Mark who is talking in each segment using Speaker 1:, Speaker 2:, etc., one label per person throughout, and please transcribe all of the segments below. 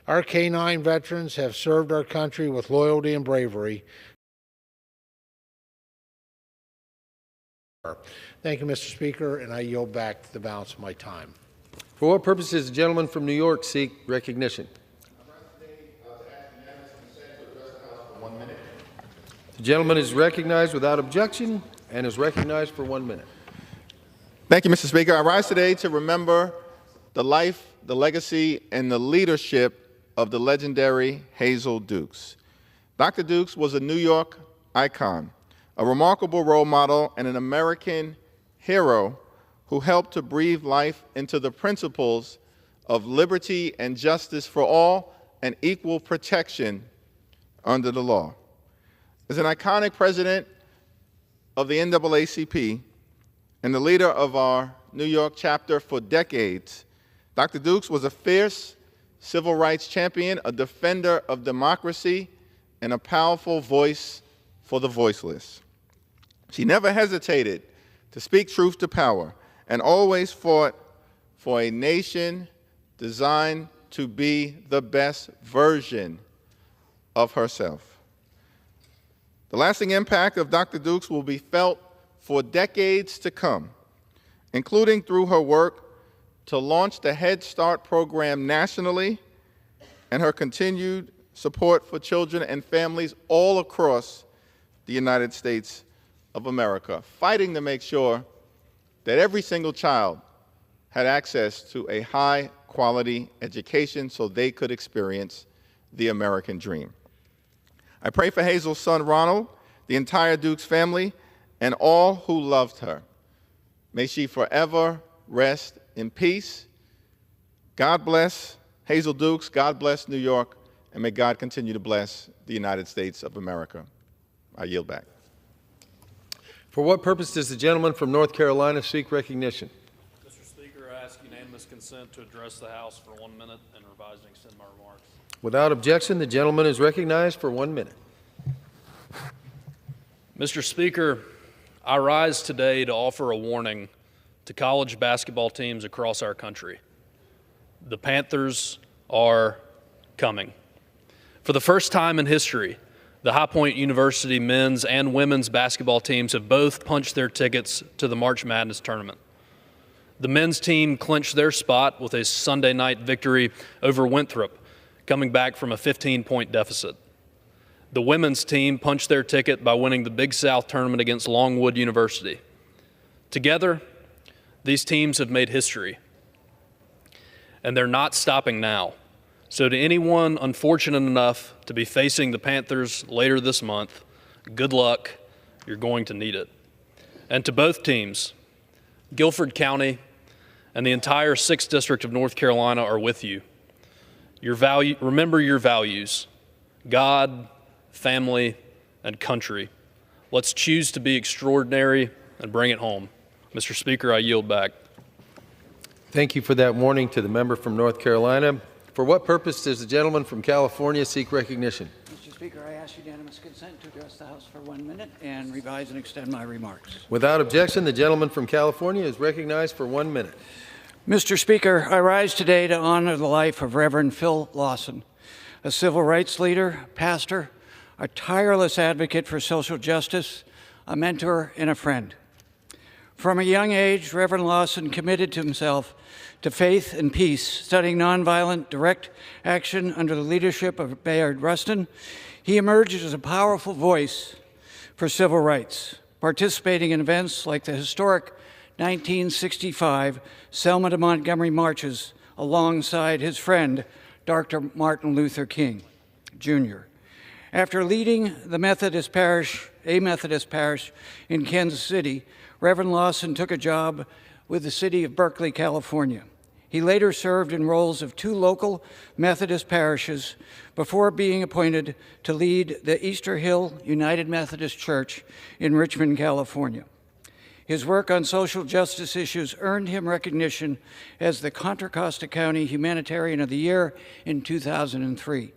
Speaker 1: Our K-9 veterans have served our country with loyalty and bravery. Thank you, Mr. Speaker, and I yield back the balance of my time.
Speaker 2: For what purpose does the gentleman from New York seek recognition? The gentleman is recognized without objection and is recognized for 1 minute.
Speaker 3: Thank you, Mr. Speaker. I rise today to remember the life, the legacy, and the leadership of the legendary Hazel Dukes. Dr. Dukes was a New York icon, a remarkable role model, and an American hero who helped to breathe life into the principles of liberty and justice for all and equal protection under the law. As an iconic president of the NAACP and the leader of our New York chapter for decades, Dr. Dukes was a fierce civil rights champion, a defender of democracy, and a powerful voice for the voiceless. She never hesitated to speak truth to power and always fought for a nation designed to be the best version of herself. The lasting impact of Dr. Dukes will be felt for decades to come, including through her work to launch the Head Start program nationally and her continued support for children and families all across the United States of America, fighting to make sure that every single child had access to a high-quality education so they could experience the American dream. I pray for Hazel's son, Ronald, the entire Dukes family, and all who loved her. May she forever rest in peace. God bless Hazel Dukes, God bless New York, and may God continue to bless the United States of America. I yield back.
Speaker 2: For what purpose does the gentleman from North Carolina seek recognition?
Speaker 4: Mr. Speaker, I ask unanimous consent to address the House for 1 minute and revise and extend my remarks.
Speaker 2: Without objection, the gentleman is recognized for 1 minute.
Speaker 4: Mr. Speaker, I rise today to offer a warning to college basketball teams across our country. The Panthers are coming. For the first time in history, the High Point University men's and women's basketball teams have both punched their tickets to the March Madness tournament. The men's team clinched their spot with a Sunday night victory over Winthrop, coming back from a 15-point deficit. The women's team punched their ticket by winning the Big South tournament against Longwood University. Together, these teams have made history, and they're not stopping now. So to anyone unfortunate enough to be facing the Panthers later this month, good luck, you're going to need it. And to both teams, Guilford County and the entire 6th District of North Carolina are with you. Remember your values: God, family, and country. Let's choose to be extraordinary and bring it home. Mr. Speaker, I yield back.
Speaker 2: Thank you for that warning to the member from North Carolina. For what purpose does the gentleman from California seek recognition?
Speaker 5: Mr. Speaker, I ask unanimous consent to address the House for 1 minute and revise and extend my remarks.
Speaker 2: Without objection, the gentleman from California is recognized for 1 minute.
Speaker 5: Mr. Speaker, I rise today to honor the life of Reverend Phil Lawson, a civil rights leader, pastor, a tireless advocate for social justice, a mentor, and a friend. From a young age, Reverend Lawson committed himself to faith and peace, studying nonviolent direct action under the leadership of Bayard Rustin. He emerged as a powerful voice for civil rights, participating in events like the historic 1965 Selma to Montgomery marches alongside his friend, Dr. Martin Luther King, Jr. After leading a Methodist parish in Kansas City, Reverend Lawson took a job with the city of Berkeley, California. He later served in roles of 2 local Methodist parishes before being appointed to lead the Easter Hill United Methodist Church in Richmond, California. His work on social justice issues earned him recognition as the Contra Costa County Humanitarian of the Year in 2003.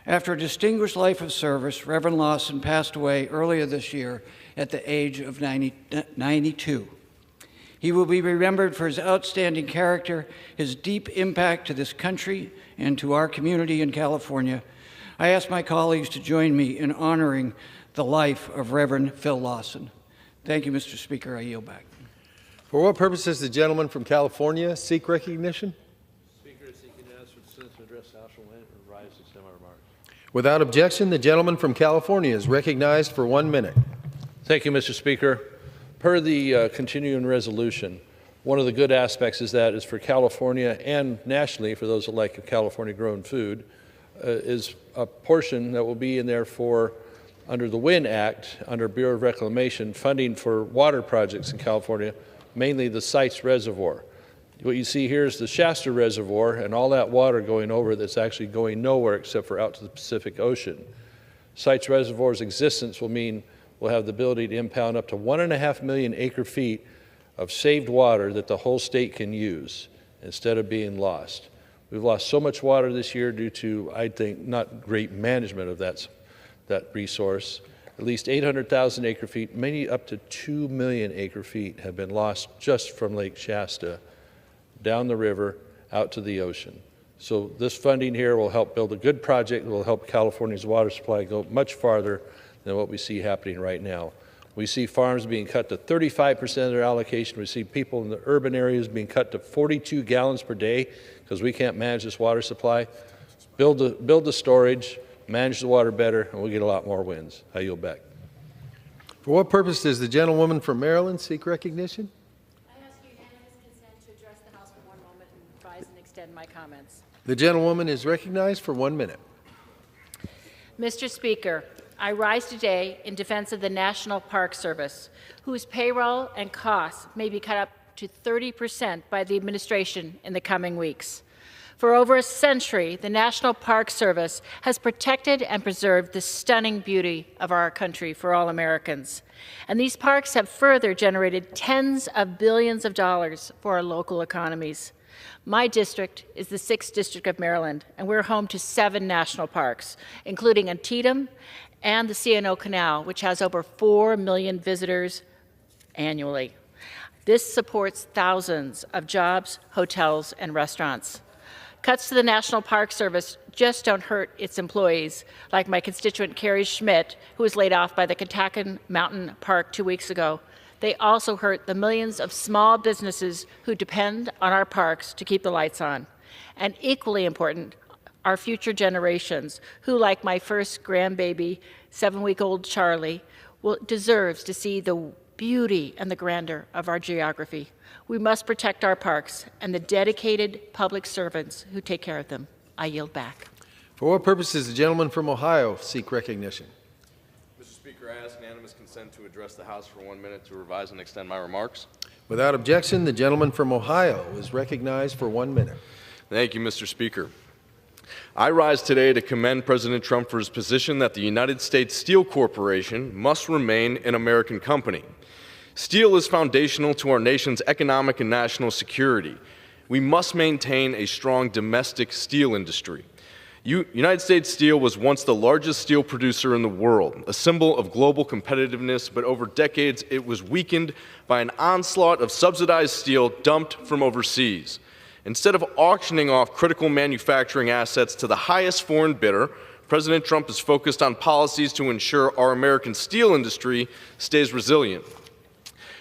Speaker 5: After a distinguished life of service, Reverend Lawson passed away earlier this year at the age of 92. He will be remembered for his outstanding character, his deep impact to this country and to our community in California. I ask my colleagues to join me in honoring the life of Reverend Phil Lawson. Thank you, Mr. Speaker. I yield back.
Speaker 2: For what purpose does the gentleman from California seek recognition?
Speaker 6: Speaker, seeking to ask for the Senate to address the House will rise to extend my remarks.
Speaker 2: Without objection, the gentleman from California is recognized for 1 minute.
Speaker 6: Thank you, Mr. Speaker. Per the continuing resolution, one of the good aspects is that is for California and nationally, for those that like California-grown food, is a portion that will be in there for, under the WIN Act, under Bureau of Reclamation, funding for water projects in California, mainly the Sites Reservoir. What you see here is the Shasta Reservoir and all that water going over that's actually going nowhere except for out to the Pacific Ocean. Sites Reservoir's existence will mean we'll have the ability to impound up to 1.5 million acre-feet of saved water that the whole state can use instead of being lost. We've lost so much water this year due to, I think, not great management of that resource. At least 800,000 acre-feet, many up to 2 million acre-feet have been lost just from Lake Shasta, down the river, out to the ocean. So this funding here will help build a good project that will help California's water supply go much farther than what we see happening right now. We see farms being cut to 35% of their allocation. We see people in the urban areas being cut to 42 gallons per day because we can't manage this water supply. Build the storage, manage the water better, and we'll get a lot more wins. I yield back.
Speaker 2: For what purpose does the gentlewoman from Maryland seek recognition?
Speaker 7: I ask unanimous consent to address the House for 1 moment and revise and extend my comments.
Speaker 2: The gentlewoman is recognized for 1 minute.
Speaker 7: Mr. Speaker, I rise today in defense of the National Park Service, whose payroll and costs may be cut up to 30% by the administration in the coming weeks. For over a century, the National Park Service has protected and preserved the stunning beauty of our country for all Americans. And these parks have further generated tens of billions of dollars for our local economies. My district is the 6th District of Maryland, and we're home to 7 national parks, including Antietam and the C&O Canal, which has over 4 million visitors annually. This supports thousands of jobs, hotels, and restaurants. Cuts to the National Park Service just don't hurt its employees, like my constituent Carrie Schmidt, who was laid off by the Catoctin Mountain Park 2 weeks ago. They also hurt the millions of small businesses who depend on our parks to keep the lights on. And equally important, our future generations, who, like my first grandbaby, 7-week-old Charlie, deserves to see the beauty and the grandeur of our geography. We must protect our parks and the dedicated public servants who take care of them. I yield back.
Speaker 2: For what purpose does the gentleman from Ohio seek recognition?
Speaker 8: Mr. Speaker, I ask unanimous consent to address the House for 1 minute to revise and extend my remarks.
Speaker 2: Without objection, the gentleman from Ohio is recognized for 1 minute.
Speaker 8: Thank you, Mr. Speaker. I rise today to commend President Trump for his position that the United States Steel Corporation must remain an American company. Steel is foundational to our nation's economic and national security. We must maintain a strong domestic steel industry. United States Steel was once the largest steel producer in the world, a symbol of global competitiveness, but over decades it was weakened by an onslaught of subsidized steel dumped from overseas. Instead of auctioning off critical manufacturing assets to the highest foreign bidder, President Trump is focused on policies to ensure our American steel industry stays resilient.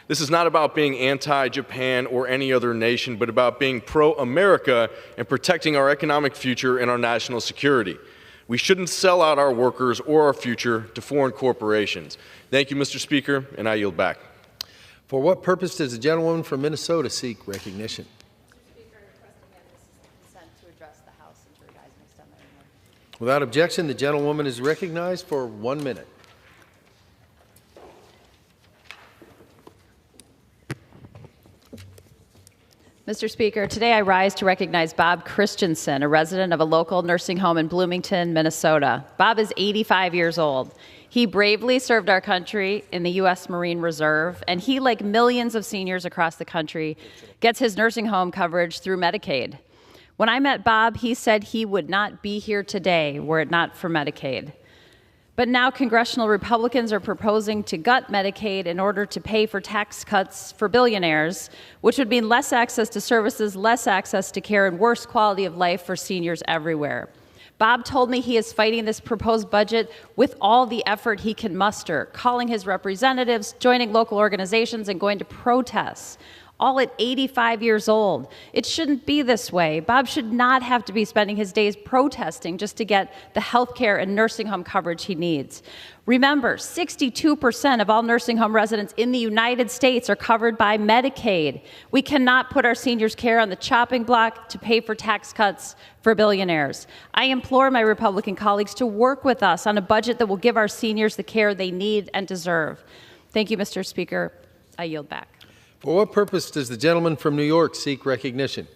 Speaker 8: This is not about being anti-Japan or any other nation, but about being pro-America and protecting our economic future and our national security. We shouldn't sell out our workers or our future to foreign corporations. Thank you, Mr. Speaker, and I yield back.
Speaker 2: For what purpose does the gentlewoman from Minnesota seek recognition?
Speaker 7: Speaker, requesting unanimous consent to address the House and to revise and extend my remarks.
Speaker 2: Without objection, the gentlewoman is recognized for 1 minute.
Speaker 9: Mr. Speaker, today I rise to recognize Bob Christensen, a resident of a local nursing home in Bloomington, Minnesota. Bob is 85 years old. He bravely served our country in the U.S. Marine Reserve, and he, like millions of seniors across the country, gets his nursing home coverage through Medicaid. When I met Bob, he said he would not be here today were it not for Medicaid. But now congressional Republicans are proposing to gut Medicaid in order to pay for tax cuts for billionaires, which would mean less access to services, less access to care, and worse quality of life for seniors everywhere. Bob told me he is fighting this proposed budget with all the effort he can muster, calling his representatives, joining local organizations, and going to protests, all at 85 years old. It shouldn't be this way. Bob should not have to be spending his days protesting just to get the health care and nursing home coverage he needs. Remember, 62% of all nursing home residents in the United States are covered by Medicaid. We cannot put our seniors' care on the chopping block to pay for tax cuts for billionaires. I implore my Republican colleagues to work with us on a budget that will give our seniors the care they need and deserve. Thank you, Mr. Speaker. I yield back.
Speaker 2: For what purpose does the gentleman from New York seek recognition?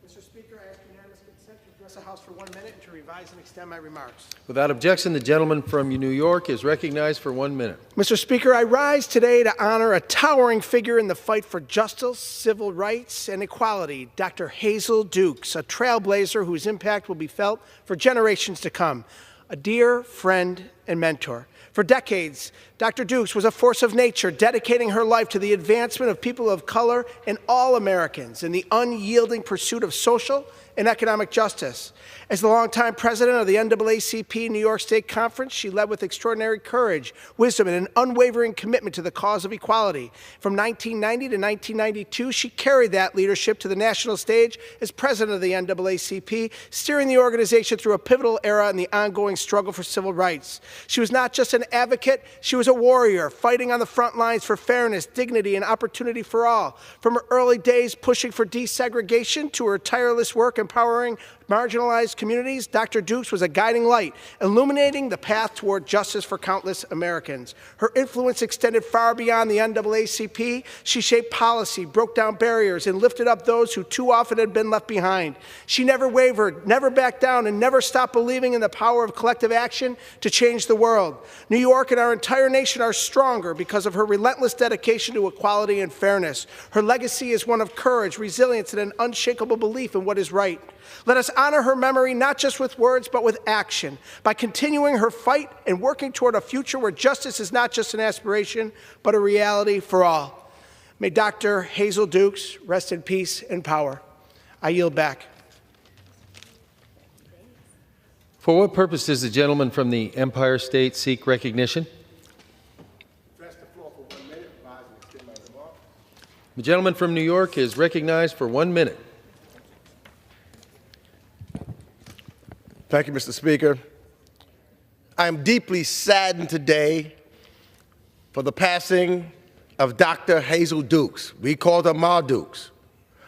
Speaker 10: Mr. Speaker, I ask unanimous consent to address the House for 1 minute and to revise and extend my remarks.
Speaker 2: Without objection, the gentleman from New York is recognized for 1 minute.
Speaker 10: Mr. Speaker, I rise today to honor a towering figure in the fight for justice, civil rights, and equality, Dr. Hazel Dukes, a trailblazer whose impact will be felt for generations to come, a dear friend and mentor. For decades, Dr. Dukes was a force of nature, dedicating her life to the advancement of people of color and all Americans in the unyielding pursuit of social and economic justice. As the longtime president of the NAACP New York State Conference, she led with extraordinary courage, wisdom, and an unwavering commitment to the cause of equality. From 1990 to 1992, she carried that leadership to the national stage as president of the NAACP, steering the organization through a pivotal era in the ongoing struggle for civil rights. She was not just an advocate, she was a warrior, fighting on the front lines for fairness, dignity, and opportunity for all. From her early days pushing for desegregation to her tireless work empowering marginalized communities, Dr. Dukes was a guiding light, illuminating the path toward justice for countless Americans. Her influence extended far beyond the NAACP. She shaped policy, broke down barriers, and lifted up those who too often had been left behind. She never wavered, never backed down, and never stopped believing in the power of collective action to change the world. New York and our entire nation are stronger because of her relentless dedication to equality and fairness. Her legacy is one of courage, resilience, and an unshakable belief in what is right. Let us honor her memory not just with words, but with action, by continuing her fight and working toward a future where justice is not just an aspiration, but a reality for all. May Dr. Hazel Dukes rest in peace and power. I yield back.
Speaker 2: For what purpose does the gentleman from the Empire State seek recognition?
Speaker 10: Address the floor for 1 minute, revise and extend my remarks.
Speaker 2: The gentleman from New York is recognized for 1 minute.
Speaker 11: Thank you, Mr. Speaker. I am deeply saddened today for the passing of Dr. Hazel Dukes. We called her Ma Dukes.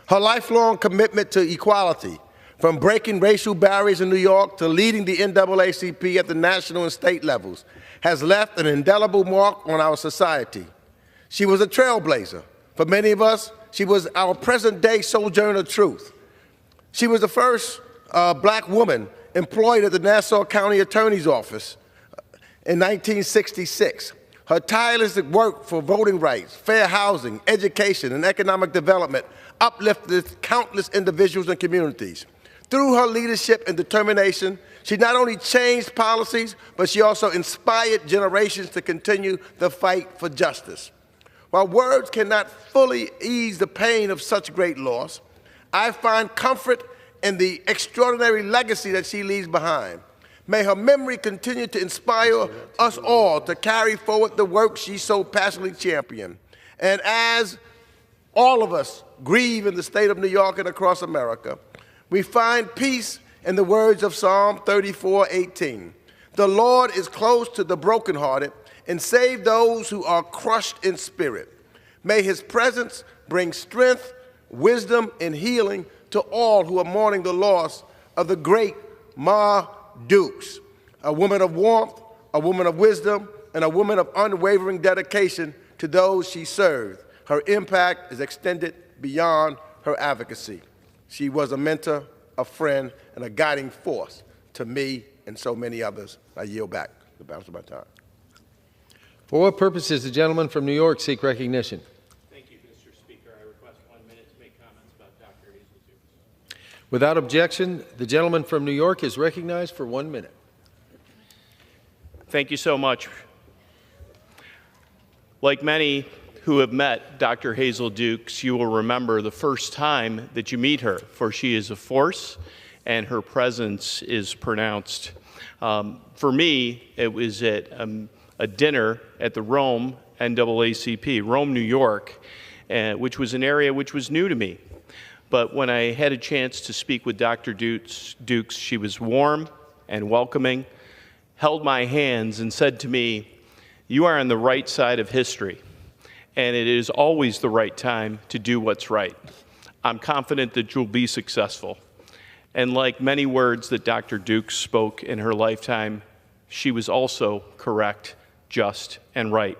Speaker 11: Her lifelong commitment to equality, from breaking racial barriers in New York to leading the NAACP at the national and state levels, has left an indelible mark on our society. She was a trailblazer. For many of us, she was our present-day sojourner truth. She was the first black woman employed at the Nassau County Attorney's Office in 1966. Her tireless work for voting rights, fair housing, education, and economic development uplifted countless individuals and communities. Through her leadership and determination, she not only changed policies, but she also inspired generations to continue the fight for justice. While words cannot fully ease the pain of such great loss, I find comfort in the extraordinary legacy that she leaves behind. May her memory continue to inspire us all to carry forward the work she so passionately championed. And as all of us grieve in the state of New York and across America, we find peace in the words of Psalm 34:18. The Lord is close to the brokenhearted and save those who are crushed in spirit. May his presence bring strength, wisdom, and healing to all who are mourning the loss of the great Ma Dukes, a woman of warmth, a woman of wisdom, and a woman of unwavering dedication to those she served. Her impact is extended beyond her advocacy. She was a mentor, a friend, and a guiding force to me and so many others. I yield back the balance of my time.
Speaker 2: For what purpose does the gentleman from New York seek recognition? Without objection, the gentleman from New York is recognized for 1 minute.
Speaker 12: Thank you so much. Like many who have met Dr. Hazel Dukes, you will remember the first time that you meet her, for she is a force and her presence is pronounced. For me, it was at a dinner at the Rome NAACP, Rome, New York, which was an area which was new to me. But when I had a chance to speak with Dr. Dukes, she was warm and welcoming, held my hands and said to me, "You are on the right side of history, and it is always the right time to do what's right. I'm confident that you'll be successful." And like many words that Dr. Dukes spoke in her lifetime, she was also correct, just, and right.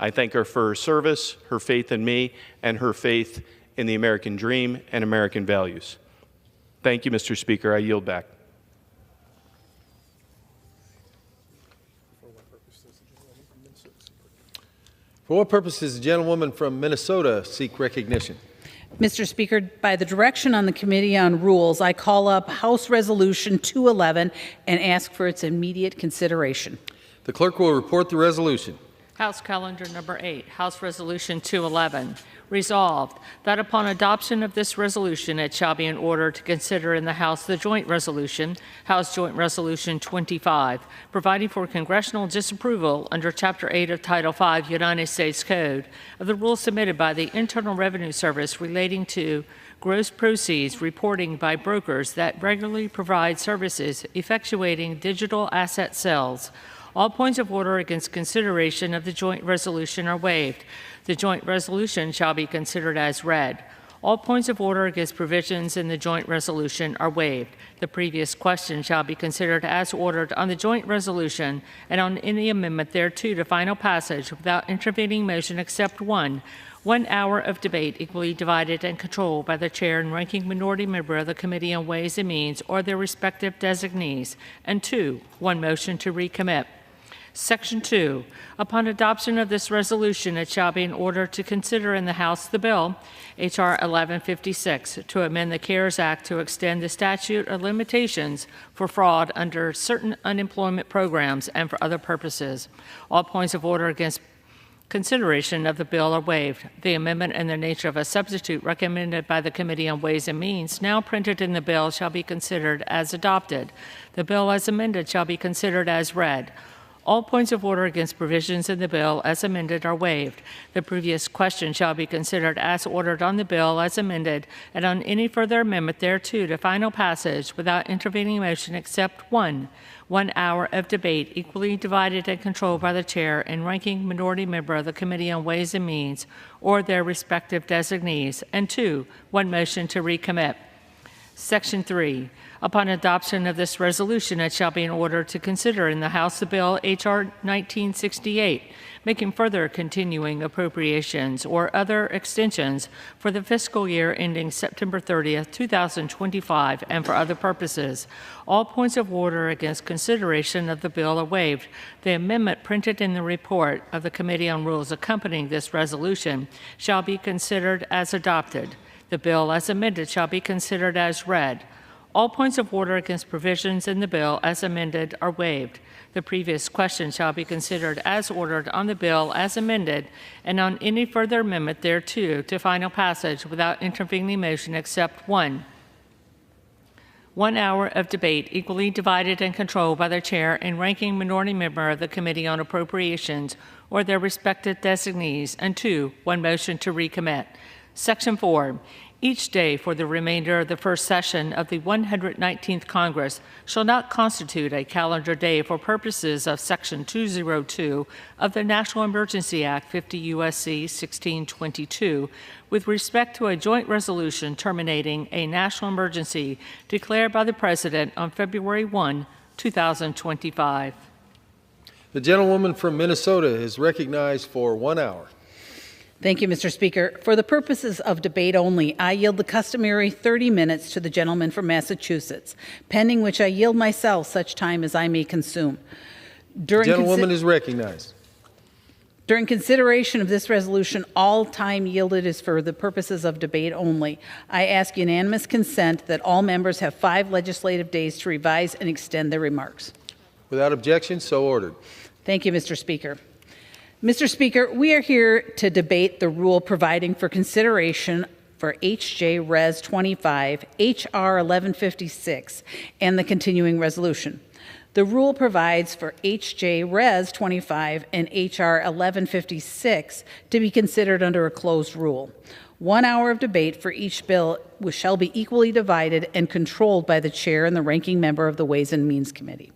Speaker 12: I thank her for her service, her faith in me, and her faith in the American dream and American values. Thank you, Mr. Speaker. I yield back.
Speaker 2: For what purpose does the gentlewoman from Minnesota seek recognition?
Speaker 13: Mr. Speaker, by the direction on the Committee on Rules, I call up House Resolution 211 and ask for its immediate consideration.
Speaker 2: The clerk will report the resolution.
Speaker 14: House Calendar Number 8, House Resolution 211. Resolved that upon adoption of this resolution, it shall be in order to consider in the House the joint resolution, House Joint Resolution 25, providing for congressional disapproval under Chapter 8 of Title 5 United States Code of the rules submitted by the Internal Revenue Service relating to gross proceeds reporting by brokers that regularly provide services effectuating digital asset sales. All points of order against consideration of the joint resolution are waived. The joint resolution shall be considered as read. All points of order against provisions in the joint resolution are waived. The previous question shall be considered as ordered on the joint resolution and on any amendment thereto to final passage without intervening motion except one. 1 hour of debate equally divided and controlled by the chair and ranking minority member of the Committee on Ways and Means or their respective designees. And 2, 1 motion to recommit. Section 2. Upon adoption of this resolution, it shall be in order to consider in the House the bill, H.R. 1156, to amend the CARES Act to extend the statute of limitations for fraud under certain unemployment programs and for other purposes. All points of order against consideration of the bill are waived. The amendment in the nature of a substitute recommended by the Committee on Ways and Means, now printed in the bill, shall be considered as adopted. The bill as amended shall be considered as read. All points of order against provisions in the bill as amended are waived. The previous question shall be considered as ordered on the bill as amended and on any further amendment thereto to final passage without intervening motion except 1 hour of debate equally divided and controlled by the chair and ranking minority member of the Committee on Ways and Means or their respective designees. And 2, 1 motion to recommit. Section 3. Upon adoption of this resolution, it shall be in order to consider in the House the bill H.R. 1968, making further continuing appropriations or other extensions for the fiscal year ending September 30th, 2025, and for other purposes. All points of order against consideration of the bill are waived. The amendment printed in the report of the Committee on Rules accompanying this resolution shall be considered as adopted. The bill as amended shall be considered as read. All points of order against provisions in the bill as amended are waived. The previous question shall be considered as ordered on the bill as amended and on any further amendment thereto to final passage without intervening motion except 1 hour of debate equally divided and controlled by the chair and ranking minority member of the Committee on Appropriations or their respective designees. And 2, 1 motion to recommit. Section 4. Each day for the remainder of the first session of the 119th Congress shall not constitute a calendar day for purposes of Section 202 of the National Emergency Act 50 U.S.C. 1622 with respect to a joint resolution terminating a national emergency declared by the President on February 1, 2025.
Speaker 2: The gentlewoman from Minnesota is recognized for 1 hour.
Speaker 13: Thank you, Mr. Speaker. For the purposes of debate only, I yield the customary 30 minutes to the gentleman from Massachusetts, pending which I yield myself such time as I may consume.
Speaker 2: The gentlewoman is recognized.
Speaker 13: During consideration of this resolution, all time yielded is for the purposes of debate only. I ask unanimous consent that all members have 5 legislative days to revise and extend their remarks.
Speaker 2: Without objection, so ordered.
Speaker 13: Thank you, Mr. Speaker. Mr. Speaker, we are here to debate the rule providing for consideration for H.J. Res. 25, H.R. 1156, and the continuing resolution. The rule provides for H.J. Res. 25 and H.R. 1156 to be considered under a closed rule. 1 hour of debate for each bill shall be equally divided and controlled by the chair and the ranking member of the Ways and Means Committee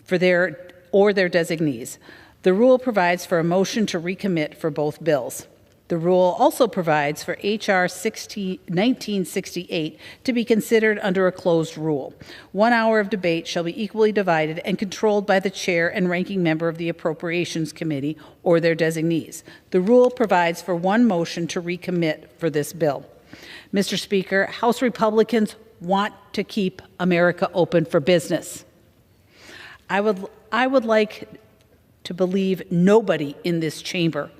Speaker 13: for their designees. The rule provides for a motion to recommit for both bills. The rule also provides for H.R. 1968 to be considered under a closed rule. 1 hour of debate shall be equally divided and controlled by the chair and ranking member of the Appropriations Committee or their designees. The rule provides for one motion to recommit for this bill. Mr. Speaker, House Republicans want to keep America open for business. I would like to believe nobody in this chamber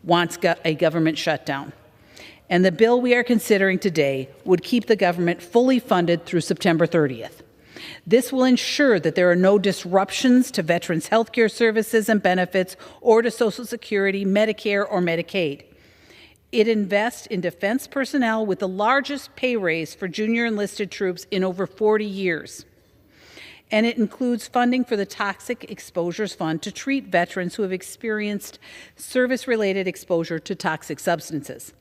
Speaker 13: wants a government shutdown. And the bill we are considering today would keep the government fully funded through September 30th. This will ensure that there are no disruptions to veterans' health care services and benefits or to Social Security, Medicare, or Medicaid. It invests in defense personnel with the largest pay raise for junior enlisted troops in over 40 years. And it includes funding for the Toxic Exposures Fund to treat veterans who have experienced service-related exposure to toxic substances.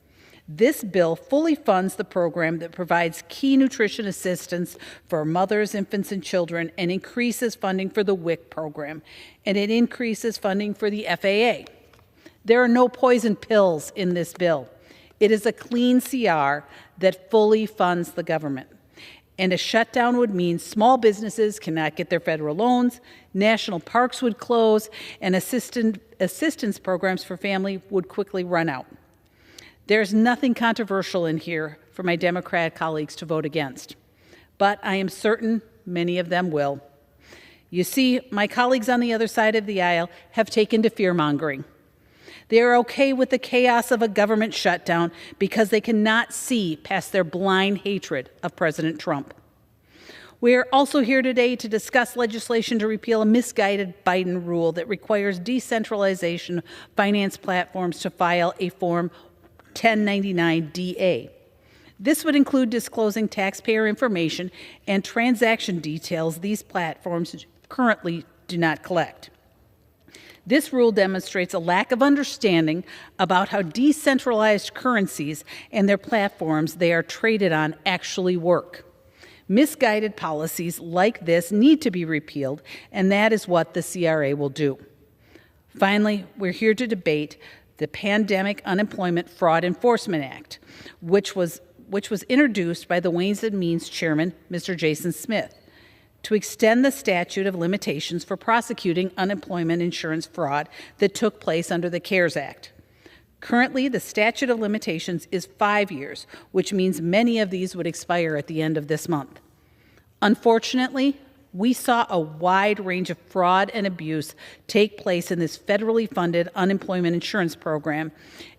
Speaker 13: This bill fully funds the program that provides key nutrition assistance for mothers, infants, and children, and increases funding for the WIC program, and it increases funding for the FAA. There are no poison pills in this bill. It is a clean CR that fully funds the government. And a shutdown would mean small businesses cannot get their federal loans, national parks would close, and assistance programs for family would quickly run out. There's nothing controversial in here for my Democrat colleagues to vote against, but I am certain many of them will. You see, my colleagues on the other side of the aisle have taken to fear-mongering. They are okay with the chaos of a government shutdown because they cannot see past their blind hatred of President Trump. We are also here today to discuss legislation to repeal a misguided Biden rule that requires decentralization finance platforms to file a Form 1099-DA. This would include disclosing taxpayer information and transaction details these platforms currently do not collect. This rule demonstrates a lack of understanding about how decentralized currencies and their platforms they are traded on actually work. Misguided policies like this need to be repealed, and that is what the CRA will do. Finally, we're here to debate the Pandemic Unemployment Fraud Enforcement Act, which was introduced by the Ways and Means Chairman, Mr. Jason Smith, to extend the statute of limitations for prosecuting unemployment insurance fraud that took place under the CARES Act. Currently, the statute of limitations is 5 years, which means many of these would expire at the end of this month. Unfortunately, we saw a wide range of fraud and abuse take place in this federally funded unemployment insurance program,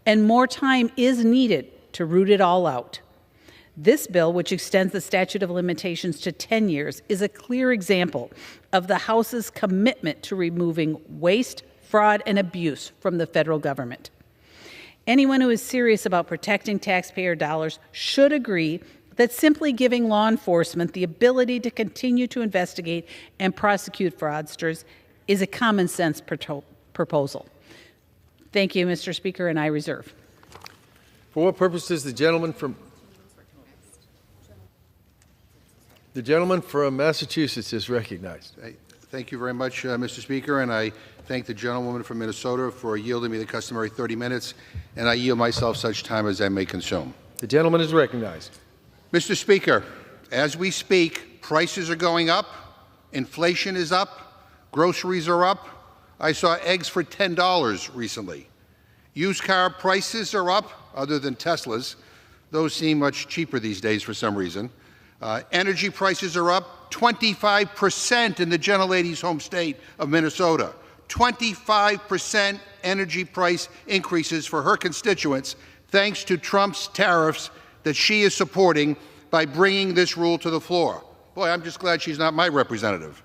Speaker 13: and more time is needed to root it all out. This bill, which extends the statute of limitations to 10 years, is a clear example of the House's commitment to removing waste, fraud, and abuse from the federal government. Anyone who is serious about protecting taxpayer dollars should agree that simply giving law enforcement the ability to continue to investigate and prosecute fraudsters is a common sense proposal. Thank you, Mr. Speaker, and I reserve.
Speaker 2: For what purpose does the gentleman from Massachusetts is recognized?
Speaker 15: Thank you very much, Mr. Speaker, and I thank the gentlewoman from Minnesota for yielding me the customary 30 minutes, and I yield myself such time as I may consume.
Speaker 2: The gentleman is recognized.
Speaker 15: Mr. Speaker, as we speak, prices are going up, inflation is up, groceries are up. I saw eggs for $10 recently. Used car prices are up, other than Teslas. Those seem much cheaper these days for some reason. Energy prices are up 25% in the gentlelady's home state of Minnesota. 25% energy price increases for her constituents thanks to Trump's tariffs that she is supporting by bringing this rule to the floor. Boy, I'm just glad she's not my representative.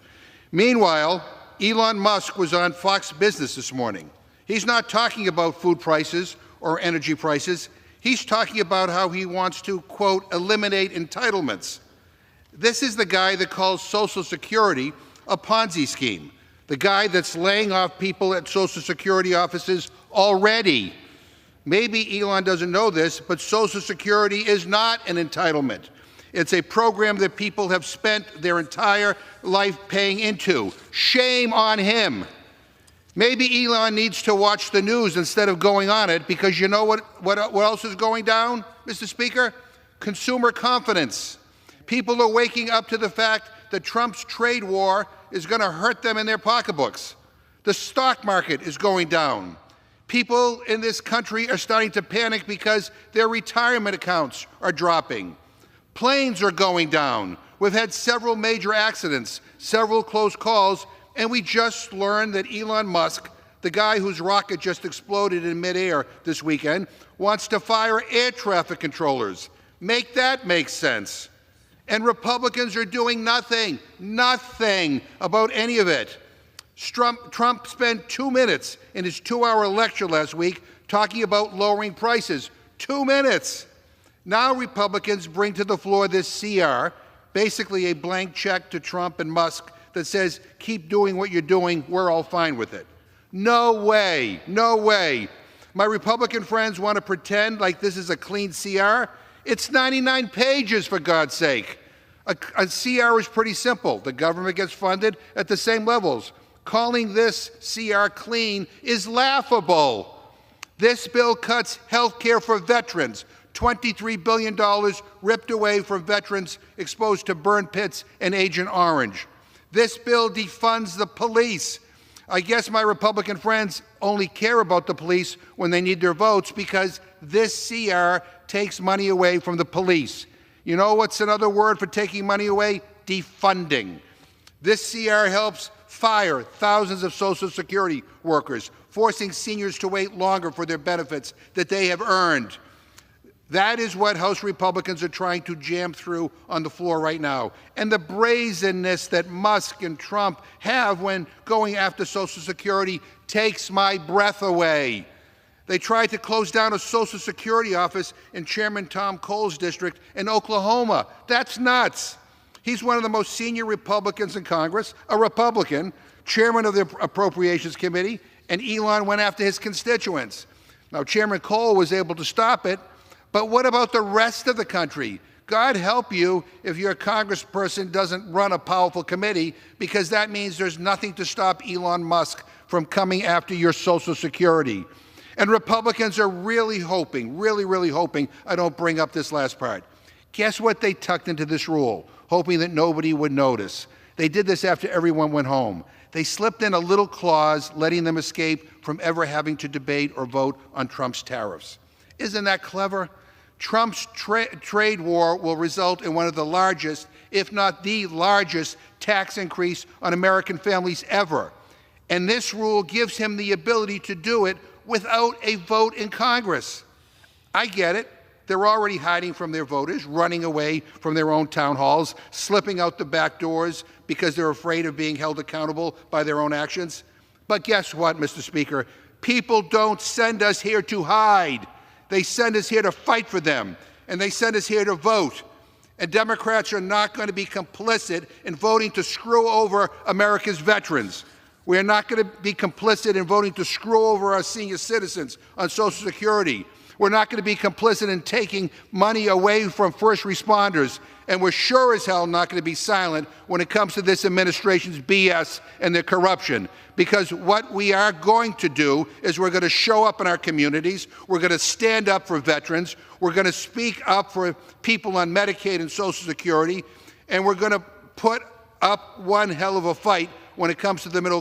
Speaker 15: Meanwhile, Elon Musk was on Fox Business this morning. He's not talking about food prices or energy prices. He's talking about how he wants to, quote, eliminate entitlements. This is the guy that calls Social Security a Ponzi scheme, the guy that's laying off people at Social Security offices already. Maybe Elon doesn't know this, but Social Security is not an entitlement. It's a program that people have spent their entire life paying into. Shame on him. Maybe Elon needs to watch the news instead of going on it, because you know what else is going down, Mr. Speaker? Consumer confidence. People are waking up to the fact that Trump's trade war is going to hurt them in their pocketbooks. The stock market is going down. People in this country are starting to panic because their retirement accounts are dropping. Planes are going down. We've had several major accidents, several close calls, and we just learned that Elon Musk, the guy whose rocket just exploded in midair this weekend, wants to fire air traffic controllers. Make that make sense. And Republicans are doing nothing about any of it. Trump spent 2 minutes in his 2-hour lecture last week talking about lowering prices. 2 minutes. Now Republicans bring to the floor this CR, basically a blank check to Trump and Musk that says, keep doing what you're doing, we're all fine with it. No way, no way. My Republican friends want to pretend like this is a clean CR. It's 99 pages, for God's sake. A CR is pretty simple. The government gets funded at the same levels. Calling this CR clean is laughable. This bill cuts health care for veterans. $23 billion ripped away from veterans exposed to burn pits and Agent Orange. This bill defunds the police. I guess my Republican friends only care about the police when they need their votes, because this CR takes money away from the police. You know what's another word for taking money away? Defunding. This CR helps fire thousands of Social Security workers, forcing seniors to wait longer for their benefits that they have earned. That is what House Republicans are trying to jam through on the floor right now. And the brazenness that Musk and Trump have when going after Social Security takes my breath away. They tried to close down a Social Security office in Chairman Tom Cole's district in Oklahoma. That's nuts. He's one of the most senior Republicans in Congress, a Republican, chairman of the Appropriations Committee, and Elon went after his constituents. Now, Chairman Cole was able to stop it, but what about the rest of the country? God help you if your congressperson doesn't run a powerful committee, because that means there's nothing to stop Elon Musk from coming after your Social Security. And Republicans are really hoping, really hoping I don't bring up this last part. Guess what they tucked into this rule, hoping that nobody would notice? They did this after everyone went home. They slipped in a little clause letting them escape from ever having to debate or vote on Trump's tariffs. Isn't that clever? Trump's trade war will result in one of the largest, if not the largest, tax increase on American families ever. And this rule gives him the ability to do it without a vote in Congress. I get it. They're already hiding from their voters, running away from their own town halls, slipping out the back doors because they're afraid of being held accountable by their own actions. But guess what, Mr. Speaker? People don't send us here to hide. They send us here to fight for them, and they send us here to vote. And Democrats are not going to be complicit in voting to screw over America's veterans. We are not going to be complicit in voting to screw over our senior citizens on Social Security. We're not going to be complicit in taking money away from first responders. And we're sure as hell not going to be silent when it comes to this administration's BS and their corruption. Because what we are going to do is we're going to show up in our communities. We're going to stand up for veterans. We're going to speak up for people on Medicaid and Social Security. And we're going to put up one hell of a fight when it comes to the middle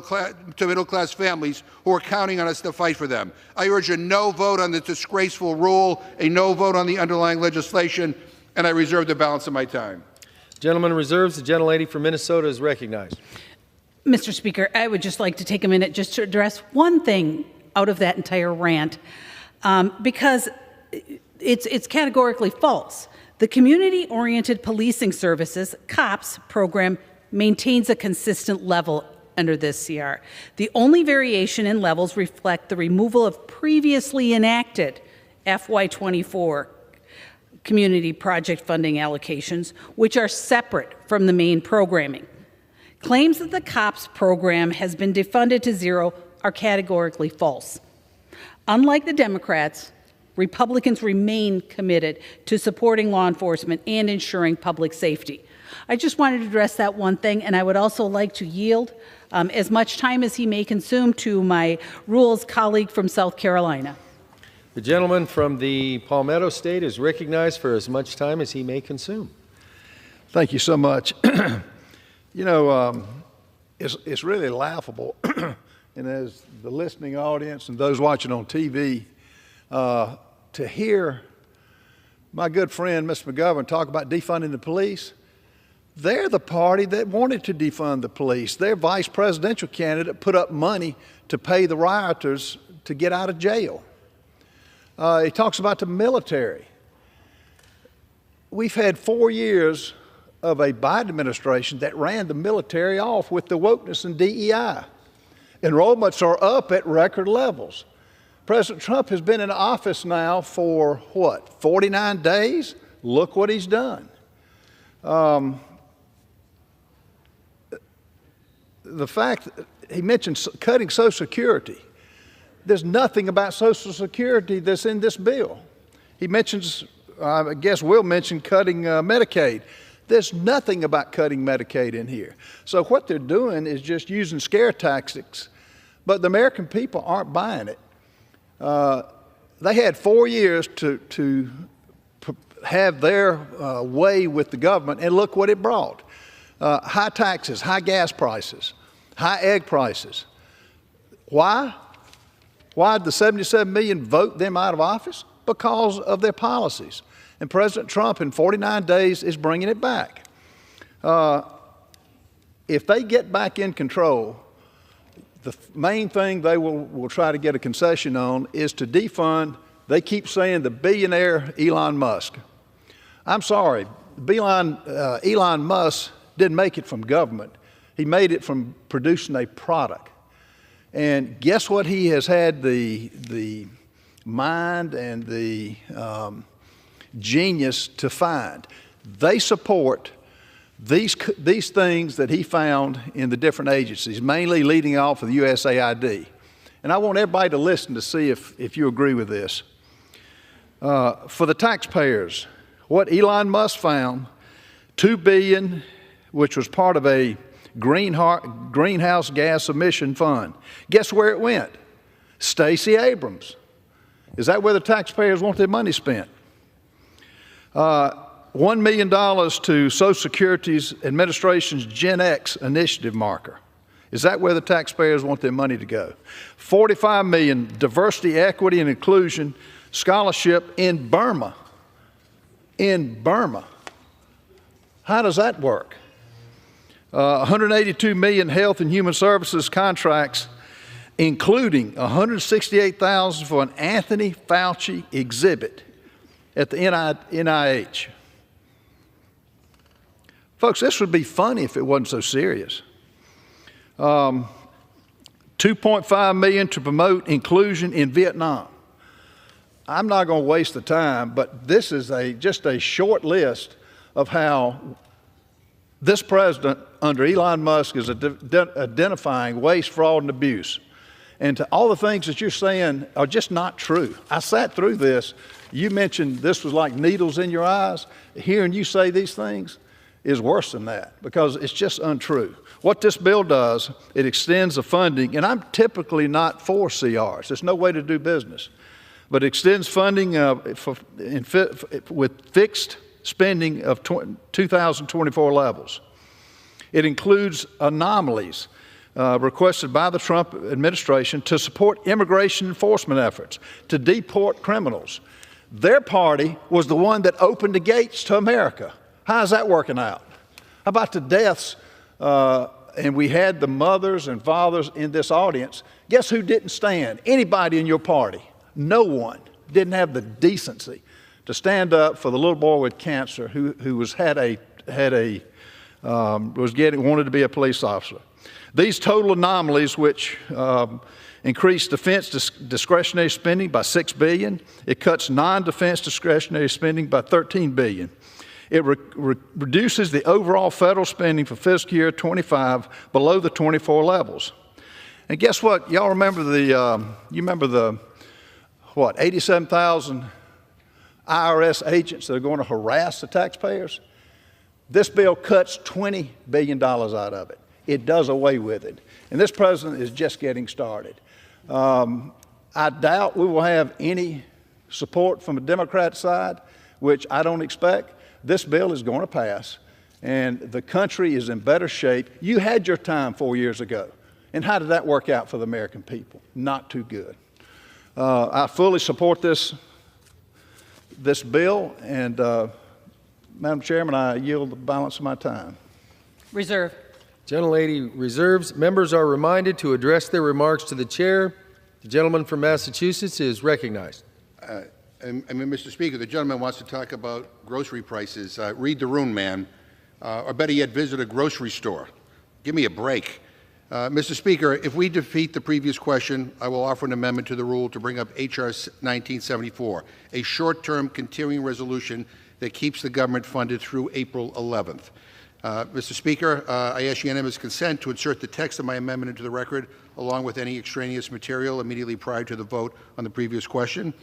Speaker 15: class families who are counting on us to fight for them. I urge a no vote on the disgraceful rule, a no vote on the underlying legislation, and I reserve the balance of my time.
Speaker 2: Gentleman reserves. The gentlelady from Minnesota is recognized.
Speaker 13: Mr. Speaker, I would just like to take a minute just to address one thing out of that entire rant, because it's categorically false. The Community-Oriented Policing Services, COPS, program maintains a consistent level under this CR. The only variation in levels reflect the removal of previously enacted FY24 community project funding allocations, which are separate from the main programming. Claims that the COPS program has been defunded to zero are categorically false. Unlike the Democrats, Republicans remain committed to supporting law enforcement and ensuring public safety. I just wanted to address that one thing, and I would also like to yield as much time as he may consume to my Rules colleague from South Carolina.
Speaker 2: The gentleman from the Palmetto State is recognized for as much time as he may consume.
Speaker 16: Thank you so much. You know, it's really laughable, and as the listening audience and those watching on TV, to hear my good friend, Mr. McGovern, talk about defunding the police. They're the party that wanted to defund the police. Their vice presidential candidate put up money to pay the rioters to get out of jail. He talks about the military. We've had 4 years of a Biden administration that ran the military off with the wokeness and DEI. Enrollments are up at record levels. President Trump has been in office now for, what, 49 days? Look what he's done. The fact that he mentioned cutting Social Security. There's nothing about Social Security that's in this bill. He mentions, I guess we'll mention cutting Medicaid. There's nothing about cutting Medicaid in here. So what they're doing is just using scare tactics, but the American people aren't buying it. They had 4 years to have their way with the government, and look what it brought. High taxes, high gas prices, high egg prices. Why? Why did the 77 million vote them out of office? Because of their policies. And President Trump in 49 days is bringing it back. If they get back in control, the main thing they will try to get a concession on is to defund. They keep saying the billionaire Elon Musk. I'm sorry, Elon Musk didn't make it from government. He made it from producing a product. And guess what he has had the mind and the genius to find? They support these things that he found in the different agencies, mainly leading off of the USAID. And I want everybody to listen to see if you agree with this. For the taxpayers, what Elon Musk found, $2 billion, which was part of a greenhouse gas emission fund. Guess where it went? Stacey Abrams. Is that where the taxpayers want their money spent? $1 million to Social Security's administration's Gen X initiative marker. Is that where the taxpayers want their money to go? $45 million diversity, equity, and inclusion scholarship in Burma. In Burma. How does that work? 182 million health and human services contracts, including 168,000 for an Anthony Fauci exhibit at the NIH. Folks, this would be funny if it wasn't so serious. 2.5 million to promote inclusion in Vietnam. I'm not going to waste the time, but this is just a short list of how this president under Elon Musk is identifying waste, fraud, and abuse. And to all the things that you're saying are just not true. I sat through this. You mentioned this was like needles in your eyes. Hearing you say these things is worse than that because it's just untrue. What this bill does, it extends the funding, and I'm typically not for CRs. There's no way to do business. But it extends funding with fixed spending of 2024 levels. It includes anomalies requested by the Trump administration to support immigration enforcement efforts, to deport criminals. Their party was the one that opened the gates to America. How's that working out? How about the deaths? And we had the mothers and fathers in this audience. Guess who didn't stand? Anybody in your party. No one didn't have the decency to stand up for the little boy with cancer who wanted to be a police officer. These total anomalies, which increase defense discretionary spending by $6 billion, it cuts non-defense discretionary spending by $13 billion. It reduces the overall federal spending for fiscal year 25 below the 24 levels. And guess what? Y'all remember the 87,000 IRS agents that are going to harass the taxpayers? This bill cuts $20 billion out of it. It does away with it. And this president is just getting started. I doubt we will have any support from the Democrat side, which I don't expect. This bill is going to pass, and the country is in better shape. You had your time 4 years ago. And how did that work out for the American people? Not too good. I fully support this bill, and Madam Chairman, I yield the balance of my time.
Speaker 14: Reserve.
Speaker 2: Gentlelady reserves. Members are reminded to address their remarks to the chair. The gentleman from Massachusetts is recognized.
Speaker 15: Mr. Speaker, the gentleman wants to talk about grocery prices. Read the room, man. Or better yet, visit a grocery store. Give me a break. Mr. Speaker, if we defeat the previous question, I will offer an amendment to the rule to bring up H.R. 1974, a short-term continuing resolution that keeps the government funded through April 11th. Mr. Speaker, I ask unanimous consent to insert the text of my amendment into the record, along with any extraneous material immediately prior to the vote on the previous question.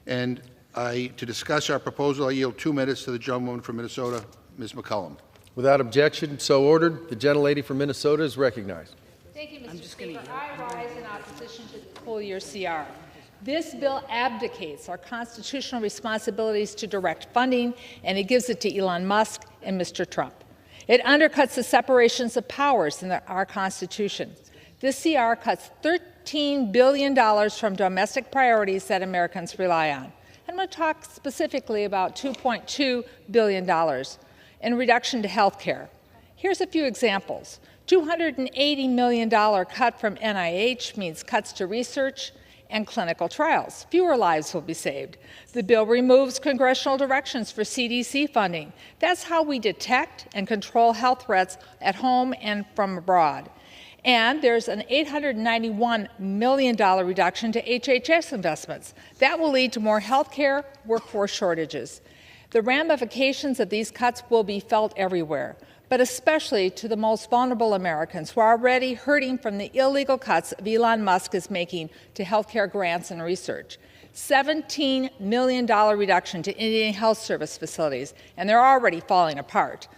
Speaker 15: And to discuss our proposal, I yield 2 minutes to the gentlewoman from Minnesota, Ms. McCollum.
Speaker 2: Without objection, so ordered. The gentlelady from Minnesota is recognized.
Speaker 17: Thank you, Mr. Speaker. I rise in opposition to the full-year CR. This bill abdicates our constitutional responsibilities to direct funding, and it gives it to Elon Musk and Mr. Trump. It undercuts the separations of powers in our Constitution. This CR cuts $13 billion from domestic priorities that Americans rely on. I'm going to talk specifically about $2.2 billion in reduction to health care. Here's a few examples. $280 million cut from NIH means cuts to research and clinical trials. Fewer lives will be saved. The bill removes congressional directions for CDC funding. That's how we detect and control health threats at home and from abroad. And there's an $891 million reduction to HHS investments. That will lead to more health care workforce shortages. The ramifications of these cuts will be felt everywhere, but especially to the most vulnerable Americans who are already hurting from the illegal cuts Elon Musk is making to health care grants and research. $17 million reduction to Indian Health Service facilities, and they're already falling apart.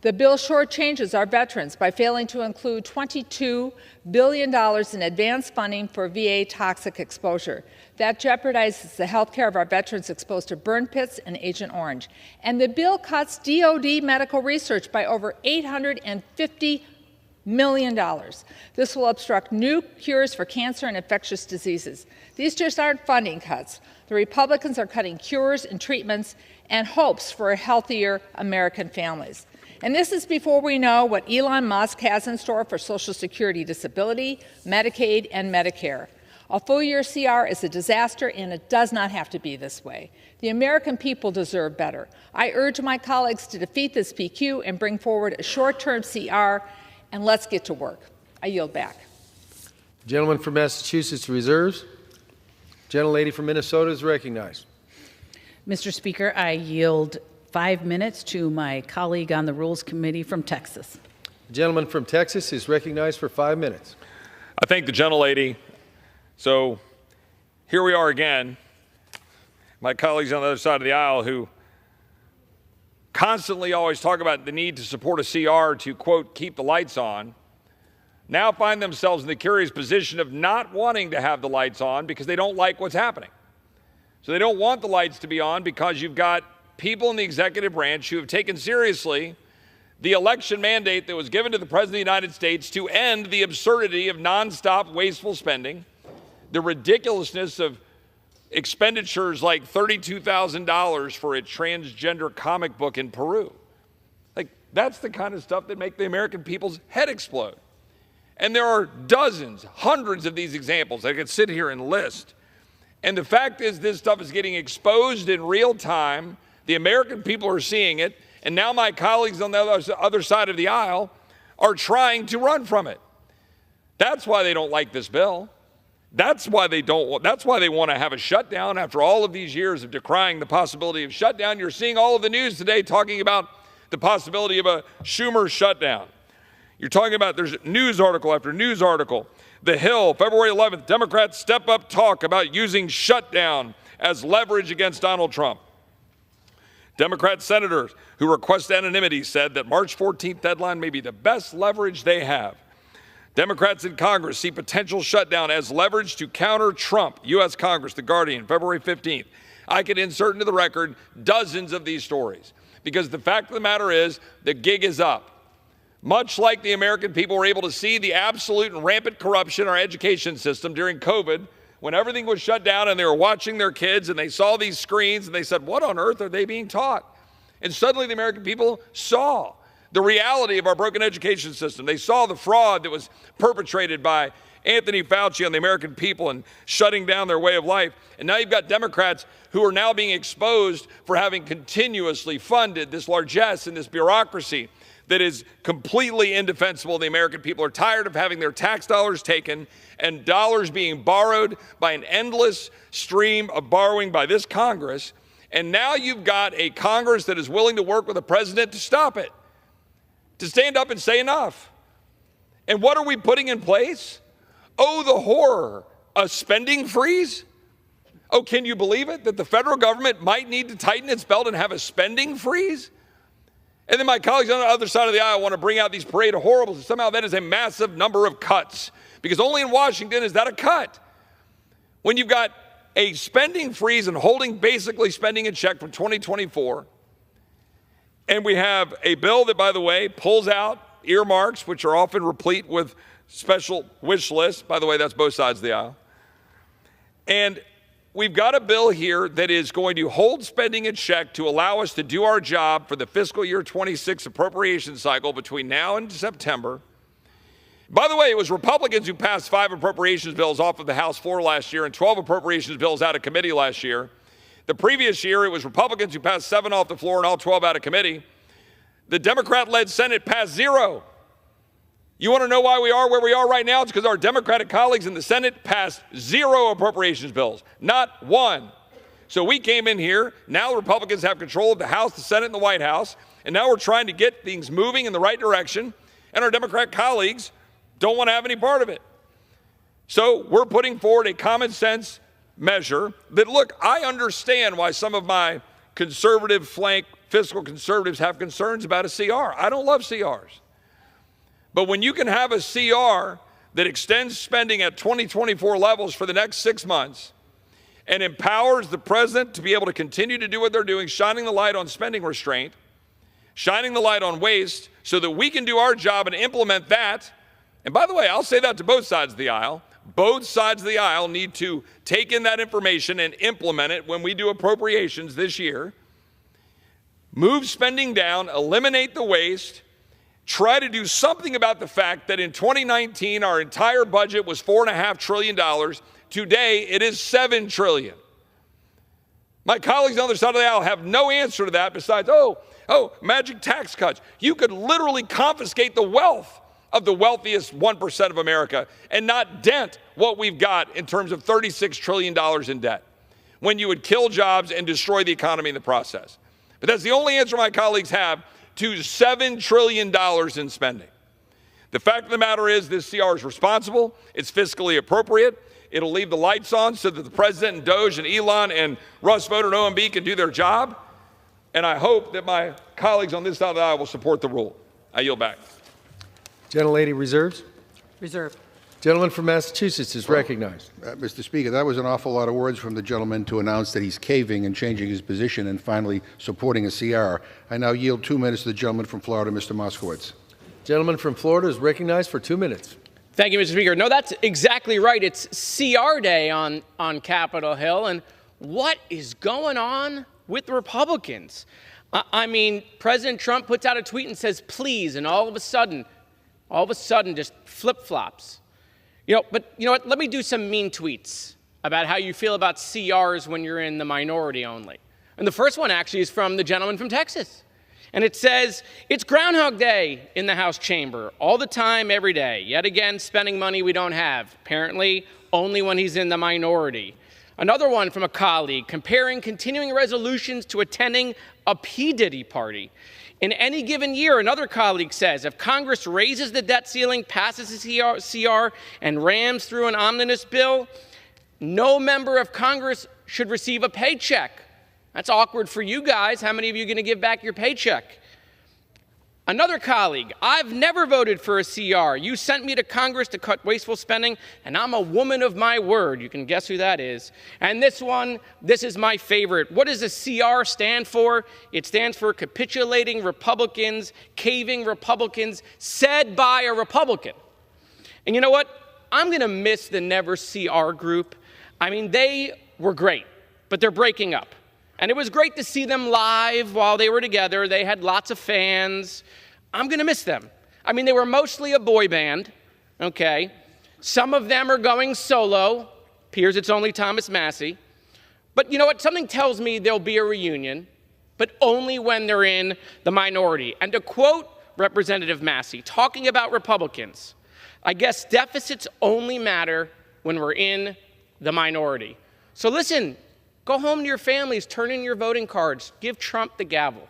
Speaker 17: The bill shortchanges our veterans by failing to include $22 billion in advance funding for VA toxic exposure. That jeopardizes the health care of our veterans exposed to burn pits and Agent Orange. And the bill cuts DoD medical research by over $850 million. This will obstruct new cures for cancer and infectious diseases. These just aren't funding cuts. The Republicans are cutting cures and treatments and hopes for healthier American families. And this is before we know what Elon Musk has in store for Social Security, disability, Medicaid, and Medicare. A full-year CR is a disaster, and it does not have to be this way. The American people deserve better. I urge my colleagues to defeat this PQ and bring forward a short-term CR, and let's get to work. I yield back.
Speaker 2: Gentleman from Massachusetts reserves. Gentlelady from Minnesota is recognized.
Speaker 13: Mr. Speaker, I yield 5 minutes to my colleague on the Rules Committee from Texas.
Speaker 2: The gentleman from Texas is recognized for 5 minutes.
Speaker 18: I thank the gentlelady. So here we are again, my colleagues on the other side of the aisle who constantly always talk about the need to support a CR to, quote, keep the lights on, now find themselves in the curious position of not wanting to have the lights on because they don't like what's happening. So they don't want the lights to be on because you've got people in the executive branch who have taken seriously the election mandate that was given to the President of the United States to end the absurdity of nonstop wasteful spending, the ridiculousness of expenditures like $32,000 for a transgender comic book in Peru. Like, that's the kind of stuff that make the American people's head explode. And there are dozens, hundreds of these examples. I could sit here and list. And the fact is, this stuff is getting exposed in real time. The American people are seeing it. And now my colleagues on the other side of the aisle are trying to run from it. That's why they don't like this bill. That's why they want to have a shutdown after all of these years of decrying the possibility of shutdown. You're seeing all of the news today talking about the possibility of a Schumer shutdown. You're talking about, there's news article after news article. The Hill, February 11th, Democrats step up talk about using shutdown as leverage against Donald Trump. Democrat senators who request anonymity said that March 14th deadline may be the best leverage they have. Democrats in Congress see potential shutdown as leverage to counter Trump. U.S. Congress, The Guardian, February 15th. I could insert into the record dozens of these stories because the fact of the matter is the gig is up. Much like the American people were able to see the absolute and rampant corruption in our education system during COVID, when everything was shut down and they were watching their kids and they saw these screens and they said, what on earth are they being taught? And suddenly the American people saw the reality of our broken education system. They saw the fraud that was perpetrated by Anthony Fauci on the American people and shutting down their way of life. And now you've got Democrats who are now being exposed for having continuously funded this largesse and this bureaucracy that is completely indefensible. The American people are tired of having their tax dollars taken and dollars being borrowed by an endless stream of borrowing by this Congress. And now you've got a Congress that is willing to work with the president to stop it, to stand up and say enough. And what are we putting in place? Oh, the horror, a spending freeze? Oh, can you believe it? That the federal government might need to tighten its belt and have a spending freeze? And then my colleagues on the other side of the aisle want to bring out these parade of horribles. And somehow that is a massive number of cuts, because only in Washington is that a cut. When you've got a spending freeze and holding basically spending in check from 2024, and we have a bill that, by the way, pulls out earmarks, which are often replete with special wish lists. By the way, that's both sides of the aisle. And we've got a bill here that is going to hold spending in check to allow us to do our job for the fiscal year 26 appropriation cycle between now and September. By the way, it was Republicans who passed 5 appropriations bills off of the House floor last year and 12 appropriations bills out of committee last year. The previous year, it was Republicans who passed 7 off the floor and all 12 out of committee. The Democrat-led Senate passed 0. You want to know why we are where we are right now? It's because our Democratic colleagues in the Senate passed 0 appropriations bills, not 1. So we came in here. Now the Republicans have control of the House, the Senate, and the White House. And now we're trying to get things moving in the right direction. And our Democrat colleagues don't want to have any part of it. So we're putting forward a common sense measure that, look, I understand why some of my conservative flank fiscal conservatives have concerns about a CR. I don't love CRs. But when you can have a CR that extends spending at 2024 levels for the next 6 months and empowers the president to be able to continue to do what they're doing, shining the light on spending restraint, shining the light on waste so that we can do our job and implement that. And by the way, I'll say that to both sides of the aisle. Both sides of the aisle need to take in that information and implement it when we do appropriations this year. Move spending down, eliminate the waste, try to do something about the fact that in 2019, our entire budget was $4.5 trillion. Today, it is $7 trillion. My colleagues on the other side of the aisle have no answer to that besides, magic tax cuts. You could literally confiscate the wealth of the wealthiest 1% of America and not dent what we've got in terms of $36 trillion in debt, when you would kill jobs and destroy the economy in the process. But that's the only answer my colleagues have to $7 trillion in spending. The fact of the matter is this CR is responsible. It's fiscally appropriate. It'll leave the lights on so that the president and Doge and Elon and Russ Voter and OMB can do their job. And I hope that my colleagues on this side of the aisle will support the rule. I yield back.
Speaker 2: Gentlelady reserves.
Speaker 19: Reserve.
Speaker 2: Gentleman from Massachusetts is recognized.
Speaker 15: Mr. Speaker, that was an awful lot of words from the gentleman to announce that he's caving and changing his position and finally supporting a CR. I now yield 2 minutes to the gentleman from Florida, Mr. Moskowitz.
Speaker 2: Gentleman from Florida is recognized for 2 minutes.
Speaker 20: Thank you, Mr. Speaker. No, that's exactly right. It's CR Day on Capitol Hill. And what is going on with the Republicans? I mean, President Trump puts out a tweet and says, please, and all of a sudden, just flip-flops. But you know what? Let me do some mean tweets about how you feel about CRs when you're in the minority only. And the first one actually is from the gentleman from Texas. And it says, it's Groundhog Day in the House chamber, all the time, every day. Yet again, spending money we don't have, apparently only when he's in the minority. Another one from a colleague, comparing continuing resolutions to attending a P. Diddy party. In any given year, another colleague says, if Congress raises the debt ceiling, passes a CR, and rams through an omnibus bill, no member of Congress should receive a paycheck. That's awkward for you guys. How many of you are going to give back your paycheck? Another colleague, I've never voted for a CR. You sent me to Congress to cut wasteful spending, and I'm a woman of my word. You can guess who that is. And this one, this is my favorite. What does a CR stand for? It stands for capitulating Republicans, caving Republicans, said by a Republican. And you know what? I'm going to miss the Never CR group. I mean, they were great, but they're breaking up. And it was great to see them live while they were together. They had lots of fans. I'm going to miss them. I mean, they were mostly a boy band, okay? Some of them are going solo. Appears it's only Thomas Massey. But you know what? Something tells me there'll be a reunion, but only when they're in the minority. And to quote Representative Massey, talking about Republicans, I guess deficits only matter when we're in the minority. So listen, go home to your families, turn in your voting cards, give Trump the gavel,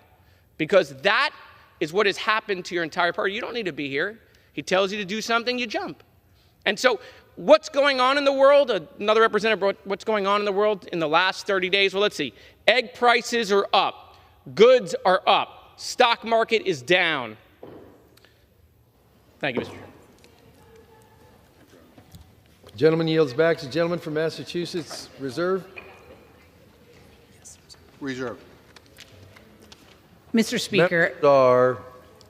Speaker 20: because that is what has happened to your entire party. You don't need to be here. He tells you to do something, you jump. And so what's going on in the world? Another representative, what's going on in the world in the last 30 days? Well, let's see. Egg prices are up. Goods are up. Stock market is down. Thank you, Mr. Chairman.
Speaker 2: Gentleman yields back. The gentleman from Massachusetts, reserve.
Speaker 15: Reserve.
Speaker 13: Mr. Speaker.
Speaker 2: Members are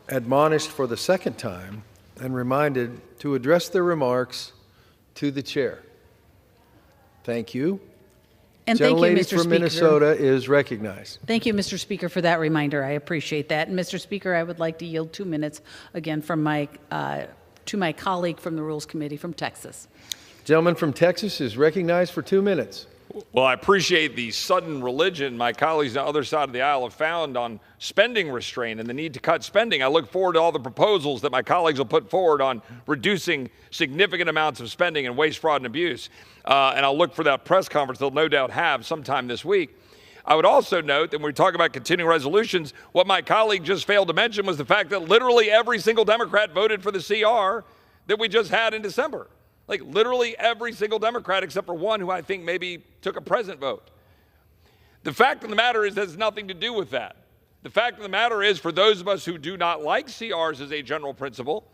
Speaker 2: admonished for the second time and reminded to address their remarks to the chair. Thank you.
Speaker 13: And thank you,
Speaker 2: Gentlelady
Speaker 13: Mr.
Speaker 2: from
Speaker 13: Speaker.
Speaker 2: Minnesota is recognized.
Speaker 13: Thank you, Mr. Speaker, for that reminder. I appreciate that. And Mr. Speaker, I would like to yield 2 minutes again from to my colleague from the Rules Committee from Texas.
Speaker 2: Gentleman from Texas is recognized for 2 minutes.
Speaker 18: Well, I appreciate the sudden religion my colleagues on the other side of the aisle have found on spending restraint and the need to cut spending. I look forward to all the proposals that my colleagues will put forward on reducing significant amounts of spending and waste, fraud, and abuse. And I'll look for that press conference they'll no doubt have sometime this week. I would also note that when we talk about continuing resolutions, what my colleague just failed to mention was the fact that literally every single Democrat voted for the CR that we just had in December. Like literally every single Democrat except for one who I think maybe took a present vote. The fact of the matter is, it has nothing to do with that. The fact of the matter is, for those of us who do not like CRs as a general principle,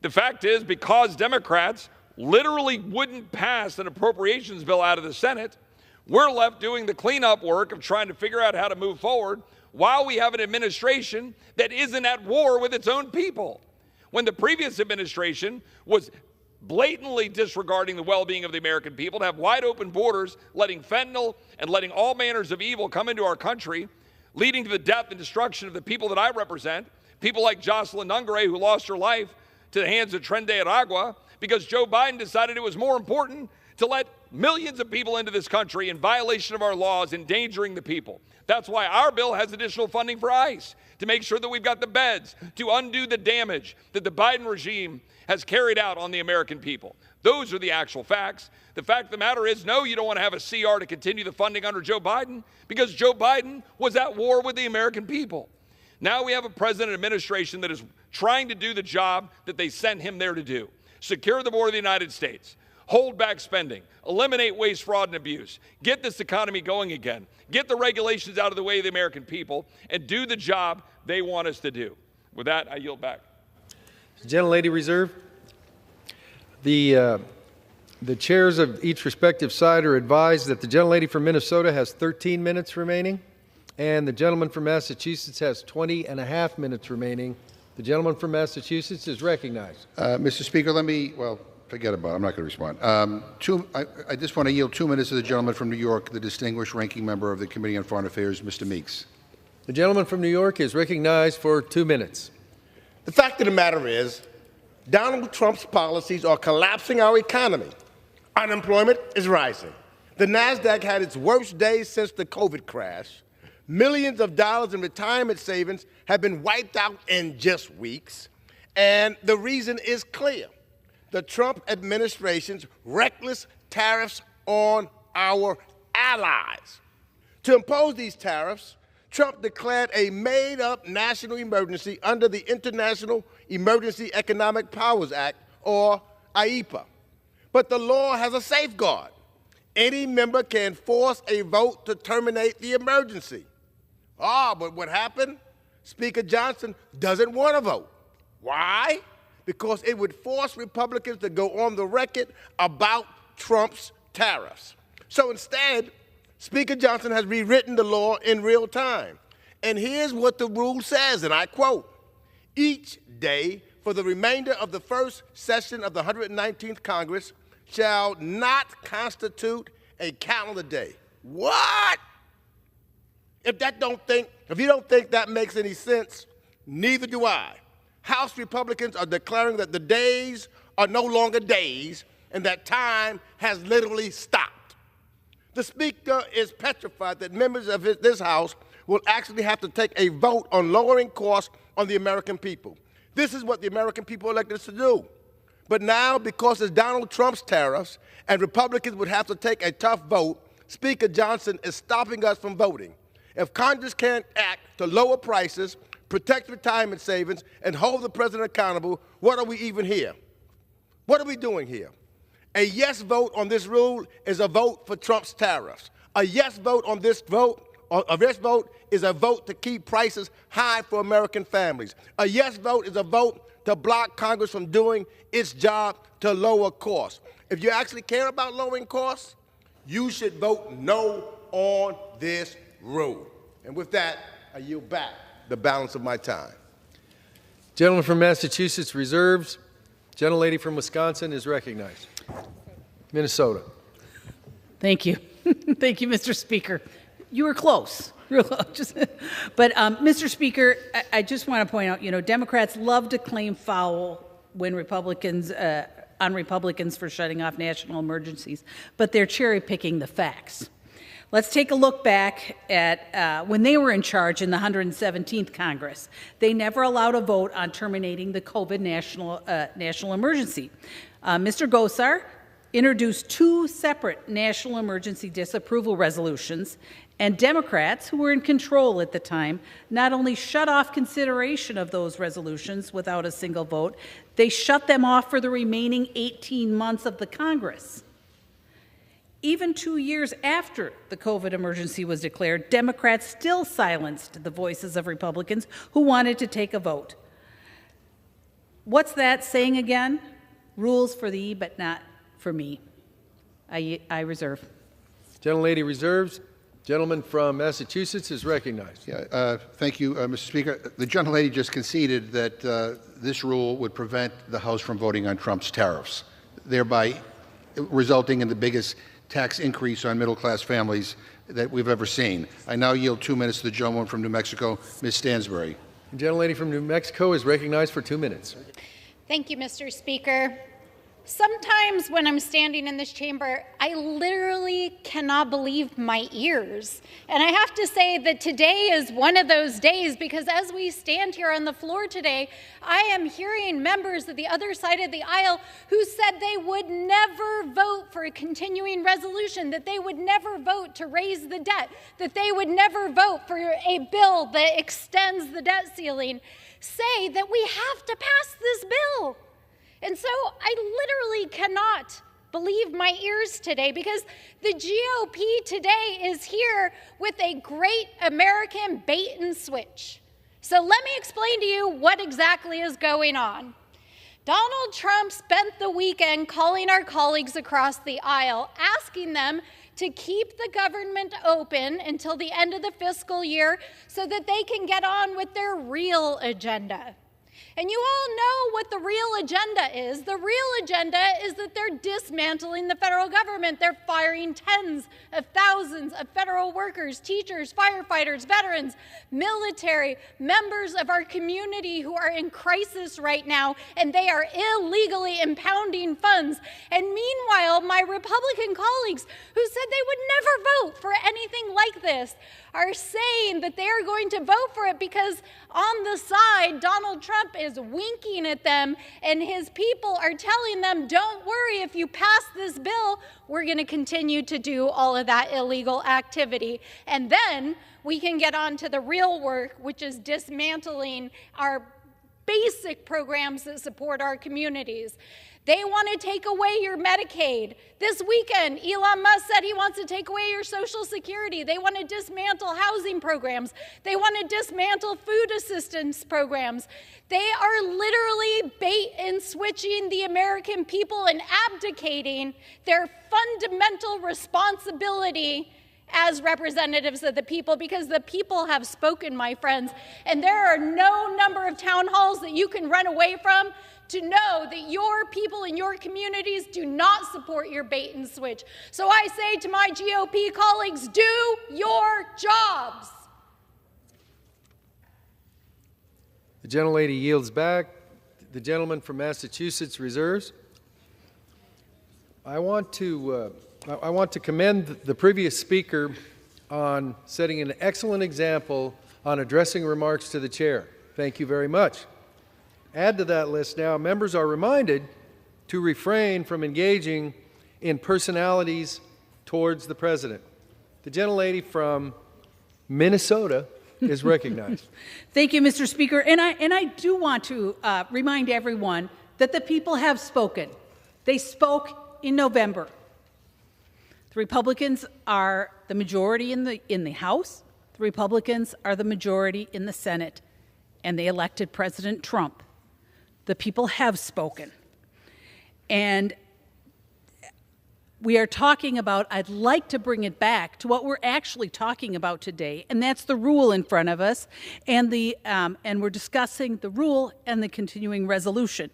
Speaker 18: the fact is because Democrats literally wouldn't pass an appropriations bill out of the Senate, we're left doing the cleanup work of trying to figure out how to move forward while we have an administration that isn't at war with its own people. When the previous administration was blatantly disregarding the well-being of the American people, to have wide open borders, letting fentanyl and letting all manners of evil come into our country, leading to the death and destruction of the people that I represent, people like Jocelyn Nungare, who lost her life to the hands of Tren de Aragua, because Joe Biden decided it was more important to let millions of people into this country in violation of our laws, endangering the people. That's why our bill has additional funding for ICE, to make sure that we've got the beds to undo the damage that the Biden regime has carried out on the American people. Those are the actual facts. The fact of the matter is, no, you don't want to have a CR to continue the funding under Joe Biden, because Joe Biden was at war with the American people. Now we have a president and administration that is trying to do the job that they sent him there to do. Secure the border of the United States, hold back spending, eliminate waste, fraud, and abuse, get this economy going again, get the regulations out of the way of the American people, and do the job they want us to do. With that, I yield back.
Speaker 2: Gentlelady reserve. The chairs of each respective side are advised that the gentlelady from Minnesota has 13 minutes remaining, and the gentleman from Massachusetts has 20 and a half minutes remaining. The gentleman from Massachusetts is recognized.
Speaker 15: Mr. Speaker, forget about it. I'm not going to respond. I just want to yield 2 minutes to the gentleman from New York, the distinguished ranking member of the Committee on Foreign Affairs, Mr. Meeks.
Speaker 2: The gentleman from New York is recognized for 2 minutes.
Speaker 11: The fact of the matter is, Donald Trump's policies are collapsing our economy. Unemployment is rising. The NASDAQ had its worst day since the COVID crash. Millions of dollars in retirement savings have been wiped out in just weeks. And the reason is clear. The Trump administration's reckless tariffs on our allies. To impose these tariffs, Trump declared a made-up national emergency under the International Emergency Economic Powers Act, or IEPA. But the law has a safeguard. Any member can force a vote to terminate the emergency. But what happened? Speaker Johnson doesn't want to vote. Why? Because it would force Republicans to go on the record about Trump's tariffs. So instead, Speaker Johnson has rewritten the law in real time. And here's what the rule says, and I quote, "Each day for the remainder of the first session of the 119th Congress shall not constitute a calendar day." What? If you don't think that makes any sense, neither do I. House Republicans are declaring that the days are no longer days and that time has literally stopped. The Speaker is petrified that members of this House will actually have to take a vote on lowering costs on the American people. This is what the American people elected us to do. But now, because it's Donald Trump's tariffs and Republicans would have to take a tough vote, Speaker Johnson is stopping us from voting. If Congress can't act to lower prices, protect retirement savings, and hold the president accountable, what are we even here? What are we doing here? A yes vote on this rule is a vote for Trump's tariffs. A yes vote on this vote, is a vote to keep prices high for American families. A yes vote is a vote to block Congress from doing its job to lower costs. If you actually care about lowering costs, you should vote no on this rule. And with that, I yield back the balance of my time.
Speaker 2: Gentleman from Massachusetts reserves. Gentlelady from Wisconsin is recognized. Minnesota.
Speaker 13: Thank you. Thank you, Mr. Speaker. You were close. Real close. But, Mr. Speaker, I just want to point out, Democrats love to claim foul when Republicans for shutting off national emergencies, but they're cherry picking the facts. Let's take a look back at when they were in charge in the 117th Congress. They never allowed a vote on terminating the COVID national emergency. Mr. Gosar introduced 2 separate national emergency disapproval resolutions, and Democrats, who were in control at the time, not only shut off consideration of those resolutions without a single vote, they shut them off for the remaining 18 months of the Congress. Even 2 years after the COVID emergency was declared, Democrats still silenced the voices of Republicans who wanted to take a vote. What's that saying again? Rules for thee, but not for me. I reserve.
Speaker 2: Gentlelady reserves. Gentleman from Massachusetts is recognized.
Speaker 15: Thank you, Mr. Speaker. The gentlelady just conceded that this rule would prevent the House from voting on Trump's tariffs, thereby resulting in the biggest tax increase on middle-class families that we've ever seen. I now yield 2 minutes to the gentleman from New Mexico, Ms. Stansbury.
Speaker 2: The gentlelady from New Mexico is recognized for 2 minutes.
Speaker 19: Thank you, Mr. Speaker. Sometimes when I'm standing in this chamber, I literally cannot believe my ears. And I have to say that today is one of those days, because as we stand here on the floor today, I am hearing members of the other side of the aisle who said they would never vote for a continuing resolution, that they would never vote to raise the debt, that they would never vote for a bill that extends the debt ceiling, say that we have to pass this bill. And so I literally cannot believe my ears today, because the GOP today is here with a great American bait and switch. So let me explain to you what exactly is going on. Donald Trump spent the weekend calling our colleagues across the aisle, asking them to keep the government open until the end of the fiscal year so that they can get on with their real agenda. And you all know what the real agenda is. The real agenda is that they're dismantling the federal government. They're firing tens of thousands of federal workers, teachers, firefighters, veterans, military, members of our community who are in crisis right now, and they are illegally impounding funds. And meanwhile, my Republican colleagues who said they would never vote for anything like this are saying that they are going to vote for it because on the side, Donald Trump is winking at them and his people are telling them, don't worry, if you pass this bill, we're going to continue to do all of that illegal activity. And then we can get on to the real work, which is dismantling our basic programs that support our communities. They want to take away your Medicaid. This weekend, Elon Musk said he wants to take away your Social Security. They want to dismantle housing programs. They want to dismantle food assistance programs. They are literally bait and switching the American people and abdicating their fundamental responsibility as representatives of the people, because the people have spoken, my friends, and there are no number of town halls that you can run away from to know that your people in your communities do not support your bait and switch. So I say to my GOP colleagues, do your jobs.
Speaker 2: The gentlelady yields back. The gentleman from Massachusetts reserves. I want to commend the previous speaker on setting an excellent example on addressing remarks to the chair. Thank you very much. Add to that list now, members are reminded to refrain from engaging in personalities towards the president. The gentlelady from Minnesota is recognized.
Speaker 13: Thank you, Mr. Speaker. And I do want to remind everyone that the people have spoken. They spoke in November. The Republicans are the majority in the House. The Republicans are the majority in the Senate. And they elected President Trump. The people have spoken. And we are talking about, I'd like to bring it back to what we're actually talking about today, and that's the rule in front of us, and we're discussing the rule and the continuing resolution.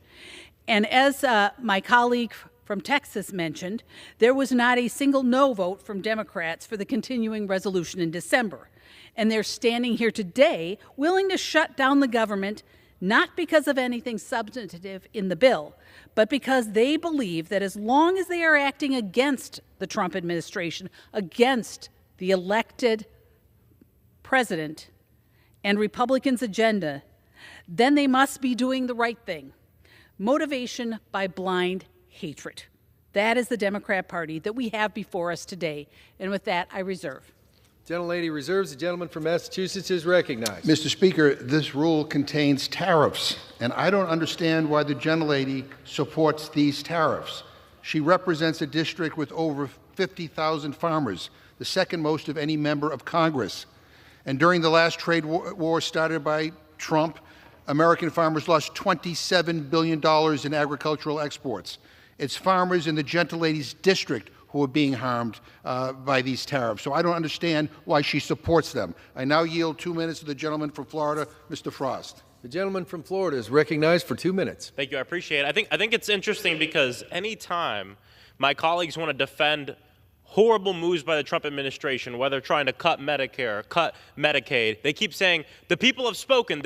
Speaker 13: And as my colleague from Texas mentioned, there was not a single no vote from Democrats for the continuing resolution in December. And they're standing here today willing to shut down the government, not because of anything substantive in the bill, but because they believe that as long as they are acting against the Trump administration, against the elected president and Republicans' agenda, then they must be doing the right thing. Motivation by blind hatred. That is the Democrat Party that we have before us today. And with that, I reserve.
Speaker 2: Gentlelady reserves. The gentleman from Massachusetts is recognized.
Speaker 15: Mr. Speaker, this rule contains tariffs, and I don't understand why the gentlelady supports these tariffs. She represents a district with over 50,000 farmers, the second most of any member of Congress. And during the last trade war started by Trump, American farmers lost $27 billion in agricultural exports. It's farmers in the gentlelady's district who are being harmed by these tariffs. So I don't understand why she supports them. I now yield 2 minutes to the gentleman from Florida, Mr. Frost.
Speaker 2: The gentleman from Florida is recognized for 2 minutes.
Speaker 21: Thank you. I appreciate it. I think it's interesting because any time my colleagues want to defend horrible moves by the Trump administration, whether trying to cut Medicare, cut Medicaid, they keep saying, the people have spoken,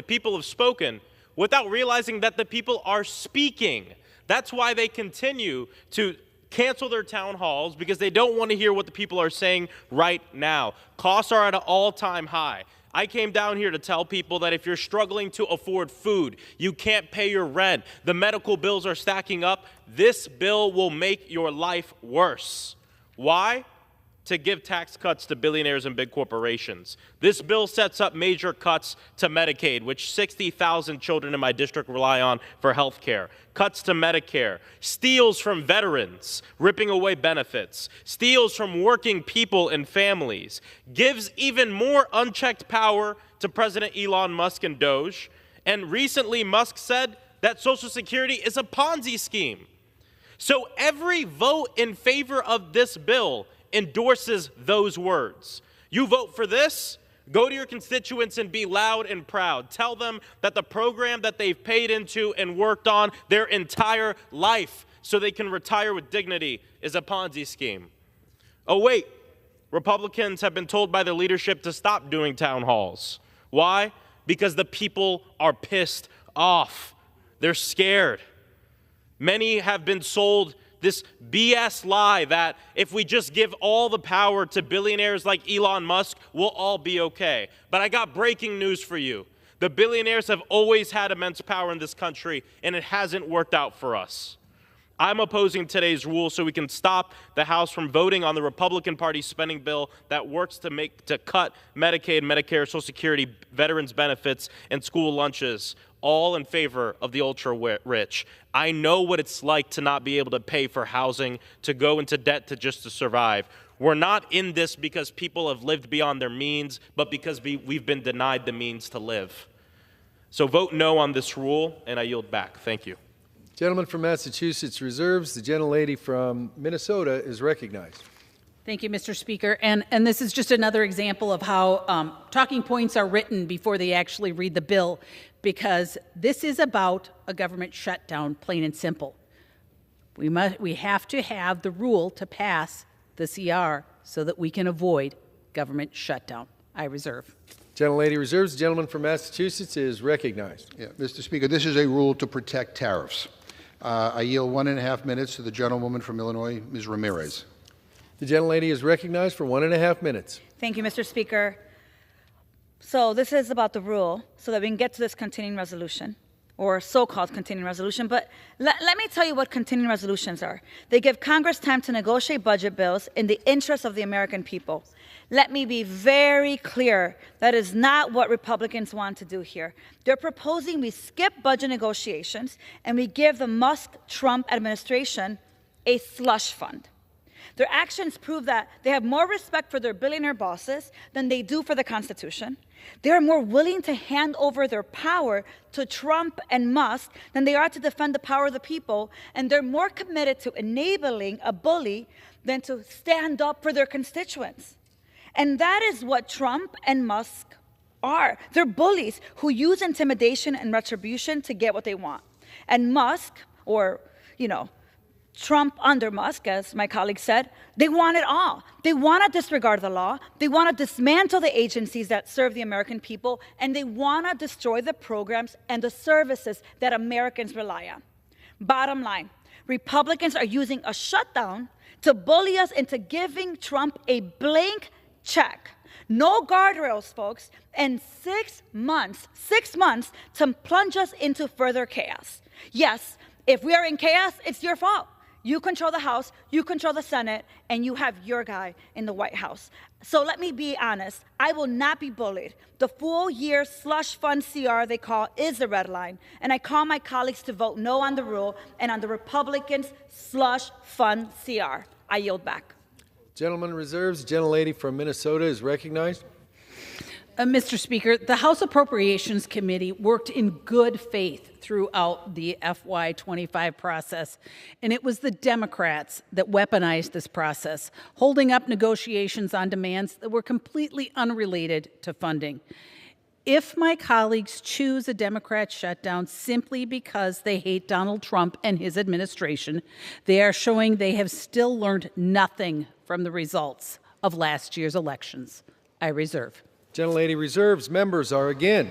Speaker 21: without realizing that the people are speaking. That's why they continue to cancel their town halls, because they don't want to hear what the people are saying right now. Costs are at an all-time high. I came down here to tell people that if you're struggling to afford food, you can't pay your rent, the medical bills are stacking up, this bill will make your life worse. Why? To give tax cuts to billionaires and big corporations. This bill sets up major cuts to Medicaid, which 60,000 children in my district rely on for health care. Cuts to Medicare, steals from veterans, ripping away benefits, steals from working people and families, gives even more unchecked power to President Elon Musk and Doge. And recently Musk said that Social Security is a Ponzi scheme. So every vote in favor of this bill endorses those words. You vote for this, Go to your constituents and be loud and proud. Tell them that the program that they've paid into and worked on their entire life so they can retire with dignity is a Ponzi scheme. Oh, wait. Republicans have been told by their leadership to stop doing town halls. Why? Because the people are pissed off. They're scared. Many have been sold this BS lie that if we just give all the power to billionaires like Elon Musk, we'll all be okay. But I got breaking news for you. The billionaires have always had immense power in this country, and it hasn't worked out for us. I'm opposing today's rule so we can stop the House from voting on the Republican Party spending bill that works to cut Medicaid, Medicare, Social Security, veterans benefits, and school lunches, all in favor of the ultra-rich. I know what it's like to not be able to pay for housing, to go into debt just to survive. We're not in this because people have lived beyond their means, but because we've been denied the means to live. So vote no on this rule, and I yield back. Thank you.
Speaker 2: Gentleman from Massachusetts reserves. The gentlelady from Minnesota is recognized.
Speaker 13: Thank you, Mr. Speaker. And this is just another example of how talking points are written before they actually read the bill, because this is about a government shutdown, plain and simple. We have to have the rule to pass the CR so that we can avoid government shutdown. I reserve.
Speaker 2: Gentlelady reserves. The gentleman from Massachusetts is recognized.
Speaker 15: Yeah, Mr. Speaker, this is a rule to protect tariffs. I yield 1.5 minutes to the gentlewoman from Illinois, Ms. Ramirez.
Speaker 2: The gentlelady is recognized for 1.5 minutes.
Speaker 1: Thank you, Mr. Speaker. So this is about the rule so that we can get to this continuing resolution, or so-called continuing resolution. But let me tell you what continuing resolutions are. They give Congress time to negotiate budget bills in the interest of the American people. Let me be very clear. That is not what Republicans want to do here. They're proposing we skip budget negotiations and we give the Musk-Trump administration a slush fund. Their actions prove that they have more respect for their billionaire bosses than they do for the Constitution. They are more willing to hand over their power to Trump and Musk than they are to defend the power of the people, and they're more committed to enabling a bully than to stand up for their constituents. And that is what Trump and Musk are. They're bullies who use intimidation and retribution to get what they want. And Musk, or, Trump under Musk, as my colleague said, they want it all. They want to disregard the law. They want to dismantle the agencies that serve the American people, and they want to destroy the programs and the services that Americans rely on. Bottom line, Republicans are using a shutdown to bully us into giving Trump a blank check. No guardrails, folks, and 6 months to plunge us into further chaos. Yes, if we are in chaos, it's your fault. You control the House, you control the Senate, and you have your guy in the White House. So let me be honest, I will not be bullied. The full-year slush fund CR they call is the red line, and I call my colleagues to vote no on the rule and on the Republicans' slush fund CR. I yield back.
Speaker 2: Gentleman reserves. The gentlelady from Minnesota is recognized.
Speaker 13: Mr. Speaker, the House Appropriations Committee worked in good faith throughout the FY25 process, and it was the Democrats that weaponized this process, holding up negotiations on demands that were completely unrelated to funding. If my colleagues choose a Democrat shutdown simply because they hate Donald Trump and his administration, they are showing they have still learned nothing from the results of last year's elections. I reserve.
Speaker 2: Gentlelady reserves. Members are again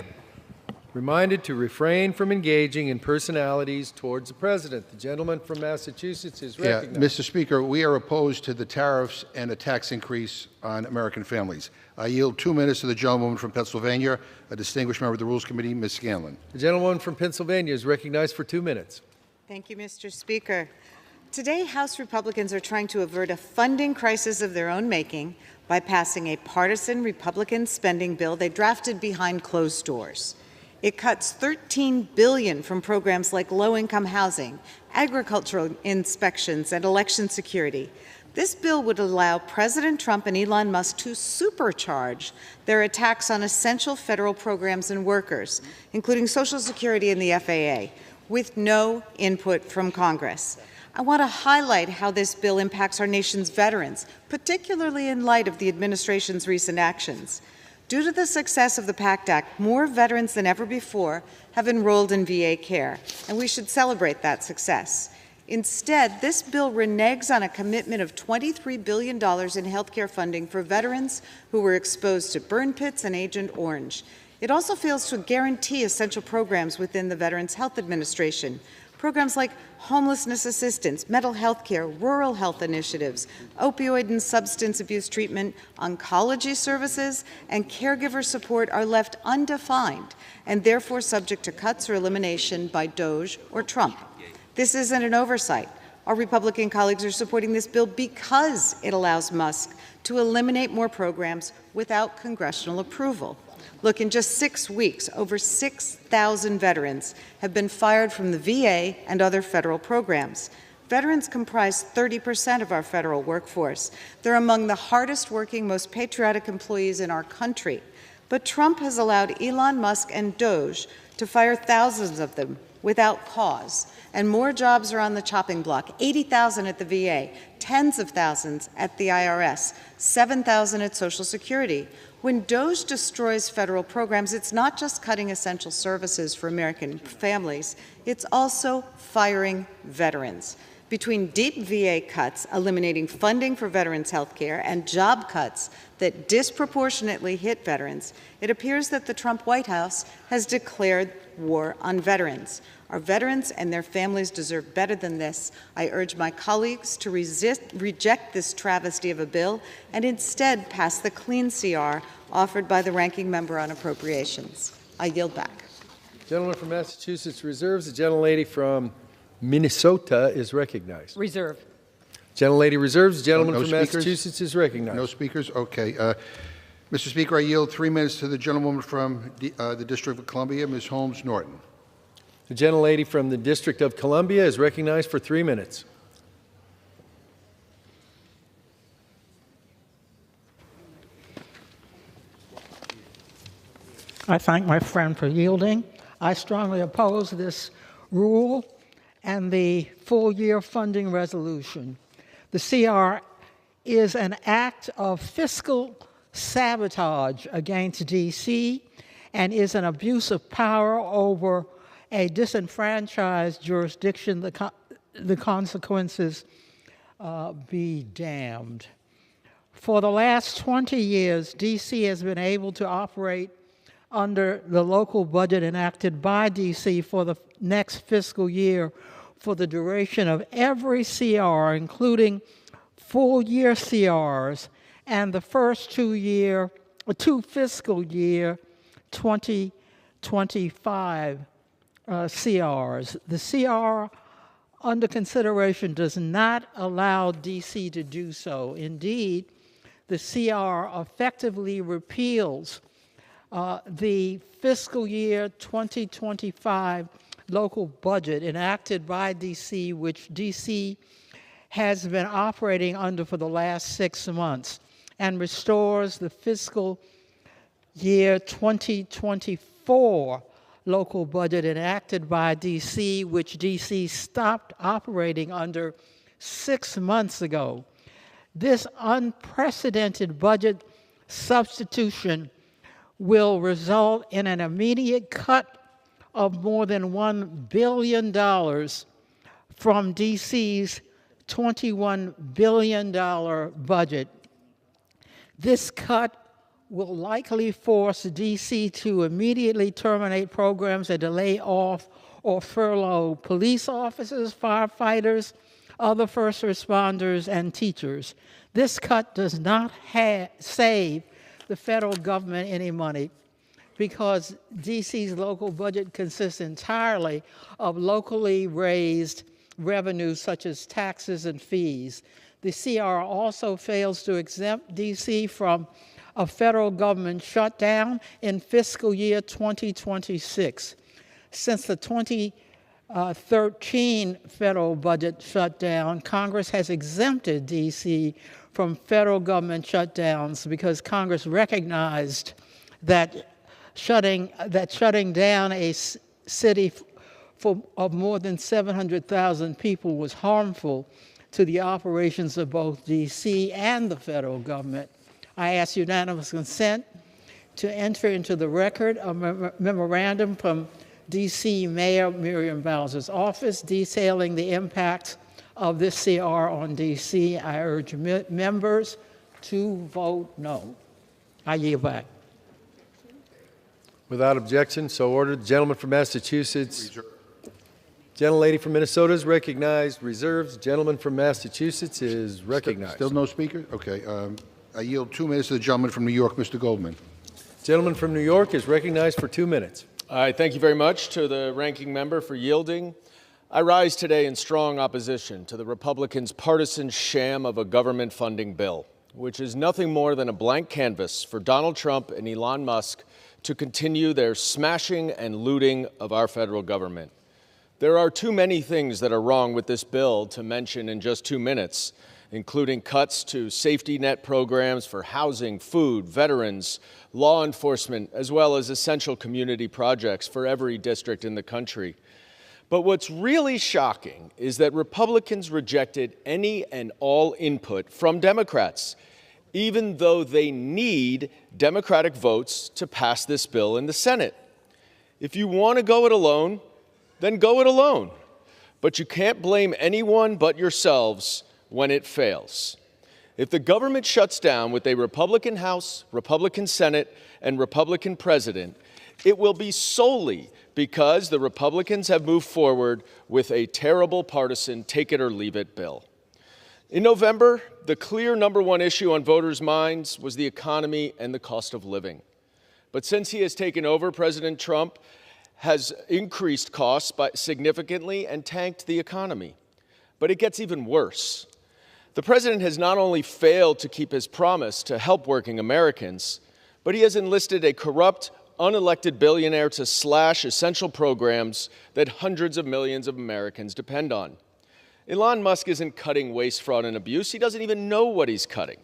Speaker 2: reminded to refrain from engaging in personalities towards the president. The gentleman from Massachusetts is recognized.
Speaker 15: Mr. Speaker, we are opposed to the tariffs and a tax increase on American families. I yield 2 minutes to the gentlewoman from Pennsylvania, a distinguished member of the Rules Committee, Ms. Scanlon.
Speaker 2: The gentlewoman from Pennsylvania is recognized for 2 minutes.
Speaker 22: Thank you, Mr. Speaker. Today, House Republicans are trying to avert a funding crisis of their own making by passing a partisan Republican spending bill they drafted behind closed doors. It cuts $13 billion from programs like low-income housing, agricultural inspections, and election security. This bill would allow President Trump and Elon Musk to supercharge their attacks on essential federal programs and workers, including Social Security and the FAA, with no input from Congress. I want to highlight how this bill impacts our nation's veterans, particularly in light of the administration's recent actions. Due to the success of the PACT Act, more veterans than ever before have enrolled in VA care, and we should celebrate that success. Instead, this bill reneges on a commitment of $23 billion in health care funding for veterans who were exposed to burn pits and Agent Orange. It also fails to guarantee essential programs within the Veterans Health Administration. Programs like homelessness assistance, mental health care, rural health initiatives, opioid and substance abuse treatment, oncology services, and caregiver support are left undefined and therefore subject to cuts or elimination by DOJ or Trump. This isn't an oversight. Our Republican colleagues are supporting this bill because it allows Musk to eliminate more programs without congressional approval. Look, in just 6 weeks, over 6,000 veterans have been fired from the VA and other federal programs. Veterans comprise 30% of our federal workforce. They're among the hardest working, most patriotic employees in our country. But Trump has allowed Elon Musk and DOJ to fire thousands of them without cause. And more jobs are on the chopping block, 80,000 at the VA, tens of thousands at the IRS, 7,000 at Social Security. When DOJ destroys federal programs, it's not just cutting essential services for American families, it's also firing veterans. Between deep VA cuts, eliminating funding for veterans' health care, and job cuts that disproportionately hit veterans, it appears that the Trump White House has declared war on veterans. Our veterans and their families deserve better than this. I urge my colleagues to reject this travesty of a bill and instead pass the clean CR offered by the ranking member on appropriations. I yield back.
Speaker 2: Gentleman from Massachusetts reserves. The gentlelady from Minnesota is recognized.
Speaker 3: Reserve.
Speaker 2: Gentlelady reserves. The gentleman
Speaker 15: No
Speaker 2: from
Speaker 15: speakers?
Speaker 2: Massachusetts is recognized.
Speaker 15: No speakers? Okay. Mr. Speaker, I yield 3 minutes to the gentlewoman from the District of Columbia, Ms. Holmes Norton.
Speaker 2: The gentlelady from the District of Columbia is recognized for 3 minutes.
Speaker 3: I thank my friend for yielding. I strongly oppose this rule and the full-year funding resolution. The CR is an act of fiscal sabotage against D.C. and is an abuse of power over a disenfranchised jurisdiction. The consequences be damned. For the last 20 years, D.C. has been able to operate under the local budget enacted by D.C. for the next fiscal year for the duration of every CR, including full-year CRs and the first two fiscal year 2025 CRs. The CR under consideration does not allow D.C. to do so. Indeed, the CR effectively repeals the fiscal year 2025 local budget enacted by D.C., which D.C. has been operating under for the last 6 months, and restores the fiscal year 2024 local budget enacted by D.C., which D.C. stopped operating under 6 months ago. This unprecedented budget substitution will result in an immediate cut of more than $1 billion from D.C.'s $21 billion budget. This cut will likely force D.C. to immediately terminate programs that lay off or furlough police officers, firefighters, other first responders, and teachers. This cut does not save the federal government any money because D.C.'s local budget consists entirely of locally raised revenues such as taxes and fees. The CR also fails to exempt D.C. from a federal government shutdown in fiscal year 2026. Since the 2013 federal budget shutdown, Congress has exempted D.C. from federal government shutdowns because Congress recognized that shutting down a city of more than 700,000 people was harmful to the operations of both D.C. and the federal government. I ask unanimous consent to enter into the record a memorandum from D.C. Mayor Miriam Bowser's office detailing the impact of this CR on D.C. I urge members to vote no. I yield back.
Speaker 2: Without objection, so ordered. The gentleman from Massachusetts. Gentlelady from Minnesota is recognized. Reserves. The gentleman from Massachusetts is recognized.
Speaker 15: Still no speaker? Okay. I yield 2 minutes to the gentleman from New York, Mr. Goldman.
Speaker 2: Gentleman from New York is recognized for 2 minutes.
Speaker 4: I thank you very much to the ranking member for yielding. I rise today in strong opposition to the Republicans' partisan sham of a government funding bill, which is nothing more than a blank canvas for Donald Trump and Elon Musk to continue their smashing and looting of our federal government. There are too many things that are wrong with this bill to mention in just 2 minutes, including cuts to safety net programs for housing, food, veterans, law enforcement, as well as essential community projects for every district in the country. But what's really shocking is that Republicans rejected any and all input from Democrats, even though they need Democratic votes to pass this bill in the Senate. If you want to go it alone, then go it alone. But you can't blame anyone but yourselves when it fails. If the government shuts down with a Republican House, Republican Senate, and Republican President, it will be solely because the Republicans have moved forward with a terrible partisan take-it-or-leave-it bill. In November, the clear #1 issue on voters' minds was the economy and the cost of living. But since he has taken over, President Trump has increased costs significantly and tanked the economy. But it gets even worse. The president has not only failed to keep his promise to help working Americans, but he has enlisted a corrupt, unelected billionaire to slash essential programs that hundreds of millions of Americans depend on. Elon Musk isn't cutting waste, fraud, and abuse. He doesn't even know what he's cutting.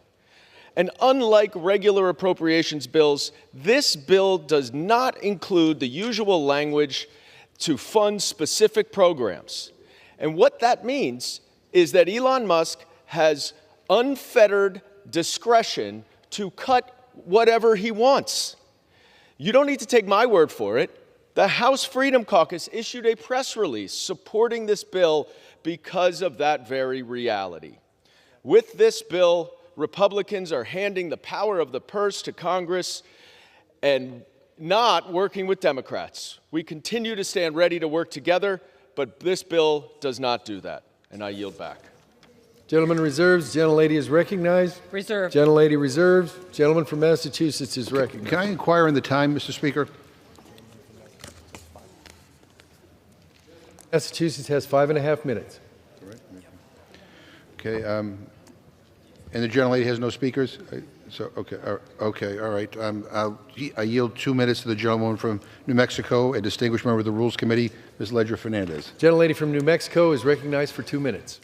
Speaker 4: And unlike regular appropriations bills, this bill does not include the usual language to fund specific programs. And what that means is that Elon Musk has unfettered discretion to cut whatever he wants. You don't need to take my word for it. The House Freedom Caucus issued a press release supporting this bill because of that very reality. With this bill, Republicans are handing the power of the purse to Congress and not working with Democrats. We continue to stand ready to work together, but this bill does not do that. And I yield back.
Speaker 2: Gentleman reserves. Gentlelady is recognized.
Speaker 13: Reserved.
Speaker 2: Gentlelady reserves. Gentleman from Massachusetts is recognized.
Speaker 15: Can I inquire in the time, Mr. Speaker?
Speaker 2: Massachusetts has 5.5 minutes.
Speaker 15: Okay. And the gentlelady has no speakers? So, okay, all right. I yield 2 minutes to the gentlewoman from New Mexico, a distinguished member of the Rules Committee, Ms. Ledger Fernandez.
Speaker 2: Gentlelady from New Mexico is recognized for 2 minutes.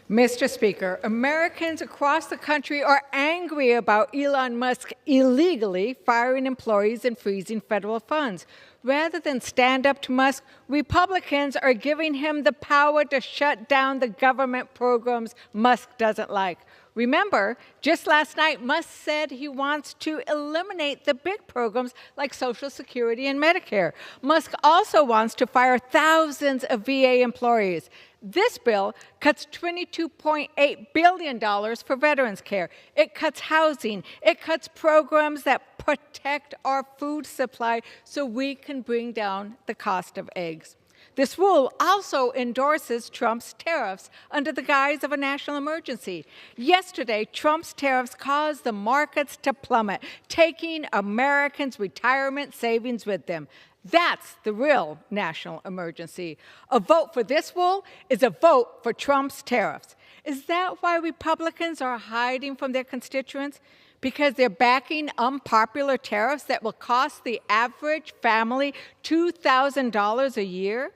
Speaker 17: Mr. Speaker, Americans across the country are angry about Elon Musk illegally firing employees and freezing federal funds. Rather than stand up to Musk, Republicans are giving him the power to shut down the government programs Musk doesn't like. Remember, just last night, Musk said he wants to eliminate the big programs like Social Security and Medicare. Musk also wants to fire thousands of VA employees. This bill cuts $22.8 billion for veterans care. It cuts housing. It cuts programs that protect our food supply so we can bring down the cost of eggs. This rule also endorses Trump's tariffs under the guise of a national emergency. Yesterday, Trump's tariffs caused the markets to plummet, taking Americans' retirement savings with them. That's the real national emergency. A vote for this rule is a vote for Trump's tariffs. Is that why Republicans are hiding from their constituents? Because they're backing unpopular tariffs that will cost the average family $2,000 a year?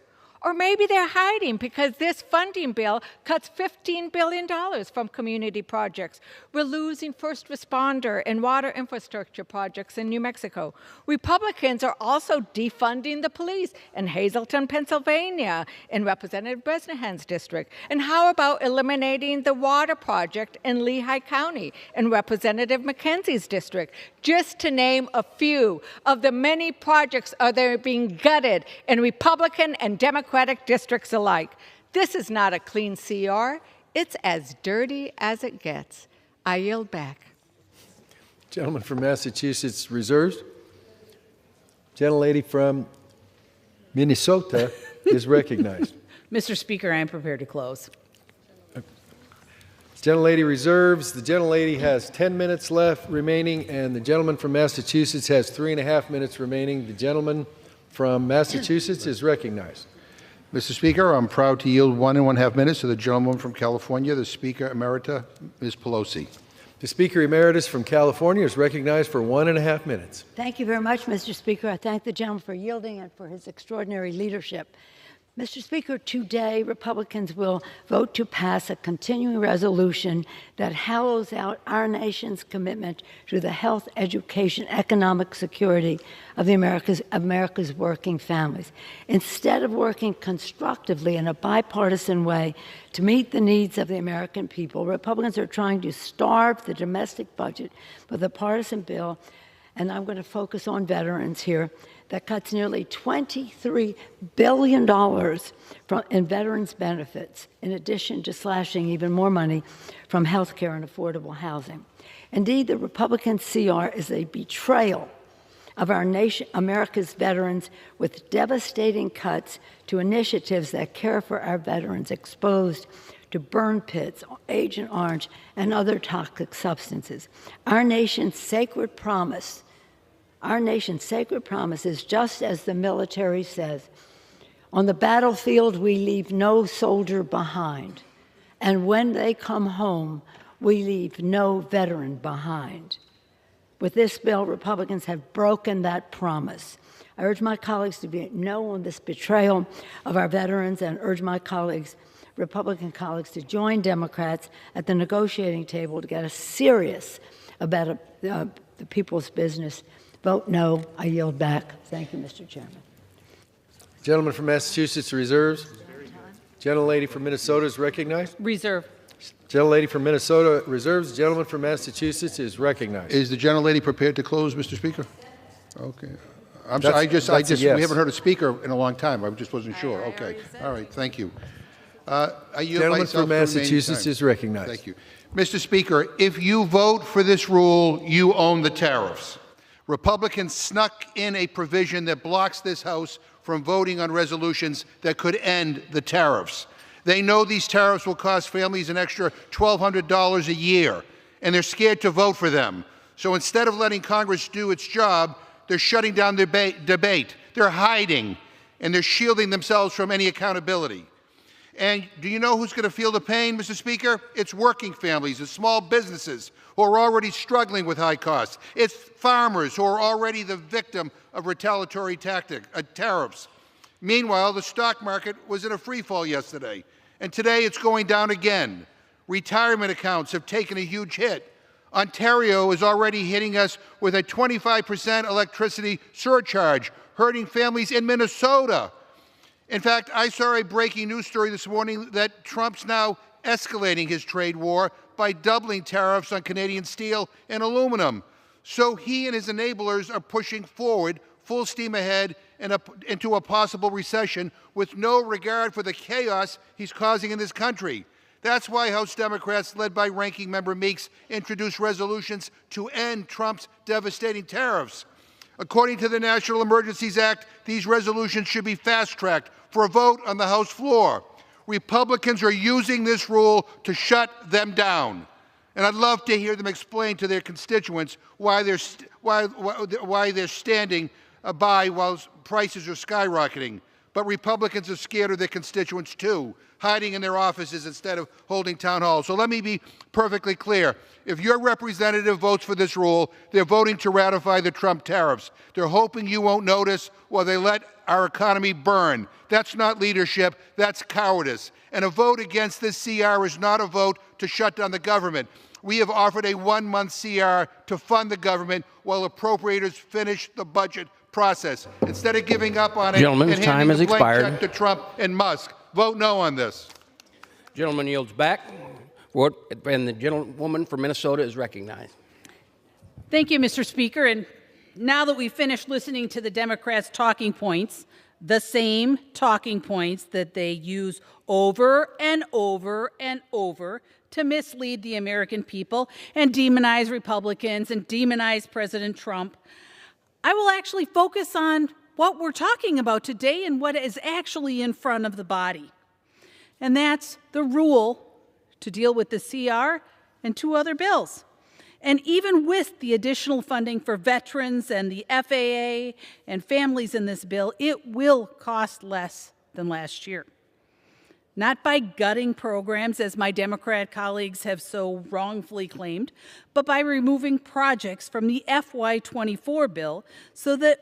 Speaker 17: Or maybe they're hiding because this funding bill cuts $15 billion from community projects. We're losing first responder and water infrastructure projects in New Mexico. Republicans are also defunding the police in Hazleton, Pennsylvania, in Representative Bresnahan's district. And how about eliminating the water project in Lehigh County in Representative McKenzie's district? Just to name a few of the many projects that are being gutted in Republican and Democratic districts alike. This is not a clean CR. It's as dirty as it gets. I yield back.
Speaker 2: Gentleman from Massachusetts reserves. Gentlelady from Minnesota is recognized.
Speaker 13: Mr. Speaker, I am prepared to close.
Speaker 2: Gentlelady reserves. The gentlelady has 10 minutes left remaining, and the gentleman from Massachusetts has 3.5 minutes remaining. The gentleman from Massachusetts is recognized.
Speaker 15: Mr. Speaker, I'm proud to yield 1.5 minutes to the gentleman from California, the Speaker Emerita, Ms. Pelosi.
Speaker 2: The Speaker Emeritus from California is recognized for 1.5 minutes.
Speaker 5: Thank you very much, Mr. Speaker. I thank the gentleman for yielding and for his extraordinary leadership. Mr. Speaker, today Republicans will vote to pass a continuing resolution that hollows out our nation's commitment to the health, education, economic security of America's working families. Instead of working constructively in a bipartisan way to meet the needs of the American people, Republicans are trying to starve the domestic budget with a partisan bill, and I'm going to focus on veterans here, that cuts nearly $23 billion in veterans' benefits, in addition to slashing even more money from health care and affordable housing. Indeed, the Republican CR is a betrayal of our nation, America's veterans, with devastating cuts to initiatives that care for our veterans exposed to burn pits, Agent Orange, and other toxic substances. Our nation's sacred promise is just as the military says, on the battlefield we leave no soldier behind, and when they come home, we leave no veteran behind. With this bill, Republicans have broken that promise. I urge my colleagues to vote no on this betrayal of our veterans and urge my colleagues, Republican colleagues, to join Democrats at the negotiating table to get us serious about the people's business. Vote no. I yield back. Thank you, Mr. Chairman.
Speaker 2: Gentleman from Massachusetts reserves. Gentlelady from Minnesota is recognized.
Speaker 13: Reserve.
Speaker 2: Gentlelady from Minnesota reserves. The gentleman from Massachusetts is recognized.
Speaker 15: Is the gentlelady prepared to close, Mr. Speaker? Okay. I'm
Speaker 2: That's-
Speaker 15: sorry.
Speaker 2: that's a yes.
Speaker 15: We haven't heard a speaker in a long time. I just wasn't sure. Okay. All right. Thank you. I yield
Speaker 2: Gentleman
Speaker 15: myself
Speaker 2: from
Speaker 15: the remaining
Speaker 2: Massachusetts
Speaker 15: time.
Speaker 2: is recognized.
Speaker 15: Thank you. Mr. Speaker, if you vote for this rule, you own the tariffs. Republicans snuck in a provision that blocks this House from voting on resolutions that could end the tariffs. They know these tariffs will cost families an extra $1,200 a year, and they're scared to vote for them. So instead of letting Congress do its job, they're shutting down the debate. They're hiding, and they're shielding themselves from any accountability. And do you know who's going to feel the pain, Mr. Speaker? It's working families, it's small businesses who are already struggling with high costs. It's farmers who are already the victim of retaliatory tariffs. Meanwhile, the stock market was in a free fall yesterday, and today it's going down again. Retirement accounts have taken a huge hit. Ontario is already hitting us with a 25% electricity surcharge, hurting families in Minnesota. In fact, I saw a breaking news story this morning that Trump's now escalating his trade war by doubling tariffs on Canadian steel and aluminum. So he and his enablers are pushing forward, full steam ahead, into a possible recession with no regard for the chaos he's causing in this country. That's why House Democrats, led by Ranking Member Meeks, introduced resolutions to end Trump's devastating tariffs. According to the National Emergencies Act, these resolutions should be fast-tracked for a vote on the House floor. Republicans are using this rule to shut them down. And I'd love to hear them explain to their constituents why they're standing by while prices are skyrocketing. But Republicans are scared of their constituents too, hiding in their offices instead of holding town halls. So let me be perfectly clear. If your representative votes for this rule, they're voting to ratify the Trump tariffs. They're hoping you won't notice while they let our economy burn. That's not leadership, that's cowardice. And a vote against this CR is not a vote to shut down the government. We have offered a one-month CR to fund the government while appropriators finish the budget process. Instead of giving up on it
Speaker 6: Gentleman's
Speaker 15: and
Speaker 6: time
Speaker 15: handing
Speaker 6: has
Speaker 15: the blank
Speaker 6: expired.
Speaker 15: check to Trump and Musk, vote no on this.
Speaker 6: Gentleman yields back. And the gentlewoman from Minnesota is recognized.
Speaker 13: Thank you, Mr. Speaker. And now that we've finished listening to the Democrats' talking points, the same talking points that they use over and over and over to mislead the American people and demonize Republicans and demonize President Trump, I will actually focus on what we're talking about today and what is actually in front of the body. And that's the rule to deal with the CR and two other bills. And even with the additional funding for veterans and the FAA and families in this bill, it will cost less than last year. Not by gutting programs, as my Democrat colleagues have so wrongfully claimed, but by removing projects from the FY24 bill so that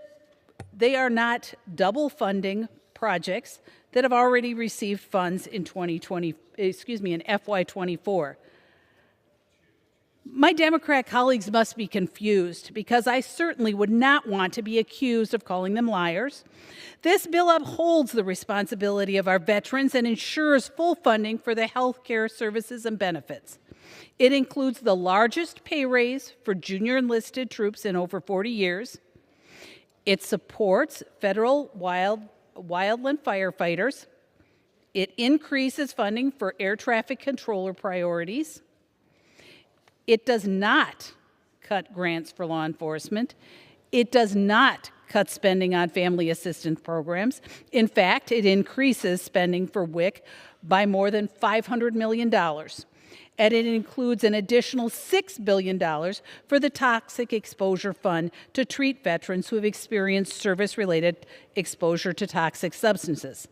Speaker 13: they are not double funding projects that have already received funds in in FY24. My Democrat colleagues must be confused because I certainly would not want to be accused of calling them liars. This bill upholds the responsibility of our veterans and ensures full funding for the health care services and benefits. It includes the largest pay raise for junior enlisted troops in over 40 years. It supports federal wildland firefighters. It increases funding for air traffic controller priorities. It does not cut grants for law enforcement. It does not cut spending on family assistance programs. In fact, it increases spending for WIC by more than $500 million. And it includes an additional $6 billion for the Toxic Exposure Fund to treat veterans who have experienced service-related exposure to toxic substances.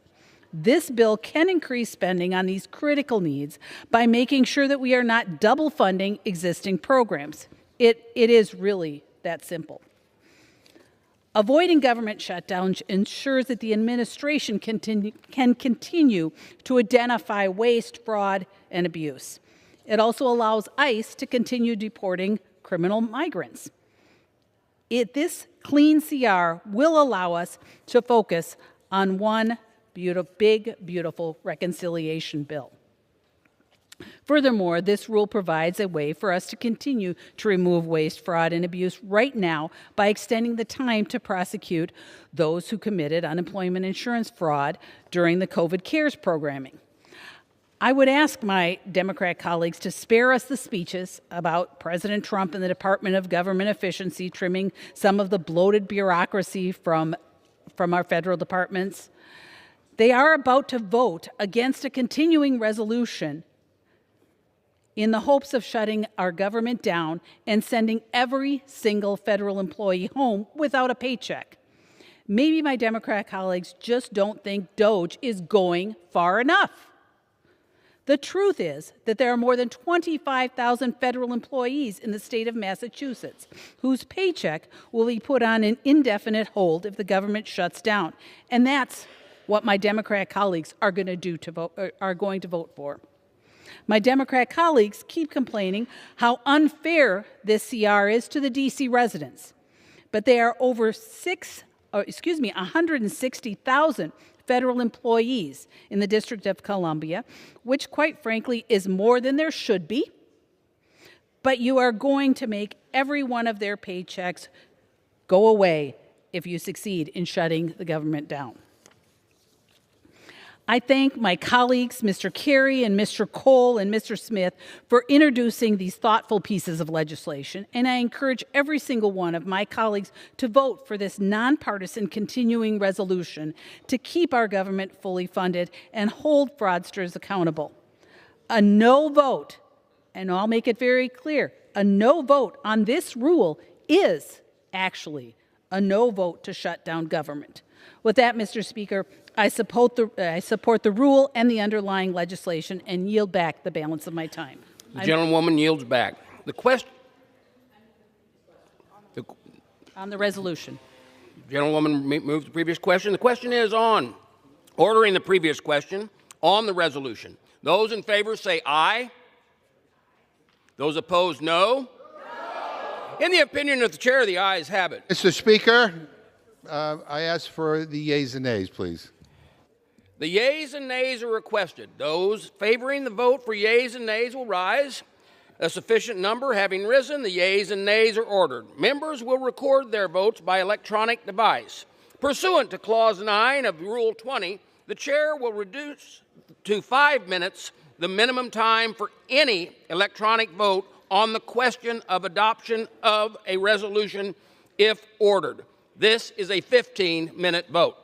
Speaker 13: This bill can increase spending on these critical needs by making sure that we are not double funding existing programs. It is really that simple. Avoiding government shutdown ensures that the administration can continue to identify waste, fraud, and abuse. It also allows ICE to continue deporting criminal migrants. This clean CR will allow us to focus on one big, beautiful reconciliation bill. Furthermore, this rule provides a way for us to continue to remove waste, fraud, and abuse right now by extending the time to prosecute those who committed unemployment insurance fraud during the COVID CARES programming. I would ask my Democrat colleagues to spare us the speeches about President Trump and the Department of Government Efficiency trimming some of the bloated bureaucracy from our federal departments. They are about to vote against a continuing resolution in the hopes of shutting our government down and sending every single federal employee home without a paycheck. Maybe my Democrat colleagues just don't think DOGE is going far enough. The truth is that there are more than 25,000 federal employees in the state of Massachusetts whose paycheck will be put on an indefinite hold if the government shuts down. And that's what my Democrat colleagues are going to vote for. My Democrat colleagues keep complaining how unfair this CR is to the D.C. residents, but there are over 160,000 federal employees in the District of Columbia, which quite frankly is more than there should be, but you are going to make every one of their paychecks go away if you succeed in shutting the government down. I thank my colleagues, Mr. Carey and Mr. Cole and Mr. Smith, for introducing these thoughtful pieces of legislation, and I encourage every single one of my colleagues to vote for this nonpartisan continuing resolution to keep our government fully funded and hold fraudsters accountable. A no vote, and I'll make it very clear, a no vote on this rule is actually a no vote to shut down government. With that, Mr. Speaker, I support the rule and the underlying legislation and yield back the balance of my time.
Speaker 6: The gentlewoman yields back. The question.
Speaker 13: On the resolution.
Speaker 6: Gentlewoman moved the previous question. The question is on ordering the previous question on the resolution. Those in favor say aye. Those opposed, no. In the opinion of the chair, the ayes have it.
Speaker 15: Mr. Speaker, I ask for the yeas and nays, please.
Speaker 6: The yeas and nays are requested. Those favoring the vote for yeas and nays will rise. A sufficient number having risen, the yeas and nays are ordered. Members will record their votes by electronic device. Pursuant to Clause 9 of Rule 20, the chair will reduce to 5 minutes the minimum time for any electronic vote on the question of adoption of a resolution if ordered. This is a 15-minute vote.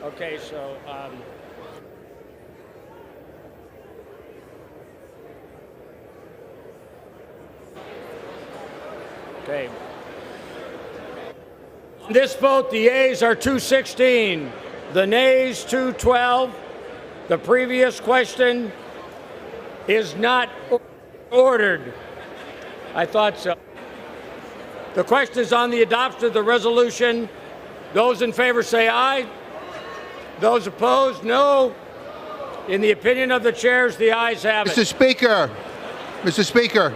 Speaker 6: Okay, so okay. On this vote, the yeas are 216, the nays 212. The previous question is not ordered. I thought so. The question is on the adoption of the resolution. Those in favor say aye. Those opposed, no. In the opinion of the chairs, the ayes have it.
Speaker 15: Mr. Speaker.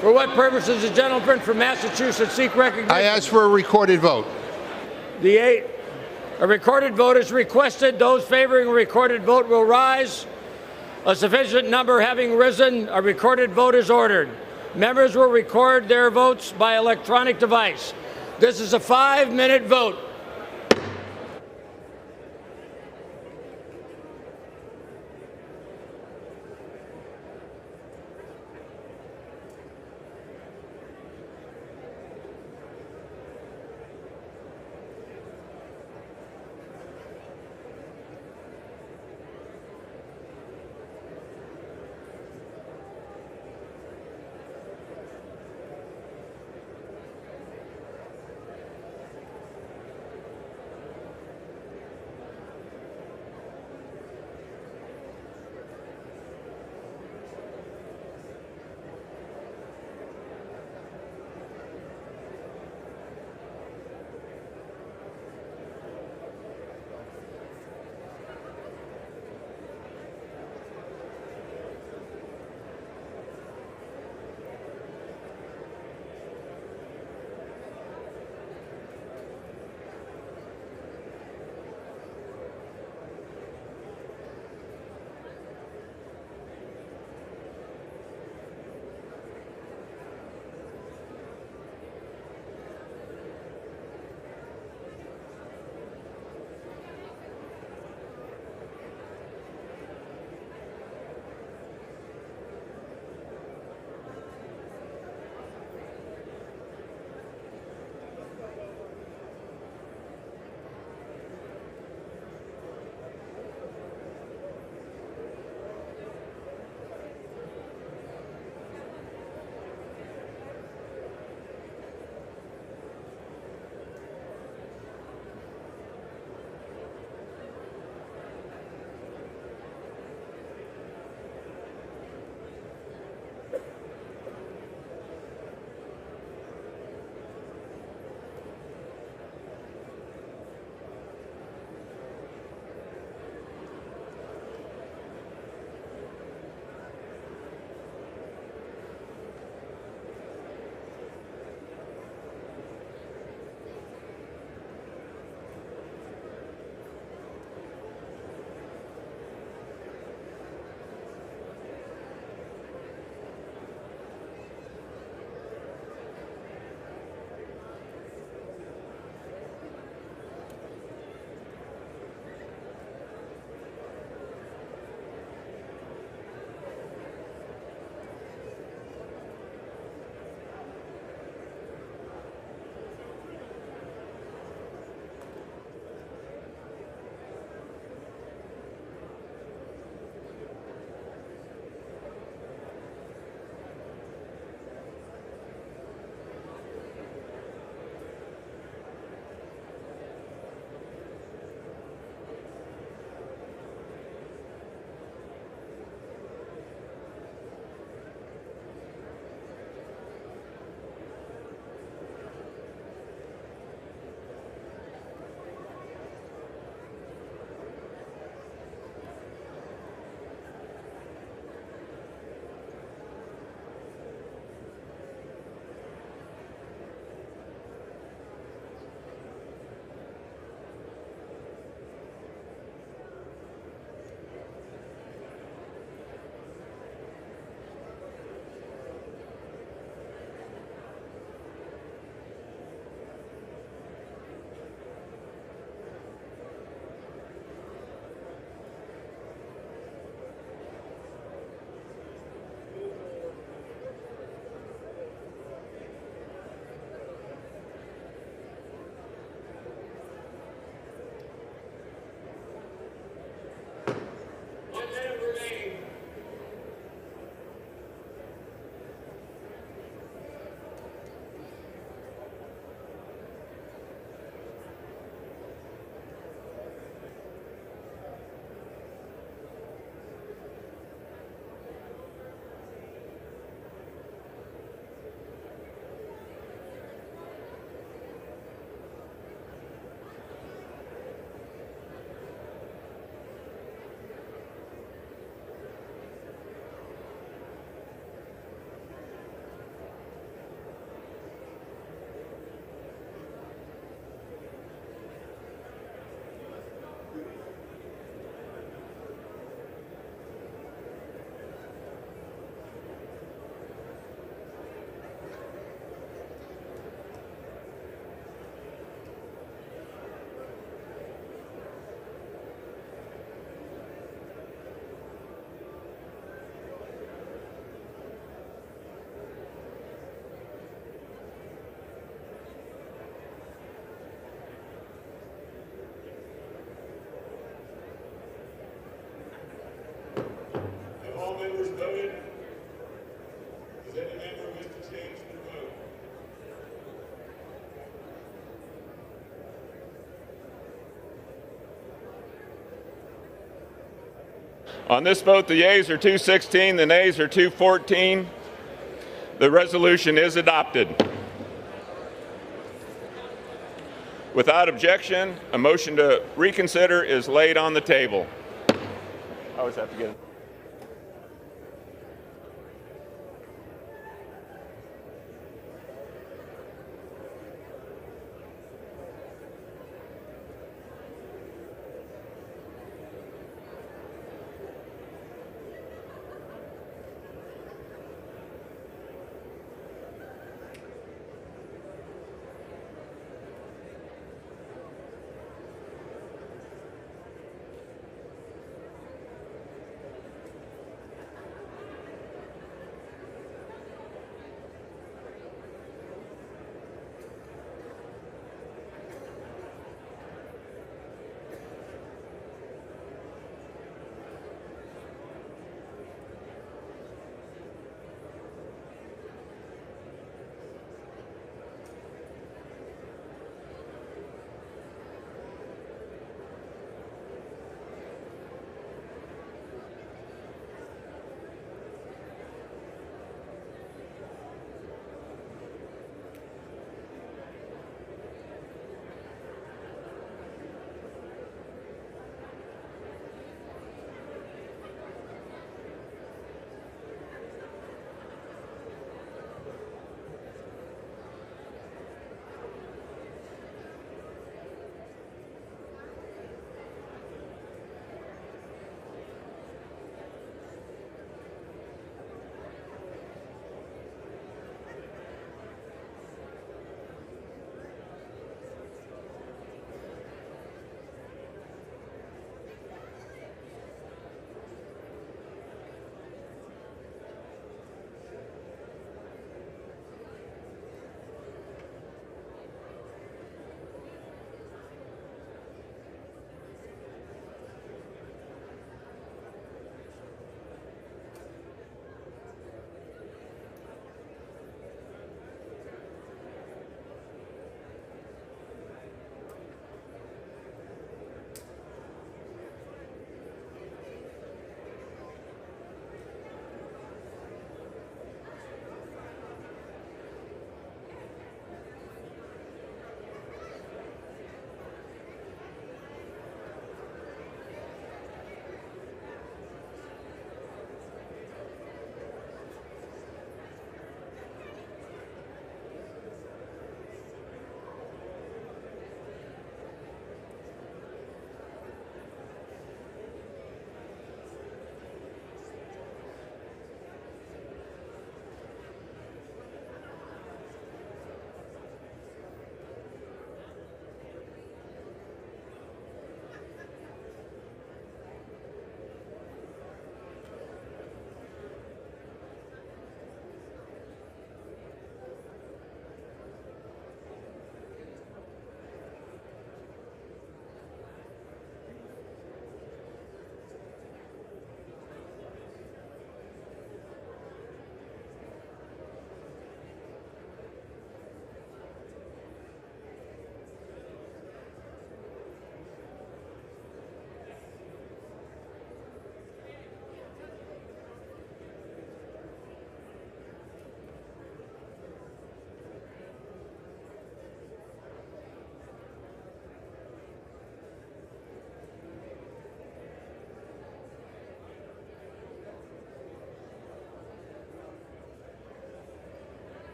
Speaker 6: For what purpose does the gentleman from Massachusetts seek recognition?
Speaker 15: I ask for a recorded vote.
Speaker 6: A recorded vote is requested. Those favoring a recorded vote will rise. A sufficient number having risen, a recorded vote is ordered. Members will record their votes by electronic device. This is a 5-minute vote.
Speaker 7: members voted? Does any member wish to change their vote? On this vote, the yeas are 216, the nays are 214. The resolution is adopted. Without objection, a motion to reconsider is laid on the table. I always have to get it.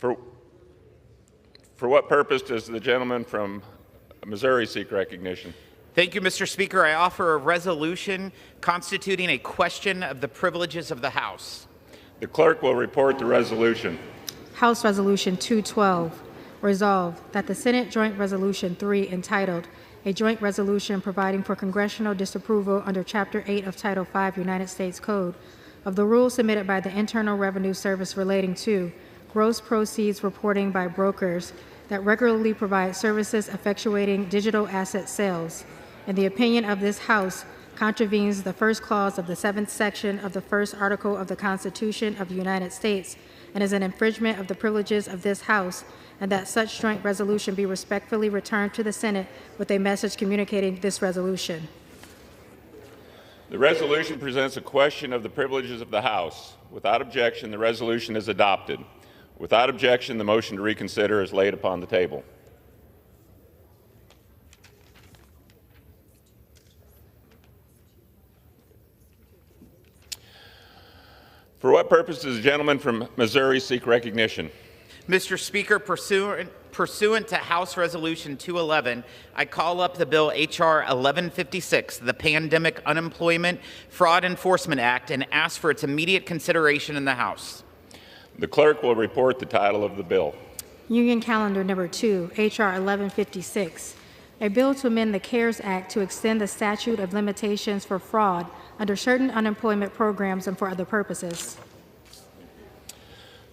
Speaker 7: For what purpose does the gentleman from Missouri seek recognition?
Speaker 8: Thank you, Mr. Speaker. I offer a resolution constituting a question of the privileges of the House.
Speaker 7: The clerk will report the resolution.
Speaker 9: House Resolution 212, resolved that the Senate Joint Resolution 3 entitled, "A Joint Resolution Providing for Congressional Disapproval under Chapter 8 of Title 5 United States Code of the rules submitted by the Internal Revenue Service relating to gross proceeds reporting by brokers that regularly provide services effectuating digital asset sales, in the opinion of this House, contravenes the first clause of the 7th section of the first article of the Constitution of the United States and is an infringement of the privileges of this House, and that such joint resolution be respectfully returned to the Senate with a message communicating this resolution."
Speaker 7: The resolution presents a question of the privileges of the House. Without objection, the resolution is adopted. Without objection, the motion to reconsider is laid upon the table. For what purpose does the gentleman from Missouri seek recognition?
Speaker 8: Mr. Speaker, pursuant to House Resolution 211, I call up the bill H.R. 1156, the Pandemic Unemployment Fraud Enforcement Act, and ask for its immediate consideration in the House.
Speaker 7: The clerk will report the title of the bill.
Speaker 9: Union Calendar Number 2, H.R. 1156, a bill to amend the CARES Act to extend the statute of limitations for fraud under certain unemployment programs and for other purposes.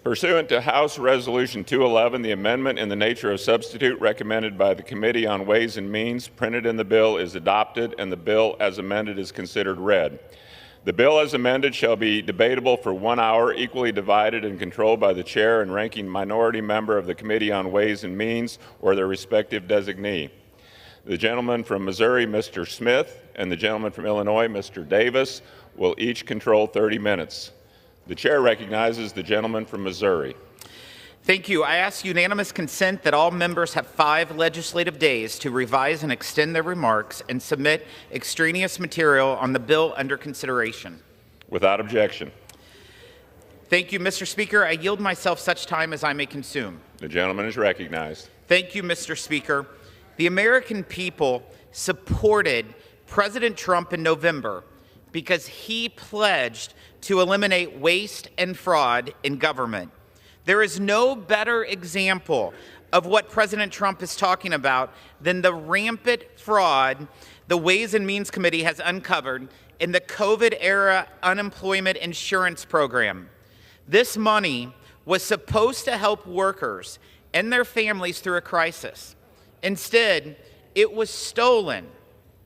Speaker 7: Pursuant to House Resolution 211, the amendment in the nature of substitute recommended by the Committee on Ways and Means printed in the bill is adopted, and the bill as amended is considered read. The bill as amended shall be debatable for 1 hour, equally divided and controlled by the chair and ranking minority member of the Committee on Ways and Means or their respective designee. The gentleman from Missouri, Mr. Smith, and the gentleman from Illinois, Mr. Davis, will each control 30 minutes. The chair recognizes the gentleman from Missouri.
Speaker 8: Thank you. I ask unanimous consent that all members have 5 legislative days to revise and extend their remarks and submit extraneous material on the bill under consideration.
Speaker 7: Without objection.
Speaker 8: Thank you, Mr. Speaker. I yield myself such time as I may consume.
Speaker 7: The gentleman is recognized.
Speaker 8: Thank you, Mr. Speaker. The American people supported President Trump in November because he pledged to eliminate waste and fraud in government. There is no better example of what President Trump is talking about than the rampant fraud the Ways and Means Committee has uncovered in the COVID-era unemployment insurance program. This money was supposed to help workers and their families through a crisis. Instead, it was stolen.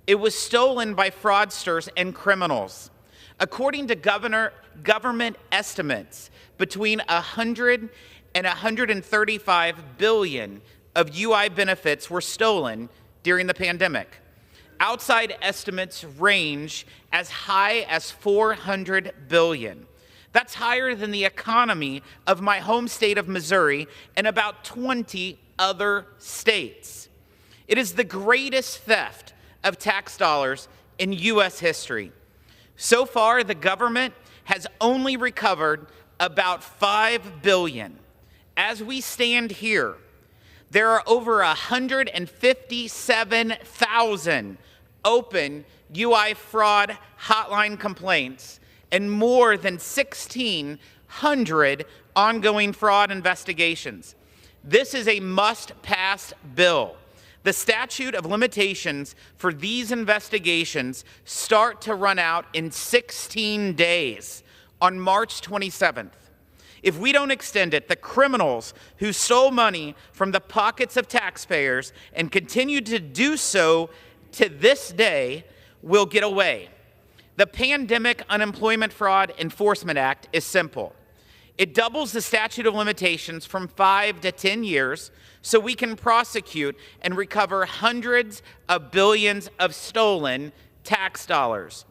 Speaker 8: It was stolen by fraudsters and criminals. According to government estimates, between 100 and 135 billion of UI benefits were stolen during the pandemic. Outside estimates range as high as 400 billion. That's higher than the economy of my home state of Missouri and about 20 other states. It is the greatest theft of tax dollars in U.S. history. So far, the government has only recovered about $5 billion. As we stand here, there are over 157,000 open UI fraud hotline complaints and more than 1,600 ongoing fraud investigations. This is a must-pass bill. The statute of limitations for these investigations start to run out in 16 days on March 27th. If we don't extend it, the criminals who stole money from the pockets of taxpayers and continue to do so to this day will get away. The Pandemic Unemployment Fraud Enforcement Act is simple. It doubles the statute of limitations from 5 to 10 years so we can prosecute and recover hundreds of billions of stolen tax dollars.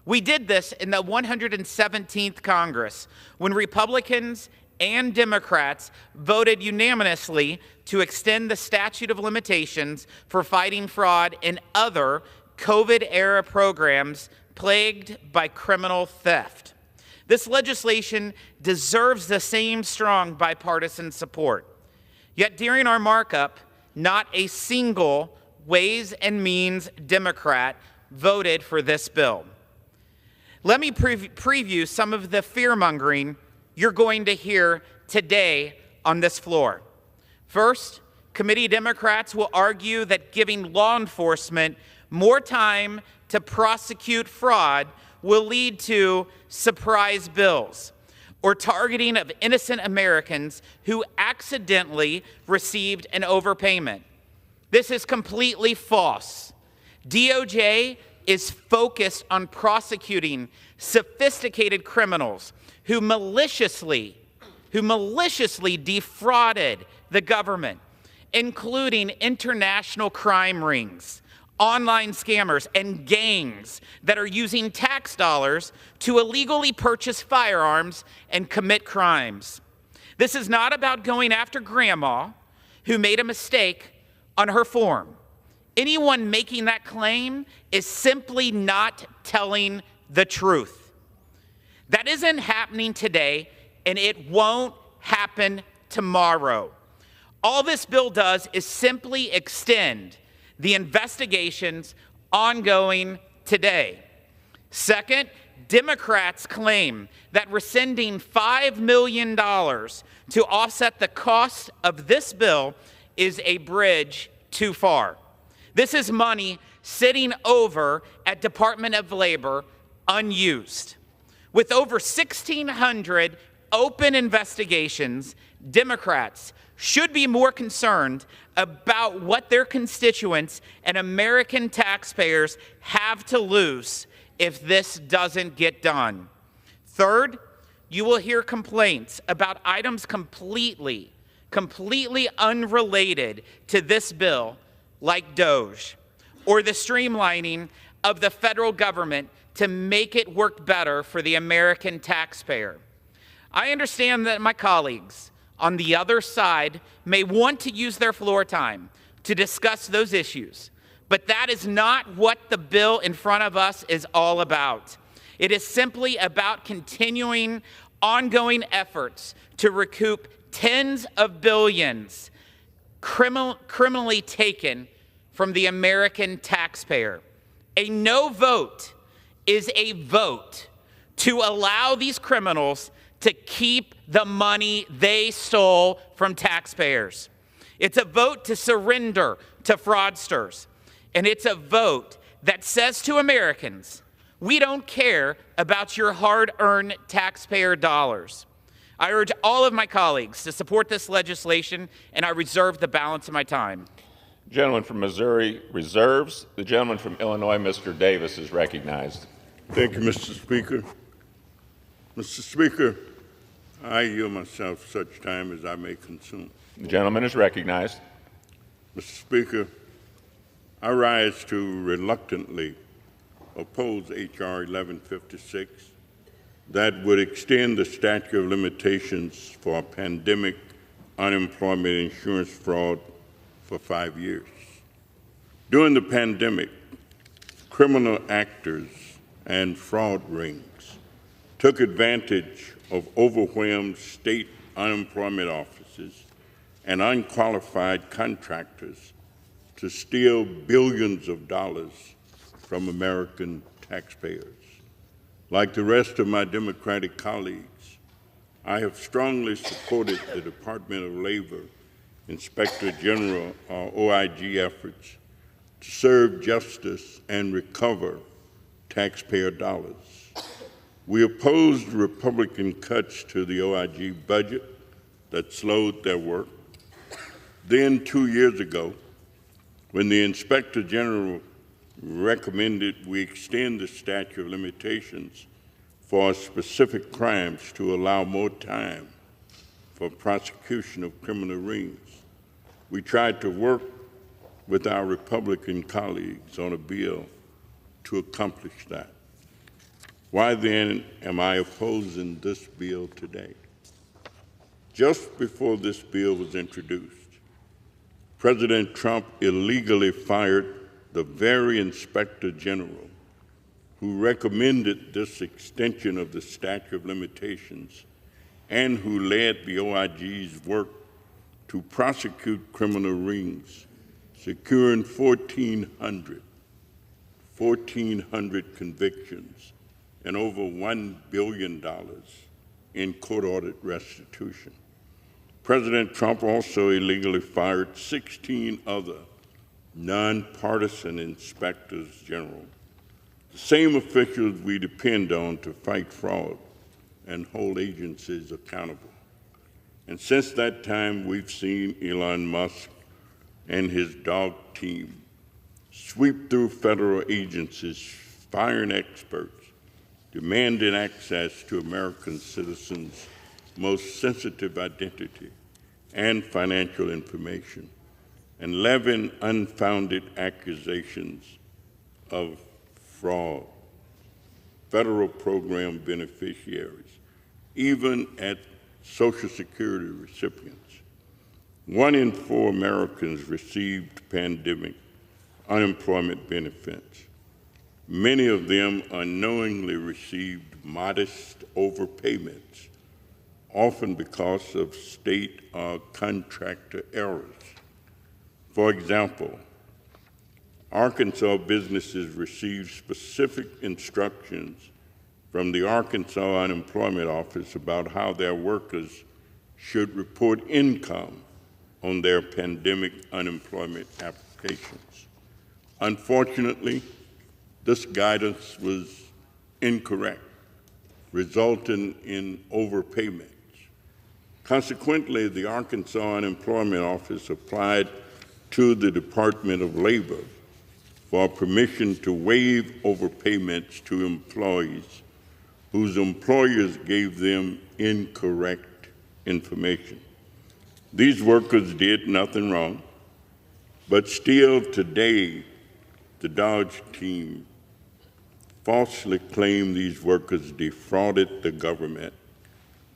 Speaker 8: We did this in the 117th Congress when Republicans and Democrats voted unanimously to extend the statute of limitations for fighting fraud in other COVID-era programs plagued by criminal theft. This legislation deserves the same strong bipartisan support. Yet during our markup, not a single Ways and Means Democrat voted for this bill. Let me preview some of the fear-mongering you're going to hear today on this floor. First, committee Democrats will argue that giving law enforcement more time to prosecute fraud will lead to surprise bills or targeting of innocent Americans who accidentally received an overpayment. This is completely false. DOJ is focused on prosecuting sophisticated criminals who maliciously defrauded the government, including international crime rings, online scammers, and gangs that are using tax dollars to illegally purchase firearms and commit crimes. This is not about going after grandma who made a mistake on her form. Anyone making that claim is simply not telling the truth. That isn't happening today, and it won't happen tomorrow. All this bill does is simply extend the investigations ongoing today. Second, Democrats claim that rescinding $5 million to offset the cost of this bill is a bridge too far. This is money sitting over at Department of Labor unused. With over 1,600 open investigations, Democrats should be more concerned about what their constituents and American taxpayers have to lose if this doesn't get done. Third, you will hear complaints about items completely unrelated to this bill, like DOJ, or the streamlining of the federal government to make it work better for the American taxpayer. I understand that my colleagues on the other side may want to use their floor time to discuss those issues, but that is not what the bill in front of us is all about. It is simply about continuing ongoing efforts to recoup tens of billions criminally taken from the American taxpayer. A no vote is a vote to allow these criminals to keep the money they stole from taxpayers. It's a vote to surrender to fraudsters. And it's a vote that says to Americans, we don't care about your hard-earned taxpayer dollars. I urge all of my colleagues to support this legislation, and I reserve the balance of my time.
Speaker 7: The gentleman from Missouri reserves. The gentleman from Illinois, Mr. Davis, is recognized.
Speaker 10: Thank you, Mr. Speaker. Mr. Speaker, I yield myself such time as I may consume.
Speaker 7: The gentleman is recognized.
Speaker 10: Mr. Speaker, I rise to reluctantly oppose H.R. 1156 that would extend the statute of limitations for pandemic unemployment insurance fraud for 5 years. During the pandemic, criminal actors and fraud rings took advantage of overwhelmed state unemployment offices and unqualified contractors to steal billions of dollars from American taxpayers. Like the rest of my Democratic colleagues, I have strongly supported the Department of Labor Inspector General, or OIG, efforts to serve justice and recover taxpayer dollars. We opposed Republican cuts to the OIG budget that slowed their work. Then 2 years ago, when the Inspector General recommended we extend the statute of limitations for specific crimes to allow more time for prosecution of criminal rings, we tried to work with our Republican colleagues on a bill to accomplish that. Why then am I opposing this bill today? Just before this bill was introduced, President Trump illegally fired the very Inspector General who recommended this extension of the statute of limitations and who led the OIG's work to prosecute criminal rings, securing 1,400 convictions and over $1 billion in court-ordered restitution. President Trump also illegally fired 16 other nonpartisan inspectors general, the same officials we depend on to fight fraud and hold agencies accountable. And since that time, we've seen Elon Musk and his dog team sweep through federal agencies, firing experts, demanding access to American citizens' most sensitive identity and financial information, and levying unfounded accusations of fraud, federal program beneficiaries, even at Social Security recipients. 1 in 4 Americans received pandemic unemployment benefits. Many of them unknowingly received modest overpayments, often because of state or contractor errors. For example, Arkansas businesses received specific instructions from the Arkansas Unemployment Office about how their workers should report income on their pandemic unemployment applications. Unfortunately, this guidance was incorrect, resulting in overpayments. Consequently, the Arkansas Unemployment Office applied to the Department of Labor for permission to waive overpayments to employees whose employers gave them incorrect information. These workers did nothing wrong, but still today, the Dodge team falsely claimed these workers defrauded the government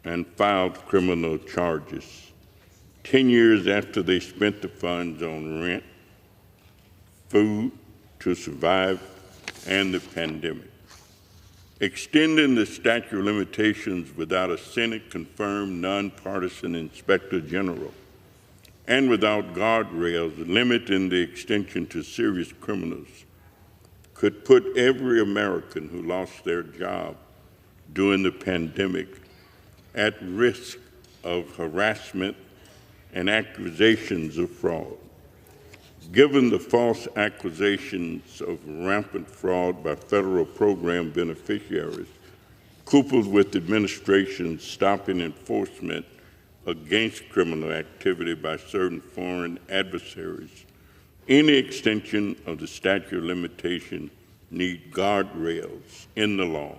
Speaker 10: and filed criminal charges 10 years after they spent the funds on rent, food to survive, and the pandemic. Extending the statute of limitations without a Senate-confirmed nonpartisan inspector general and without guardrails limiting the extension to serious criminals could put every American who lost their job during the pandemic at risk of harassment and accusations of fraud. Given the false accusations of rampant fraud by federal program beneficiaries, coupled with administration's stopping enforcement against criminal activity by certain foreign adversaries, any extension of the statute of limitation need guardrails in the law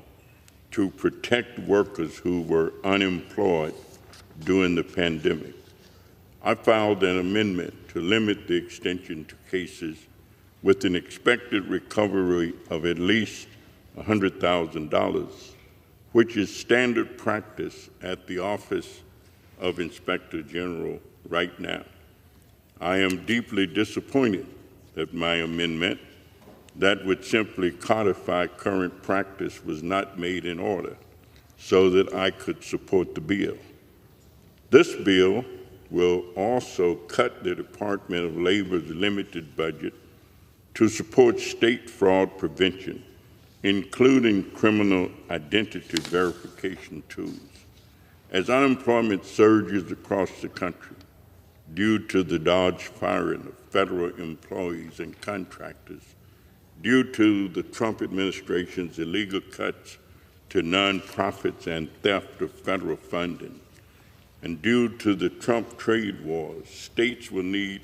Speaker 10: to protect workers who were unemployed during the pandemic. I filed an amendment to limit the extension to cases with an expected recovery of at least $100,000, which is standard practice at the Office of Inspector General right now. I am deeply disappointed that my amendment that would simply codify current practice was not made in order so that I could support the bill. This bill will also cut the Department of Labor's limited budget to support state fraud prevention, including criminal identity verification tools. As unemployment surges across the country due to the Dodge firing of federal employees and contractors, due to the Trump administration's illegal cuts to nonprofits and theft of federal funding, and due to the Trump trade wars, states will need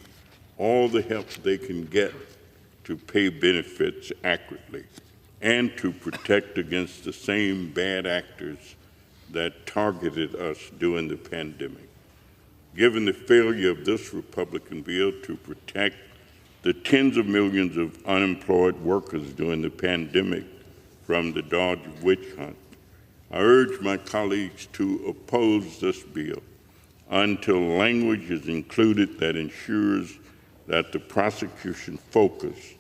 Speaker 10: all the help they can get to pay benefits accurately and to protect against the same bad actors that targeted us during the pandemic. Given the failure of this Republican bill to protect the tens of millions of unemployed workers during the pandemic from the Dodge witch hunt, I urge my colleagues to oppose this bill until language is included that ensures that the prosecution focus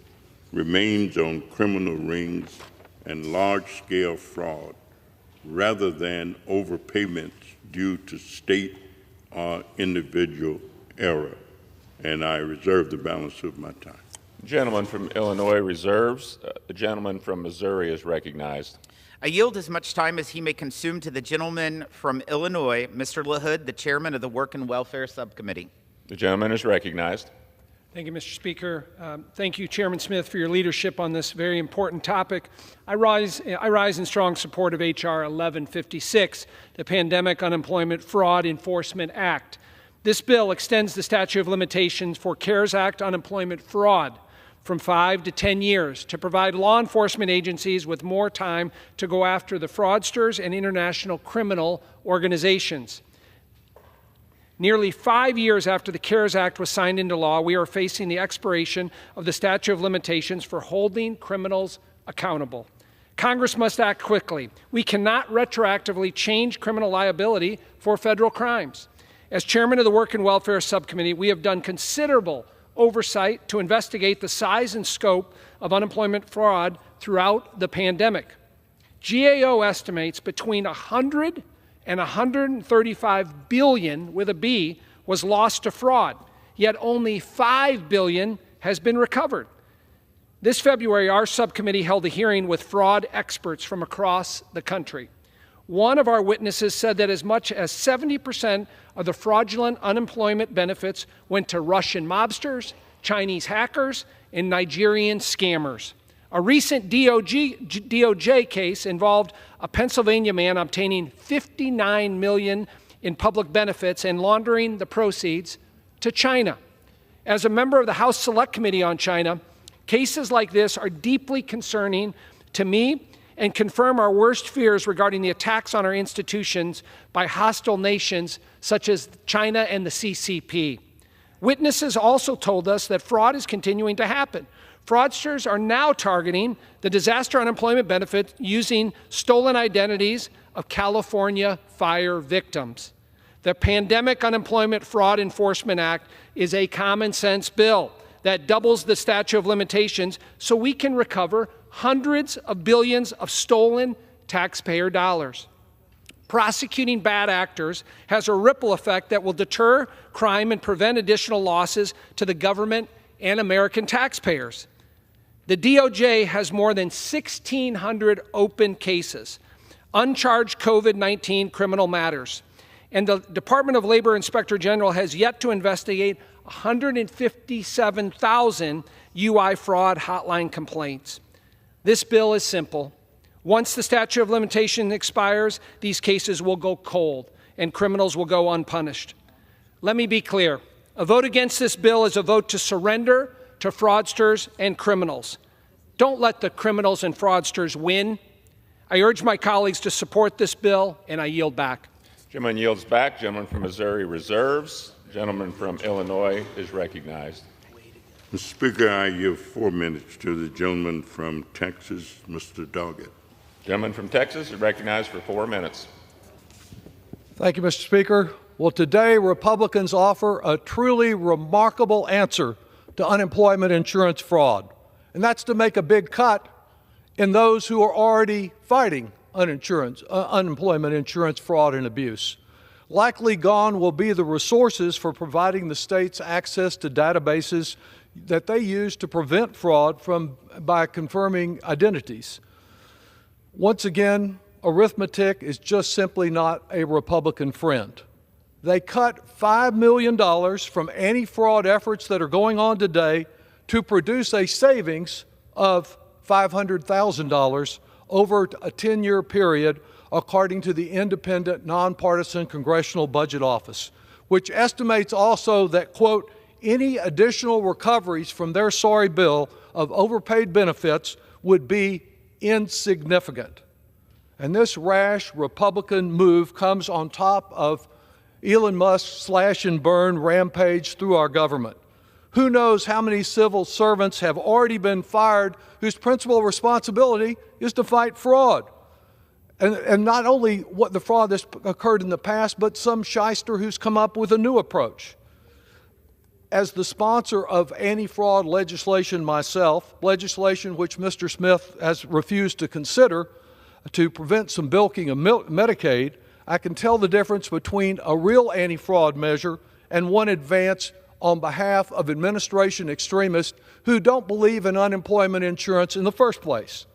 Speaker 10: remains on criminal rings and large-scale fraud rather than overpayments due to state or individual error. And I reserve the balance of my time.
Speaker 7: The gentleman from Illinois reserves. The gentleman from Missouri is recognized.
Speaker 8: I yield as much time as he may consume to the gentleman from Illinois, Mr. LaHood, the chairman of the Work and Welfare Subcommittee.
Speaker 7: The gentleman is recognized.
Speaker 12: Thank you, Mr. Speaker. Thank you, Chairman Smith, for your leadership on this very important topic. I rise in strong support of H.R. 1156, the Pandemic Unemployment Fraud Enforcement Act. This bill extends the statute of limitations for CARES Act unemployment fraud from 5 to 10 years to provide law enforcement agencies with more time to go after the fraudsters and international criminal organizations. Nearly 5 years after the CARES Act was signed into law, we are facing the expiration of the statute of limitations for holding criminals accountable. Congress must act quickly. We cannot retroactively change criminal liability for federal crimes. As chairman of the Work and Welfare Subcommittee, we have done considerable oversight to investigate the size and scope of unemployment fraud throughout the pandemic. GAO estimates between 100 and 135 billion with a B was lost to fraud, yet only 5 billion has been recovered. This February, our subcommittee held a hearing with fraud experts from across the country. One of our witnesses said that as much as 70% of the fraudulent unemployment benefits went to Russian mobsters, Chinese hackers, and Nigerian scammers. A recent DOJ case involved a Pennsylvania man obtaining $59 million in public benefits and laundering the proceeds to China. As a member of the House Select Committee on China, cases like this are deeply concerning to me and confirm our worst fears regarding the attacks on our institutions by hostile nations such as China and the CCP. Witnesses also told us that fraud is continuing to happen. Fraudsters are now targeting the disaster unemployment benefit using stolen identities of California fire victims. The Pandemic Unemployment Fraud Enforcement Act is a common sense bill that doubles the statute of limitations so we can recover hundreds of billions of stolen taxpayer dollars. Prosecuting bad actors has a ripple effect that will deter crime and prevent additional losses to the government and American taxpayers. The DOJ has more than 1,600 open cases, uncharged COVID-19 criminal matters, and the Department of Labor Inspector General has yet to investigate 157,000 UI fraud hotline complaints. This bill is simple. Once the statute of limitation expires, these cases will go cold and criminals will go unpunished. Let me be clear. A vote against this bill is a vote to surrender to fraudsters and criminals. Don't let the criminals and fraudsters win. I urge my colleagues to support this bill, and I yield back.
Speaker 7: Gentleman yields back. Gentleman from Missouri reserves. Gentleman from Illinois is recognized.
Speaker 10: Mr. Speaker, I give 4 minutes to the gentleman from Texas, Mr. Doggett.
Speaker 7: Gentleman from Texas is recognized for 4 minutes.
Speaker 16: Thank you, Mr. Speaker. Well, today Republicans offer a truly remarkable answer to unemployment insurance fraud, and that's to make a big cut in those who are already fighting unemployment insurance fraud and abuse. Likely gone will be the resources for providing the states access to databases that they use to prevent fraud by confirming identities. Once again, arithmetic is just simply not a Republican friend. They cut $5 million from anti-fraud efforts that are going on today to produce a savings of $500,000 over a 10-year period, according to the independent, nonpartisan Congressional Budget Office, which estimates also that, quote, any additional recoveries from their sorry bill of overpaid benefits would be insignificant. And this rash Republican move comes on top of Elon Musk's slash and burn rampage through our government. Who knows how many civil servants have already been fired whose principal responsibility is to fight fraud. And not only what the fraud that's occurred in the past, but some shyster who's come up with a new approach. as the sponsor of anti-fraud legislation myself, legislation which Mr. Smith has refused to consider to prevent some bilking of Medicaid, I can tell the difference between a real anti-fraud measure and one advanced on behalf of administration extremists who don't believe in unemployment insurance in the first place.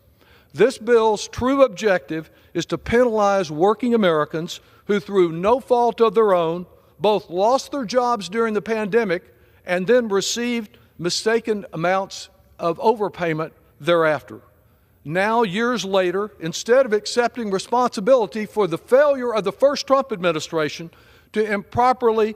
Speaker 16: This bill's true objective is to penalize working Americans who, through no fault of their own, both lost their jobs during the pandemic and then received mistaken amounts of overpayment thereafter. Now, years later, instead of accepting responsibility for the failure of the first Trump administration to improperly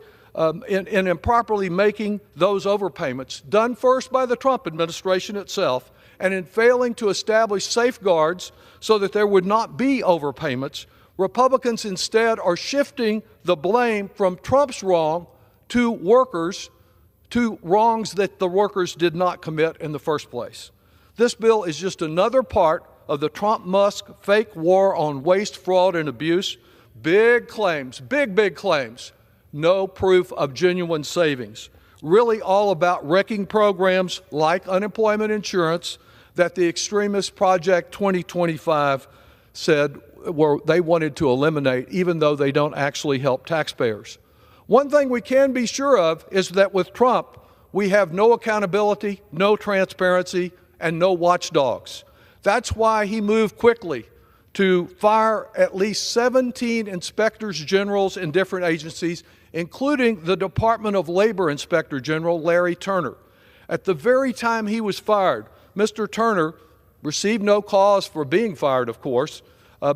Speaker 16: making those overpayments, done first by the Trump administration itself, and in failing to establish safeguards so that there would not be overpayments, Republicans instead are shifting the blame from Trump's wrong to workers, to wrongs that the workers did not commit in the first place. This bill is just another part of the Trump-Musk fake war on waste, fraud, and abuse. Big claims, big claims. No proof of genuine savings. Really all about wrecking programs like unemployment insurance that the extremist Project 2025 said they wanted to eliminate, even though they don't actually help taxpayers. One thing we can be sure of is that with Trump, we have no accountability, no transparency, and no watchdogs. That's why he moved quickly to fire at least 17 inspectors generals in different agencies, including the Department of Labor Inspector General Larry Turner. At the very time he was fired, Mr. Turner received no cause for being fired, of course,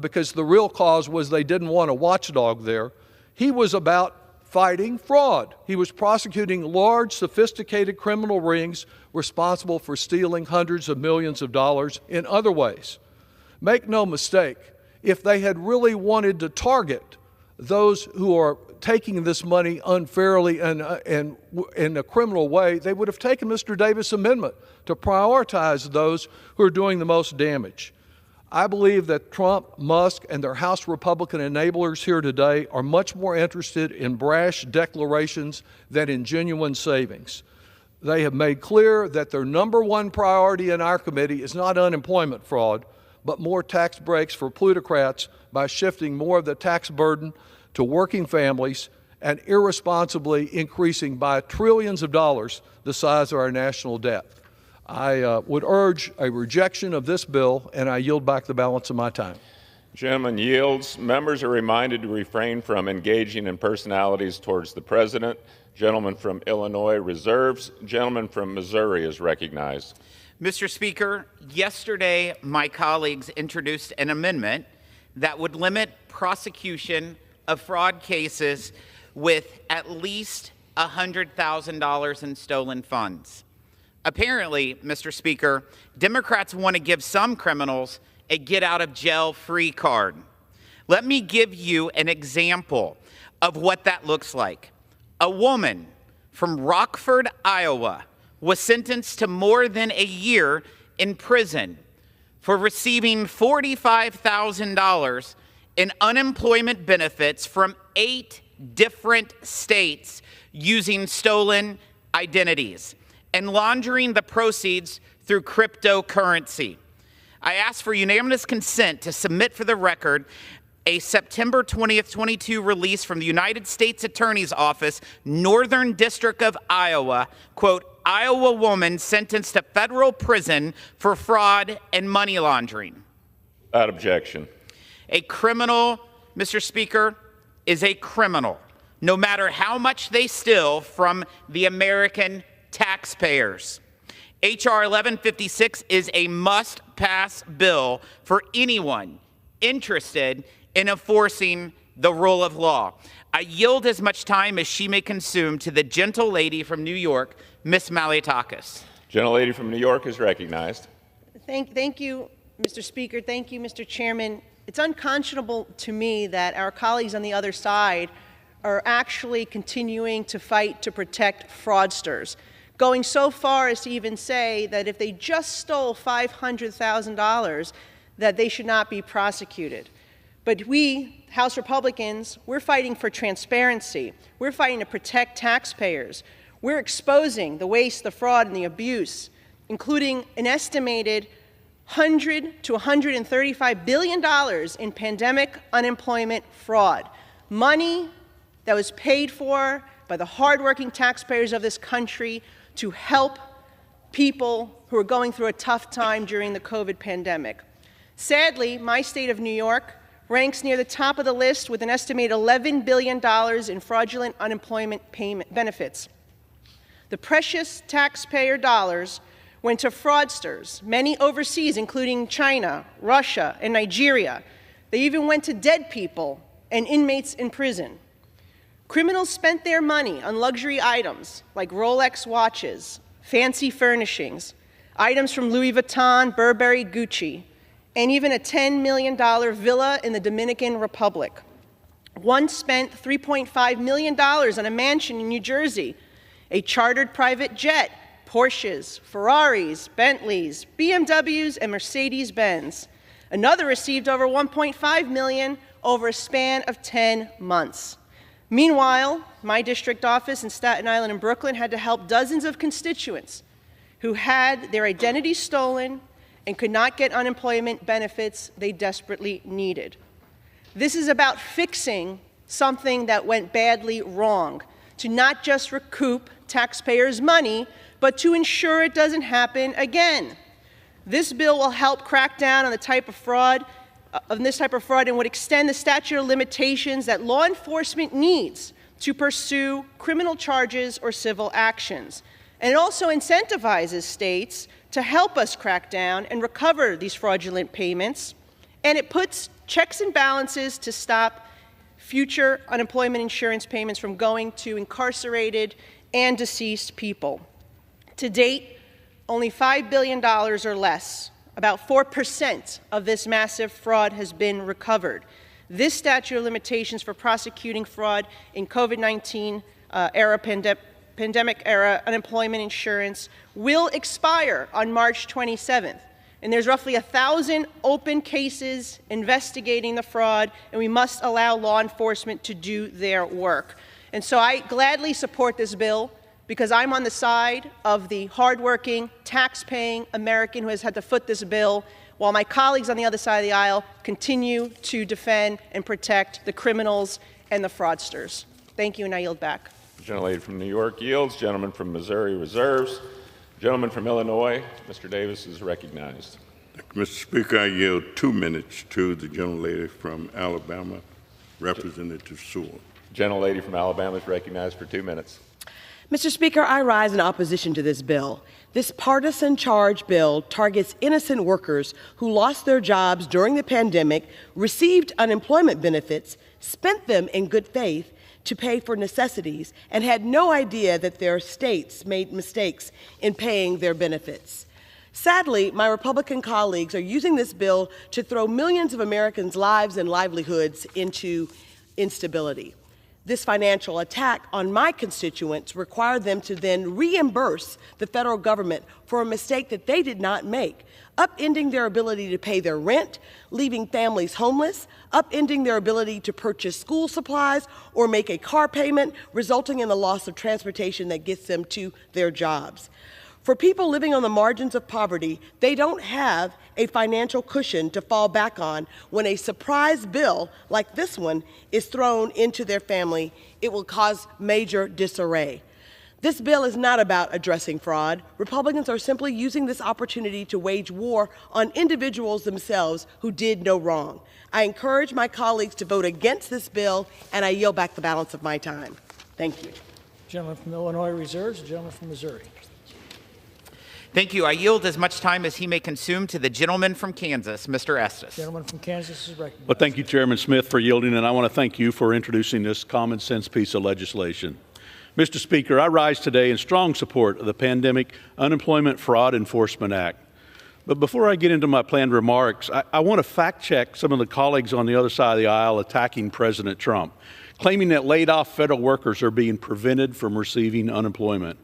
Speaker 16: because the real cause was they didn't want a watchdog there. He was about fighting fraud. He was prosecuting large, sophisticated criminal rings responsible for stealing hundreds of millions of dollars in other ways. Make no mistake, if they had really wanted to target those who are taking this money unfairly and in a criminal way, they would have taken Mr. Davis' amendment to prioritize those who are doing the most damage. I believe that Trump, Musk, and their House Republican enablers here today are much more interested in brash declarations than in genuine savings. They have made clear that their number one priority in our committee is not unemployment fraud, but more tax breaks for plutocrats by shifting more of the tax burden to working families and irresponsibly increasing by trillions of dollars the size of our national debt. I would urge a rejection of this bill, and I yield back the balance of my time.
Speaker 7: Gentleman yields. Members are reminded to refrain from engaging in personalities towards the president. Gentleman from Illinois reserves. Gentleman from Missouri is recognized.
Speaker 8: Mr. Speaker, yesterday my colleagues introduced an amendment that would limit prosecution of fraud cases with at least $100,000 in stolen funds. Apparently, Mr. Speaker, Democrats want to give some criminals a get-out-of-jail-free card. Let me give you an example of what that looks like. A woman from Rockford, Iowa, was sentenced to more than a year in prison for receiving $45,000 in unemployment benefits from 8 different states using stolen identities and laundering the proceeds through cryptocurrency. I ask for unanimous consent to submit for the record a September 20th, 22 release from the United States Attorney's Office, Northern District of Iowa, quote, Iowa woman sentenced to federal prison for fraud and money laundering.
Speaker 7: Without objection.
Speaker 8: A criminal, Mr. Speaker, is a criminal, no matter how much they steal from the American taxpayers. H.R. 1156 is a must-pass bill for anyone interested in enforcing the rule of law. I yield as much time as she may consume to the gentle lady from New York, Ms. Malliotakis.
Speaker 7: Gentlelady from New York is recognized.
Speaker 14: Thank you, Mr. Speaker. Thank you, Mr. Chairman. It's unconscionable to me that our colleagues on the other side are actually continuing to fight to protect fraudsters, going so far as to even say that if they just stole $500,000, that they should not be prosecuted. But we, House Republicans, we're fighting for transparency. We're fighting to protect taxpayers. We're exposing the waste, the fraud, and the abuse, including an estimated $100 to $135 billion in pandemic unemployment fraud. Money that was paid for by the hardworking taxpayers of this country to help people who are going through a tough time during the COVID pandemic. Sadly, my state of New York ranks near the top of the list with an estimated $11 billion in fraudulent unemployment payment benefits. The precious taxpayer dollars went to fraudsters, many overseas, including China, Russia, and Nigeria. They even went to dead people and inmates in prison. Criminals spent their money on luxury items like Rolex watches, fancy furnishings, items from Louis Vuitton, Burberry, Gucci, and even a $10 million villa in the Dominican Republic. One spent $3.5 million on a mansion in New Jersey, a chartered private jet, Porsches, Ferraris, Bentleys, BMWs, and Mercedes-Benz. Another received over $1.5 million over a span of 10 months. Meanwhile, my district office in Staten Island and Brooklyn had to help dozens of constituents who had their identities stolen and could not get unemployment benefits they desperately needed. This is about fixing something that went badly wrong, to not just recoup taxpayers' money, but to ensure it doesn't happen again. This bill will help crack down on this type of fraud, and would extend the statute of limitations that law enforcement needs to pursue criminal charges or civil actions. And it also incentivizes states to help us crack down and recover these fraudulent payments. And it puts checks and balances to stop future unemployment insurance payments from going to incarcerated and deceased people. To date, only $5 billion or less, about 4% of this massive fraud, has been recovered. This statute of limitations for prosecuting fraud in COVID-19 era pandemic era unemployment insurance will expire on March 27th. And there's roughly 1,000 open cases investigating the fraud, and we must allow law enforcement to do their work. And so I gladly support this bill because I'm on the side of the hardworking, tax-paying American who has had to foot this bill, while my colleagues on the other side of the aisle continue to defend and protect the criminals and the fraudsters. Thank you, and I yield back.
Speaker 7: The gentlelady from New York yields. Gentleman from Missouri reserves. Gentleman from Illinois, Mr. Davis, is recognized.
Speaker 10: Mr. Speaker, I yield 2 minutes to the gentlelady from Alabama, Representative Sewell.
Speaker 7: Gentlelady from Alabama is recognized for 2 minutes.
Speaker 18: Mr. Speaker, I rise in opposition to this bill. This partisan charge bill targets innocent workers who lost their jobs during the pandemic, received unemployment benefits, spent them in good faith to pay for necessities, and had no idea that their states made mistakes in paying their benefits. Sadly, my Republican colleagues are using this bill to throw millions of Americans' lives and livelihoods into instability. This financial attack on my constituents required them to then reimburse the federal government for a mistake that they did not make, upending their ability to pay their rent, leaving families homeless, upending their ability to purchase school supplies or make a car payment, resulting in the loss of transportation that gets them to their jobs. For people living on the margins of poverty, they don't have a financial cushion to fall back on when a surprise bill like this one is thrown into their family. It will cause major disarray. This bill is not about addressing fraud. Republicans are simply using this opportunity to wage war on individuals themselves who did no wrong. I encourage my colleagues to vote against this bill, and I yield back the balance of my time. Thank you.
Speaker 20: Gentleman from Illinois reserves. The gentleman from Missouri.
Speaker 8: Thank you. I yield as much time as he may consume to the gentleman from Kansas, Mr. Estes.
Speaker 20: Gentleman from Kansas is recognized.
Speaker 23: Well, thank you, Chairman Smith, for yielding, and I want to thank you for introducing this common sense piece of legislation. Mr. Speaker, I rise today in strong support of the Pandemic Unemployment Fraud Enforcement Act. But before I get into my planned remarks, I want to fact check some of the colleagues on the other side of the aisle attacking President Trump, claiming that laid off federal workers are being prevented from receiving unemployment.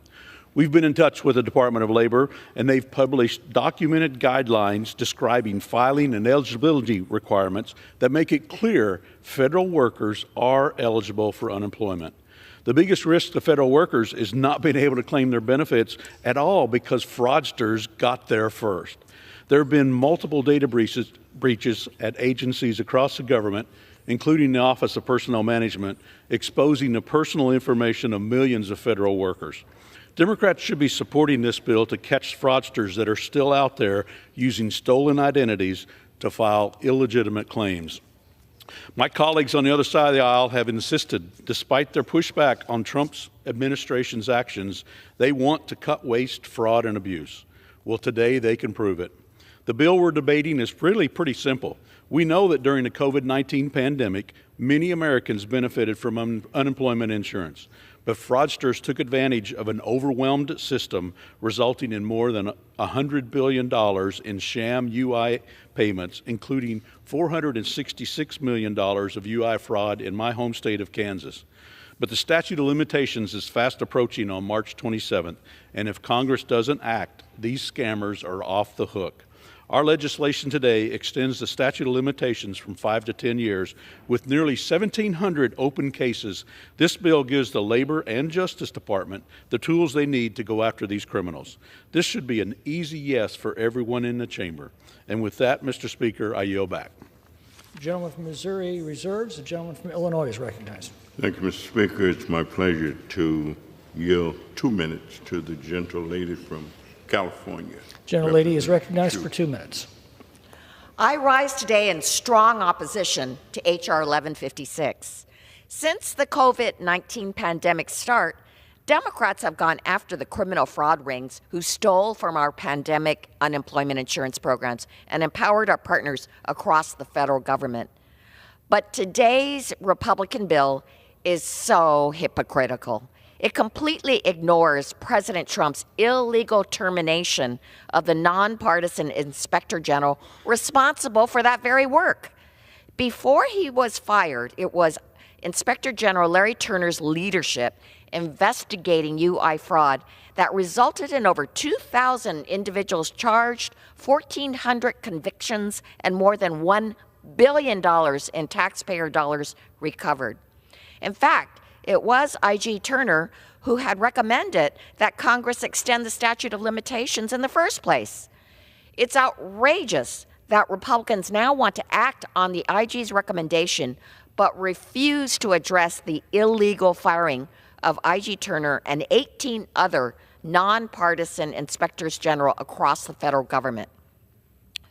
Speaker 23: We've been in touch with the Department of Labor, and they've published documented guidelines describing filing and eligibility requirements that make it clear federal workers are eligible for unemployment. The biggest risk to federal workers is not being able to claim their benefits at all because fraudsters got there first. There have been multiple data breaches at agencies across the government, including the Office of Personnel Management, exposing the personal information of millions of federal workers. Democrats should be supporting this bill to catch fraudsters that are still out there using stolen identities to file illegitimate claims. My colleagues on the other side of the aisle have insisted, despite their pushback on Trump's administration's actions, they want to cut waste, fraud, and abuse. Well, today they can prove it. The bill we're debating is really pretty simple. We know that during the COVID-19 pandemic, many Americans benefited from unemployment insurance, but fraudsters took advantage of an overwhelmed system, resulting in more than $100 billion in sham UI payments, including $466 million of UI fraud in my home state of Kansas. But the statute of limitations is fast approaching on March 27th, and if Congress doesn't act, these scammers are off the hook. Our legislation today extends the statute of limitations from 5 to 10 years. With nearly 1,700 open cases, this bill gives the Labor and Justice Department the tools they need to go after these criminals. This should be an easy yes for everyone in the chamber. And with that, Mr. Speaker, I yield back.
Speaker 20: The gentleman from Missouri reserves. The gentleman from Illinois is recognized.
Speaker 10: Thank you, Mr. Speaker. It's my pleasure to yield 2 minutes to the gentlelady from California.
Speaker 20: Gentlelady is recognized for 2 minutes.
Speaker 11: I rise today in strong opposition to H.R. 1156. Since the COVID-19 pandemic start, Democrats have gone after the criminal fraud rings who stole from our pandemic unemployment insurance programs and empowered our partners across the federal government. But today's Republican bill is so hypocritical. It completely ignores President Trump's illegal termination of the nonpartisan Inspector General responsible for that very work. Before he was fired, it was Inspector General Larry Turner's leadership investigating UI fraud that resulted in over 2,000 individuals charged, 1,400 convictions, and more than $1 billion in taxpayer dollars recovered. In fact, it was IG Turner who had recommended that Congress extend the statute of limitations in the first place. It's outrageous that Republicans now want to act on the IG's recommendation, but refuse to address the illegal firing of IG Turner and 18 other nonpartisan inspectors general across the federal government.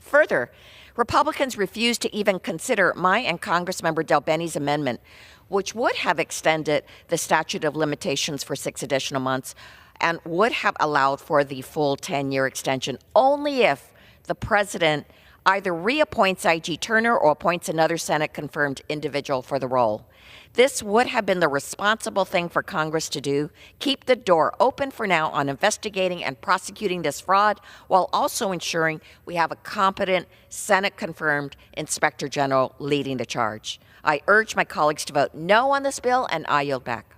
Speaker 11: Further, Republicans refuse to even consider my and Congressmember Del Benny's amendment, which would have extended the statute of limitations for 6 additional months and would have allowed for the full 10-year extension only if the president either reappoints IG Turner or appoints another Senate-confirmed individual for the role. This would have been the responsible thing for Congress to do, keep the door open for now on investigating and prosecuting this fraud, while also ensuring we have a competent Senate-confirmed Inspector General leading the charge. I urge my colleagues to vote no on this bill, and I yield back.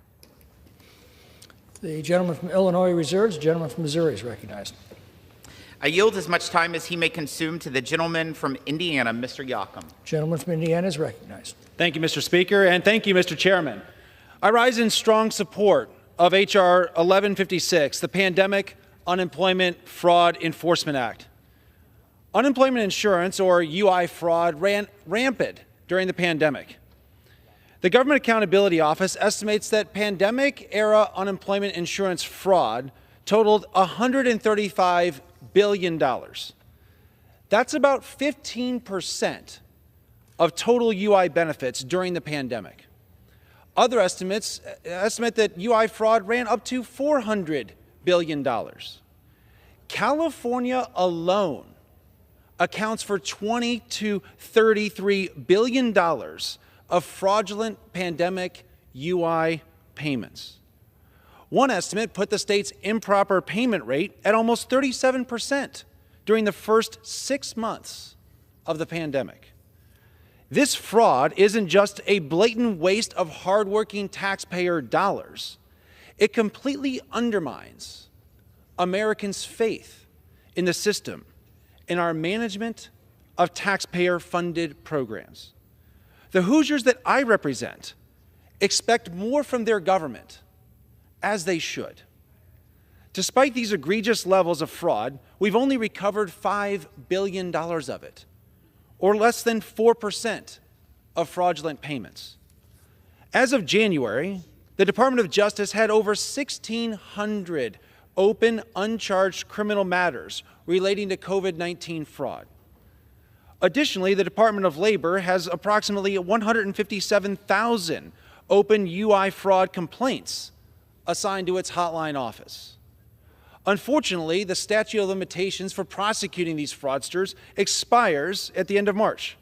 Speaker 20: The gentleman from Illinois reserves. The gentleman from Missouri is recognized.
Speaker 8: I yield as much time as he may consume to the gentleman from Indiana, Mr. Yocum.
Speaker 20: Gentleman from Indiana is recognized.
Speaker 19: Thank you, Mr. Speaker, and thank you, Mr. Chairman. I rise in strong support of H.R. 1156, the Pandemic Unemployment Fraud Enforcement Act. Unemployment insurance, or UI fraud, ran rampant during the pandemic. The Government Accountability Office estimates that pandemic-era unemployment insurance fraud totaled $135 billion. That's about 15% of total UI benefits during the pandemic. Other estimates estimate that UI fraud ran up to $400 billion. California alone accounts for $20 to $33 billion of fraudulent pandemic UI payments. One estimate put the state's improper payment rate at almost 37% during the first 6 months of the pandemic. This fraud isn't just a blatant waste of hardworking taxpayer dollars. It completely undermines Americans' faith in the system and our management of taxpayer-funded programs. The Hoosiers that I represent expect more from their government, as they should. Despite these egregious levels of fraud, we've only recovered $5 billion of it, or less than 4% of fraudulent payments. As of January, the Department of Justice had over 1,600 open, uncharged criminal matters relating to COVID-19 fraud. Additionally, the Department of Labor has approximately 157,000 open UI fraud complaints assigned to its hotline office. Unfortunately, the statute of limitations for prosecuting these fraudsters expires at the end of March.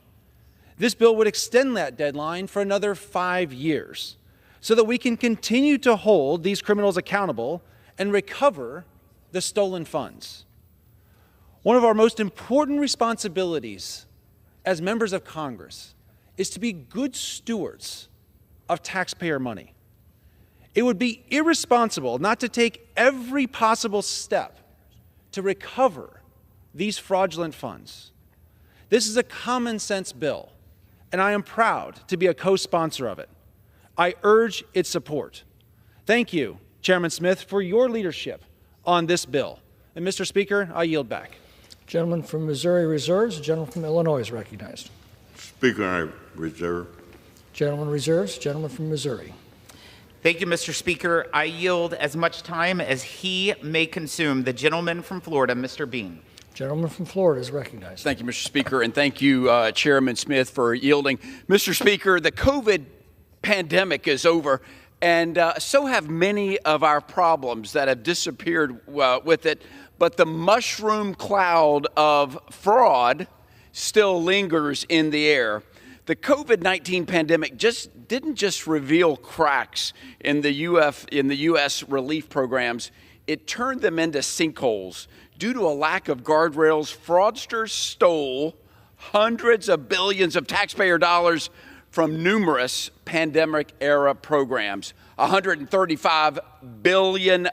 Speaker 19: This bill would extend that deadline for another 5 years so that we can continue to hold these criminals accountable and recover the stolen funds. One of our most important responsibilities as members of Congress is to be good stewards of taxpayer money. It would be irresponsible not to take every possible step to recover these fraudulent funds. This is a common sense bill, and I am proud to be a co-sponsor of it. I urge its support. Thank you, Chairman Smith, for your leadership on this bill. And Mr. Speaker, I yield back.
Speaker 20: Gentleman from Missouri reserves. The gentleman from Illinois is recognized.
Speaker 10: Speaker, I reserve.
Speaker 20: Gentleman reserves. Gentleman from Missouri.
Speaker 8: Thank you, Mr. Speaker. I yield as much time as he may consume. The gentleman from Florida, Mr. Bean.
Speaker 20: Gentleman from Florida is recognized.
Speaker 1: Thank you, Mr. Speaker, and thank you, Chairman Smith, for yielding. Mr. Speaker, the COVID pandemic is over, and so have many of our problems that have disappeared with it, but the mushroom cloud of fraud still lingers in the air. The COVID-19 pandemic didn't just reveal cracks in the U.S. relief programs. It turned them into sinkholes. Due to a lack of guardrails, fraudsters stole hundreds of billions of taxpayer dollars from numerous pandemic-era programs, $135 billion.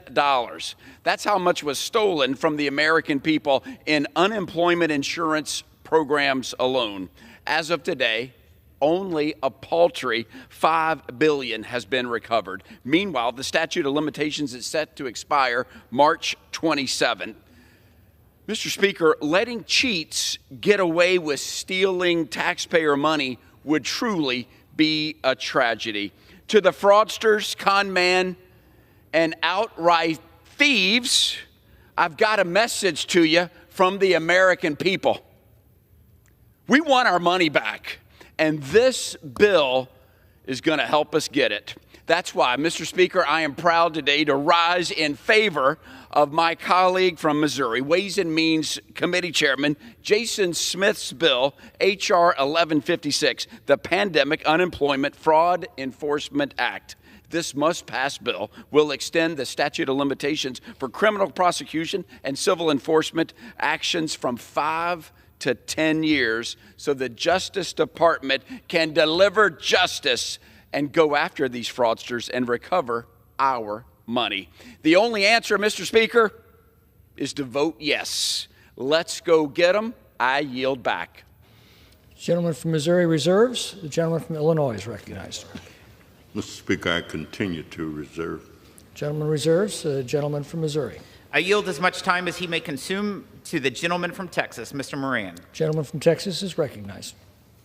Speaker 1: That's how much was stolen from the American people in unemployment insurance programs alone. As of today, only a paltry $5 billion has been recovered. Meanwhile, the statute of limitations is set to expire March 27. Mr. Speaker, letting cheats get away with stealing taxpayer money would truly be a tragedy. To the fraudsters, con man, and outright thieves, I've got a message to you from the American people. We want our money back, and this bill is going to help us get it. That's why, Mr. Speaker, I am proud today to rise in favor of my colleague from Missouri, Ways and Means Committee Chairman Jason Smith's bill, H.R. 1156, the Pandemic Unemployment Fraud Enforcement Act. This must-pass bill will extend the statute of limitations for criminal prosecution and civil enforcement actions from 5 to 10 years so the Justice Department can deliver justice and go after these fraudsters and recover our money. The only answer, Mr. Speaker, is to vote yes. Let's go get them. I yield back.
Speaker 20: Gentleman from Missouri reserves. The gentleman from Illinois is recognized.
Speaker 10: Mr. Speaker, I continue to reserve.
Speaker 20: Gentleman reserves. The gentleman from Missouri.
Speaker 8: I yield as much time as he may consume to the gentleman from Texas, Mr. Moran.
Speaker 20: Gentleman from Texas is recognized.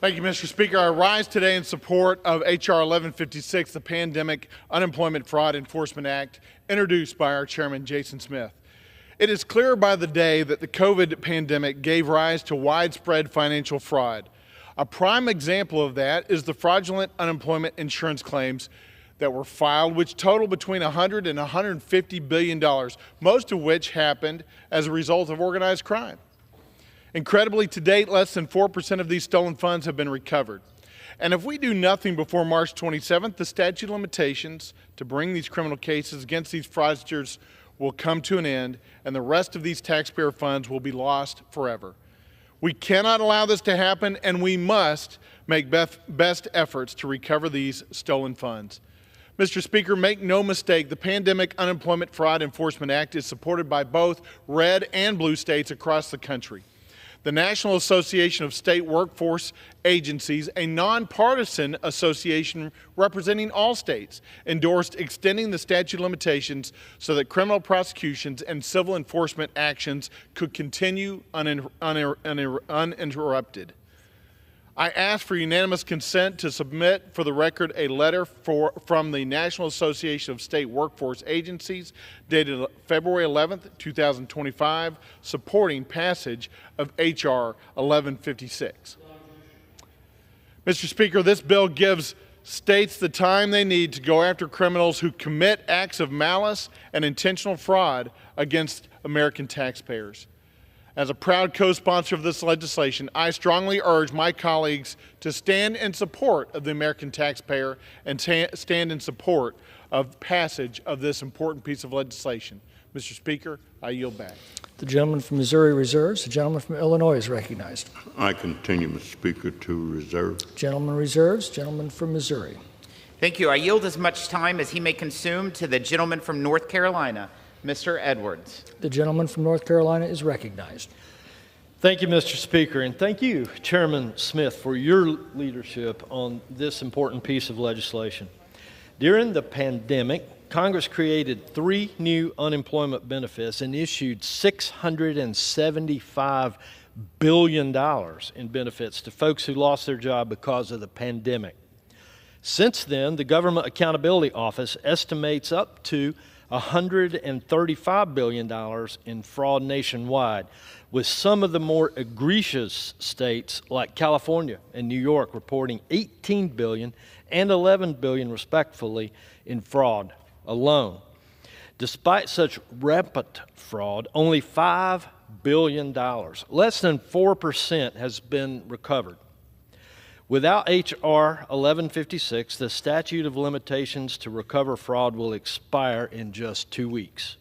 Speaker 21: Thank you, Mr. Speaker. I rise today in support of H.R. 1156, the Pandemic Unemployment Fraud Enforcement Act, introduced by our chairman, Jason Smith. It is clear by the day that the COVID pandemic gave rise to widespread financial fraud. A prime example of that is the fraudulent unemployment insurance claims that were filed, which total between $100 and $150 billion, most of which happened as a result of organized crime. Incredibly, to date, less than 4% of these stolen funds have been recovered. And if we do nothing before March 27th, the statute of limitations to bring these criminal cases against these fraudsters will come to an end, and the rest of these taxpayer funds will be lost forever. We cannot allow this to happen, and we must make best efforts to recover these stolen funds. Mr. Speaker, make no mistake, the Pandemic Unemployment Fraud Enforcement Act is supported by both red and blue states across the country. the National Association of State Workforce Agencies, a nonpartisan association representing all states, endorsed extending the statute of limitations so that criminal prosecutions and civil enforcement actions could continue uninterrupted. I ask for unanimous consent to submit for the record a letter from the National Association of State Workforce Agencies dated February 11th, 2025, supporting passage of H.R. 1156. Mr. Speaker, this bill gives states the time they need to go after criminals who commit acts of malice and intentional fraud against American taxpayers. As a proud co-sponsor of this legislation, I strongly urge my colleagues to stand in support of the American taxpayer and stand in support of passage of this important piece of legislation. Mr. Speaker, I yield back.
Speaker 20: The gentleman from Missouri reserves. The gentleman from Illinois is recognized.
Speaker 10: I continue, Mr. Speaker, to reserve.
Speaker 20: Gentleman reserves. Gentleman from Missouri.
Speaker 8: Thank you. I yield as much time as he may consume to the gentleman from North Carolina, Mr. Edwards.
Speaker 20: The gentleman from North Carolina is recognized.
Speaker 3: Thank you, Mr. Speaker, and thank you, Chairman Smith, for your leadership on this important piece of legislation. During the pandemic, Congress created 3 new unemployment benefits and issued $675 billion in benefits to folks who lost their job because of the pandemic. Since then, the Government Accountability Office estimates up to $135 billion in fraud nationwide, with some of the more egregious states like California and New York reporting $18 billion and $11 billion respectively in fraud alone. Despite such rampant fraud, only $5 billion, less than 4%, has been recovered. Without H.R. 1156, the statute of limitations to recover fraud will expire in just 2 weeks.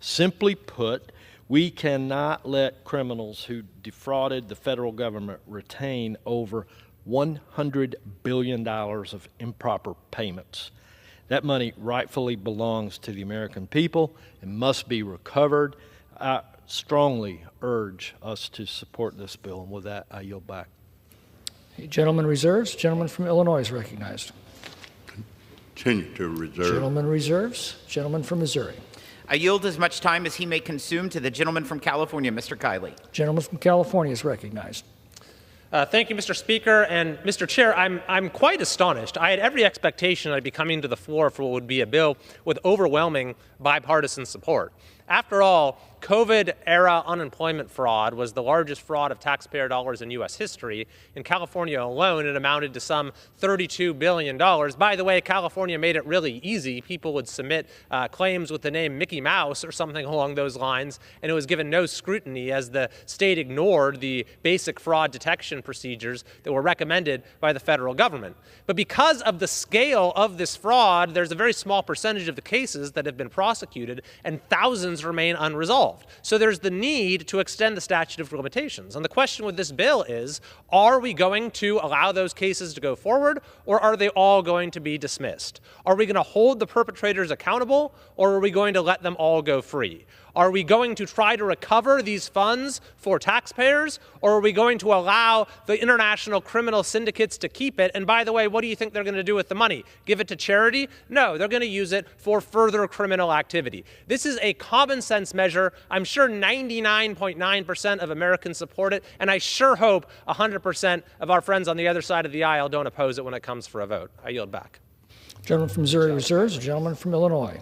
Speaker 3: Simply put, we cannot let criminals who defrauded the federal government retain over $100 billion of improper payments. That money rightfully belongs to the American people and must be recovered. I strongly urge us to support this bill, and with that, I yield back.
Speaker 20: Gentleman reserves. Gentleman from Illinois is recognized.
Speaker 10: Continue to reserve.
Speaker 20: Gentleman reserves. Gentleman from Missouri.
Speaker 8: I yield as much time as he may consume to the gentleman from California, Mr. Kiley.
Speaker 20: Gentleman from California is recognized.
Speaker 4: Thank you, Mr. Speaker. And Mr. Chair, I'm quite astonished. I had every expectation I'd be coming to the floor for what would be a bill with overwhelming bipartisan support. After all, COVID-era unemployment fraud was the largest fraud of taxpayer dollars in U.S. history. In California alone, it amounted to some $32 billion. By the way, California made it really easy. People would submit claims with the name Mickey Mouse or something along those lines, and it was given no scrutiny as the state ignored the basic fraud detection procedures that were recommended by the federal government. But because of the scale of this fraud, there's a very small percentage of the cases that have been prosecuted, and thousands remain unresolved. So there's the need to extend the statute of limitations. And the question with this bill is, are we going to allow those cases to go forward, or are they all going to be dismissed? Are we going to hold the perpetrators accountable, or are we going to let them all go free? Are we going to try to recover these funds for taxpayers, or are we going to allow the international criminal syndicates to keep it? And by the way, what do you think they're going to do with the money? Give it to charity? No, they're going to use it for further criminal activity. This is a common sense measure. I'm sure 99.9% of Americans support it, and I sure hope 100% of our friends on the other side of the aisle don't oppose it when it comes for a vote. I yield back.
Speaker 20: Gentleman from Missouri reserves. The gentleman from Illinois.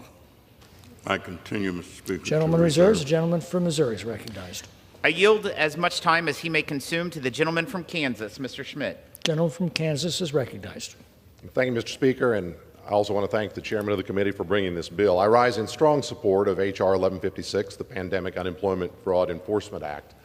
Speaker 10: I continue, Mr. Speaker.
Speaker 20: Gentleman reserves. The gentleman from Missouri is recognized.
Speaker 8: I yield as much time as he may consume to the gentleman from Kansas, Mr. Schmidt.
Speaker 20: Gentleman from Kansas is recognized.
Speaker 22: Thank you, Mr. Speaker, and I also want to thank the chairman of the committee for bringing this bill. I rise in strong support of H.R. 1156, the Pandemic Unemployment Fraud Enforcement Act.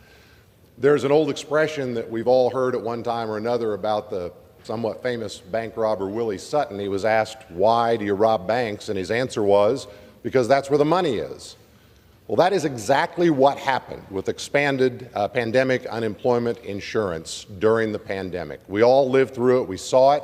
Speaker 22: There's an old expression that we've all heard at one time or another about the somewhat famous bank robber Willie Sutton. He was asked, "Why do you rob banks?" And his answer was, "Because that's where the money is." Well, that is exactly what happened with expanded pandemic unemployment insurance during the pandemic. We all lived through it. We saw it.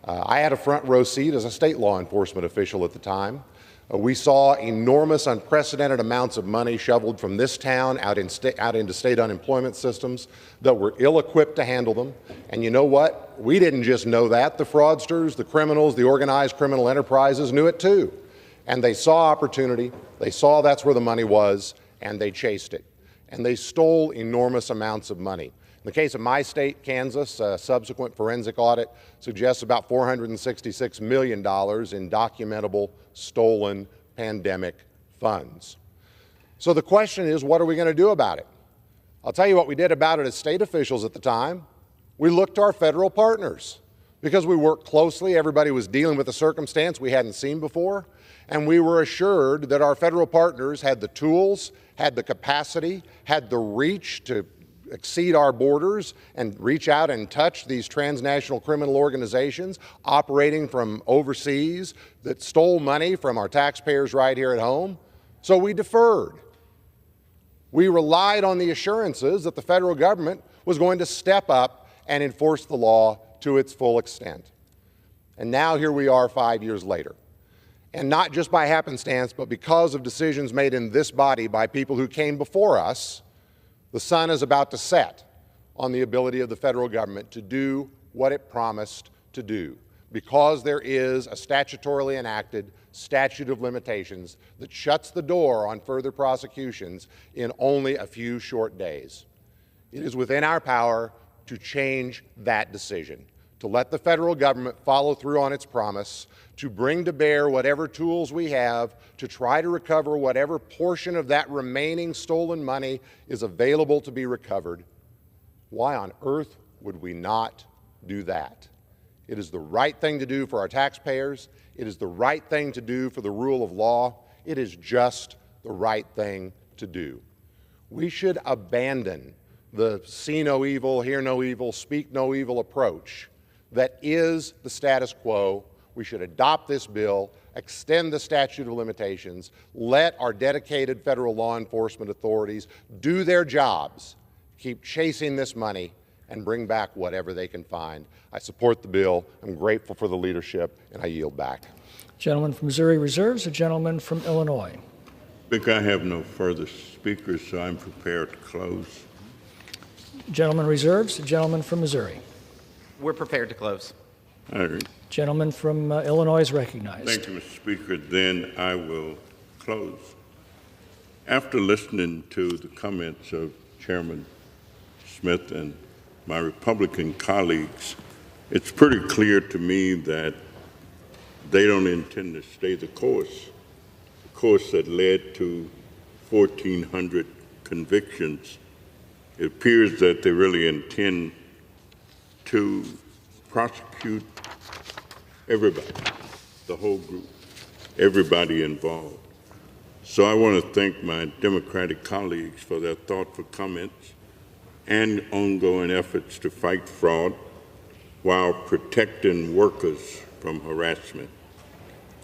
Speaker 22: I had a front row seat as a state law enforcement official at the time. We saw enormous, unprecedented amounts of money shoveled from this town out into state unemployment systems that were ill-equipped to handle them. And you know what? We didn't just know that. The fraudsters, the criminals, the organized criminal enterprises knew it too. And they saw opportunity, they saw that's where the money was, and they chased it. And they stole enormous amounts of money. In the case of my state, Kansas, a subsequent forensic audit suggests about $466 million in documentable stolen pandemic funds. So the question is, what are we going to do about it? I'll tell you what we did about it as state officials at the time. We looked to our federal partners because we worked closely. Everybody was dealing with a circumstance we hadn't seen before. And we were assured that our federal partners had the tools, had the capacity, had the reach to exceed our borders and reach out and touch these transnational criminal organizations operating from overseas that stole money from our taxpayers right here at home. So we deferred. We relied on the assurances that the federal government was going to step up and enforce the law to its full extent. And now here we are 5 years later. And not just by happenstance, but because of decisions made in this body by people who came before us, the sun is about to set on the ability of the federal government to do what it promised to do, because there is a statutorily enacted statute of limitations that shuts the door on further prosecutions in only a few short days. It is within our power to change that decision, to let the federal government follow through on its promise, to bring to bear whatever tools we have to try to recover whatever portion of that remaining stolen money is available to be recovered. Why on earth would we not do that? It is the right thing to do for our taxpayers. It is the right thing to do for the rule of law. It is just the right thing to do. We should abandon the see no evil, hear no evil, speak no evil approach that is the status quo. We should adopt this bill, extend the statute of limitations, let our dedicated federal law enforcement authorities do their jobs, keep chasing this money, and bring back whatever they can find. I support the bill. I'm grateful for the leadership, and I yield back.
Speaker 20: Gentleman from Missouri reserves. The gentleman from Illinois.
Speaker 10: Speaker, I have no further speakers, so I'm prepared to close.
Speaker 20: Gentleman reserves. The gentleman from Missouri.
Speaker 8: We're prepared to close.
Speaker 10: All right.
Speaker 20: Gentleman from Illinois is recognized.
Speaker 10: Thank you, Mr. Speaker. Then I will close. After listening to the comments of Chairman Smith and my Republican colleagues, it's pretty clear to me that they don't intend to stay the course that led to 1,400 convictions. It appears that they really intend to prosecute everybody, the whole group, everybody involved. So I want to thank my Democratic colleagues for their thoughtful comments and ongoing efforts to fight fraud while protecting workers from harassment.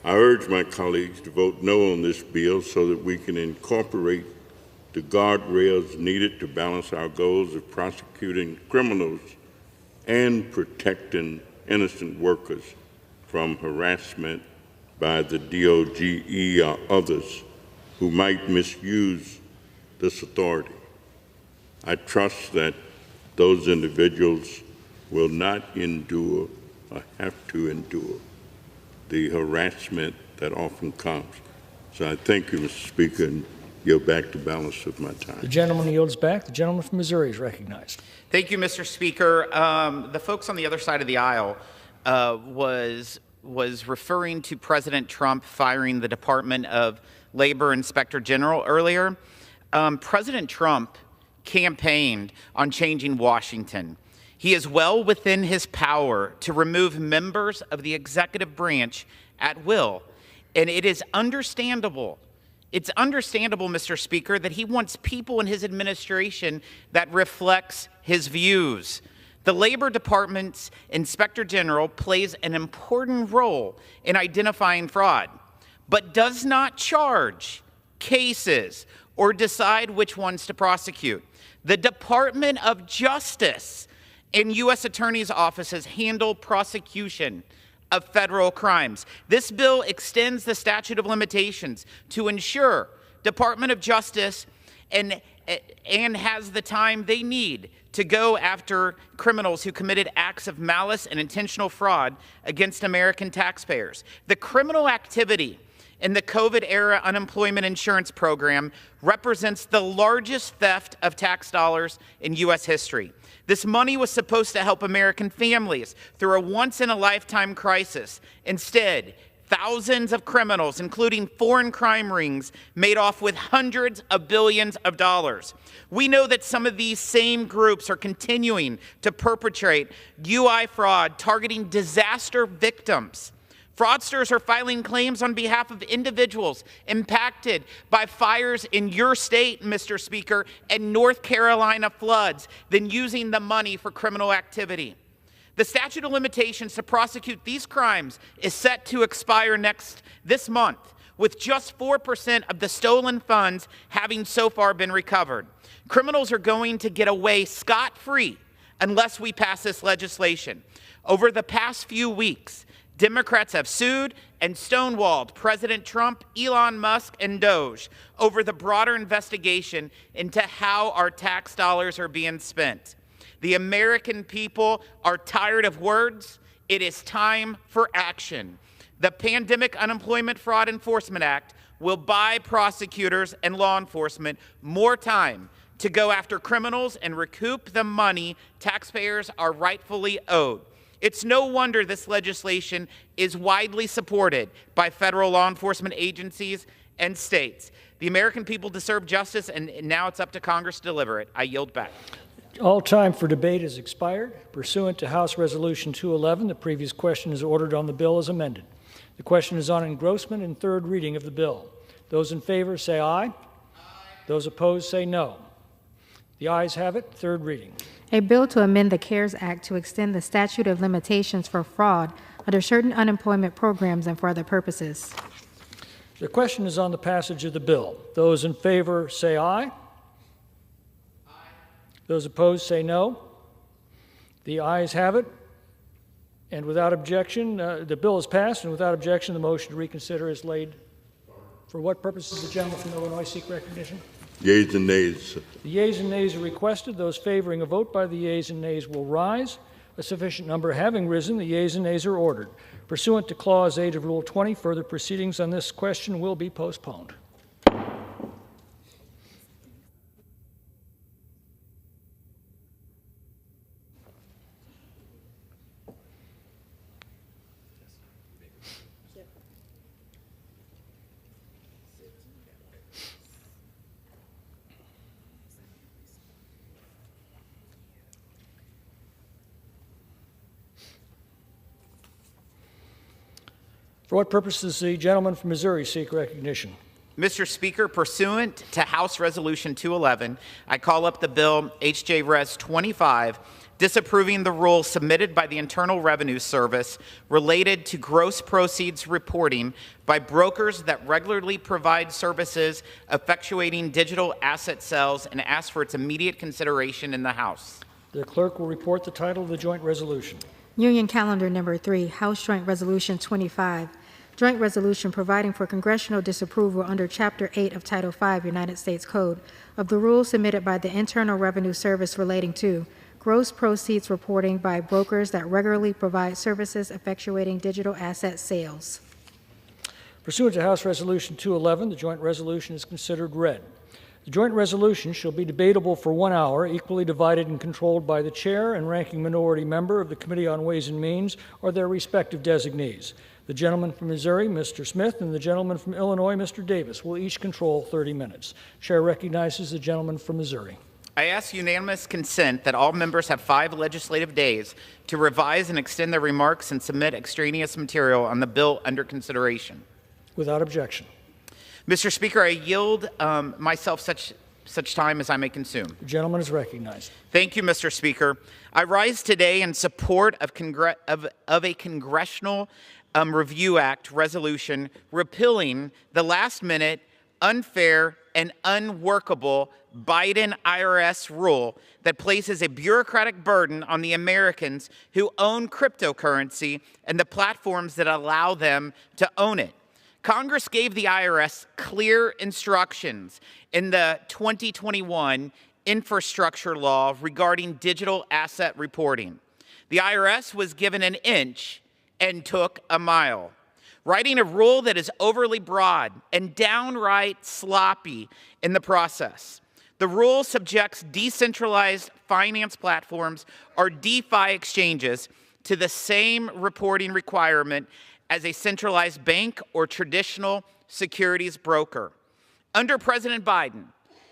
Speaker 10: I urge my colleagues to vote no on this bill so that we can incorporate the guardrails needed to balance our goals of prosecuting criminals and protecting innocent workers from harassment by the DOGE or others who might misuse this authority. I trust that those individuals will not endure or have to endure the harassment that often comes. So I thank you, Mr. Speaker, and yield back the balance of my time.
Speaker 20: The gentleman yields back. The gentleman from Missouri is recognized.
Speaker 8: Thank you, Mr. Speaker. The folks on the other side of the aisle was referring to President Trump firing the Department of Labor Inspector General earlier. President Trump campaigned on changing Washington. He is well within his power to remove members of the executive branch at will. And it is understandable. It's understandable, Mr. Speaker, that he wants people in his administration that reflects his views. The Labor Department's Inspector General plays an important role in identifying fraud, but does not charge cases or decide which ones to prosecute. The Department of Justice and U.S. Attorney's offices handle prosecution of federal crimes. This bill extends the statute of limitations to ensure Department of Justice and has the time they need to go after criminals who committed acts of malice and intentional fraud against American taxpayers. The criminal activity in the COVID-era unemployment insurance program represents the largest theft of tax dollars in U.S. history. This money was supposed to help American families through a once-in-a-lifetime crisis. Instead, thousands of criminals, including foreign crime rings, made off with hundreds of billions of dollars. We know that some of these same groups are continuing to perpetrate UI fraud targeting disaster victims. Fraudsters are filing claims on behalf of individuals impacted by fires in your state, Mr. Speaker, and North Carolina floods, then using the money for criminal activity. The statute of limitations to prosecute these crimes is set to expire this month, with just 4% of the stolen funds having so far been recovered. Criminals are going to get away scot-free unless we pass this legislation. Over the past few weeks, Democrats have sued and stonewalled President Trump, Elon Musk, and Doge over the broader investigation into how our tax dollars are being spent. The American people are tired of words. It is time for action. The Pandemic Unemployment Fraud Enforcement Act will buy prosecutors and law enforcement more time to go after criminals and recoup the money taxpayers are rightfully owed. It's no wonder this legislation is widely supported by federal law enforcement agencies and states. The American people deserve justice, and now it's up to Congress to deliver it. I yield back.
Speaker 20: All time for debate has expired. Pursuant to House Resolution 211, the previous question is ordered on the bill as amended. The question is on engrossment and third reading of the bill. Those in favor say aye. Aye. Those opposed say no. The ayes have it. Third reading.
Speaker 9: A bill to amend the CARES Act to extend the statute of limitations for fraud under certain unemployment programs and for other purposes.
Speaker 20: The question is on the passage of the bill. Those in favor say aye. Aye. Those opposed say no. The ayes have it. And without objection, the bill is passed, and without objection, the motion to reconsider is laid. For what purposes does the gentleman from Illinois seek recognition?
Speaker 10: Yeas and nays.
Speaker 20: The yeas and nays are requested. Those favoring a vote by the yeas and nays will rise. A sufficient number having risen, the yeas and nays are ordered. Pursuant to Clause 8 of Rule 20, further proceedings on this question will be postponed. For what purpose does the gentleman from Missouri seek recognition?
Speaker 8: Mr. Speaker, pursuant to House Resolution 211, I call up the bill H.J. Res. 25, disapproving the rule submitted by the Internal Revenue Service related to gross proceeds reporting by brokers that regularly provide services effectuating digital asset sales, and ask for its immediate consideration in the House.
Speaker 20: The clerk will report the title of the joint resolution.
Speaker 9: Union Calendar Number 3, House Joint Resolution 25, Joint Resolution providing for congressional disapproval under Chapter 8 of Title 5 United States Code of the rules submitted by the Internal Revenue Service relating to gross proceeds reporting by brokers that regularly provide services effectuating digital asset sales.
Speaker 20: Pursuant to House Resolution 211, the joint resolution is considered read. The joint resolution shall be debatable for 1 hour, equally divided and controlled by the chair and ranking minority member of the Committee on Ways and Means or their respective designees. The gentleman from Missouri, Mr. Smith, and the gentleman from Illinois, Mr. Davis, will each control 30 minutes. Chair recognizes the gentleman from Missouri.
Speaker 8: I ask unanimous consent that all members have 5 legislative days to revise and extend their remarks and submit extraneous material on the bill under consideration.
Speaker 20: Without objection.
Speaker 8: Mr. Speaker, I yield myself such time as I may consume.
Speaker 20: The gentleman is recognized.
Speaker 8: Thank you, Mr. Speaker. I rise today in support of a Congressional Review Act resolution repealing the last-minute, unfair, and unworkable Biden IRS rule that places a bureaucratic burden on the Americans who own cryptocurrency and the platforms that allow them to own it. Congress gave the IRS clear instructions in the 2021 infrastructure law regarding digital asset reporting. The IRS was given an inch and took a mile, writing a rule that is overly broad and downright sloppy in the process. The rule subjects decentralized finance platforms or DeFi exchanges to the same reporting requirement as a centralized bank or traditional securities broker. Under President Biden,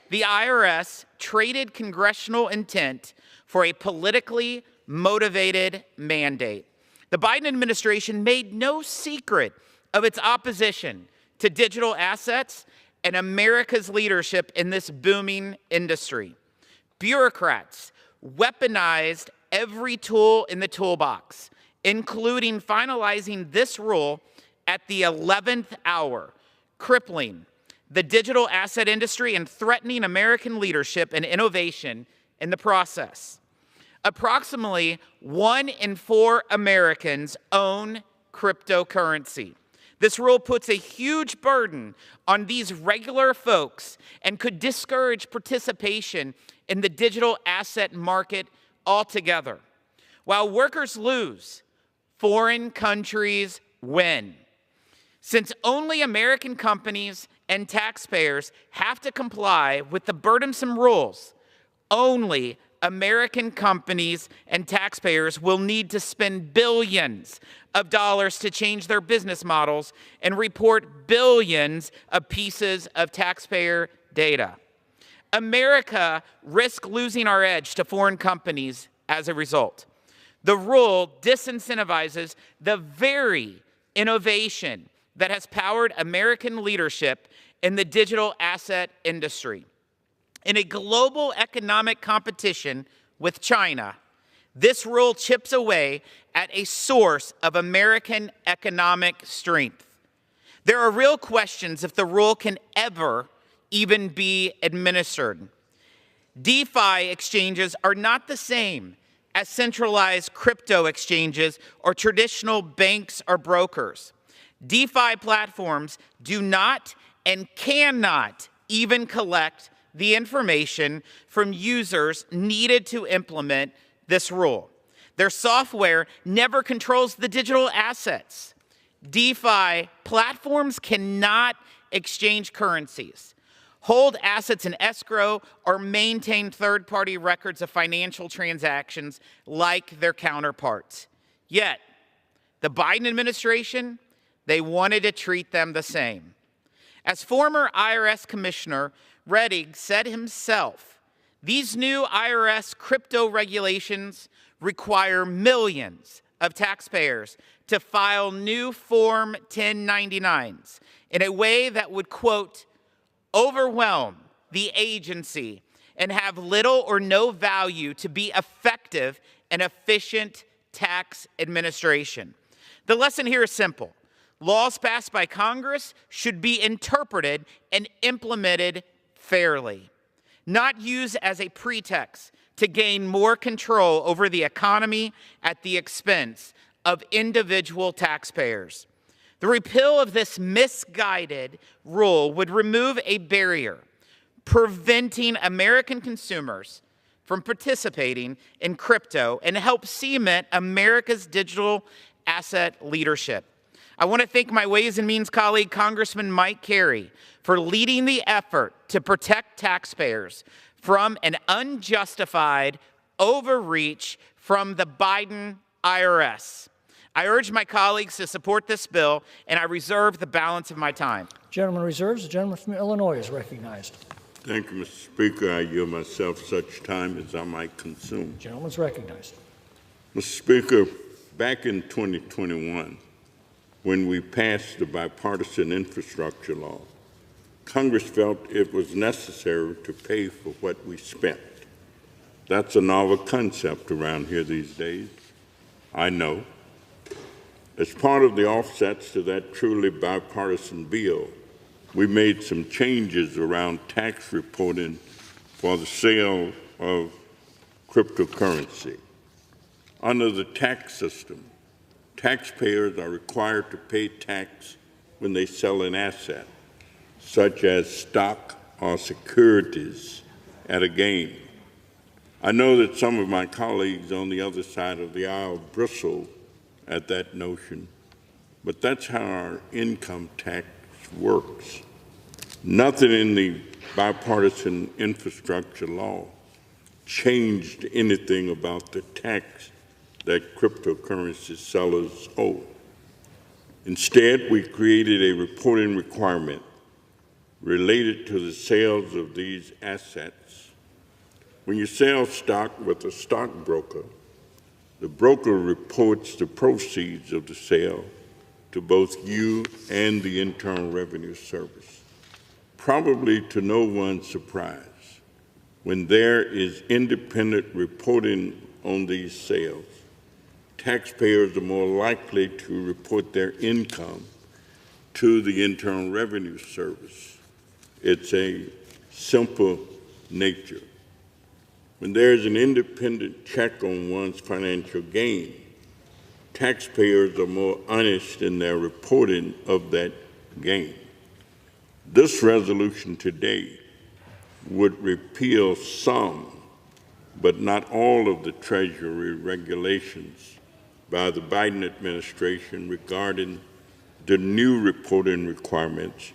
Speaker 8: the IRS traded congressional intent for a politically motivated mandate. The Biden administration made no secret of its opposition to digital assets and America's leadership in this booming industry. Bureaucrats weaponized every tool in the toolbox, including finalizing this rule at the 11th hour, crippling the digital asset industry and threatening American leadership and innovation in the process. Approximately 1 in 4 Americans own cryptocurrency. This rule puts a huge burden on these regular folks and could discourage participation in the digital asset market altogether. While workers lose, foreign countries win. Since only American companies and taxpayers have to comply with the burdensome rules, only American companies and taxpayers will need to spend billions of dollars to change their business models and report billions of pieces of taxpayer data. America risks losing our edge to foreign companies as a result. The rule disincentivizes the very innovation that has powered American leadership in the digital asset industry. In a global economic competition with China, this rule chips away at a source of American economic strength. There are real questions if the rule can ever even be administered. DeFi exchanges are not the same as centralized crypto exchanges or traditional banks or brokers. DeFi platforms do not and cannot even collect the information from users needed to implement this rule. Their software never controls the digital assets. DeFi platforms cannot exchange currencies, hold assets in escrow, or maintain third-party records of financial transactions like their counterparts. Yet, the Biden administration, they wanted to treat them the same. As former IRS Commissioner Rettig said himself, these new IRS crypto regulations require millions of taxpayers to file new Form 1099s in a way that would, quote, overwhelm the agency and have little or no value to be effective and efficient tax administration. The lesson here is simple. Laws passed by Congress should be interpreted and implemented fairly, not used as a pretext to gain more control over the economy at the expense of individual taxpayers. The repeal of this misguided rule would remove a barrier, preventing American consumers from participating in crypto and help cement America's digital asset leadership. I want to thank my Ways and Means colleague, Congressman Mike Carey, for leading the effort to protect taxpayers from an unjustified overreach from the Biden IRS. I urge my colleagues to support this bill, and I reserve the balance of my time.
Speaker 20: Gentleman reserves. The gentleman from Illinois is recognized.
Speaker 10: Thank you, Mr. Speaker. I yield myself such time as I might consume.
Speaker 20: Gentleman's recognized.
Speaker 10: Mr. Speaker, back in 2021, when we passed the bipartisan infrastructure law, Congress felt it was necessary to pay for what we spent. That's a novel concept around here these days, I know. As part of the offsets to that truly bipartisan bill, we made some changes around tax reporting for the sale of cryptocurrency. Under the tax system, taxpayers are required to pay tax when they sell an asset, such as stock or securities, at a gain. I know that some of my colleagues on the other side of the aisle bristle at that notion, but that's how our income tax works. Nothing in the bipartisan infrastructure law changed anything about the tax that cryptocurrency sellers owe. Instead, we created a reporting requirement related to the sales of these assets. When you sell stock with a stockbroker, the broker reports the proceeds of the sale to both you and the Internal Revenue Service. Probably to no one's surprise, when there is independent reporting on these sales, taxpayers are more likely to report their income to the Internal Revenue Service. It's a simple nature. When there's an independent check on one's financial gain, taxpayers are more honest in their reporting of that gain. This resolution today would repeal some, but not all of the Treasury regulations by the Biden administration regarding the new reporting requirements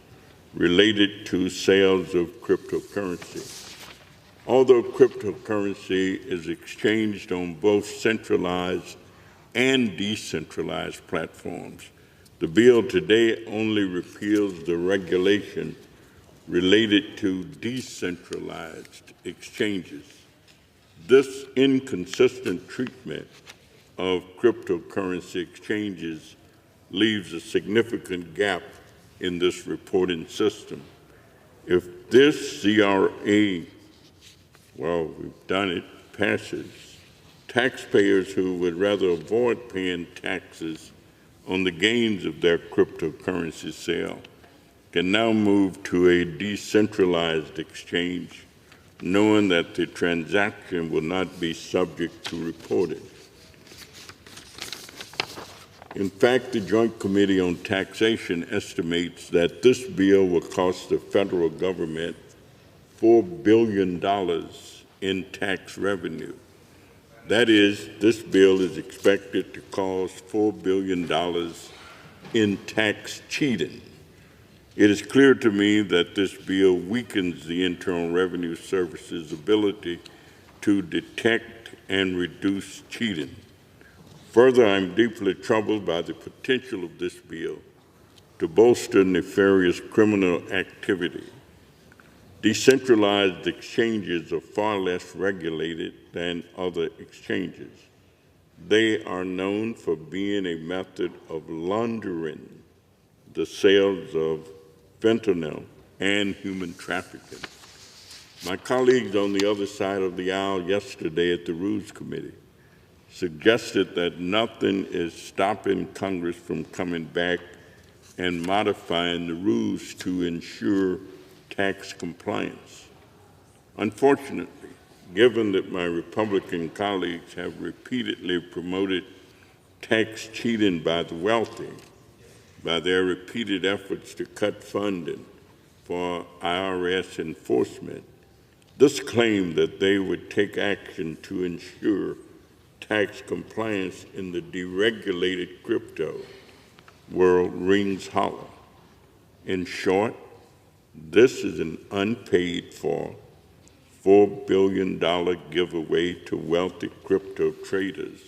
Speaker 10: related to sales of cryptocurrency. Although cryptocurrency is exchanged on both centralized and decentralized platforms, the bill today only repeals the regulation related to decentralized exchanges. This inconsistent treatment of cryptocurrency exchanges leaves a significant gap in this reporting system. If this CRA, well, we've done it, passes, taxpayers who would rather avoid paying taxes on the gains of their cryptocurrency sale can now move to a decentralized exchange, knowing that the transaction will not be subject to reporting. In fact, the Joint Committee on Taxation estimates that this bill will cost the federal government $4 billion in tax revenue. That is, this bill is expected to cost $4 billion in tax cheating. It is clear to me that this bill weakens the Internal Revenue Service's ability to detect and reduce cheating. Further, I'm deeply troubled by the potential of this bill to bolster nefarious criminal activity. Decentralized exchanges are far less regulated than other exchanges. They are known for being a method of laundering the sales of fentanyl and human trafficking. My colleagues on the other side of the aisle yesterday at the Rules Committee suggested that nothing is stopping Congress from coming back and modifying the rules to ensure tax compliance. Unfortunately, given that my Republican colleagues have repeatedly promoted tax cheating by the wealthy, by their repeated efforts to cut funding for IRS enforcement, this claim that they would take action to ensure tax compliance in the deregulated crypto world rings hollow. In short, this is an unpaid for $4 billion giveaway to wealthy crypto traders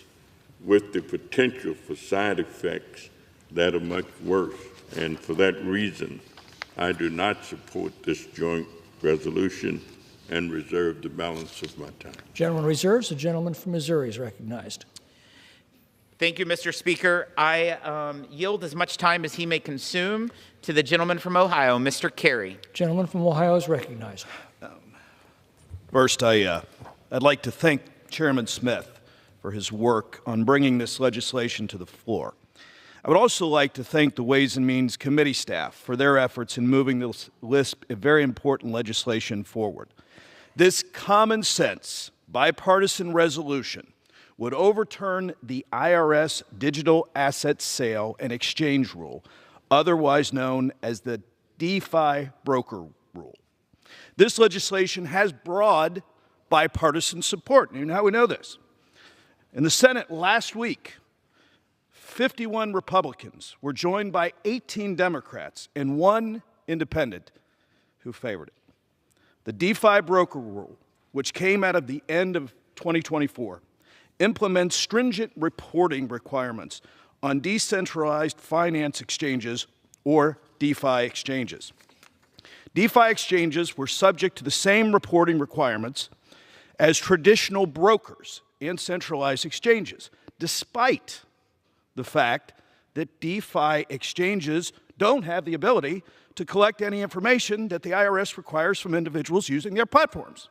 Speaker 10: with the potential for side effects that are much worse. And for that reason, I do not support this joint resolution and reserve the balance of my time.
Speaker 20: Gentleman reserves. The gentleman from Missouri is recognized.
Speaker 8: Thank you, Mr. Speaker. I yield as much time as he may consume to the gentleman from Ohio, Mr. Carey.
Speaker 20: Gentleman from Ohio is recognized.
Speaker 2: First, I'd like to thank Chairman Smith for his work on bringing this legislation to the floor. I would also like to thank the Ways and Means Committee staff for their efforts in moving this list of very important legislation forward. This common sense, bipartisan resolution would overturn the IRS digital asset sale and exchange rule, otherwise known as the DeFi broker rule. This legislation has broad bipartisan support. And how we know this? In the Senate last week, 51 Republicans were joined by 18 Democrats and 1 independent who favored it. The DeFi broker rule, which came out of the end of 2024, implements stringent reporting requirements on decentralized finance exchanges, or DeFi exchanges. DeFi exchanges were subject to the same reporting requirements as traditional brokers and centralized exchanges, despite the fact that DeFi exchanges don't have the ability to collect any information that the IRS requires from individuals using their platforms.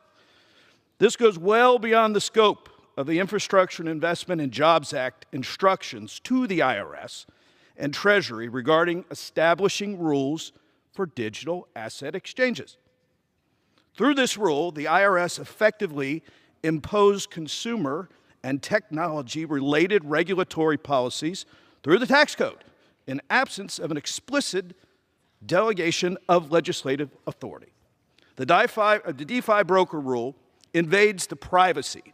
Speaker 2: This goes well beyond the scope of the Infrastructure and Investment and Jobs Act instructions to the IRS and Treasury regarding establishing rules for digital asset exchanges. Through this rule, the IRS effectively imposed consumer and technology-related regulatory policies through the tax code in absence of an explicit delegation of legislative authority. The DeFi broker rule invades the privacy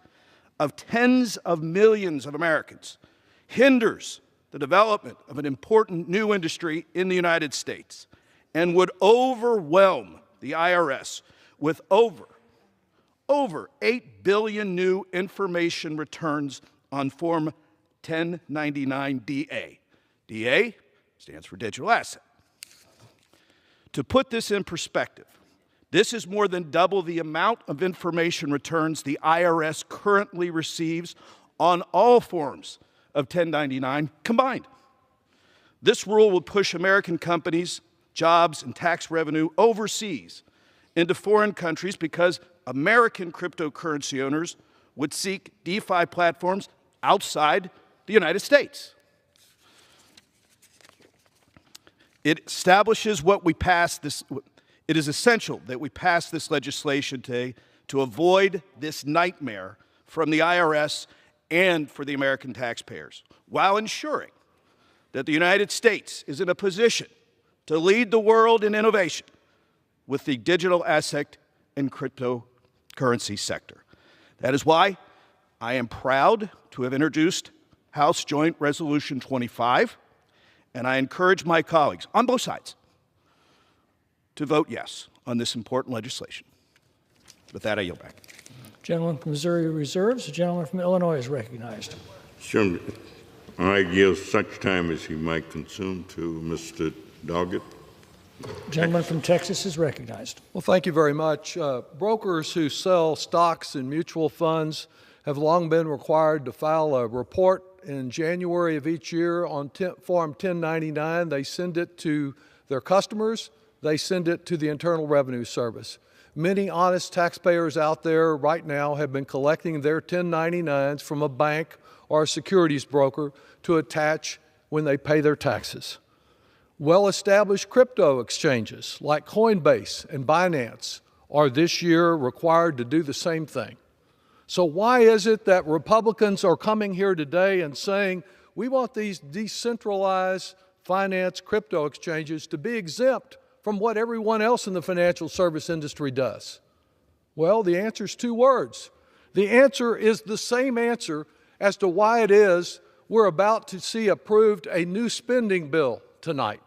Speaker 2: of tens of millions of Americans, hinders the development of an important new industry in the United States, and would overwhelm the IRS with over 8 billion new information returns on Form 1099-DA. DA stands for digital asset. To put this in perspective, this is more than double the amount of information returns the IRS currently receives on all forms of 1099 combined. This rule will push American companies, jobs, and tax revenue overseas into foreign countries because American cryptocurrency owners would seek DeFi platforms outside the United States. It establishes what we passed this. It is essential that we pass this legislation today to avoid this nightmare from the IRS and for the American taxpayers, while ensuring that the United States is in a position to lead the world in innovation with the digital asset and cryptocurrency sector. That is why I am proud to have introduced House Joint Resolution 25, and I encourage my colleagues on both sides to vote yes on this important legislation. With that, I yield back.
Speaker 20: Gentleman from Missouri reserves. The gentleman from Illinois is recognized.
Speaker 10: Sure. I yield such time as he might consume to Mr. Doggett.
Speaker 20: Gentleman from Texas is recognized.
Speaker 16: Well, thank you very much. Brokers who sell stocks and mutual funds have long been required to file a report in January of each year on Form 1099. They send it to their customers. They send it to the Internal Revenue Service. Many honest taxpayers out there right now have been collecting their 1099s from a bank or a securities broker to attach when they pay their taxes. Well-established crypto exchanges like Coinbase and Binance are this year required to do the same thing. So why is it that Republicans are coming here today and saying, we want these decentralized finance crypto exchanges to be exempt from what everyone else in the financial service industry does? Well, the answer is 2 words. The answer is the same answer as to why it is we're about to see approved a new spending bill tonight.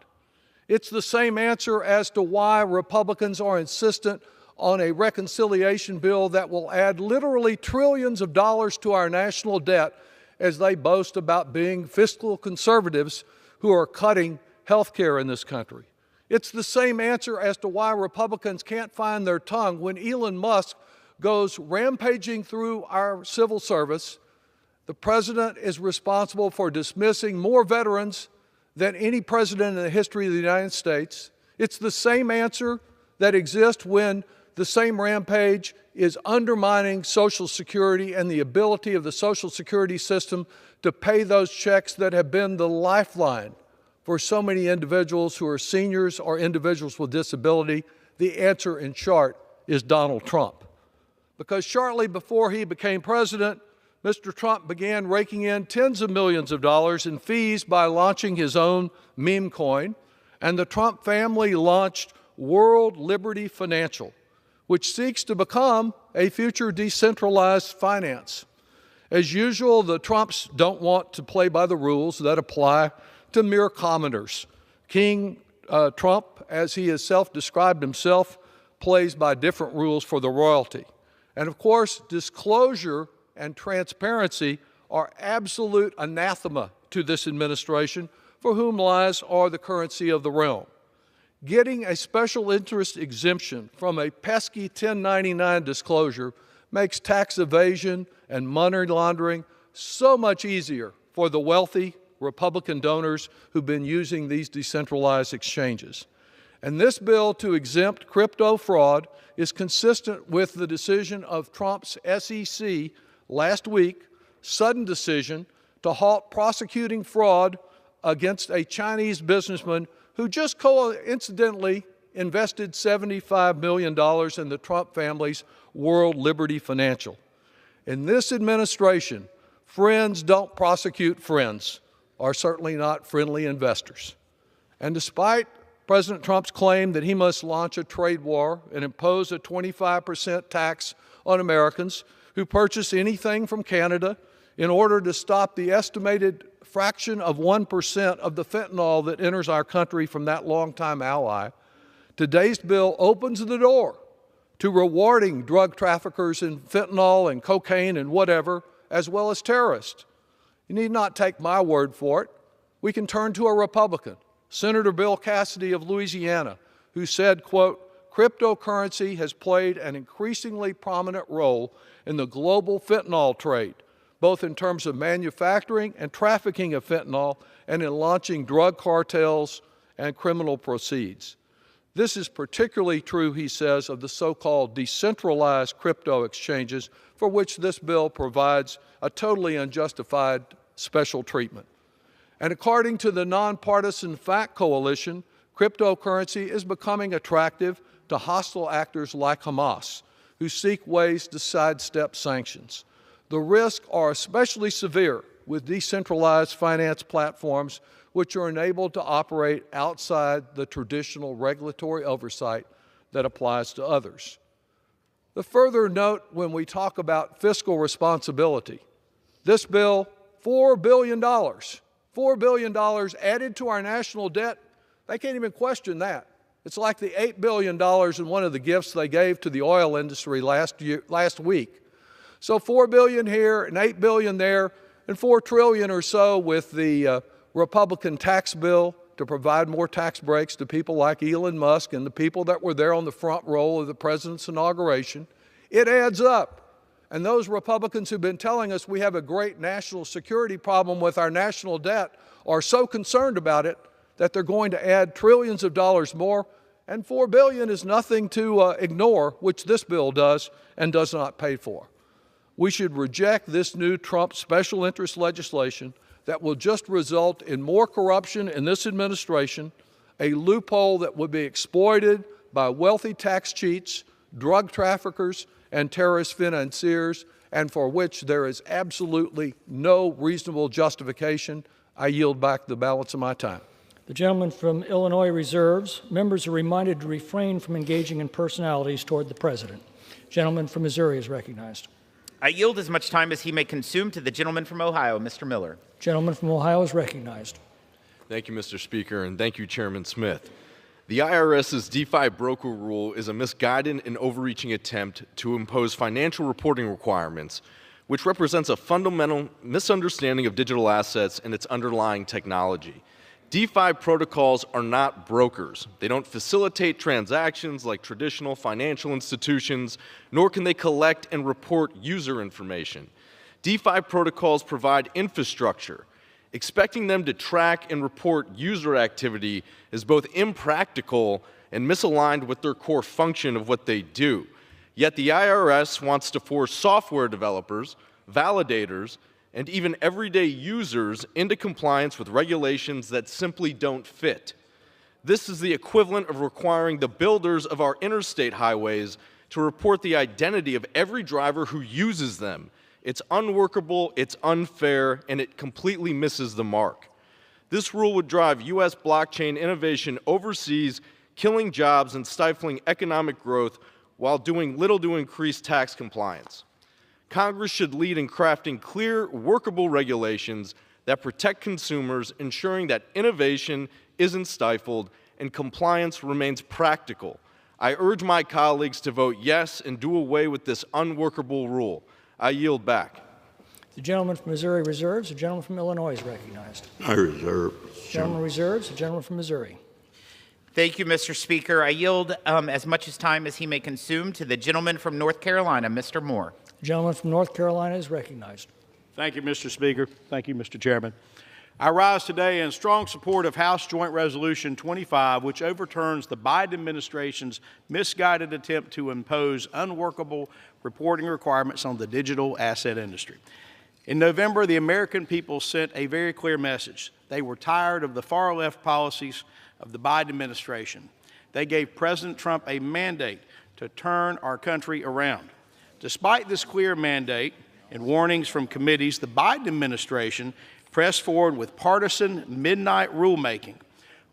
Speaker 16: It's the same answer as to why Republicans are insistent on a reconciliation bill that will add literally trillions of dollars to our national debt as they boast about being fiscal conservatives who are cutting health care in this country. It's the same answer as to why Republicans can't find their tongue when Elon Musk goes rampaging through our civil service. The president is responsible for dismissing more veterans than any president in the history of the United States. It's the same answer that exists when the same rampage is undermining Social Security and the ability of the Social Security system to pay those checks that have been the lifeline for so many individuals who are seniors or individuals with disability? The answer, in short, is Donald Trump. Because shortly before he became president, Mr. Trump began raking in tens of millions of dollars in fees by launching his own meme coin, and the Trump family launched World Liberty Financial, which seeks to become a future decentralized finance. As usual, the Trumps don't want to play by the rules that apply to mere commoners. King Trump, as he has self-described himself, plays by different rules for the royalty. And of course, disclosure and transparency are absolute anathema to this administration, for whom lies are the currency of the realm. Getting a special interest exemption from a pesky 1099 disclosure makes tax evasion and money laundering so much easier for the wealthy Republican donors who've been using these decentralized exchanges. And this bill to exempt crypto fraud is consistent with the decision of Trump's SEC last week, sudden decision to halt prosecuting fraud against a Chinese businessman who just coincidentally invested $75 million in the Trump family's World Liberty Financial. In this administration, friends don't prosecute friends, or certainly not friendly investors. And despite President Trump's claim that he must launch a trade war and impose a 25% tax on Americans who purchase anything from Canada in order to stop the estimated fraction of 1% of the fentanyl that enters our country from that longtime ally, today's bill opens the door to rewarding drug traffickers in fentanyl and cocaine and whatever, as well as terrorists. You need not take my word for it. We can turn to a Republican, Senator Bill Cassidy of Louisiana, who said, quote, "Cryptocurrency has played an increasingly prominent role in the global fentanyl trade, both in terms of manufacturing and trafficking of fentanyl and in launching drug cartels and criminal proceeds. This is particularly true," he says, "of the so-called decentralized crypto exchanges for which this bill provides a totally unjustified special treatment." And according to the Nonpartisan Fact Coalition, cryptocurrency is becoming attractive to hostile actors like Hamas, who seek ways to sidestep sanctions. The risks are especially severe with decentralized finance platforms, which are enabled to operate outside the traditional regulatory oversight that applies to others. The further note when we talk about fiscal responsibility, this bill, $4 billion added to our national debt, they can't even question that. It's like the $8 billion in one of the gifts they gave to the oil industry last week. So $4 billion here and $8 billion there, and $4 trillion or so with the Republican tax bill to provide more tax breaks to people like Elon Musk and the people that were there on the front row of the president's inauguration. It adds up. And those Republicans who've been telling us we have a great national security problem with our national debt are so concerned about it that they're going to add trillions of dollars more, and $4 billion is nothing to ignore, which this bill does and does not pay for. We should reject this new Trump special interest legislation that will just result in more corruption in this administration, a loophole that would be exploited by wealthy tax cheats, drug traffickers, and terrorist financiers, and for which there is absolutely no reasonable justification. I yield back the balance of my time.
Speaker 20: The gentleman from Illinois reserves. Members are reminded to refrain from engaging in personalities toward the president. Gentleman from Missouri is recognized.
Speaker 8: I yield as much time as he may consume to the gentleman from Ohio, Mr. Miller.
Speaker 20: Gentleman from Ohio is recognized.
Speaker 5: Thank you, Mr. Speaker, and thank you, Chairman Smith. The IRS's DeFi broker rule is a misguided and overreaching attempt to impose financial reporting requirements, which represents a fundamental misunderstanding of digital assets and its underlying technology. DeFi protocols are not brokers. They don't facilitate transactions like traditional financial institutions, nor can they collect and report user information. DeFi protocols provide infrastructure. Expecting them to track and report user activity is both impractical and misaligned with their core function of what they do. Yet the IRS wants to force software developers, validators, and even everyday users into compliance with regulations that simply don't fit. This is the equivalent of requiring the builders of our interstate highways to report the identity of every driver who uses them. It's unworkable, it's unfair, and it completely misses the mark. This rule would drive U.S. blockchain innovation overseas, killing jobs and stifling economic growth while doing little to increase tax compliance. Congress should lead in crafting clear, workable regulations that protect consumers, ensuring that innovation isn't stifled and compliance remains practical. I urge my colleagues to vote yes and do away with this unworkable rule. I yield back.
Speaker 20: The gentleman from Missouri reserves. The gentleman from Illinois is recognized.
Speaker 10: I reserve.
Speaker 20: The gentleman reserves. The gentleman from Missouri.
Speaker 8: Thank you, Mr. Speaker. I yield as much time as he may consume to the gentleman from North Carolina, Mr. Moore.
Speaker 20: The gentleman from North Carolina is recognized.
Speaker 23: Thank you, Mr. Speaker. Thank you, Mr. Chairman. I rise today in strong support of House Joint Resolution 25, which overturns the Biden administration's misguided attempt to impose unworkable reporting requirements on the digital asset industry. In November, the American people sent a very clear message. They were tired of the far-left policies of the Biden administration. They gave President Trump a mandate to turn our country around. Despite this clear mandate and warnings from committees, the Biden administration pressed forward with partisan midnight rulemaking.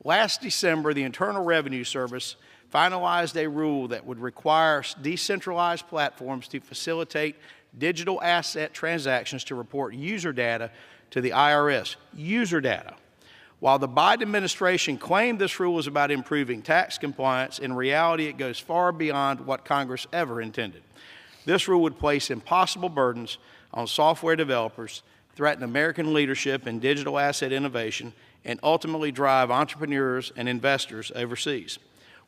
Speaker 23: Last December, the Internal Revenue Service finalized a rule that would require decentralized platforms to facilitate digital asset transactions to report user data to the IRS. User data. While the Biden administration claimed this rule was about improving tax compliance, in reality it goes far beyond what Congress ever intended. This rule would place impossible burdens on software developers, threaten American leadership in digital asset innovation, and ultimately drive entrepreneurs and investors overseas.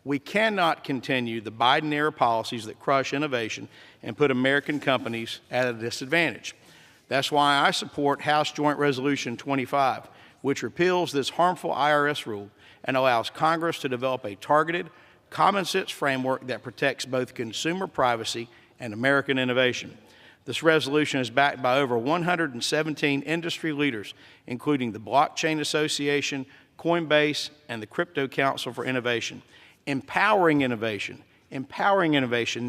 Speaker 23: We cannot continue the Biden-era policies that crush innovation and put American companies at a disadvantage. That's why I support House Joint Resolution 25, which repeals this harmful IRS rule and allows Congress to develop a targeted, common-sense framework that protects both consumer privacy and American innovation. This resolution is backed by over 117 industry leaders, including the Blockchain Association, Coinbase, and the Crypto Council for Innovation. Empowering innovation,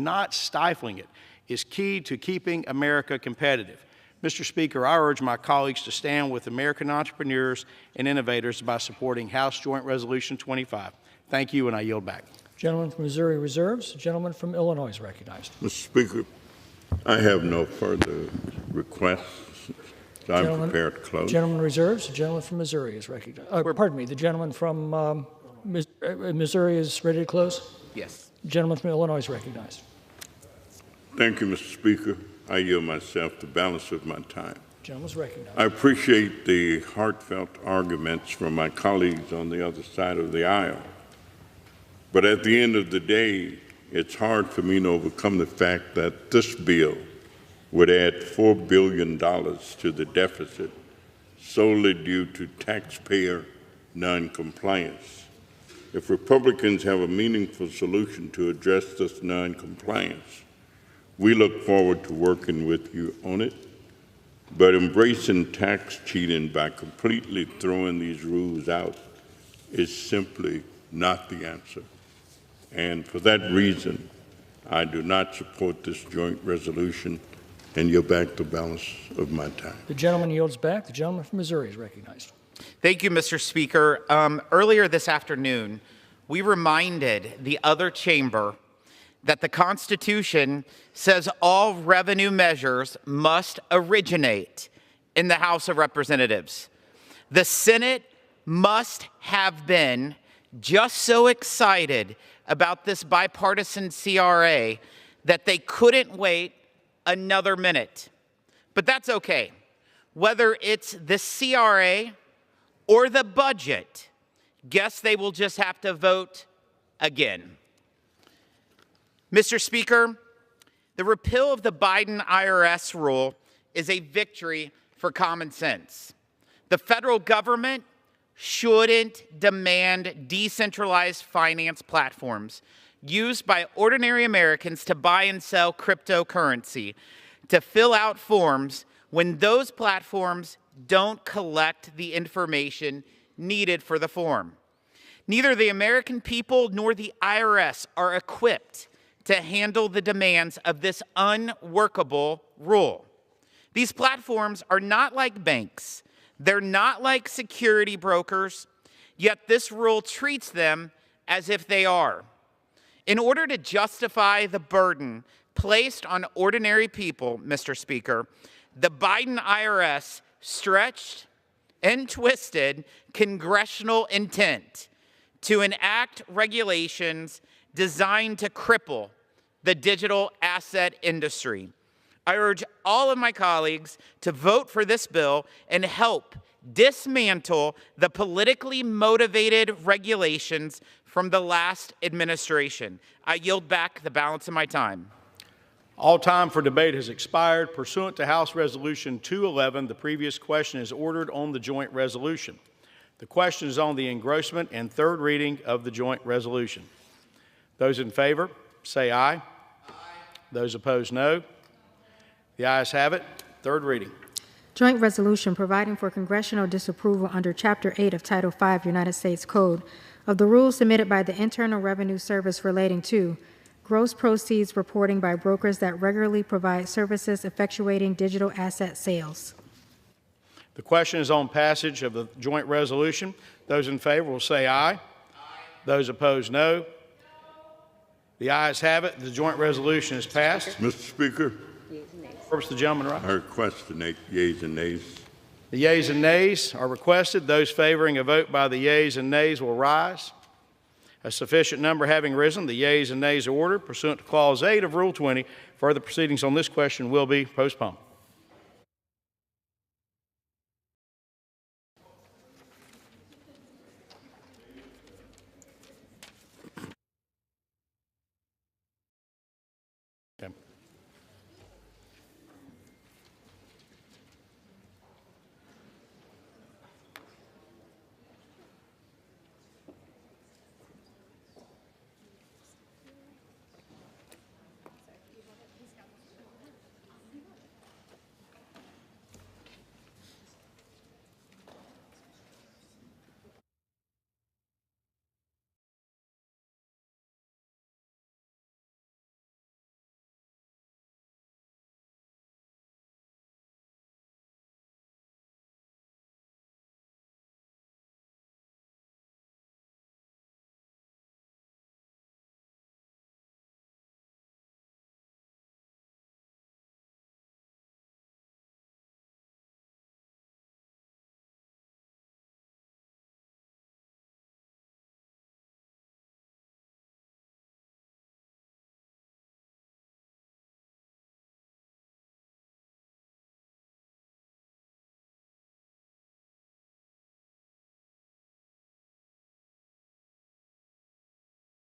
Speaker 23: not stifling it, is key to keeping America competitive. Mr. Speaker, I urge my colleagues to stand with American entrepreneurs and innovators by supporting House Joint Resolution 25. Thank you, and I yield back.
Speaker 20: Gentleman from Missouri reserves. The gentleman from Illinois is recognized.
Speaker 10: Mr. Speaker, I have no further requests. I'm prepared to close.
Speaker 20: Gentleman reserves. The gentleman from Missouri is recognized. Pardon me. The gentleman from Missouri is ready to close?
Speaker 8: Yes.
Speaker 20: The gentleman from Illinois is recognized.
Speaker 10: Thank you, Mr. Speaker. I yield myself the balance of my time.
Speaker 20: Gentleman is recognized.
Speaker 10: I appreciate the heartfelt arguments from my colleagues on the other side of the aisle. But at the end of the day, it's hard for me to overcome the fact that this bill would add $4 billion to the deficit solely due to taxpayer noncompliance. If Republicans have a meaningful solution to address this noncompliance, we look forward to working with you on it. But embracing tax cheating by completely throwing these rules out is simply not the answer. And for that reason, I do not support this joint resolution and yield back the balance of my time.
Speaker 20: The gentleman yields back. The gentleman from Missouri is recognized.
Speaker 8: Thank you, Mr. Speaker. Earlier this afternoon, we reminded the other chamber that the Constitution says all revenue measures must originate in the House of Representatives. The Senate must have been just so excited about this bipartisan CRA that they couldn't wait another minute. But that's okay. Whether it's the CRA or the budget, guess they will just have to vote again. Mr. Speaker, the repeal of the Biden IRS rule is a victory for common sense. The federal government shouldn't demand decentralized finance platforms used by ordinary Americans to buy and sell cryptocurrency to fill out forms when those platforms don't collect the information needed for the form. Neither the American people nor the IRS are equipped to handle the demands of this unworkable rule. These platforms are not like banks. They're not like security brokers, yet this rule treats them as if they are. In order to justify the burden placed on ordinary people, Mr. Speaker, the Biden IRS stretched and twisted congressional intent to enact regulations designed to cripple the digital asset industry. I urge all of my colleagues to vote for this bill and help dismantle the politically motivated regulations from the last administration. I yield back the balance of my time.
Speaker 23: All time for debate has expired. Pursuant to House Resolution 211, the previous question is ordered on the joint resolution. The question is on the engrossment and third reading of the joint resolution. Those in favor, say aye. Aye. Those opposed, no. The ayes have it. Third reading.
Speaker 9: Joint resolution providing for congressional disapproval under Chapter 8 of Title 5 United States Code of the rules submitted by the Internal Revenue Service relating to gross proceeds reporting by brokers that regularly provide services effectuating digital asset sales.
Speaker 23: The question is on passage of the joint resolution. Those in favor will say aye. Aye. Those opposed, no. The ayes have it. The joint resolution is passed.
Speaker 10: Mr. Speaker.
Speaker 23: First, the gentleman, right?
Speaker 10: I request the yeas and nays.
Speaker 23: The yeas and nays are requested. Those favoring a vote by the yeas and nays will rise. A sufficient number having risen, the yeas and nays are ordered. Pursuant to Clause 8 of Rule 20, further proceedings on this question will be postponed. Okay.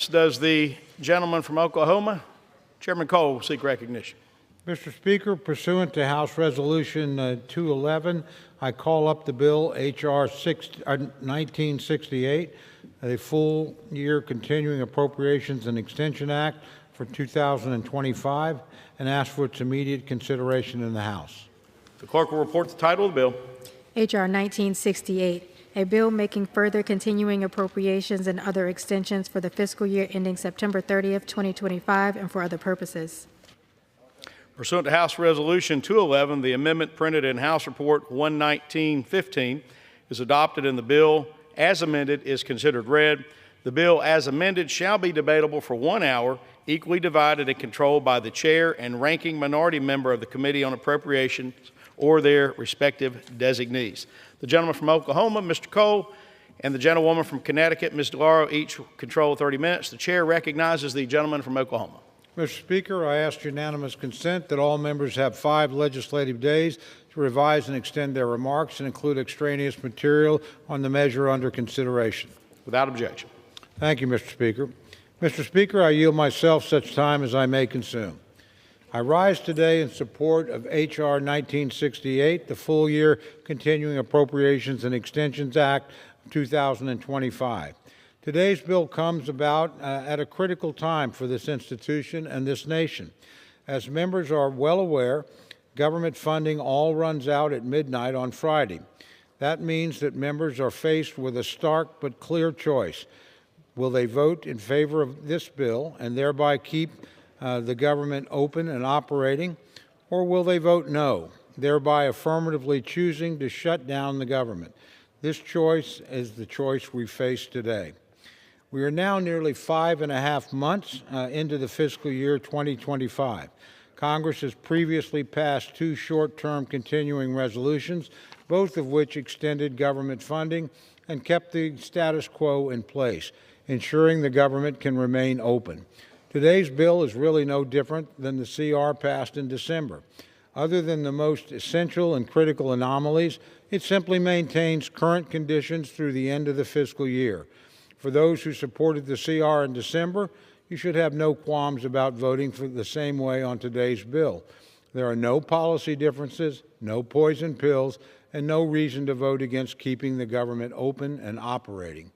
Speaker 23: Does the gentleman from Oklahoma, Chairman Cole, seek recognition?
Speaker 13: Mr. Speaker, pursuant to House Resolution 211, I call up the bill H.R. 1968, a full year continuing appropriations and extension act for 2025, and ask for its immediate consideration in the House.
Speaker 23: The clerk will report the title of the bill.
Speaker 9: H.R. 1968, a bill making further continuing appropriations and other extensions for the fiscal year ending September 30th, 2025, and for other purposes.
Speaker 23: Pursuant to House Resolution 211, the amendment printed in House Report 11915 is adopted, and the bill as amended is considered read. The bill as amended shall be debatable for 1 hour, equally divided and controlled by the chair and ranking minority member of the Committee on Appropriations or their respective designees. The gentleman from Oklahoma, Mr. Cole, and the gentlewoman from Connecticut, Ms. DeLauro, each control 30 minutes. The chair recognizes the gentleman from Oklahoma.
Speaker 13: Mr. Speaker, I ask unanimous consent that all members have 5 legislative days to revise and extend their remarks and include extraneous material on the measure under consideration.
Speaker 23: Without objection.
Speaker 13: Thank you, Mr. Speaker. Mr. Speaker, I yield myself such time as I may consume. I rise today in support of H.R. 1968, the full year Continuing Appropriations and Extensions Act of 2025. Today's bill comes about at a critical time for this institution and this nation. As members are well aware, Government funding all runs out at midnight on Friday. That means that members are faced with a stark but clear choice. Will they vote in favor of this bill and thereby keep the government open and operating, or will they vote no, thereby affirmatively choosing to shut down the government? This choice is the choice we face today. We are now nearly 5.5 months into the fiscal year 2025. Congress has previously passed 2 short-term continuing resolutions, both of which extended government funding and kept the status quo in place, ensuring the government can remain open. Today's bill is really no different than the CR passed in December. Other than the most essential and critical anomalies, it simply maintains current conditions through the end of the fiscal year. For those who supported the CR in December, you should have no qualms about voting for the same way on today's bill. There are no policy differences, no poison pills, and no reason to vote against keeping the government open and operating.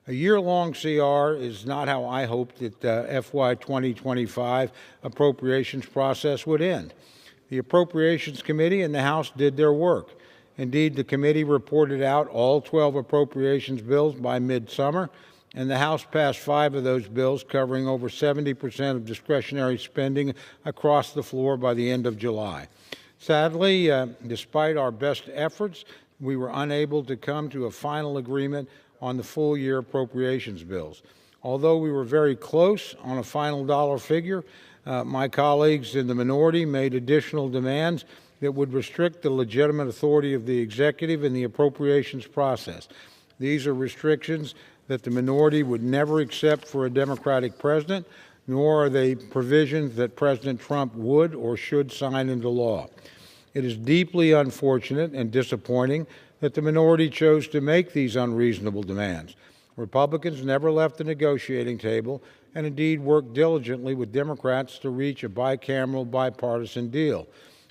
Speaker 13: A year-long CR is not how I hoped that FY 2025 appropriations process would end. The Appropriations Committee and the House did their work. Indeed, the committee reported out all 12 appropriations bills by midsummer, and the House passed 5 of those bills, covering over 70% of discretionary spending across the floor by the end of July. Sadly, despite our best efforts, we were unable to come to a final agreement on the full-year appropriations bills. Although we were very close on a final dollar figure, my colleagues in the minority made additional demands that would restrict the legitimate authority of the executive in the appropriations process. These are restrictions that the minority would never accept for a Democratic president, nor are they provisions that President Trump would or should sign into law. It is deeply unfortunate and disappointing that the minority chose to make these unreasonable demands. Republicans never left the negotiating table and indeed worked diligently with Democrats to reach a bicameral, bipartisan deal.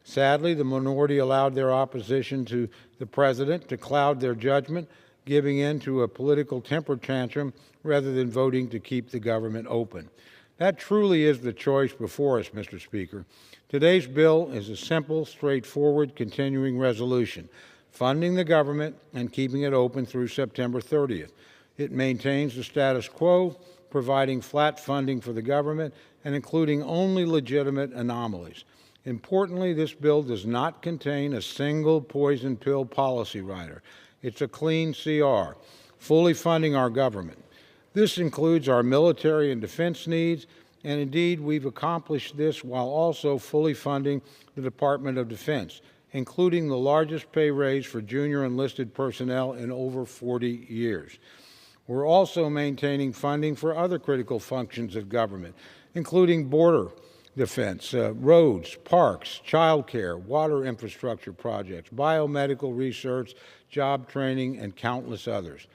Speaker 13: Sadly, the minority allowed their opposition to the president to cloud their judgment, giving in to a political temper tantrum rather than voting to keep the government open. That truly is the choice before us, Mr. Speaker. Today's bill is a simple, straightforward, continuing resolution, funding the government and keeping it open through September 30th. It maintains the status quo, providing flat funding for the government and including only legitimate anomalies. Importantly, this bill does not contain a single poison pill policy rider. It's a clean CR, fully funding our government. This includes our military and defense needs, and indeed we've accomplished this while also fully funding the Department of Defense, including the largest pay raise for junior enlisted personnel in over 40 years. We're also maintaining funding for other critical functions of government, including border defense, roads, parks, child care, water infrastructure projects, biomedical research, job training, and countless others.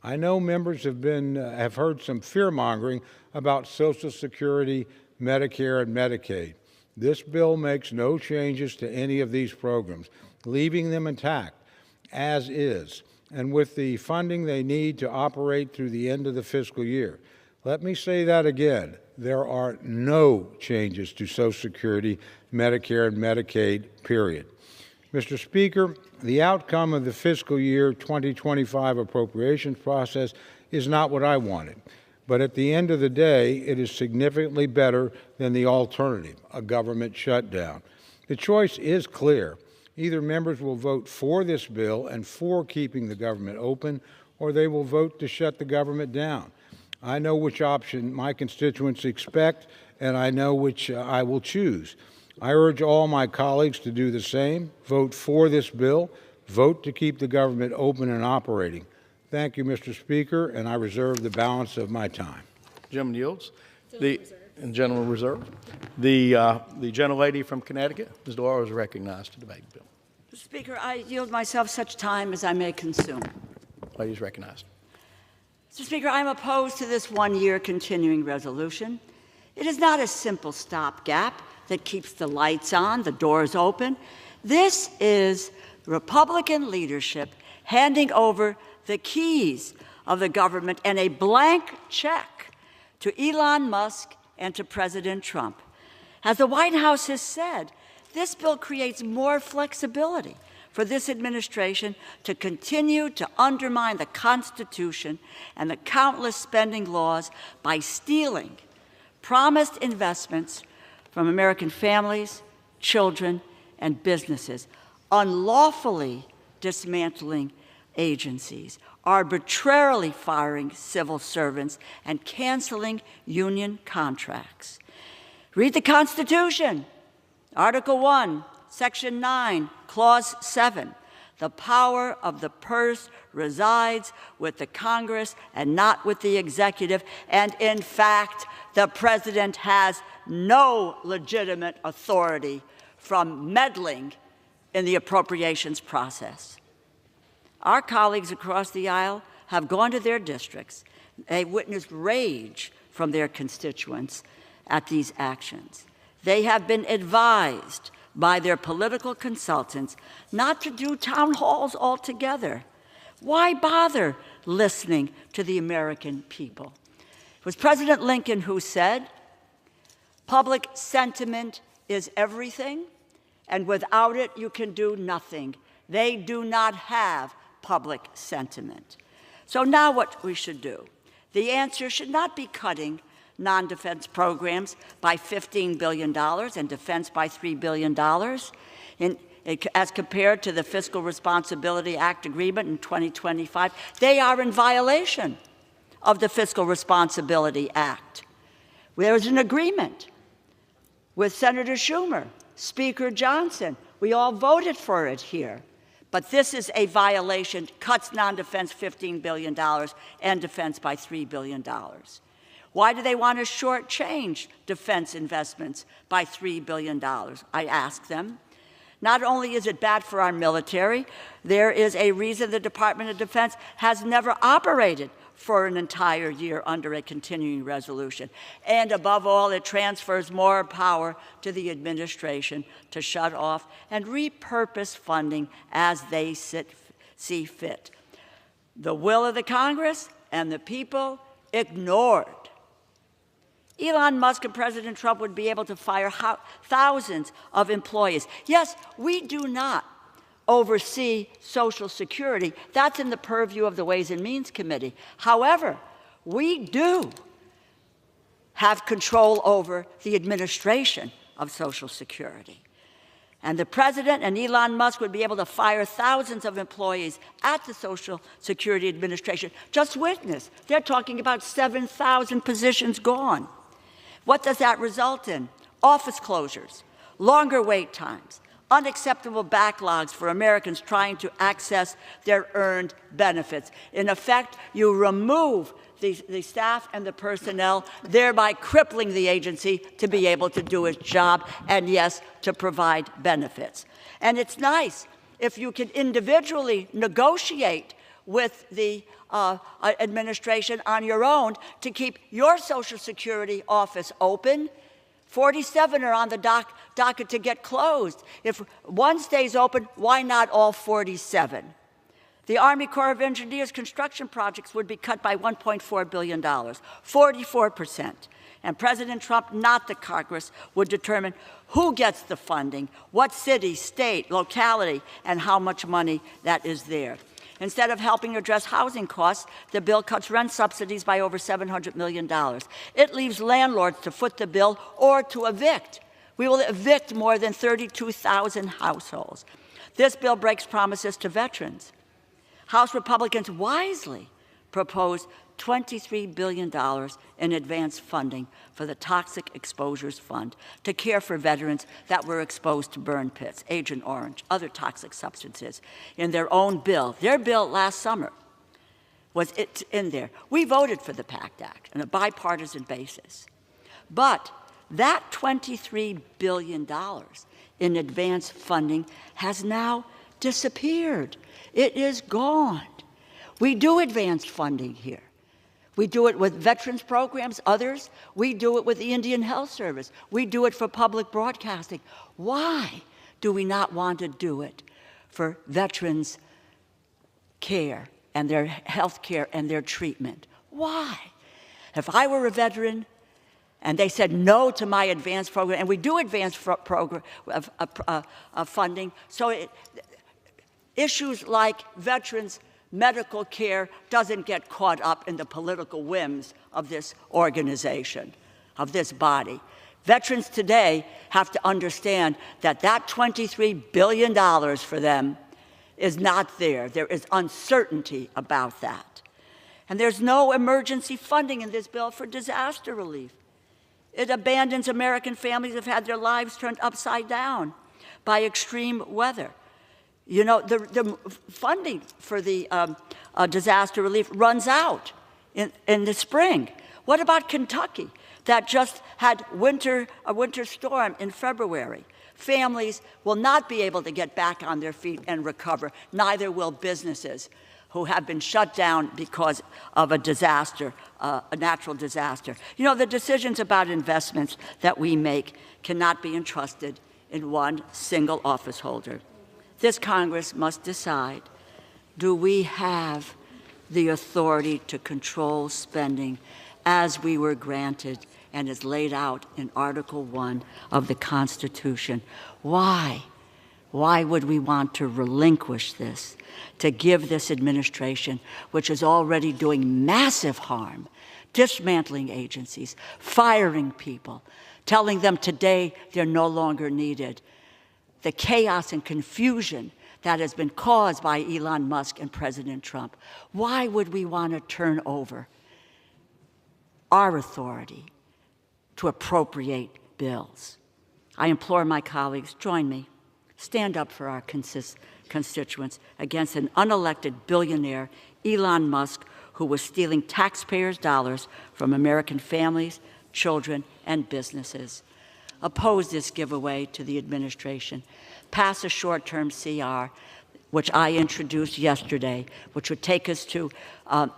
Speaker 13: I know members have heard some fear-mongering about Social Security, Medicare, and Medicaid. This bill makes no changes to any of these programs, leaving them intact, as is, and with the funding they need to operate through the end of the fiscal year. Let me say that again. There are no changes to Social Security, Medicare, and Medicaid, period. Mr. Speaker, the outcome of the fiscal year 2025 appropriations process is not what I wanted, but at the end of the day, it is significantly better than the alternative, a government shutdown. The choice is clear. Either members will vote for this bill and for keeping the government open, or they will vote to shut the government down. I know which option my constituents expect, and I know which I will choose. I urge all my colleagues to do the same, vote for this bill, vote to keep the government open and operating. Thank you, Mr. Speaker, and I reserve the balance of my time.
Speaker 6: Gentleman yields. The gentleman reserved. The gentlelady from Connecticut, Ms. Doyle, is recognized to debate the bill.
Speaker 15: Mr. Speaker, I yield myself such time as I may consume.
Speaker 6: Lady is recognized.
Speaker 15: Mr. Speaker, I am opposed to this one-year continuing resolution. It is not a simple stopgap that keeps the lights on, the doors open. This is Republican leadership handing over the keys of the government and a blank check to Elon Musk and to President Trump. As the White House has said, This bill creates more flexibility for this administration to continue to undermine the Constitution and the countless spending laws by stealing promised investments from American families, children, and businesses, unlawfully dismantling agencies, arbitrarily firing civil servants, and canceling union contracts. Read the Constitution, Article 1, Section 9, Clause 7. The power of the purse resides with the Congress and not with the executive, and in fact, the President has no legitimate authority from meddling in the appropriations process. Our colleagues across the aisle have gone to their districts. They witnessed rage from their constituents at these actions. They have been advised by their political consultants not to do town halls altogether. Why bother listening to the American people? It was President Lincoln who said, "Public sentiment is everything, and without it you can do nothing." They do not have public sentiment. So now what we should do? The answer should not be cutting non-defense programs by $15 billion and defense by $3 billion as compared to the Fiscal Responsibility Act agreement in 2025. They are in violation of the Fiscal Responsibility Act. There is an agreement with Senator Schumer, Speaker Johnson. We all voted for it here. But this is a violation, cuts non-defense $15 billion and defense by $3 billion. Why do they want to shortchange defense investments by $3 billion? I ask them. Not only is it bad for our military, there is a reason the Department of Defense has never operated for an entire year under a continuing resolution. And above all, it transfers more power to the administration to shut off and repurpose funding as they see fit. The will of the Congress and the people ignored. Elon Musk and President Trump would be able to fire thousands of employees. Yes, we do not oversee Social Security. That's in the purview of the Ways and Means Committee. However, we do have control over the administration of Social Security. And the President and Elon Musk would be able to fire thousands of employees at the Social Security Administration. Just witness, they're talking about 7,000 positions gone. What does that result in? Office closures, longer wait times, unacceptable backlogs for Americans trying to access their earned benefits. In effect, you remove the staff and the personnel, thereby crippling the agency to be able to do its job and, yes, to provide benefits. And it's nice if you can individually negotiate with the administration on your own to keep your Social Security office open. 47 are on the docket to get closed. If one stays open, why not all 47? The Army Corps of Engineers construction projects would be cut by $1.4 billion, 44%. And President Trump, not the Congress, would determine who gets the funding, what city, state, locality, and how much money that is there. Instead of helping address housing costs, the bill cuts rent subsidies by over $700 million. It leaves landlords to foot the bill or to evict. We will evict more than 32,000 households. This bill breaks promises to veterans. House Republicans wisely proposed $23 billion in advance funding for the Toxic Exposures Fund to care for veterans that were exposed to burn pits, Agent Orange, other toxic substances in their own bill. Their bill last summer was in there. We voted for the PACT Act on a bipartisan basis. But that $23 billion in advance funding has now disappeared. It is gone. We do advanced funding here. We do it with veterans programs, others. We do it with the Indian Health Service. We do it for public broadcasting. Why do we not want to do it for veterans' care and their health care and their treatment? Why? If I were a veteran And they said no to my advanced program, and we do advanced funding. So issues like veterans' medical care doesn't get caught up in the political whims of this organization, of this body. Veterans today have to understand that that $23 billion for them is not there. There is uncertainty about that. And there's no emergency funding in this bill for disaster relief. It abandons American families who've had their lives turned upside down by extreme weather. You know, the funding for the disaster relief runs out in the spring. What about Kentucky that just had a winter storm in February? Families will not be able to get back on their feet and recover. Neither will businesses who have been shut down because of a disaster, a natural disaster. You know, the decisions about investments that we make cannot be entrusted in one single office holder. This Congress must decide, do we have the authority to control spending as we were granted and is laid out in Article 1 of the Constitution? Why? Why would we want to relinquish this, to give this administration, which is already doing massive harm, dismantling agencies, firing people, telling them today they're no longer needed, the chaos and confusion that has been caused by Elon Musk and President Trump? Why would we want to turn over our authority to appropriate bills? I implore my colleagues, join me. Stand up for our constituents against an unelected billionaire, Elon Musk, who was stealing taxpayers' dollars from American families, children, and businesses. Oppose this giveaway to the administration. Pass a short-term CR, which I introduced yesterday, which would take us to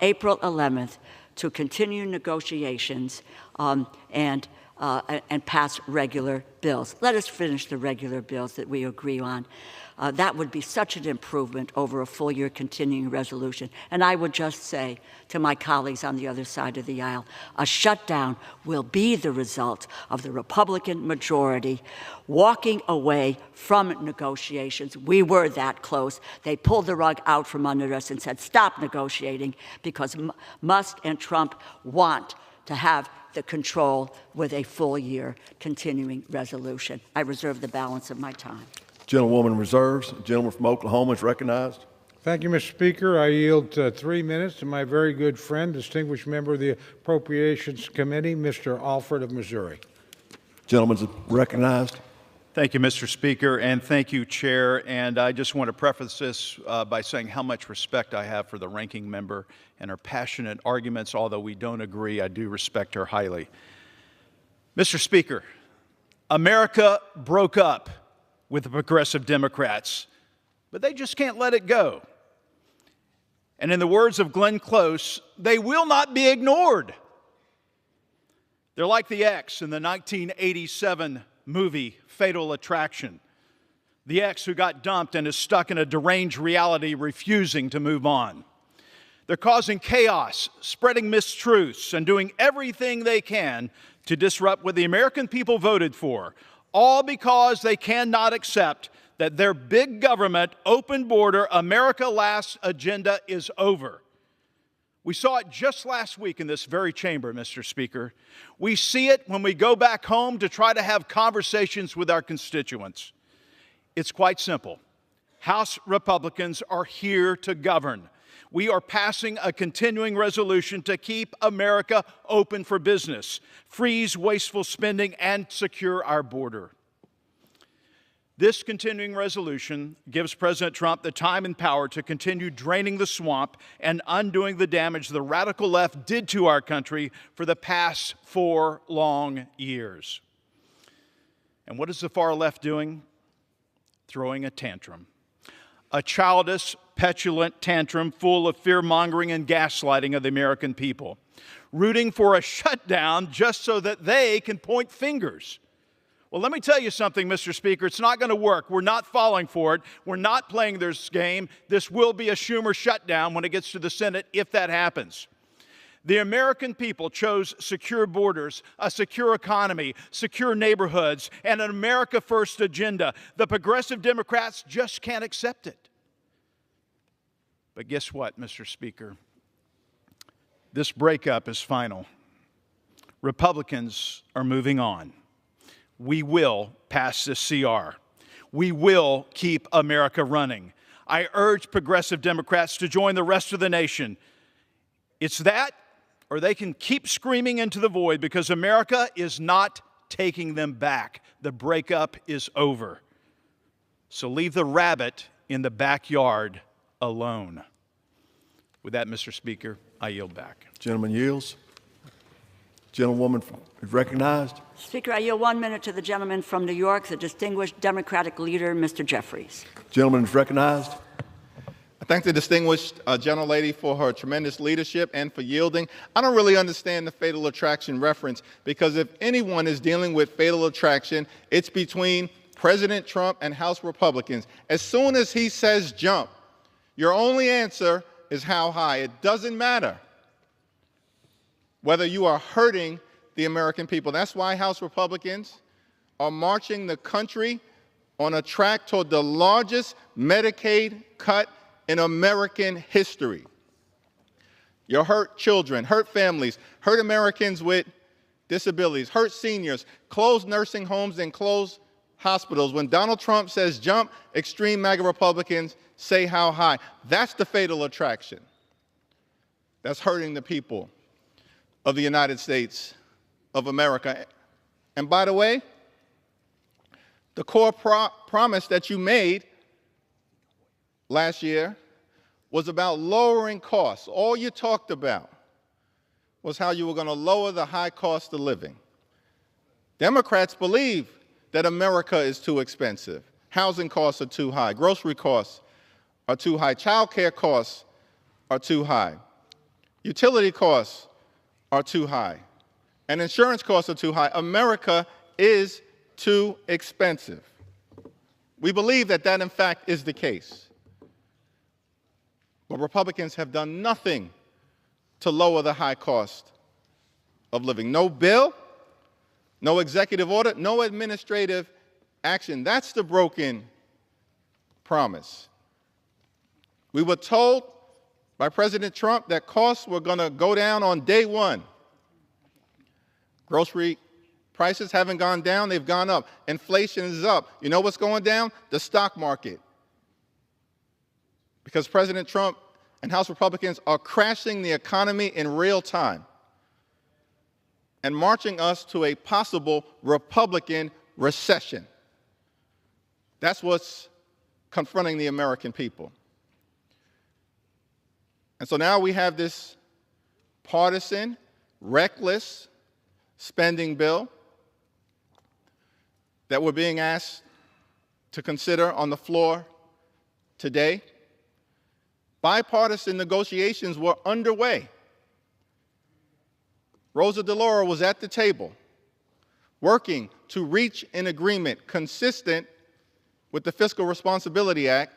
Speaker 15: April 11th to continue negotiations and pass regular bills. Let us finish the regular bills that we agree on. That would be such an improvement over a full-year continuing resolution. And I would just say to my colleagues on the other side of the aisle, a shutdown will be the result of the Republican majority walking away from negotiations. We were that close. They pulled the rug out from under us and said, stop negotiating, because Musk and Trump want to have the control with a full-year continuing resolution. I reserve the balance of my time.
Speaker 12: Gentlewoman reserves. The gentleman from Oklahoma is recognized.
Speaker 13: Thank you, Mr. Speaker. I yield 3 minutes to my very good friend, distinguished member of the Appropriations Committee, Mr. Alford of Missouri.
Speaker 12: Gentleman is recognized.
Speaker 2: Thank you, Mr. Speaker, and thank you, Chair. And I just want to preface this by saying how much respect I have for the ranking member and her passionate arguments. Although we don't agree, I do respect her highly. Mr. Speaker, America broke up with the progressive Democrats, but they just can't let it go. And in the words of Glenn Close, they will not be ignored. They're like the X in the 1987 movie Fatal Attraction. The X who got dumped and is stuck in a deranged reality, refusing to move on. They're causing chaos, spreading mistruths, and doing everything they can to disrupt what the American people voted for, all because they cannot accept that their big government, open border, America Last agenda is over. We saw it just last week in this very chamber, Mr. Speaker. We see it when we go back home to try to have conversations with our constituents. It's quite simple. House Republicans are here to govern. We are passing a continuing resolution to keep America open for business, freeze wasteful spending, and secure our border. This continuing resolution gives President Trump the time and power to continue draining the swamp and undoing the damage the radical left did to our country for the past 4 long years. And what is the far left doing? Throwing a tantrum. A childish, petulant tantrum full of fear-mongering and gaslighting of the American people, rooting for a shutdown just so that they can point fingers. Well, let me tell you something, Mr. Speaker. It's not going to work. We're not falling for it. We're not playing this game. This will be a Schumer shutdown when it gets to the Senate, if that happens. The American people chose secure borders, a secure economy, secure neighborhoods, and an America First agenda. The progressive Democrats just can't accept it. But guess what, Mr. Speaker? This breakup is final. Republicans are moving on. We will pass this CR. We will keep America running. I urge progressive Democrats to join the rest of the nation. It's that, or they can keep screaming into the void, because America is not taking them back. The breakup is over. So leave the rabbit in the backyard alone. With that, Mr. Speaker, I yield back.
Speaker 12: Gentleman yields. Gentlewoman is recognized.
Speaker 15: Speaker, I yield 1 minute to the gentleman from New York, the distinguished Democratic leader, Mr. Jeffries.
Speaker 12: Gentleman is recognized.
Speaker 7: I thank the distinguished gentlelady for her tremendous leadership and for yielding. I don't really understand the fatal attraction reference, because if anyone is dealing with fatal attraction, it's between President Trump and House Republicans. As soon as he says jump, your only answer is how high. It doesn't matter whether you are hurting the American people. That's why House Republicans are marching the country on a track toward the largest Medicaid cut in American history. You hurt children, hurt families, hurt Americans with disabilities, hurt seniors, close nursing homes and close hospitals. When Donald Trump says jump, extreme MAGA Republicans say how high. That's the fatal attraction. That's hurting the people of the United States of America. And by the way, the core promise that you made last year was about lowering costs. All you talked about was how you were going to lower the high cost of living. Democrats believe that America is too expensive. Housing costs are too high. Grocery costs are too high. Child care costs are too high. Utility costs are too high. And insurance costs are too high. America is too expensive. We believe that that, in fact, is the case. But Republicans have done nothing to lower the high cost of living. No bill, no executive order, no administrative action. That's the broken promise. We were told by President Trump that costs were going to go down on day one. Grocery prices haven't gone down, they've gone up. Inflation is up. You know what's going down? The stock market. Because President Trump and House Republicans are crashing the economy in real time and marching us to a possible Republican recession. That's what's confronting the American people. And so now we have this partisan, reckless spending bill that we're being asked to consider on the floor today. Bipartisan negotiations were underway. Rosa DeLauro was at the table, working to reach an agreement consistent with the Fiscal Responsibility Act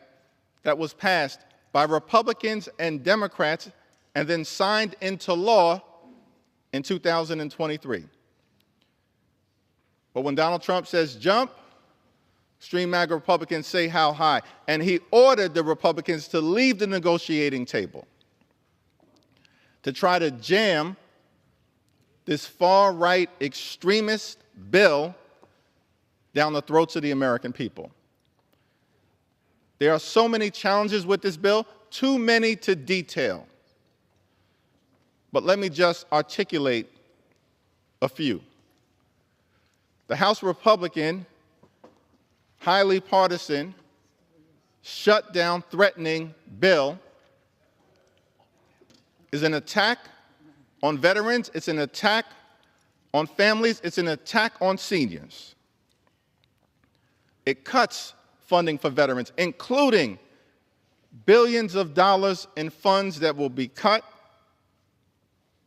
Speaker 7: that was passed by Republicans and Democrats and then signed into law in 2023. But when Donald Trump says jump, extreme MAGA Republicans say how high. And he ordered the Republicans to leave the negotiating table to try to jam this far-right extremist bill down the throats of the American people. There are so many challenges with this bill, too many to detail. But let me just articulate a few. The House Republican, highly partisan, shutdown threatening bill is an attack on veterans, it's an attack on families, it's an attack on seniors. It cuts funding for veterans, including billions of dollars in funds that will be cut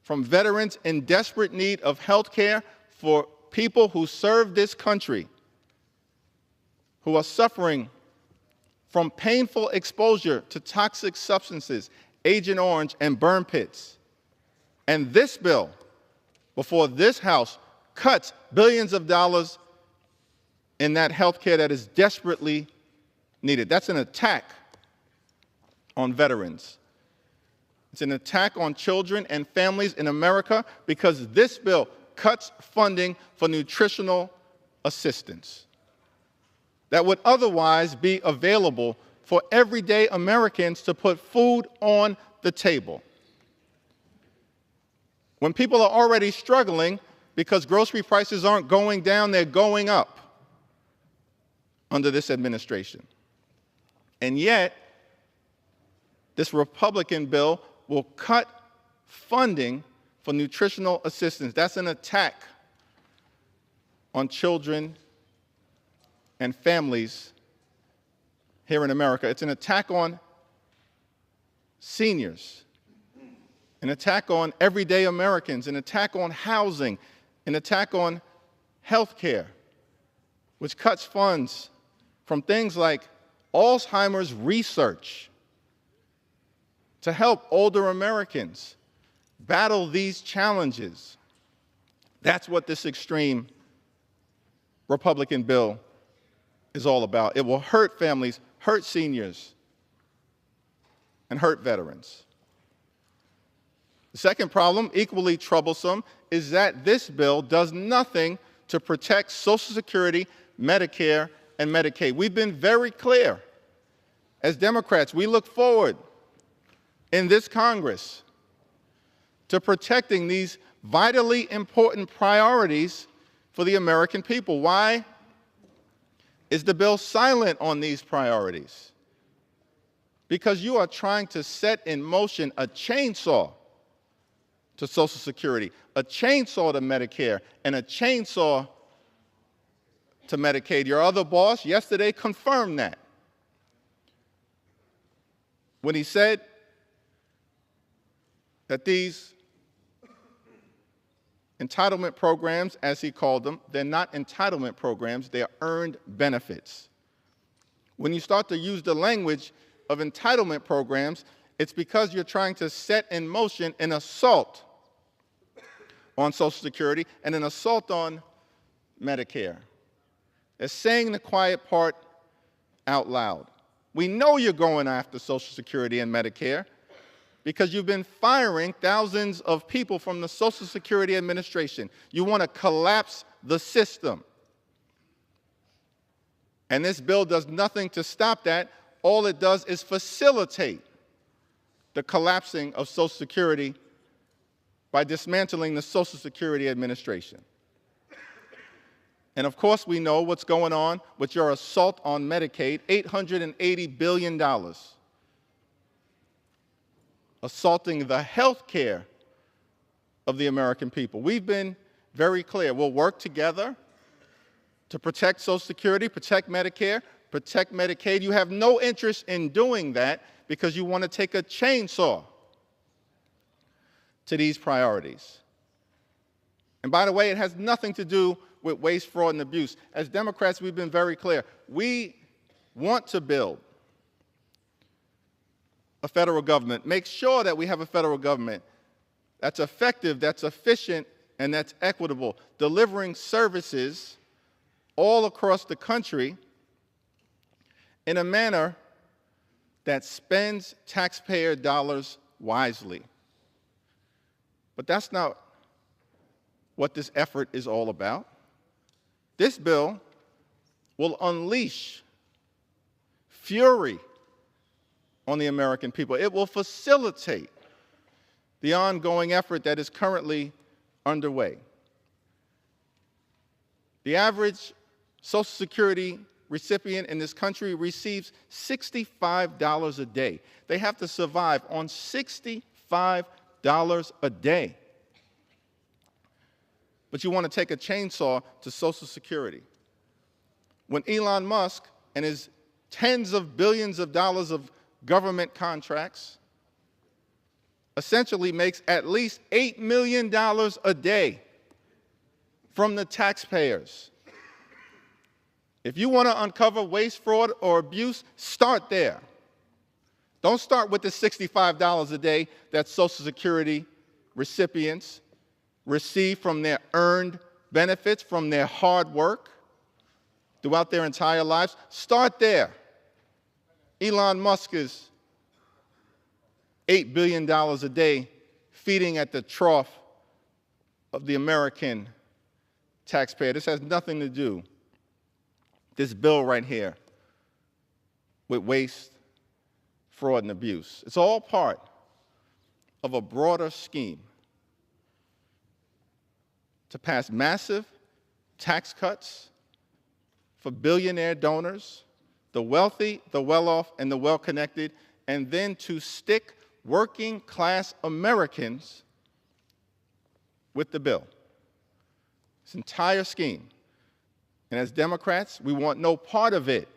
Speaker 7: from veterans in desperate need of health care for people who serve this country, who are suffering from painful exposure to toxic substances, Agent Orange and burn pits. And this bill, before this House, cuts billions of dollars in that health care that is desperately needed. That's an attack on veterans. It's an attack on children and families in America because this bill cuts funding for nutritional assistance that would otherwise be available for everyday Americans to put food on the table. When people are already struggling because grocery prices aren't going down, they're going up under this administration. And yet, this Republican bill will cut funding for nutritional assistance. That's an attack on children and families here in America. It's an attack on seniors, an attack on everyday Americans, an attack on housing, an attack on health care, which cuts funds from things like Alzheimer's research to help older Americans battle these challenges. That's what this extreme Republican bill is all about. It will hurt families, hurt seniors, and hurt veterans. The second problem, equally troublesome, is that this bill does nothing to protect Social Security, Medicare, and Medicaid. We've been very clear. As Democrats, we look forward in this Congress to protecting these vitally important priorities for the American people. Why is the bill silent on these priorities? Because you are trying to set in motion a chainsaw to Social Security, a chainsaw to Medicare, and a chainsaw to Medicaid. Your other boss yesterday confirmed that when he said that these entitlement programs, as he called them, they're not entitlement programs, they are earned benefits. When you start to use the language of entitlement programs, it's because you're trying to set in motion an assault on Social Security and an assault on Medicare. It's saying the quiet part out loud. We know you're going after Social Security and Medicare because you've been firing thousands of people from the Social Security Administration. You want to collapse the system. And this bill does nothing to stop that. All it does is facilitate the collapsing of Social Security by dismantling the Social Security Administration. And of course, we know what's going on with your assault on Medicaid, $880 billion. Assaulting the health care of the American people. We've been very clear. We'll work together to protect Social Security, protect Medicare, protect Medicaid. You have no interest in doing that because you want to take a chainsaw to these priorities. And by the way, it has nothing to do with waste, fraud, and abuse. As Democrats, we've been very clear. We want to build a federal government, make sure that we have a federal government that's effective, that's efficient, and that's equitable, delivering services all across the country in a manner that spends taxpayer dollars wisely. But that's not what this effort is all about. This bill will unleash fury on the American people. It will facilitate the ongoing effort that is currently underway. The average Social Security recipient in this country receives $65 a day. They have to survive on $65 a day. But you want to take a chainsaw to Social Security. When Elon Musk and his tens of billions of dollars of government contracts essentially makes at least $8 million a day from the taxpayers. If you want to uncover waste, fraud, or abuse, start there. Don't start with the $65 a day that Social Security recipients receive from their earned benefits, from their hard work throughout their entire lives. Start there. Elon Musk is $8 billion a day feeding at the trough of the American taxpayer. This has nothing to do, this bill right here, with waste, fraud, and abuse. It's all part of a broader scheme to pass massive tax cuts for billionaire donors, the wealthy, the well-off, and the well-connected, and then to stick working-class Americans with the bill. This entire scheme. And as Democrats, we want no part of it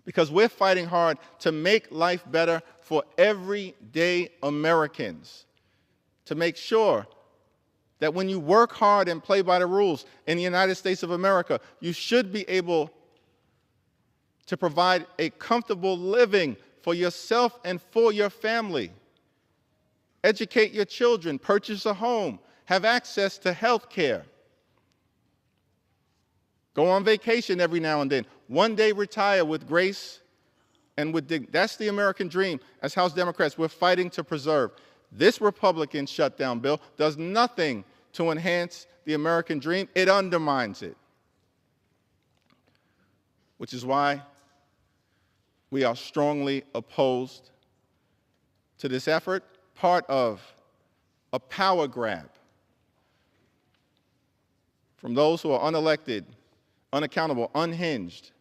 Speaker 7: because we're fighting hard to make life better for everyday Americans, to make sure that when you work hard and play by the rules in the United States of America, you should be able to provide a comfortable living for yourself and for your family. Educate your children, purchase a home, have access to health care. Go on vacation every now and then. One day retire with grace and with dignity. That's the American dream. As House Democrats, we're fighting to preserve. This Republican shutdown bill does nothing to enhance the American dream. It undermines it. Which is why we are strongly opposed to this effort, part of a power grab from those who are unelected, unaccountable, unhinged,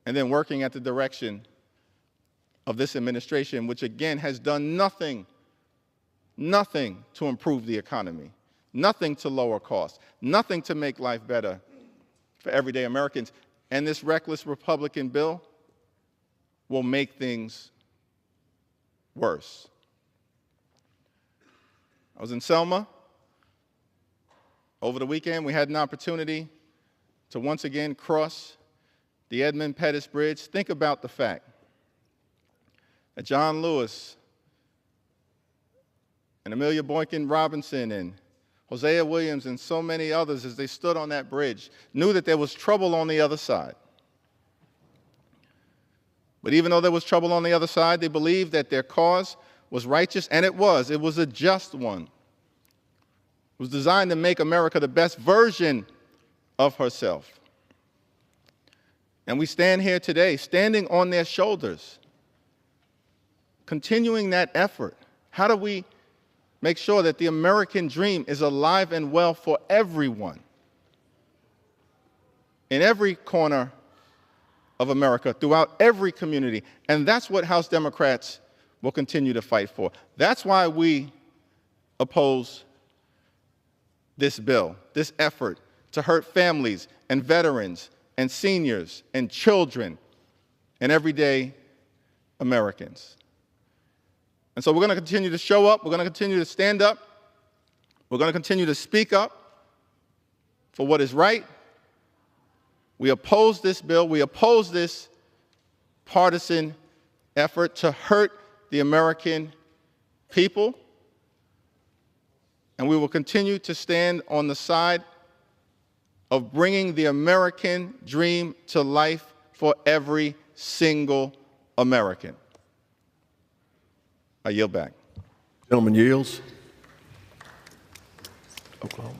Speaker 7: and then working at the direction of this administration, which again has done nothing to improve the economy, nothing to lower costs, nothing to make life better for everyday Americans. And this reckless Republican bill will make things worse. I was in Selma over the weekend. We had an opportunity to once again cross the Edmund Pettus Bridge. Think about the fact that John Lewis and Amelia Boykin Robinson and Hosea Williams and so many others, as they stood on that bridge, knew that there was trouble on the other side. But even though there was trouble on the other side, they believed that their cause was righteous, and it was. It was a just one. It was designed to make America the best version of herself. And we stand here today, standing on their shoulders, continuing that effort. How do we make sure that the American dream is alive and well for everyone, in every corner of America, throughout every community? And that's what House Democrats will continue to fight for. That's why we oppose this bill, this effort to hurt families and veterans and seniors and children and everyday Americans. And so we're going to continue to show up. We're going to continue to stand up. We're going to continue to speak up for what is right. We oppose this bill. We oppose this partisan effort to hurt the American people. And we will continue to stand on the side of bringing the American dream to life for every single American. I yield back.
Speaker 12: Gentleman yields. Oklahoma.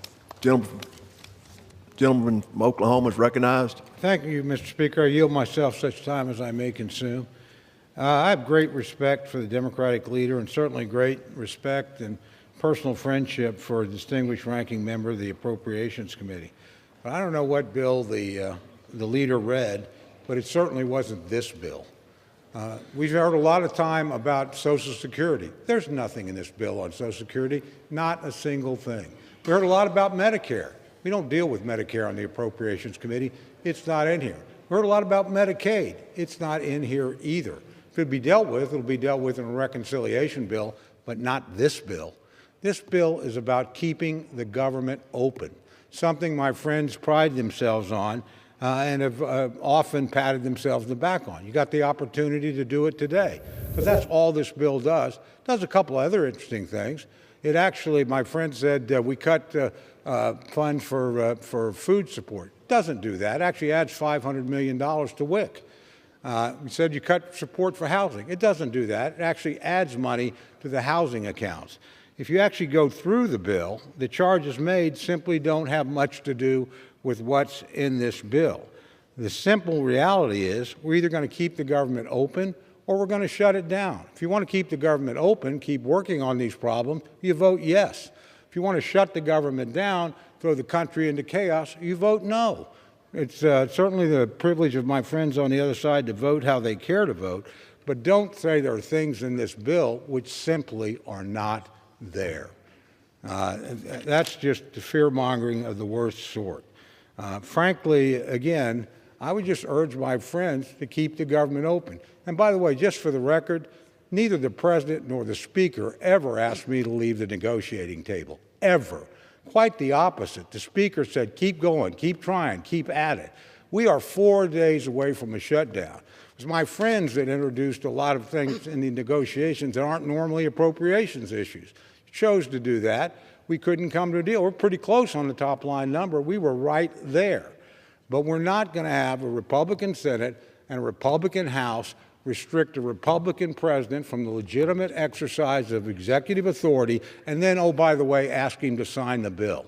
Speaker 12: Gentleman from Oklahoma is recognized.
Speaker 13: Thank you, Mr. Speaker. I yield myself such time as I may consume. I have great respect for the Democratic leader and certainly great respect and personal friendship for a distinguished ranking member of the Appropriations Committee. But I don't know what bill the leader read, but it certainly wasn't this bill. We've heard a lot of time about Social Security. There's nothing in this bill on Social Security, not a single thing. We heard a lot about Medicare. We don't deal with Medicare on the Appropriations Committee. It's not in here. We heard a lot about Medicaid. It's not in here either. If it'll be dealt with, it'll be dealt with in a reconciliation bill, but not this bill. This bill is about keeping the government open, something my friends pride themselves on and have often patted themselves on the back on. You got the opportunity to do it today. because that's all this bill does. It does a couple other interesting things. It actually, my friend said, we cut funds for food support. It doesn't do that. It actually adds $500 million to WIC. We said you cut support for housing. It doesn't do that. It actually adds money to the housing accounts. If you actually go through the bill, the charges made simply don't have much to do with what's in this bill. The simple reality is we're either going to keep the government open or we're going to shut it down. If you want to keep the government open, keep working on these problems, you vote yes. If you want to shut the government down, throw the country into chaos, you vote no. It's certainly the privilege of my friends on the other side to vote how they care to vote, but don't say there are things in this bill which simply are not there. That's just the fear-mongering of the worst sort. Frankly, again, I would just urge my friends to keep the government open. And by the way, just for the record, neither the President nor the Speaker ever asked me to leave the negotiating table, ever. Quite the opposite. The Speaker said, keep going, keep trying, keep at it. We are 4 days away from a shutdown. It was my friends that introduced a lot of things in the negotiations that aren't normally appropriations issues. Chose to do that. We couldn't come to a deal. We're pretty close on the top line number. We were right there. But we're not going to have a Republican Senate and a Republican House restrict a Republican president from the legitimate exercise of executive authority and then, oh, by the way, ask him to sign the bill.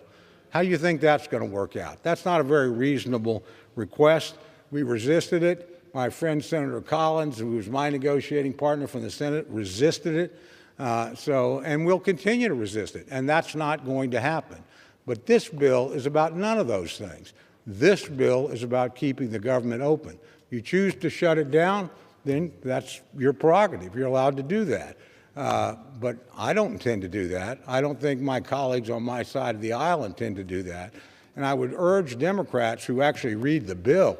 Speaker 13: How do you think that's going to work out? That's not a very reasonable request. We resisted it. My friend Senator Collins, who was my negotiating partner from the Senate, resisted it. And we'll continue to resist it, and that's not going to happen. But this bill is about none of those things. This bill is about keeping the government open. You choose to shut it down, then that's your prerogative. You're allowed to do that. But I don't intend to do that. I don't think my colleagues on my side of the aisle intend to do that. And I would urge Democrats who actually read the bill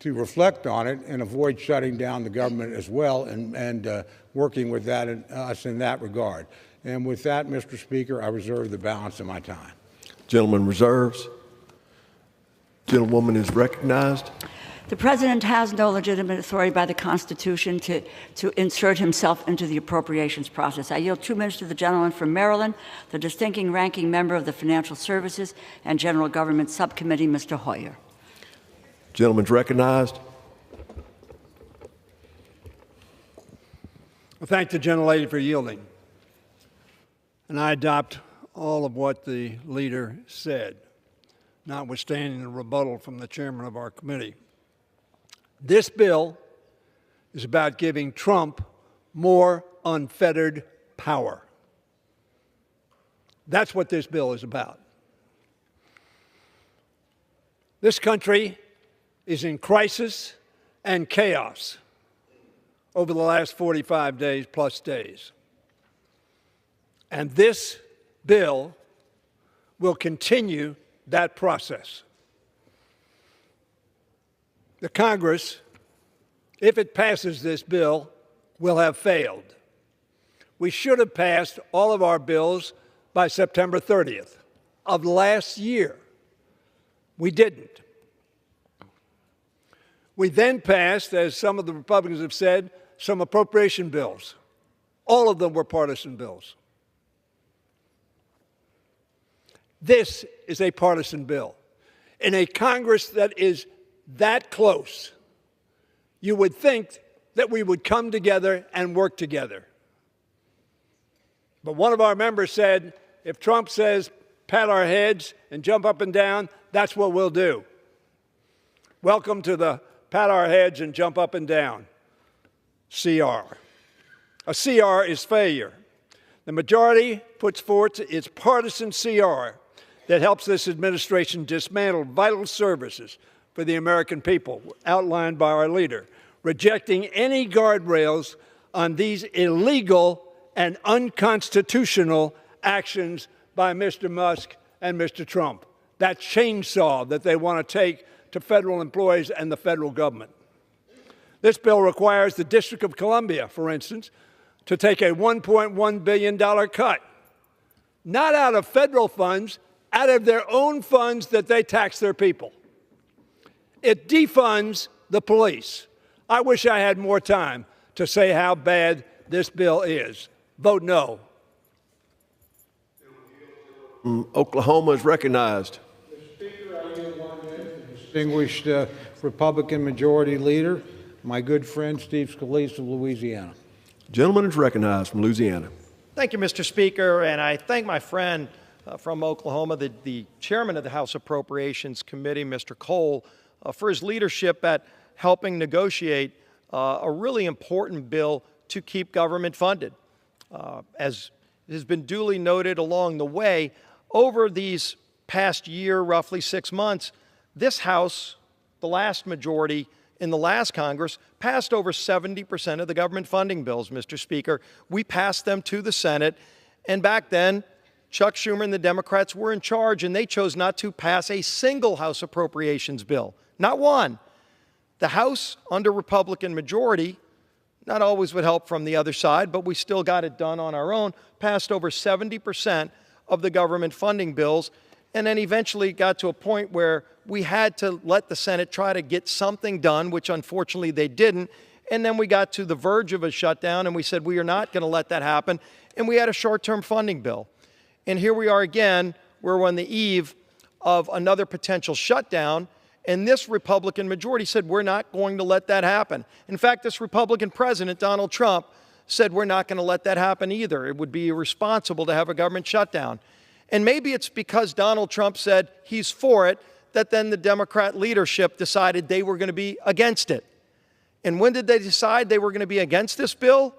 Speaker 13: to reflect on it and avoid shutting down the government as well and working with us in that regard. And with that, Mr. Speaker, I reserve the balance of my time.
Speaker 12: Gentleman reserves. Gentlewoman is recognized.
Speaker 15: The President has no legitimate authority by the Constitution to insert himself into the appropriations process. I yield 2 minutes to the gentleman from Maryland, the distinguished ranking member of the Financial Services and General Government Subcommittee, Mr. Hoyer.
Speaker 12: Gentleman's recognized.
Speaker 14: I thank the gentlelady for yielding. And I adopt all of what the leader said, notwithstanding the rebuttal from the chairman of our committee. This bill is about giving Trump more unfettered power. That's what this bill is about. This country is in crisis and chaos over the last 45 days plus days. And this bill will continue that process. The Congress, if it passes this bill, will have failed. We should have passed all of our bills by September 30th of last year. We didn't. We then passed, as some of the Republicans have said, some appropriation bills. All of them were partisan bills. This is a partisan bill. In a Congress that is that close, you would think that we would come together and work together. But one of our members said, if Trump says, pat our heads and jump up and down, that's what we'll do. Welcome to the pat our heads and jump up and down, CR. A CR is failure. The majority puts forth its partisan CR that helps this administration dismantle vital services for the American people, outlined by our leader, rejecting any guardrails on these illegal and unconstitutional actions by Mr. Musk and Mr. Trump. That chainsaw that they want to take to federal employees and the federal government. This bill requires the District of Columbia, for instance, to take a $1.1 billion cut, not out of federal funds, out of their own funds that they tax their people. It defunds the police. I wish I had more time to say how bad this bill is. Vote no.
Speaker 12: Oklahoma is recognized.
Speaker 13: Distinguished Republican Majority Leader, my good friend Steve Scalise of Louisiana.
Speaker 12: Gentleman is recognized from Louisiana.
Speaker 3: Thank you, Mr. Speaker, and I thank my friend from Oklahoma, the chairman of the House Appropriations Committee, Mr. Cole, for his leadership at helping negotiate a really important bill to keep government funded. As has been duly noted along the way, over these past year, roughly 6 months, this House, the last majority in the last Congress, passed over 70% of the government funding bills, Mr. Speaker. We passed them to the Senate, and back then, Chuck Schumer and the Democrats were in charge, and they chose not to pass a single House appropriations bill, not one. The House, under Republican majority, not always with help from the other side, but we still got it done on our own, passed over 70% of the government funding bills, and then eventually got to a point where we had to let the Senate try to get something done, which unfortunately they didn't, and then we got to the verge of a shutdown, and we said we are not going to let that happen, and we had a short-term funding bill. And here we are again, we're on the eve of another potential shutdown, and this Republican majority said we're not going to let that happen. In fact, this Republican president, Donald Trump, said we're not going to let that happen either. It would be irresponsible to have a government shutdown. And maybe it's because Donald Trump said he's for it that then the Democrat leadership decided they were going to be against it. And when did they decide they were going to be against this bill?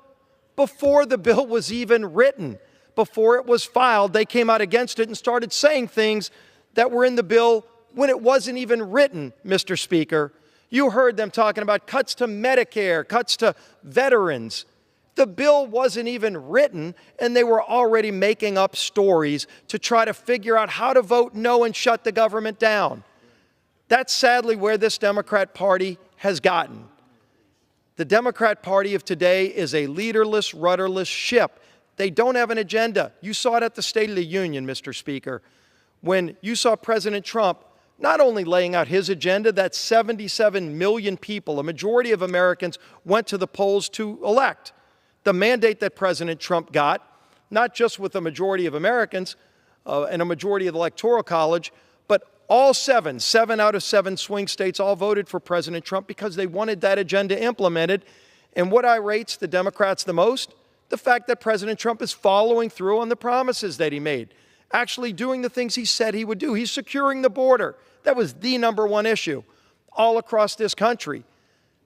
Speaker 3: Before the bill was even written. Before it was filed, they came out against it and started saying things that were in the bill when it wasn't even written, Mr. Speaker. You heard them talking about cuts to Medicare, cuts to veterans. The bill wasn't even written, and they were already making up stories to try to figure out how to vote no and shut the government down. That's sadly where this Democrat Party has gotten. The Democrat Party of today is a leaderless, rudderless ship. They don't have an agenda. You saw it at the State of the Union, Mr. Speaker, when you saw President Trump not only laying out his agenda that 77 million people, a majority of Americans, went to the polls to elect. The mandate that President Trump got, not just with a majority of Americans and a majority of the Electoral College, but all seven out of 7 swing states all voted for President Trump because they wanted that agenda implemented. And what irritates the Democrats the most? The fact that President Trump is following through on the promises that he made, actually doing the things he said he would do. He's securing the border. That was the #1 issue all across this country.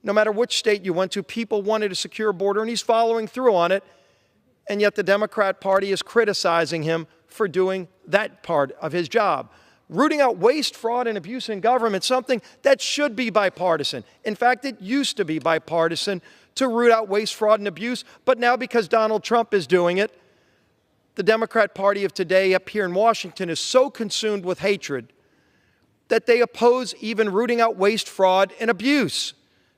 Speaker 3: No matter which state you went to, people wanted a secure border, and he's following through on it. And yet the Democrat Party is criticizing him for doing that part of his job. Rooting out waste, fraud, and abuse in government, something that should be bipartisan. In fact, it used to be bipartisan to root out waste, fraud, and abuse, but now because Donald Trump is doing it, the Democrat Party of today up here in Washington is so consumed with hatred that they oppose even rooting out waste, fraud, and abuse.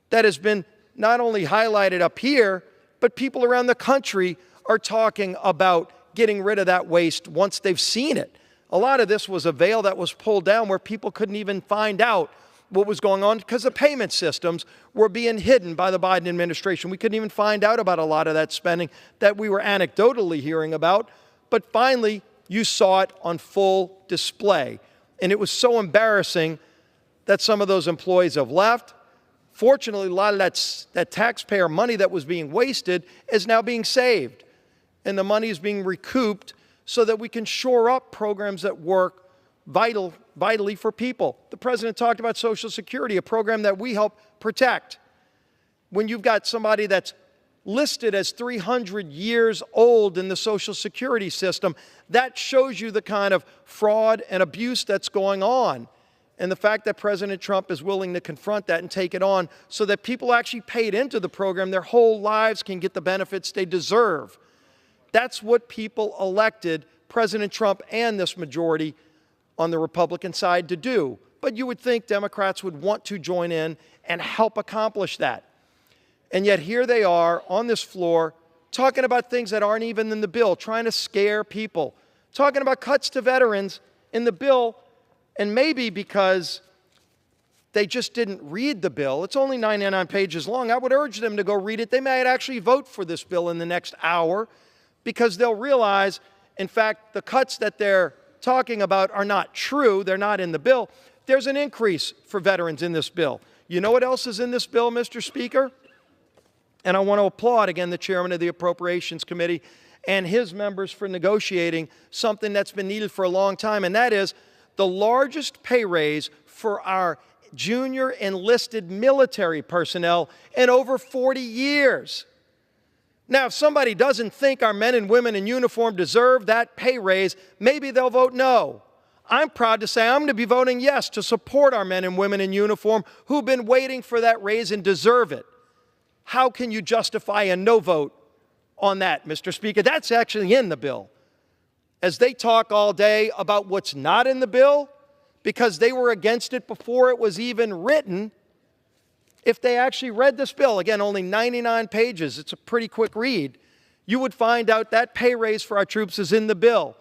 Speaker 3: That has been not only highlighted up here, but people around the country are talking about getting rid of that waste once they've seen it. A lot of this was a veil that was pulled down where people couldn't even find out what was going on because the payment systems were being hidden by the Biden administration. We couldn't even find out about a lot of that spending that we were anecdotally hearing about. But finally, you saw it on full display. And it was so embarrassing that some of those employees have left. Fortunately, a lot of that taxpayer money that was being wasted is now being saved. And the money is being recouped so that we can shore up programs that work vitally for people. The President talked about Social Security, a program that we help protect. When you've got somebody that's listed as 300 years old in the Social Security system, that shows you the kind of fraud and abuse that's going on. And the fact that President Trump is willing to confront that and take it on so that people actually paid into the program their whole lives can get the benefits they deserve. That's what people elected President Trump and this majority on the Republican side to do. But you would think Democrats would want to join in and help accomplish that. And yet here they are on this floor talking about things that aren't even in the bill, trying to scare people, talking about cuts to veterans in the bill. And maybe because
Speaker 11: they just didn't read the bill. It's only 99 pages long. I would urge them to go read it. They might actually vote for this bill in the next hour because they'll realize, in fact, the cuts that they're talking about are not true. They're not in the bill. There's an increase for veterans in this bill. You know what else is in this bill, Mr. Speaker? And I want to applaud, again, the chairman of the Appropriations Committee and his members for negotiating something that's been needed for a long time, and that is the largest pay raise for our junior enlisted military personnel in over 40 years. Now, if somebody doesn't think our men and women in uniform deserve that pay raise, maybe they'll vote no. I'm proud to say I'm going to be voting yes to support our men and women in uniform who've been waiting for that raise and deserve it. How can you justify a no vote on that, Mr. Speaker? That's actually in the bill. As they talk all day about what's not in the bill, because they were against it before it was even written, if they actually read this bill, again, only 99 pages, it's a pretty quick read, you would find out that pay raise for our troops is in the bill.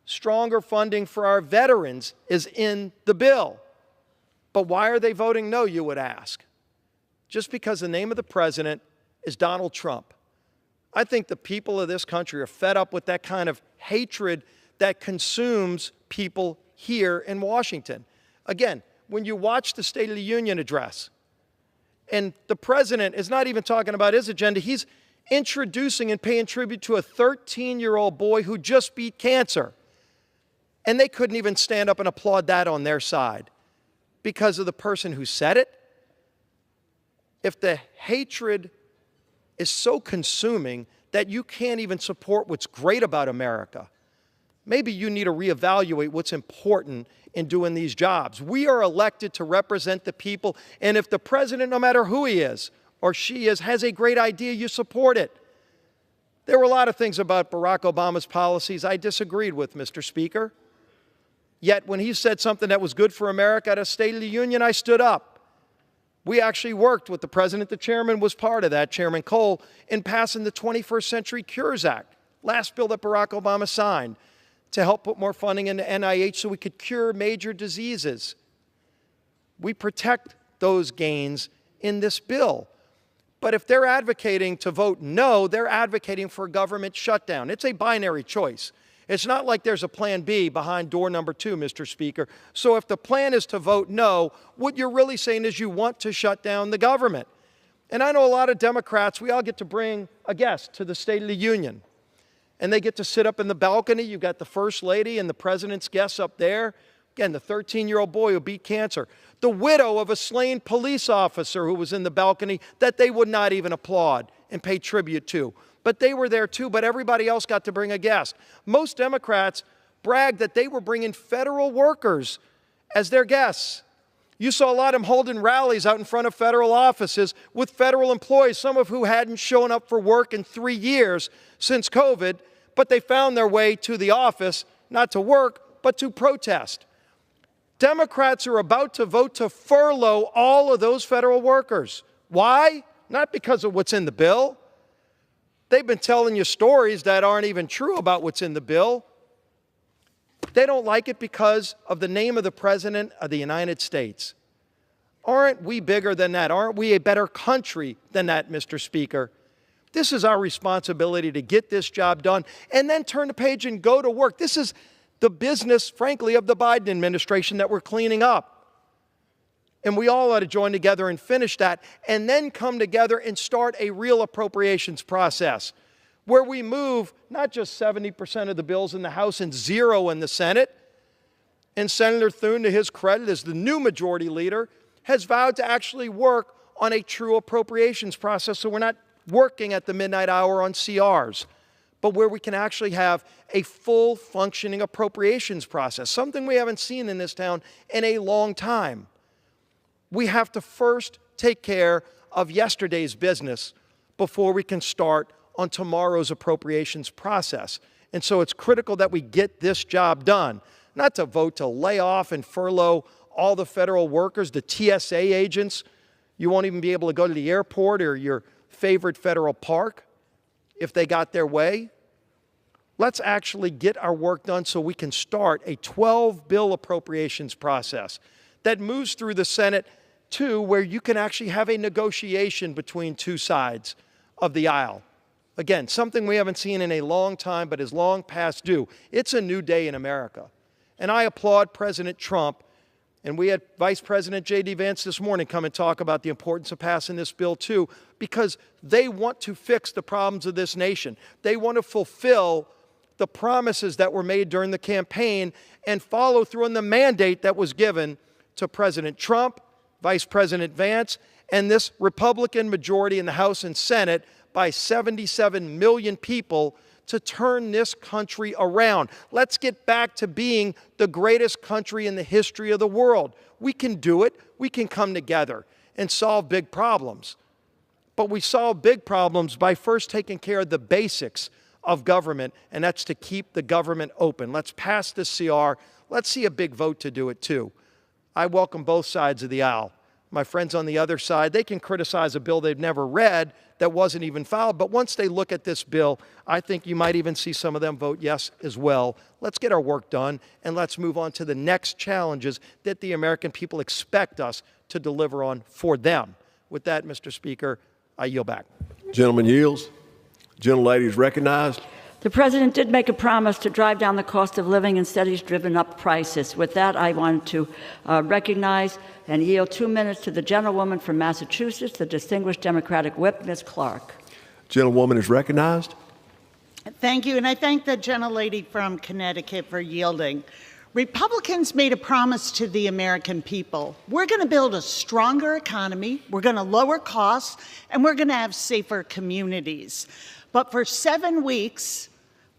Speaker 11: Stronger funding for our veterans is in the bill. But why are they voting no, you would ask? Just because the name of the president is Donald Trump. I think the people of this country are fed up with that kind of hatred that consumes people here in Washington. Again, when you watch the State of the Union address, and the president is not even talking about his agenda, he's introducing and paying tribute to a 13-year-old boy who just beat cancer. And they couldn't even stand up and applaud that on their side because of the person who said it. If the hatred is so consuming that you can't even support what's great about America, maybe you need to reevaluate what's important in doing these jobs. We are elected to represent the people, and if the president, no matter who he is or she is, has a great idea, you support it. There were a lot of things about Barack Obama's policies I disagreed with, Mr. Speaker. Yet when he said something that was good for America at a State of the Union, I stood up. We actually worked with the president. The chairman was part of that, Chairman Cole, in passing the 21st Century Cures Act, last bill that Barack Obama signed, to help put more funding into NIH so we could cure major diseases. We protect those gains in this bill. But if they're advocating to vote no, they're advocating for a government shutdown. It's a binary choice. It's not like there's a plan B behind door number 2, Mr. Speaker. So if the plan is to vote no, what you're really saying is you want to shut down the government. And I know a lot of Democrats, we all get to bring a guest to the State of the Union. And they get to sit up in the balcony. You've got the First Lady and the President's guests up there. Again, the 13-year-old boy who beat cancer. The widow of a slain police officer who was in the balcony that they would not even applaud and pay tribute to. But they were there too, but everybody else got to bring a guest. Most Democrats bragged that they were bringing federal workers as their guests. You saw a lot of them holding rallies out in front of federal offices with federal employees, some of who hadn't shown up for work in 3 years since COVID, but they found their way to the office, not to work, but to protest. Democrats are about to vote to furlough all of those federal workers. Why? Not because of what's in the bill. They've been telling you stories that aren't even true about what's in the bill. They don't like it because of the name of the President of the United States. Aren't we bigger than that? Aren't we a better country than that, Mr. Speaker? This is our responsibility to get this job done and then turn the page and go to work. This is the business, frankly, of the Biden administration that we're cleaning up. And we all ought to join together and finish that and then come together and start a real appropriations process where we move not just 70% of the bills in the House and 0 in the Senate. And Senator Thune, to his credit, as the new majority leader, has vowed to actually work on a true appropriations process so we're not working at the midnight hour on CRs, but where we can actually have a full functioning appropriations process, something we haven't seen in this town in a long time. We have to first take care of yesterday's business before we can start on tomorrow's appropriations process. And so it's critical that we get this job done, not to vote to lay off and furlough all the federal workers, the TSA agents. You won't even be able to go to the airport or your favorite federal park if they got their way. Let's actually get our work done so we can start a 12-bill appropriations process that moves through the Senate, too, where you can actually have a negotiation between two sides of the aisle. Again, something we haven't seen in a long time, but is long past due. It's a new day in America. And I applaud President Trump. And we had Vice President J.D. Vance this morning come and talk about the importance of passing this bill, too, because they want to fix the problems of this nation. They want to fulfill the promises that were made during the campaign and follow through on the mandate that was given to President Trump, Vice President Vance, and this Republican majority in the House and Senate by 77 million people to turn this country around. Let's get back to being the greatest country in the history of the world. We can do it. We can come together and solve big problems. But we solve big problems by first taking care of the basics of government, and that's to keep the government open. Let's pass this CR. Let's see a big vote to do it, too. I welcome both sides of the aisle. My friends on the other side, they can criticize a bill they've never read that wasn't even filed, but once they look at this bill, I think you might even see some of them vote yes as well. Let's get our work done, and let's move on to the next challenges that the American people expect us to deliver on for them. With that, Mr. Speaker, I yield back.
Speaker 12: Gentleman yields. Gentlelady is recognized.
Speaker 15: The President did make a promise to drive down the cost of living. Instead, he's driven up prices. With that, I want to recognize and yield 2 minutes to the gentlewoman from Massachusetts, the distinguished Democratic whip, Ms. Clark.
Speaker 12: Gentlewoman is recognized.
Speaker 17: Thank you, and I thank the gentlelady from Connecticut for yielding. Republicans made a promise to the American people. We're going to build a stronger economy, we're going to lower costs, and we're going to have safer communities. But for 7 weeks,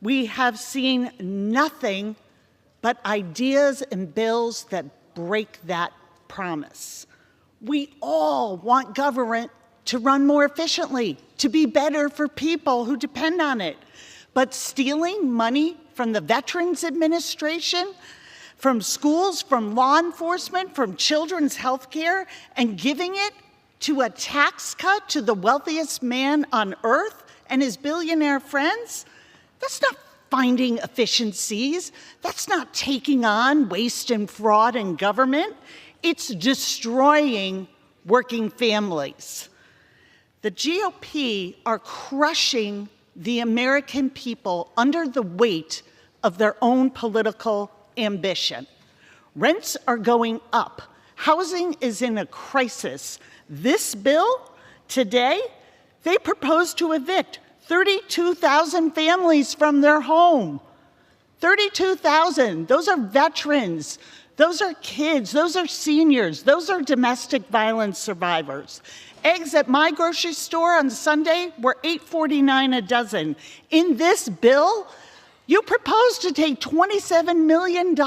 Speaker 17: we have seen nothing but ideas and bills that break that promise. We all want government to run more efficiently, to be better for people who depend on it. But stealing money from the Veterans Administration, from schools, from law enforcement, from children's health care, and giving it to a tax cut to the wealthiest man on earth and his billionaire friends, that's not finding efficiencies. That's not taking on waste and fraud in government. It's destroying working families. The GOP are crushing the American people under the weight of their own political ambition. Rents are going up. Housing is in a crisis. This bill today, they propose to evict 32,000 families from their home. 32,000. Those are veterans. Those are kids. Those are seniors. Those are domestic violence survivors. Eggs at my grocery store on Sunday were $8.49 a dozen. In this bill, you propose to take $27 million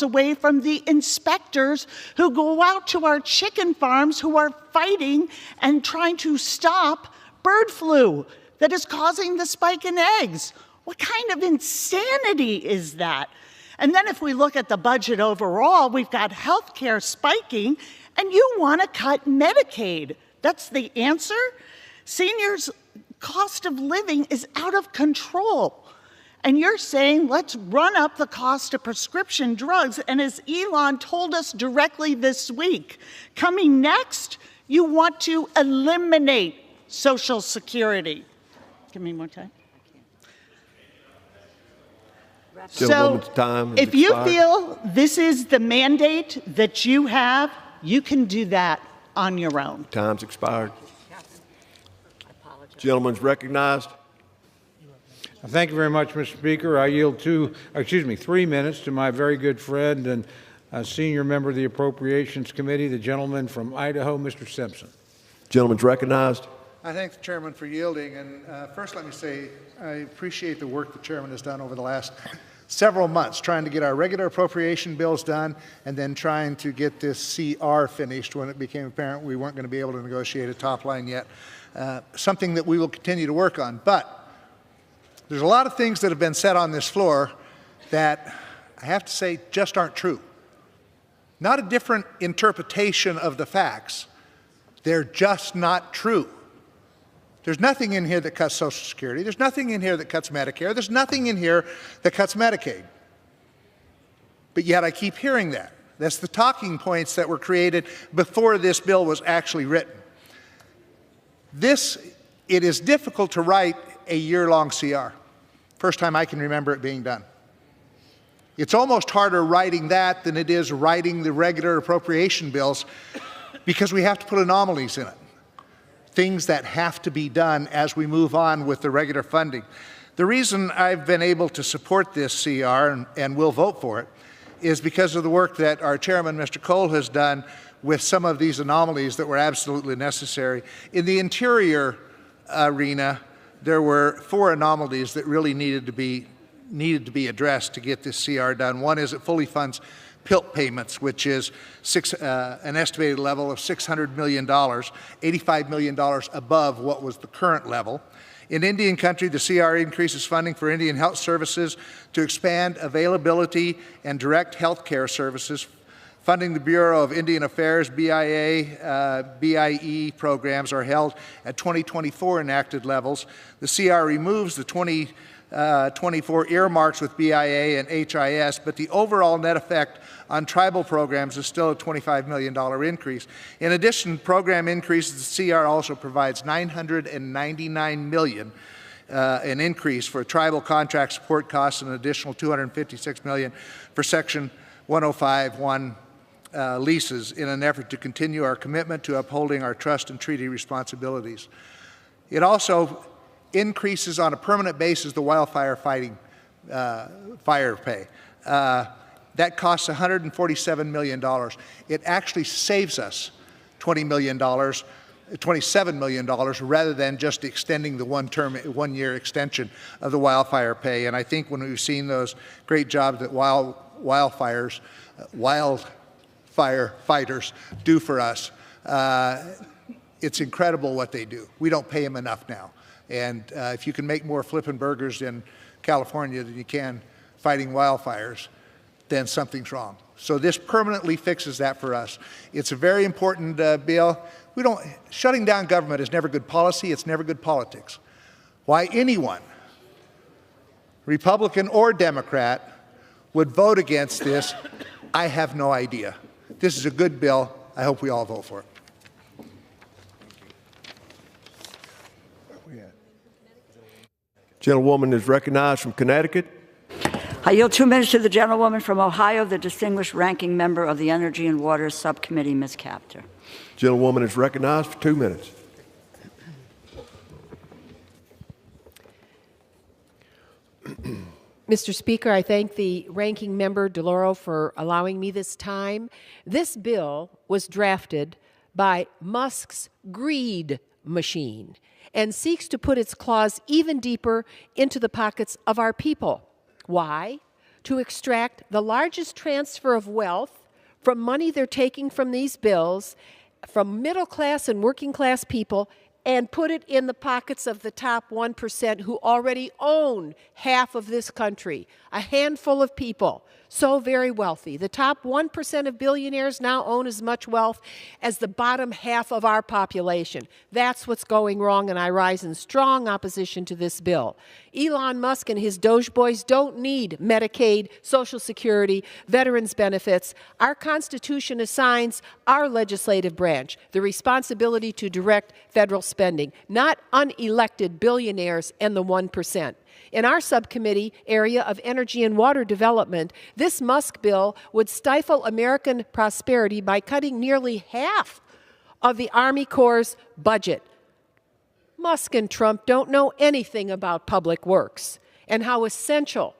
Speaker 17: away from the inspectors who go out to our chicken farms who are fighting and trying to stop bird flu that is causing the spike in eggs. What kind of insanity is that? And then if we look at the budget overall, we've got health care spiking, and you want to cut Medicaid. That's the answer? Seniors' cost of living is out of control. And you're saying, let's run up the cost of prescription drugs. And as Elon told us directly this week, coming next, you want to eliminate Social Security. Give me more time. So if you feel this is the mandate that you have, you can do that on your own.
Speaker 12: Time's expired. Gentleman's recognized.
Speaker 13: Thank you very much, Mr. Speaker. I yield 3 minutes to my very good friend and senior member of the Appropriations Committee, the gentleman from Idaho, Mr. Simpson.
Speaker 12: Gentleman's recognized.
Speaker 18: I thank the chairman for yielding. And first, let me say I appreciate the work the chairman has done over the last several months, trying to get our regular appropriation bills done and then trying to get this CR finished when it became apparent we weren't going to be able to negotiate a top line yet. Something that we will continue to work on. But there's a lot of things that have been said on this floor that I have to say just aren't true. Not a different interpretation of the facts. They're just not true. There's nothing in here that cuts Social Security. There's nothing in here that cuts Medicare. There's nothing in here that cuts Medicaid. But yet I keep hearing that. That's the talking points that were created before this bill was actually written. It is difficult to write a year-long CR. First time I can remember it being done. It's almost harder writing that than it is writing the regular appropriation bills because we have to put anomalies in it. Things that have to be done as we move on with the regular funding. The reason I've been able to support this CR and will vote for it is because of the work that our chairman, Mr. Cole, has done with some of these anomalies that were absolutely necessary. In the interior arena, there were 4 anomalies that really needed to be addressed to get this CR done. One is it fully funds PILT payments, which is an estimated level of $600 million, $85 million above what was the current level. In Indian country, the CR increases funding for Indian health services to expand availability and direct health care services, funding the Bureau of Indian Affairs, BIA, BIE programs are held at 2024 enacted levels. The CR removes the 2024 earmarks with BIA and HIS, but the overall net effect on tribal programs is still a $25 million increase. In addition, program increases, the CR also provides $999 million an increase for tribal contract support costs and an additional $256 million for Section 105(1) leases in an effort to continue our commitment to upholding our trust and treaty responsibilities. It also increases on a permanent basis the wildfire fighting fire pay. That costs $147 million. It actually saves us $20 million, $27 million, rather than just extending the one-year extension of the wildfire pay. And I think when we've seen those great jobs that wildfire fighters do for us, it's incredible what they do. We don't pay them enough now. And if you can make more flippin' burgers in California than you can fighting wildfires, then something's wrong. So this permanently fixes that for us. It's a very important bill. Shutting down government is never good policy. It's never good politics. Why anyone, Republican or Democrat, would vote against this, I have no idea. This is a good bill. I hope we all vote for it.
Speaker 12: Gentlewoman is recognized from Connecticut.
Speaker 15: I yield 2 minutes to the gentlewoman from Ohio, the distinguished ranking member of the Energy and Water Subcommittee, Ms. Kaptur.
Speaker 12: Gentlewoman is recognized for 2 minutes.
Speaker 1: Mr. Speaker, I thank the ranking member, DeLauro, for allowing me this time. This bill was drafted by Musk's greed machine and seeks to put its claws even deeper into the pockets of our people. Why? To extract the largest transfer of wealth from money they're taking from these bills, from middle class and working class people, and put it in the pockets of the top 1% who already own half of this country, a handful of people, so very wealthy. The top 1% of billionaires now own as much wealth as the bottom half of our population. That's what's going wrong, and I rise in strong opposition to this bill. Elon Musk and his Doge boys don't need Medicaid, Social Security, veterans benefits. Our Constitution assigns our legislative branch the responsibility to direct federal spending, not unelected billionaires and the 1%. In our subcommittee area of energy and water development, this Musk bill would stifle American prosperity by cutting nearly half of the Army Corps' budget. Musk and Trump don't know anything about public works and how essential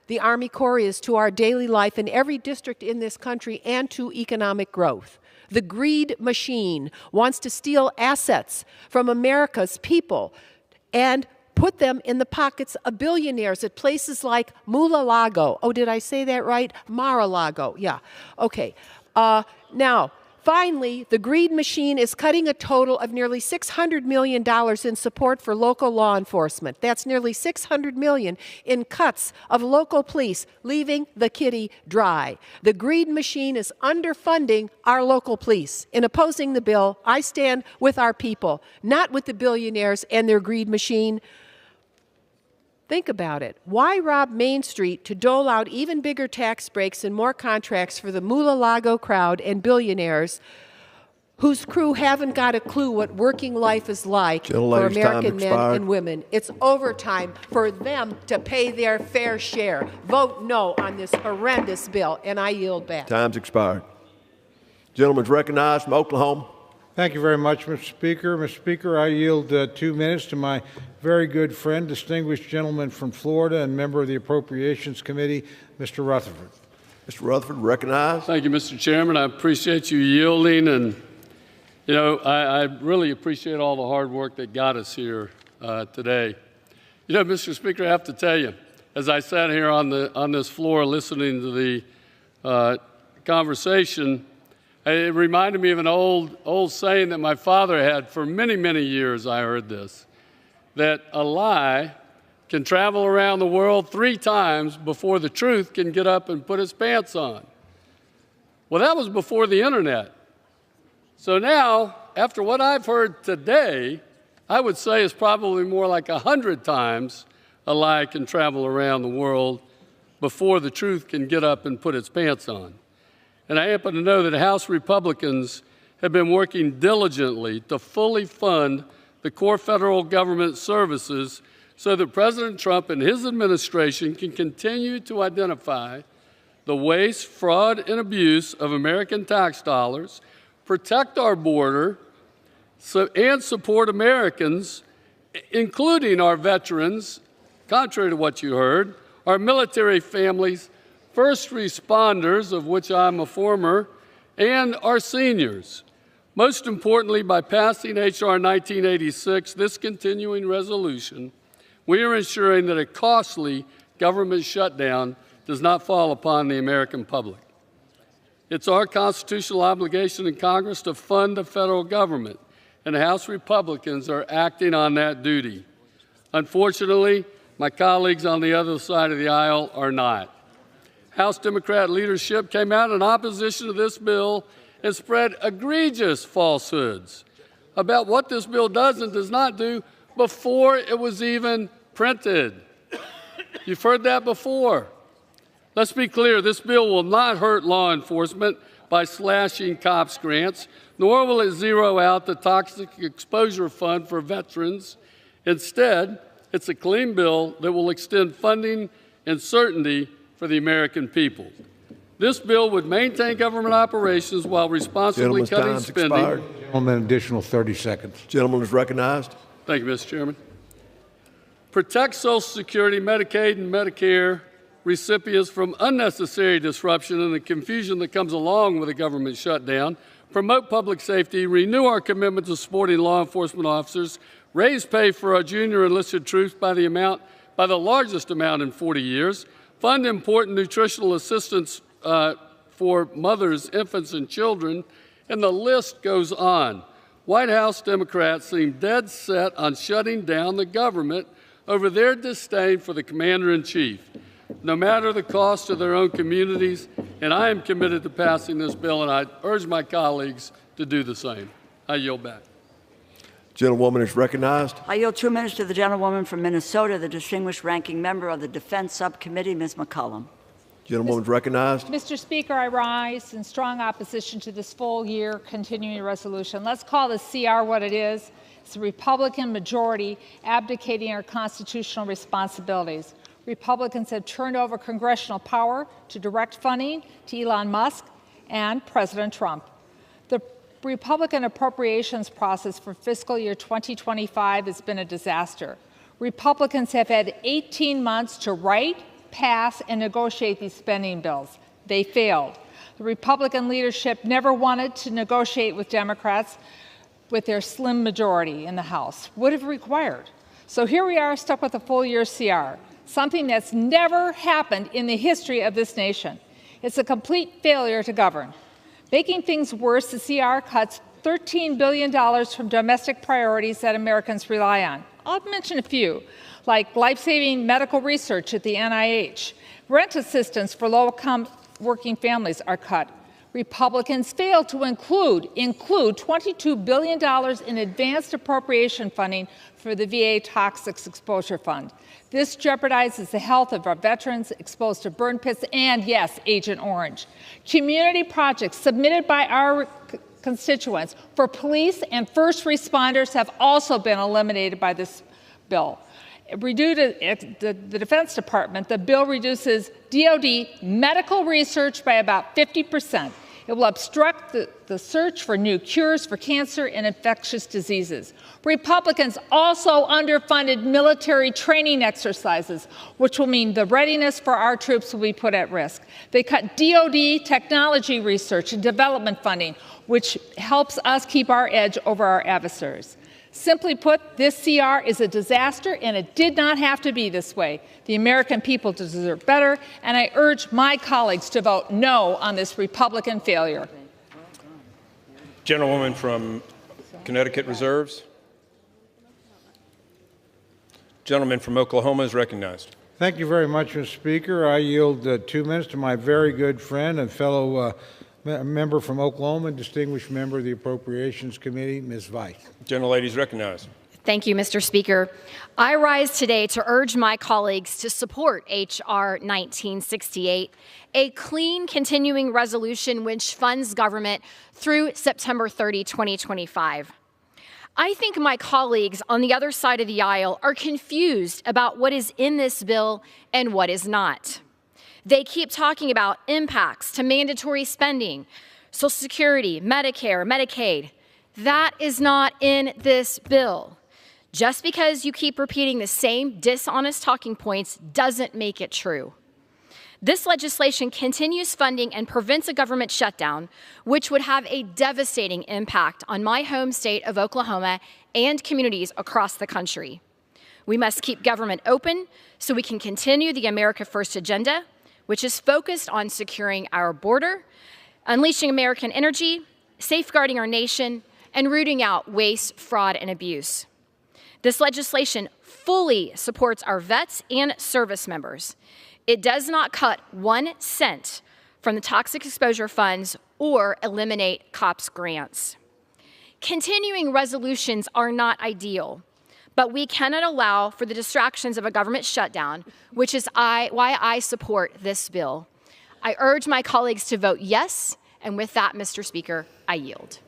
Speaker 1: the Army Corps is to our daily life in every district in this country and to economic growth. The greed machine wants to steal assets from America's people and put them in the pockets of billionaires at places like Mar-a-Lago. Oh, did I say that right? Mar-a-Lago, yeah. Okay. Now, finally, the greed machine is cutting a total of nearly $600 million in support for local law enforcement. That's nearly $600 million in cuts of local police, leaving the kitty dry. The greed machine is underfunding our local police. In opposing the bill, I stand with our people, not with the billionaires and their greed machine. Think about it. Why rob Main Street to dole out even bigger tax breaks and more contracts for the Mula-Lago crowd and billionaires whose crew haven't got a clue what working life is like for American men and women? It's overtime for them to pay their fair share. Vote no on this horrendous bill, and I yield back.
Speaker 12: Time's expired. Gentleman's recognized from Oklahoma.
Speaker 13: Thank you very much, Mr. Speaker. Mr. Speaker, I yield 2 minutes to my very good friend, distinguished gentleman from Florida and member of the Appropriations Committee, Mr. Rutherford.
Speaker 12: Mr. Rutherford, recognized.
Speaker 4: Thank you, Mr. Chairman. I appreciate you yielding, and I really appreciate all the hard work that got us here today. Mr. Speaker, I have to tell you, as I sat here on this floor listening to the conversation, it reminded me of an old saying that my father had for many, many years. I heard this, that a lie can travel around the world 3 times before the truth can get up and put its pants on. Well, that was before the internet. So now, after what I've heard today, I would say it's probably more like 100 times a lie can travel around the world before the truth can get up and put its pants on. And I happen to know that House Republicans have been working diligently to fully fund the core federal government services so that President Trump and his administration can continue to identify the waste, fraud, and abuse of American tax dollars, protect our border, and support Americans, including our veterans, contrary to what you heard, our military families, first responders, of which I'm a former, and our seniors. Most importantly, by passing H.R. 1986, this continuing resolution, we are ensuring that a costly government shutdown does not fall upon the American public. It's our constitutional obligation in Congress to fund the federal government, and House Republicans are acting on that duty. Unfortunately, my colleagues on the other side of the aisle are not. House Democrat leadership came out in opposition to this bill and spread egregious falsehoods about what this bill does and does not do before it was even printed. You've heard that before. Let's be clear, this bill will not hurt law enforcement by slashing cops' grants, nor will it zero out the Toxic Exposure Fund for veterans. Instead, it's a clean bill that will extend funding and certainty for the American people. This bill would maintain government operations while responsibly cutting spending.
Speaker 13: Expired. Gentleman, additional 30 seconds.
Speaker 12: Gentleman is recognized.
Speaker 4: Thank you, Mr. Chairman. Protect Social Security, Medicaid, and Medicare recipients from unnecessary disruption and the confusion that comes along with a government shutdown. Promote public safety, renew our commitment to supporting law enforcement officers, raise pay for our junior enlisted troops by the largest amount in 40 years, fund important nutritional assistance for mothers, infants, and children, and the list goes on. White House Democrats seem dead set on shutting down the government over their disdain for the commander-in-chief, no matter the cost to their own communities, and I am committed to passing this bill, and I urge my colleagues to do the same. I yield back.
Speaker 12: Gentlewoman is recognized.
Speaker 15: I yield 2 minutes to the gentlewoman from Minnesota, the distinguished ranking member of the Defense Subcommittee, Ms. McCollum.
Speaker 12: Gentlewoman is recognized.
Speaker 19: Mr. Speaker, I rise in strong opposition to this full-year continuing resolution. Let's call the CR what it is. It's a Republican majority abdicating our constitutional responsibilities. Republicans have turned over congressional power to direct funding to Elon Musk and President Trump. The Republican appropriations process for fiscal year 2025 has been a disaster. Republicans have had 18 months to write, pass, and negotiate these spending bills. They failed. The Republican leadership never wanted to negotiate with Democrats with their slim majority in the House. Would have required. So here we are stuck with a full-year CR, something that's never happened in the history of this nation. It's a complete failure to govern. Making things worse, the CR cuts $13 billion from domestic priorities that Americans rely on. I'll mention a few, like life-saving medical research at the NIH. Rent assistance for low-income working families are cut. Republicans failed to include $22 billion in advanced appropriation funding for the VA Toxics Exposure Fund. This jeopardizes the health of our veterans exposed to burn pits and, yes, Agent Orange. Community projects submitted by our constituents for police and first responders have also been eliminated by this bill. The Defense Department, the bill reduces DoD medical research by about 50%. It will obstruct the search for new cures for cancer and infectious diseases. Republicans also underfunded military training exercises, which will mean the readiness for our troops will be put at risk. They cut DoD technology research and development funding, which helps us keep our edge over our adversaries. Simply put, this CR is a disaster, and it did not have to be this way. The American people deserve better, and I urge my colleagues to vote no on this Republican failure.
Speaker 16: Gentlewoman from Connecticut reserves. Gentleman from Oklahoma is recognized.
Speaker 13: Thank you very much, Mr. Speaker. I yield 2 minutes to my very good friend and fellow member from Oklahoma, distinguished member of the Appropriations Committee, Ms. Weiss.
Speaker 16: Gentlelady is recognized.
Speaker 21: Thank you, Mr. Speaker. I rise today to urge my colleagues to support H.R. 1968, a clean continuing resolution which funds government through September 30, 2025. I think my colleagues on the other side of the aisle are confused about what is in this bill and what is not. They keep talking about impacts to mandatory spending, Social Security, Medicare, Medicaid. That is not in this bill. Just because you keep repeating the same dishonest talking points doesn't make it true. This legislation continues funding and prevents a government shutdown, which would have a devastating impact on my home state of Oklahoma and communities across the country. We must keep government open so we can continue the America First agenda, which is focused on securing our border, unleashing American energy, safeguarding our nation, and rooting out waste, fraud, and abuse. This legislation fully supports our vets and service members. It does not cut 1 cent from the toxic exposure funds or eliminate COPS grants. Continuing resolutions are not ideal, but we cannot allow for the distractions of a government shutdown, which is why I support this bill. I urge my colleagues to vote yes, and with that, Mr. Speaker, I yield.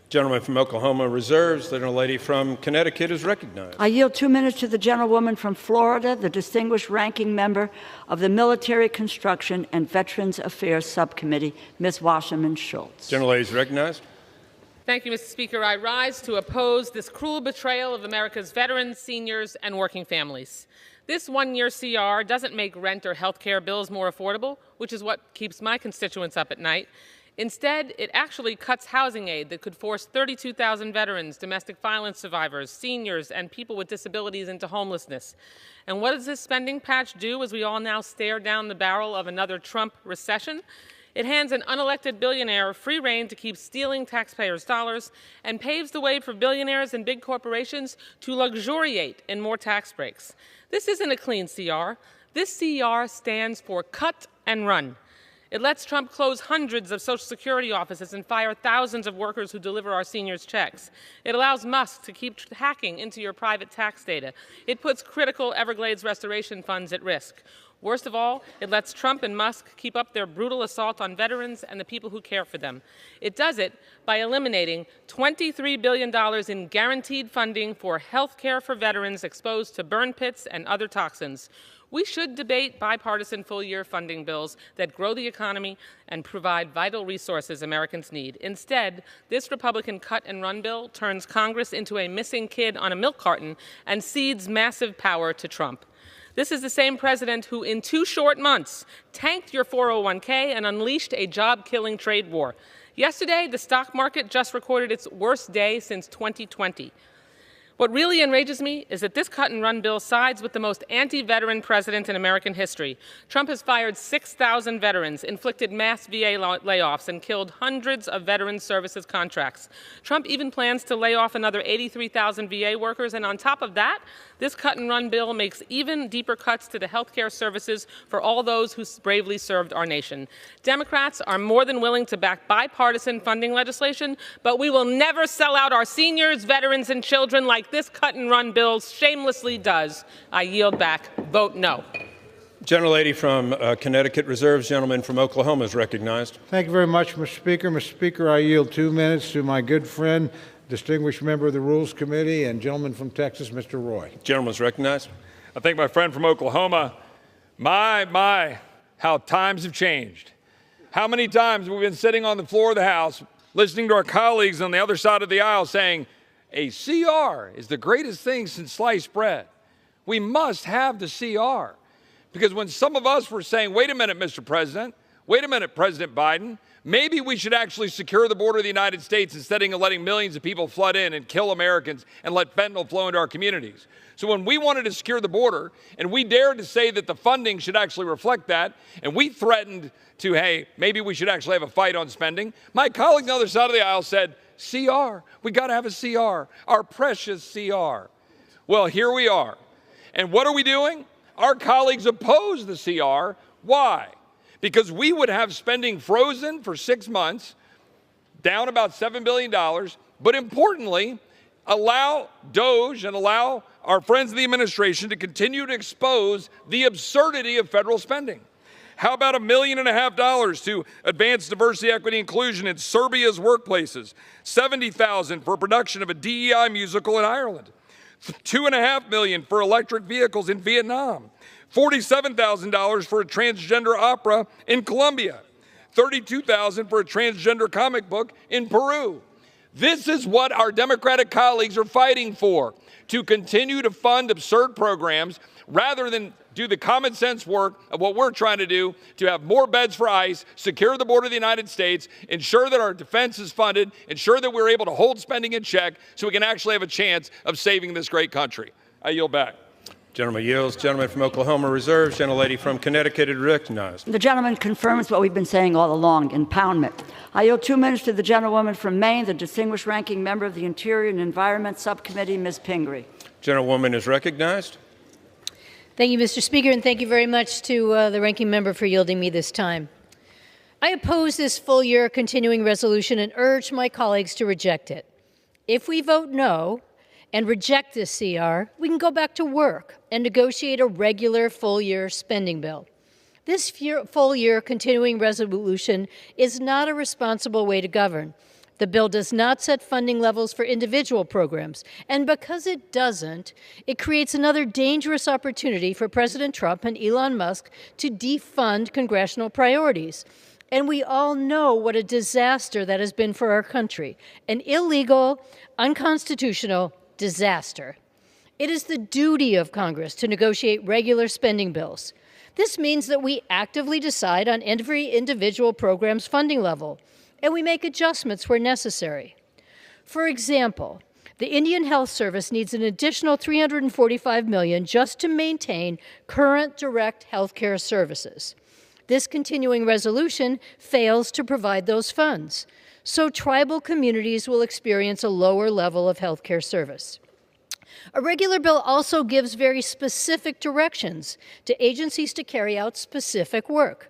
Speaker 16: Gentleman from Oklahoma reserves. The gentlelady from Connecticut is recognized.
Speaker 15: I yield 2 minutes to the gentlewoman from Florida, the distinguished ranking member of the Military Construction and Veterans Affairs Subcommittee, Ms. Wasserman Schultz.
Speaker 16: Gentlelady is recognized.
Speaker 22: Thank you, Mr. Speaker. I rise to oppose this cruel betrayal of America's veterans, seniors, and working families. This one-year CR doesn't make rent or health care bills more affordable, which is what keeps my constituents up at night. Instead, it actually cuts housing aid that could force 32,000 veterans, domestic violence survivors, seniors, and people with disabilities into homelessness. And what does this spending patch do as we all now stare down the barrel of another Trump recession? It hands an unelected billionaire free rein to keep stealing taxpayers' dollars and paves the way for billionaires and big corporations to luxuriate in more tax breaks. This isn't a clean CR. This CR stands for cut and run. It lets Trump close hundreds of Social Security offices and fire thousands of workers who deliver our seniors' checks. It allows Musk to keep hacking into your private tax data. It puts critical Everglades restoration funds at risk. Worst of all, it lets Trump and Musk keep up their brutal assault on veterans and the people who care for them. It does it by eliminating $23 billion in guaranteed funding for health care for veterans exposed to burn pits and other toxins. We should debate bipartisan full-year funding bills that grow the economy and provide vital resources Americans need. Instead, this Republican cut-and-run bill turns Congress into a missing kid on a milk carton and cedes massive power to Trump. This is the same president who, in 2 short months, tanked your 401k and unleashed a job-killing trade war. Yesterday, the stock market just recorded its worst day since 2020. What really enrages me is that this cut-and-run bill sides with the most anti-veteran president in American history. Trump has fired 6,000 veterans, inflicted mass VA layoffs, and killed hundreds of veteran services contracts. Trump even plans to lay off another 83,000 VA workers, and on top of that, this cut-and-run bill makes even deeper cuts to the health care services for all those who bravely served our nation. Democrats are more than willing to back bipartisan funding legislation, but we will never sell out our seniors, veterans, and children like this cut-and-run bill shamelessly does. I yield back. Vote no.
Speaker 16: Gentlelady from Connecticut reserves. Gentleman from Oklahoma is recognized.
Speaker 13: Thank you very much, Mr. Speaker. Mr. Speaker, I yield 2 minutes to my good friend, distinguished member of the Rules Committee, and gentleman from Texas, Mr. Roy.
Speaker 16: Gentleman is recognized.
Speaker 5: I thank my friend from Oklahoma. My, how times have changed. How many times we've been sitting on the floor of the House listening to our colleagues on the other side of the aisle saying, a CR is the greatest thing since sliced bread. We must have the CR. Because when some of us were saying, wait a minute, Mr. President, wait a minute, President Biden, maybe we should actually secure the border of the United States instead of letting millions of people flood in and kill Americans and let fentanyl flow into our communities. So when we wanted to secure the border and we dared to say that the funding should actually reflect that, and we threatened to, hey, maybe we should actually have a fight on spending, my colleagues on the other side of the aisle said, CR, we got to have a CR, our precious CR. Well, here we are. And what are we doing? Our colleagues oppose the CR. Why? Because we would have spending frozen for 6 months, down about $7 billion, but importantly, allow DOGE and allow our friends in the administration to continue to expose the absurdity of federal spending. How about $1.5 million to advance diversity, equity, inclusion in Serbia's workplaces? $70,000 for production of a DEI musical in Ireland. $2.5 million for electric vehicles in Vietnam. $47,000 for a transgender opera in Colombia. $32,000 for a transgender comic book in Peru. This is what our Democratic colleagues are fighting for, to continue to fund absurd programs rather than do the common sense work of what we're trying to do to have more beds for ICE, secure the border of the United States, ensure that our defense is funded, ensure that we're able to hold spending in check so we can actually have a chance of saving this great country. I yield back.
Speaker 16: Gentleman yields. Gentleman from Oklahoma reserves. Gentlelady from Connecticut is recognized.
Speaker 15: The gentleman confirms what we've been saying all along, impoundment. I yield 2 minutes to the gentlewoman from Maine, the distinguished ranking member of the Interior and Environment Subcommittee, Ms. Pingree.
Speaker 16: Gentlewoman is recognized.
Speaker 8: Thank you, Mr. Speaker, and thank you very much to the ranking member for yielding me this time. I oppose this full-year continuing resolution and urge my colleagues to reject it. If we vote no and reject this CR, we can go back to work and negotiate a regular full-year spending bill. This full-year continuing resolution is not a responsible way to govern. The bill does not set funding levels for individual programs, and because it doesn't, it creates another dangerous opportunity for President Trump and Elon Musk to defund congressional priorities. And we all know what a disaster that has been for our country, an illegal, unconstitutional disaster. It is the duty of Congress to negotiate regular spending bills. This means that we actively decide on every individual program's funding level, and we make adjustments where necessary. For example, the Indian Health Service needs an additional $345 million just to maintain current direct health care services. This continuing resolution fails to provide those funds, so tribal communities will experience a lower level of health care service. A regular bill also gives very specific directions to agencies to carry out specific work.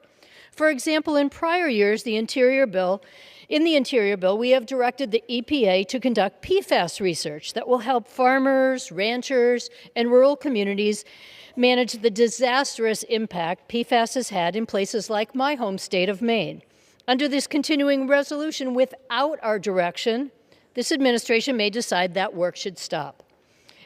Speaker 8: For example, in prior years, in the Interior Bill, we have directed the EPA to conduct PFAS research that will help farmers, ranchers, and rural communities manage the disastrous impact PFAS has had in places like my home state of Maine. Under this continuing resolution, without our direction, this administration may decide that work should stop.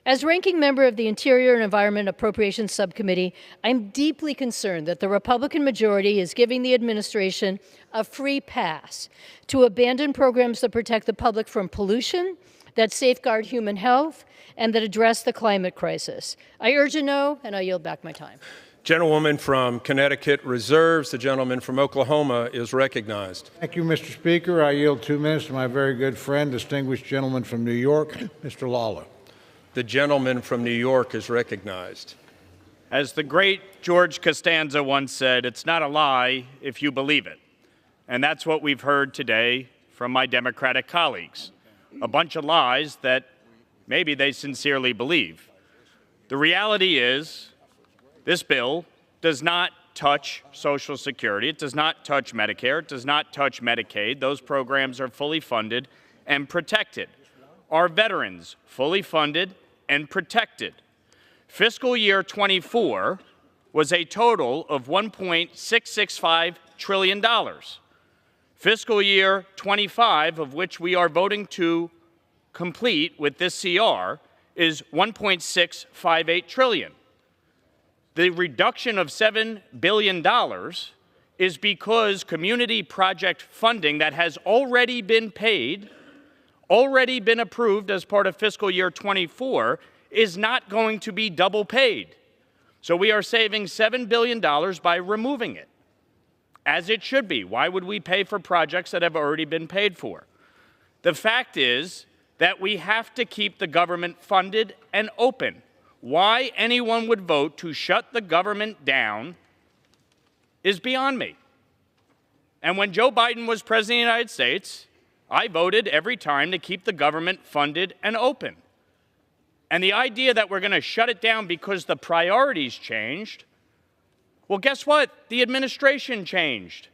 Speaker 8: As ranking member of the Interior and Environment Appropriations Subcommittee, I'm deeply concerned that the Republican majority is giving the administration a free pass to abandon programs that protect the public from pollution, that safeguard human health, and that address the climate crisis. I urge a no, and I yield back my time.
Speaker 16: Gentlewoman from Connecticut reserves. The gentleman from Oklahoma is recognized.
Speaker 13: Thank you, Mr. Speaker. I yield 2 minutes to my very good friend, distinguished gentleman from New York, Mr. Lawler.
Speaker 16: The gentleman from New York is recognized.
Speaker 9: As the great George Costanza once said, it's not a lie if you believe it. And that's what we've heard today from my Democratic colleagues. A bunch of lies that maybe they sincerely believe. The reality is this bill does not touch Social Security. It does not touch Medicare. It does not touch Medicaid. Those programs are fully funded and protected. Our veterans fully funded and protected. Fiscal year 24 was a total of $1.665 trillion. Fiscal year 25, of which we are voting to complete with this CR, is $1.658 trillion. The reduction of $7 billion is because community project funding that has already been paid, already been approved as part of fiscal year 24, is not going to be double paid. So we are saving $7 billion by removing it, as it should be. Why would we pay for projects that have already been paid for? The fact is that we have to keep the government funded and open. Why anyone would vote to shut the government down is beyond me. And when Joe Biden was president of the United States, I voted every time to keep the government funded and open. And the idea that we're going to shut it down because the priorities changed, well, guess what? The administration changed.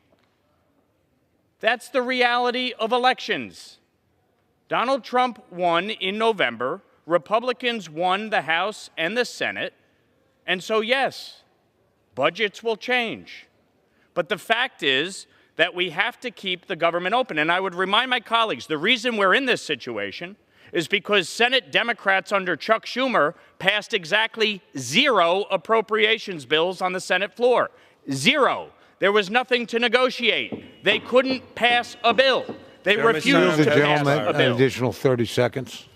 Speaker 9: That's the reality of elections. Donald Trump won in November. Republicans won the House and the Senate. And so, yes, budgets will change. But the fact is that we have to keep the government open. And I would remind my colleagues, the reason we're in this situation is because Senate Democrats under Chuck Schumer passed exactly 0 appropriations bills on the Senate floor. 0. There was nothing to negotiate. They couldn't pass a bill. They refused to pass a bill.
Speaker 13: An additional 30 seconds.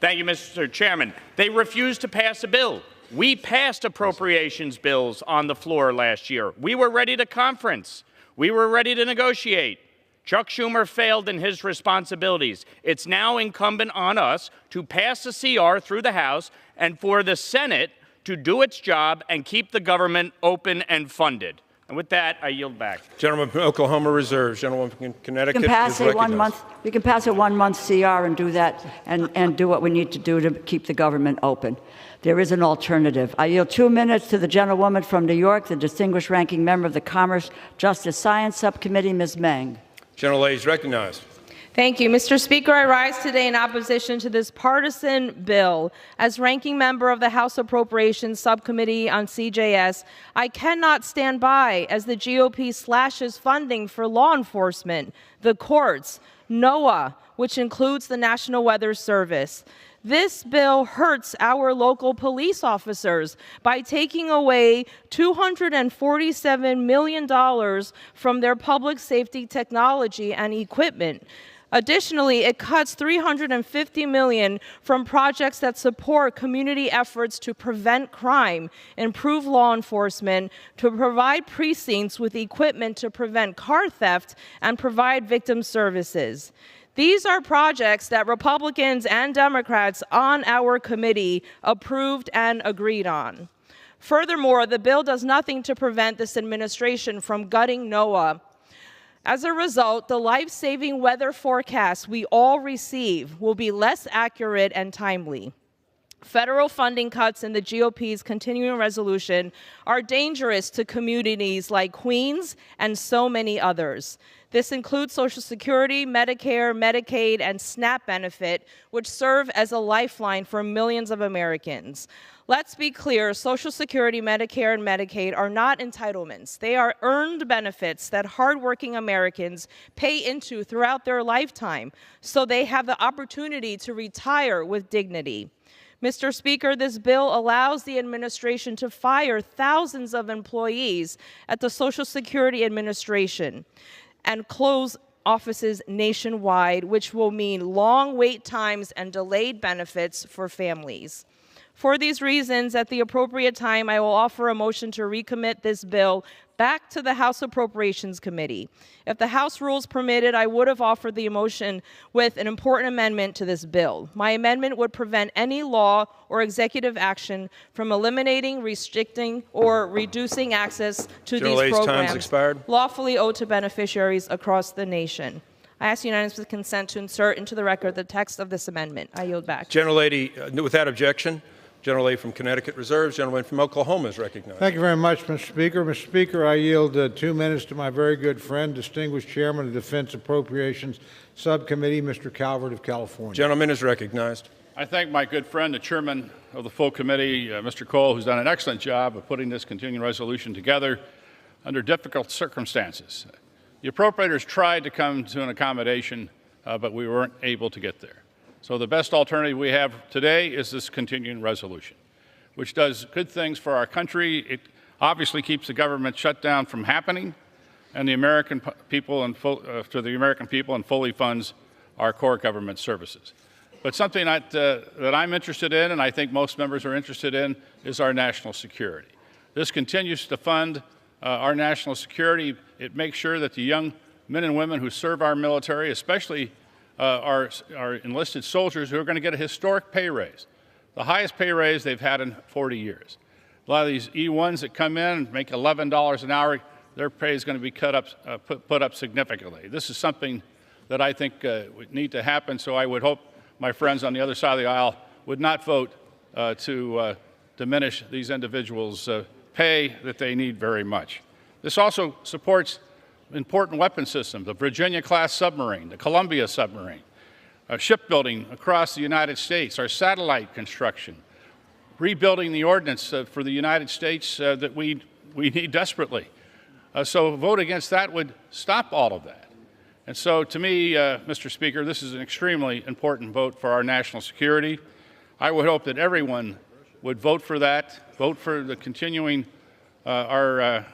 Speaker 9: Thank you, Mr. Chairman. They refused to pass a bill. We passed appropriations bills on the floor last year. We were ready to conference. We were ready to negotiate. Chuck Schumer failed in his responsibilities. It's now incumbent on us to pass a CR through the House and for the Senate to do its job and keep the government open and funded. And with that, I yield back.
Speaker 16: Gentleman from Oklahoma reserves. Gentleman from Connecticut
Speaker 15: We can pass
Speaker 16: is
Speaker 15: a
Speaker 16: recognized.
Speaker 15: 1 month. We can pass a 1 month CR and do that, and do what we need to do to keep the government open. There is an alternative. I yield 2 minutes to the gentlewoman from New York, the distinguished ranking member of the Commerce, Justice, Science Subcommittee, Ms. Meng.
Speaker 16: Gentlelady is recognized.
Speaker 10: Thank you. Mr. Speaker, I rise today in opposition to this partisan bill. As ranking member of the House Appropriations Subcommittee on CJS, I cannot stand by as the GOP slashes funding for law enforcement, the courts, NOAA, which includes the National Weather Service. This bill hurts our local police officers by taking away $247 million from their public safety technology and equipment. Additionally, it cuts $350 million from projects that support community efforts to prevent crime, improve law enforcement, to provide precincts with equipment to prevent car theft, and provide victim services. These are projects that Republicans and Democrats on our committee approved and agreed on. Furthermore, the bill does nothing to prevent this administration from gutting NOAA. As a result, the life-saving weather forecasts we all receive will be less accurate and timely. Federal funding cuts in the GOP's continuing resolution are dangerous to communities like Queens and so many others. This includes Social Security, Medicare, Medicaid, and SNAP benefit, which serve as a lifeline for millions of Americans. Let's be clear, Social Security, Medicare, and Medicaid are not entitlements. They are earned benefits that hardworking Americans pay into throughout their lifetime, so they have the opportunity to retire with dignity. Mr. Speaker, this bill allows the administration to fire thousands of employees at the Social Security Administration and close offices nationwide, which will mean long wait times and delayed benefits for families. For these reasons, at the appropriate time, I will offer a motion to recommit this bill back to the House Appropriations Committee. If the House rules permitted, I would have offered the motion with an important amendment to this bill. My amendment would prevent any law or executive action from eliminating, restricting, or reducing access to these programs lawfully owed to beneficiaries across the nation. I ask unanimous consent to insert into the record the text of this amendment. I yield back.
Speaker 16: Gentlelady, without objection, Gentlelady from Connecticut reserves. Gentleman from Oklahoma is recognized.
Speaker 13: Thank you very much, Mr. Speaker. Mr. Speaker, I yield 2 minutes to my very good friend, distinguished chairman of the Defense Appropriations Subcommittee, Mr. Calvert of California.
Speaker 16: Gentleman is recognized.
Speaker 6: I thank my good friend, the chairman of the full committee, Mr. Cole, who's done an excellent job of putting this continuing resolution together under difficult circumstances. The appropriators tried to come to an accommodation, but we weren't able to get there. So the best alternative we have today is this continuing resolution, which does good things for our country. It obviously keeps the government shutdown from happening, and the American people and fully funds our core government services. But something that I'm interested in, and I think most members are interested in, is our national security. This continues to fund our national security. It makes sure that the young men and women who serve our military, especially our enlisted soldiers, who are going to get a historic pay raise, the highest pay raise they've had in 40 years. A lot of these E1s that come in and make $11 an hour, their pay is going to be put up significantly. This is something that I think would need to happen, so I would hope my friends on the other side of the aisle would not vote to diminish these individuals' pay that they need very much. This also supports important weapon systems, the Virginia-class submarine, the Columbia submarine, shipbuilding across the United States, our satellite construction, rebuilding the ordnance for the United States that we need desperately. So a vote against that would stop all of that. And so to me, Mr. Speaker, this is an extremely important vote for our national security. I would hope that everyone would vote for that, vote for the continuing our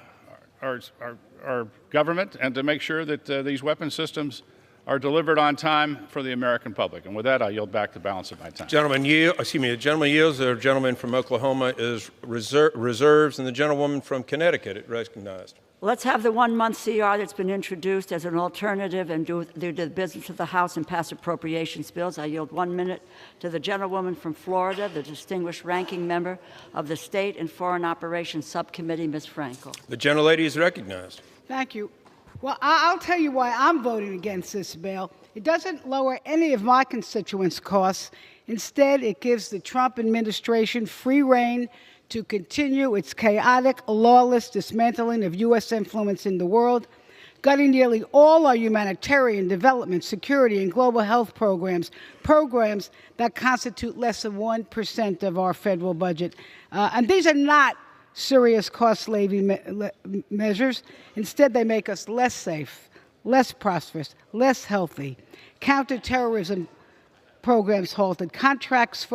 Speaker 6: government, and to make sure that these weapon systems are delivered on time for the American public. And with that, I yield back the balance of my time.
Speaker 16: The gentleman yields. The gentleman from Oklahoma is reserves, and the gentlewoman from Connecticut is recognized.
Speaker 15: Let's have the 1 month CR that's been introduced as an alternative and do the business of the House and pass appropriations bills. I yield 1 minute to the gentlewoman from Florida, the distinguished ranking member of the State and Foreign Operations Subcommittee, Ms. Frankel.
Speaker 16: The gentlelady is recognized.
Speaker 20: Thank you. Well, I'll tell you why I'm voting against this bill. It doesn't lower any of my constituents' costs. Instead, it gives the Trump administration free rein to continue its chaotic, lawless dismantling of U.S. influence in the world, gutting nearly all our humanitarian development, security, and global health programs that constitute less than 1% of our federal budget. And these are not serious cost-saving measures. Instead, they make us less safe, less prosperous, less healthy. Counterterrorism programs halted, contracts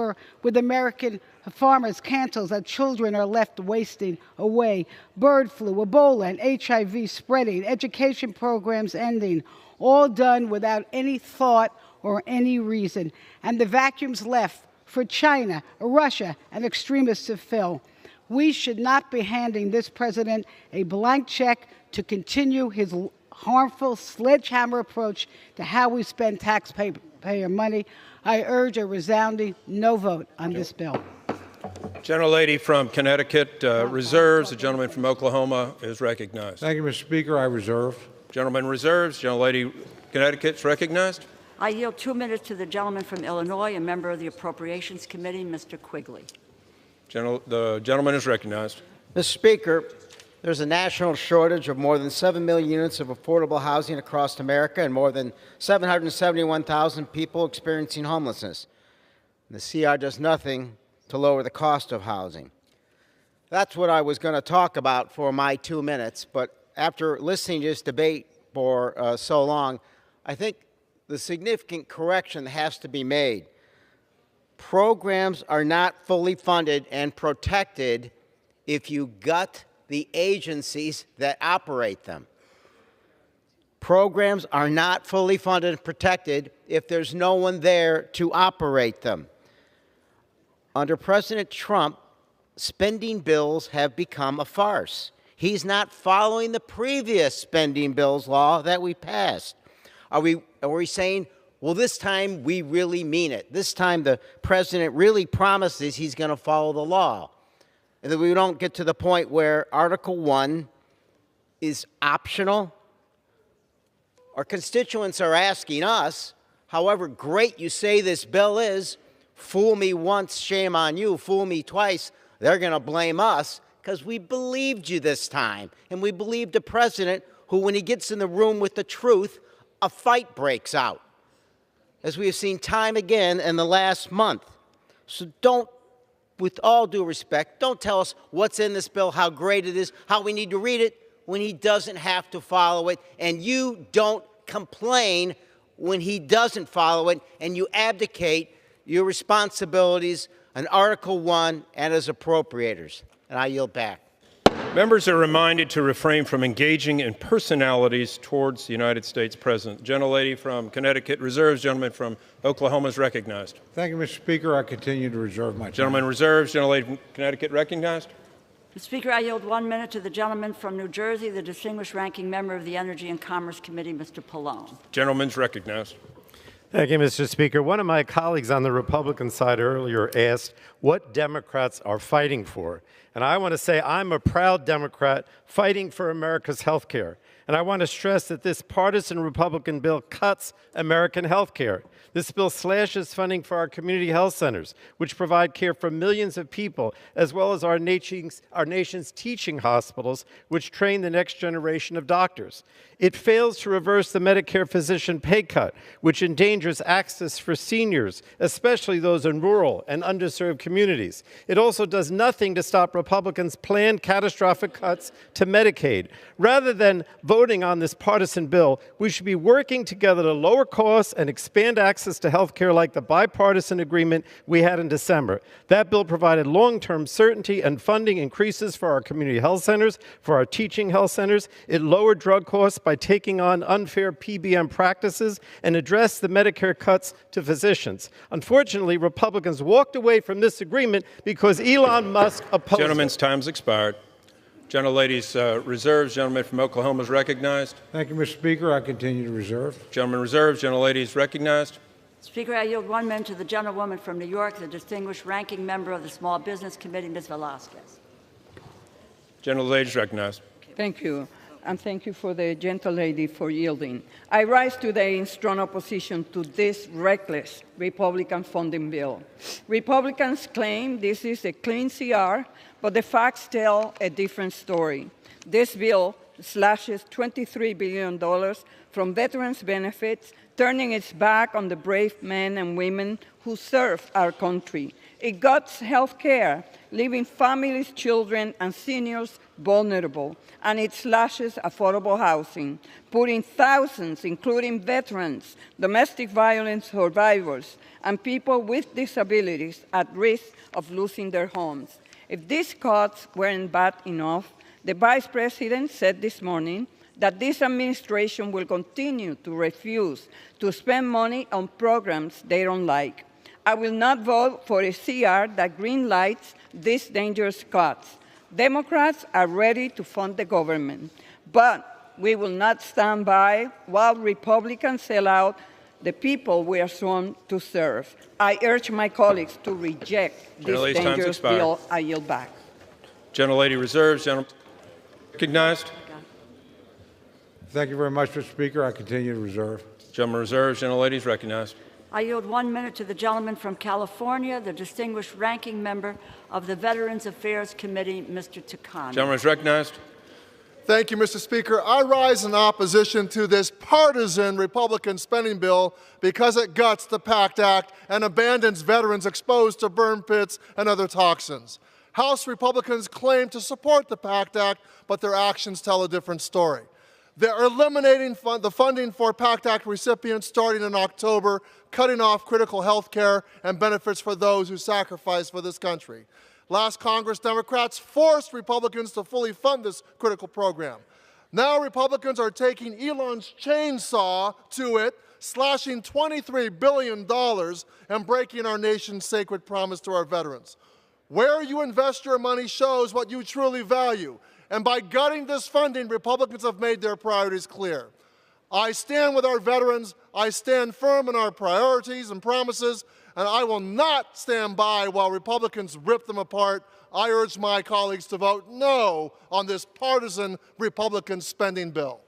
Speaker 20: with American farmers canceled, that children are left wasting away, bird flu, Ebola, and HIV spreading, education programs ending, all done without any thought or any reason. And the vacuum's left for China, Russia, and extremists to fill. We should not be handing this president a blank check to continue his harmful sledgehammer approach to how we spend taxpayer money. I urge a resounding no vote on this bill.
Speaker 16: Gentlelady from Connecticut reserves. The gentleman from Oklahoma is recognized.
Speaker 13: Thank you, Mr. Speaker. I reserve.
Speaker 16: Gentleman reserves. Gentlelady Connecticut is recognized.
Speaker 15: I yield 2 minutes to the gentleman from Illinois, a member of the Appropriations Committee, Mr. Quigley.
Speaker 16: The gentleman is recognized.
Speaker 23: Mr. Speaker, there's a national shortage of more than 7 million units of affordable housing across America and more than 771,000 people experiencing homelessness. The CR does nothing to lower the cost of housing. That's what I was going to talk about for my 2 minutes, but after listening to this debate for so long, I think the significant correction has to be made. Programs are not fully funded and protected if you gut the agencies that operate them. Programs are not fully funded and protected if there's no one there to operate them. Under President Trump, spending bills have become a farce. He's not following the previous spending bills law that we passed. Are we saying, well, this time we really mean it? This time the president really promises he's going to follow the law. And that we don't get to the point where Article 1 is optional. Our constituents are asking us, however great you say this bill is, fool me once, shame on you. Fool me twice, they're going to blame us because we believed you this time. And we believed the president who, when he gets in the room with the truth, a fight breaks out, as we have seen time again in the last month. So don't, with all due respect, don't tell us what's in this bill, how great it is, how we need to read it, when he doesn't have to follow it. And you don't complain when he doesn't follow it, and you abdicate your responsibilities on Article 1 and as appropriators. And I yield back.
Speaker 16: Members are reminded to refrain from engaging in personalities towards the United States President. Gentlelady from Connecticut reserves. Gentleman from Oklahoma is recognized.
Speaker 13: Thank you, Mr. Speaker. I continue to reserve my time.
Speaker 16: Gentleman reserves. Gentlelady from Connecticut recognized.
Speaker 15: Mr. Speaker, I yield 1 minute to the gentleman from New Jersey, the distinguished ranking member of the Energy and Commerce Committee, Mr. Pallone.
Speaker 16: Gentleman's recognized.
Speaker 2: Thank you, Mr. Speaker. One of my colleagues on the Republican side earlier asked what Democrats are fighting for. And I want to say I'm a proud Democrat fighting for America's health care. And I want to stress that this partisan Republican bill cuts American health care. This bill slashes funding for our community health centers, which provide care for millions of people, as well as our nation's teaching hospitals, which train the next generation of doctors. It fails to reverse the Medicare physician pay cut, which endangers access for seniors, especially those in rural and underserved communities. It also does nothing to stop Republicans' planned catastrophic cuts to Medicaid. Rather than voting on this partisan bill, we should be working together to lower costs and expand access to health care like the bipartisan agreement we had in December. That bill provided long-term certainty and funding increases for our community health centers, for our teaching health centers. It lowered drug costs by taking on unfair PBM practices and addressed the Medicare cuts to physicians. Unfortunately, Republicans walked away from this agreement because Elon Musk opposed
Speaker 16: Gentleman's time's expired. Gentlelady's reserves. Gentleman from Oklahoma is recognized.
Speaker 13: Thank you, Mr. Speaker. I continue to reserve.
Speaker 16: Gentleman reserves. Gentlelady is recognized.
Speaker 15: Speaker, I yield 1 minute to the gentlewoman from New York, the distinguished ranking member of the Small Business Committee, Ms. Velasquez.
Speaker 16: Gentlelady is recognized.
Speaker 7: Thank you. And thank you for the gentlelady for yielding. I rise today in strong opposition to this reckless Republican funding bill. Republicans claim this is a clean CR, but the facts tell a different story. This bill slashes $23 billion from veterans' benefits, turning its back on the brave men and women who serve our country. It guts health care, leaving families, children, and seniors vulnerable, and it slashes affordable housing, putting thousands, including veterans, domestic violence survivors, and people with disabilities at risk of losing their homes. If these cuts weren't bad enough, the Vice President said this morning that this administration will continue to refuse to spend money on programs they don't like. I will not vote for a CR that greenlights these dangerous cuts. Democrats are ready to fund the government, but we will not stand by while Republicans sell out the people we are sworn to serve. I urge my colleagues to reject this dangerous bill. I yield back.
Speaker 16: Gentlelady reserves. Gentleman recognized.
Speaker 13: Thank you very much, Mr. Speaker. I continue to reserve.
Speaker 16: Gentleman reserves. Gentlelady is recognized.
Speaker 15: I yield 1 minute to the gentleman from California, the distinguished ranking member of the Veterans Affairs Committee, Mr. Takano.
Speaker 16: Gentleman is recognized.
Speaker 14: Thank you, Mr. Speaker. I rise in opposition to this partisan Republican spending bill because it guts the PACT Act and abandons veterans exposed to burn pits and other toxins. House Republicans claim to support the PACT Act, but their actions tell a different story. They're eliminating the funding for PACT Act recipients starting in October, cutting off critical health care and benefits for those who sacrifice for this country. Last Congress, Democrats forced Republicans to fully fund this critical program. Now Republicans are taking Elon's chainsaw to it, slashing $23 billion and breaking our nation's sacred promise to our veterans. Where you invest your money shows what you truly value. And by gutting this funding, Republicans have made their priorities clear. I stand with our veterans. I stand firm in our priorities and promises, and I will not stand by while Republicans rip them apart. I urge my colleagues to vote no on this partisan Republican spending bill.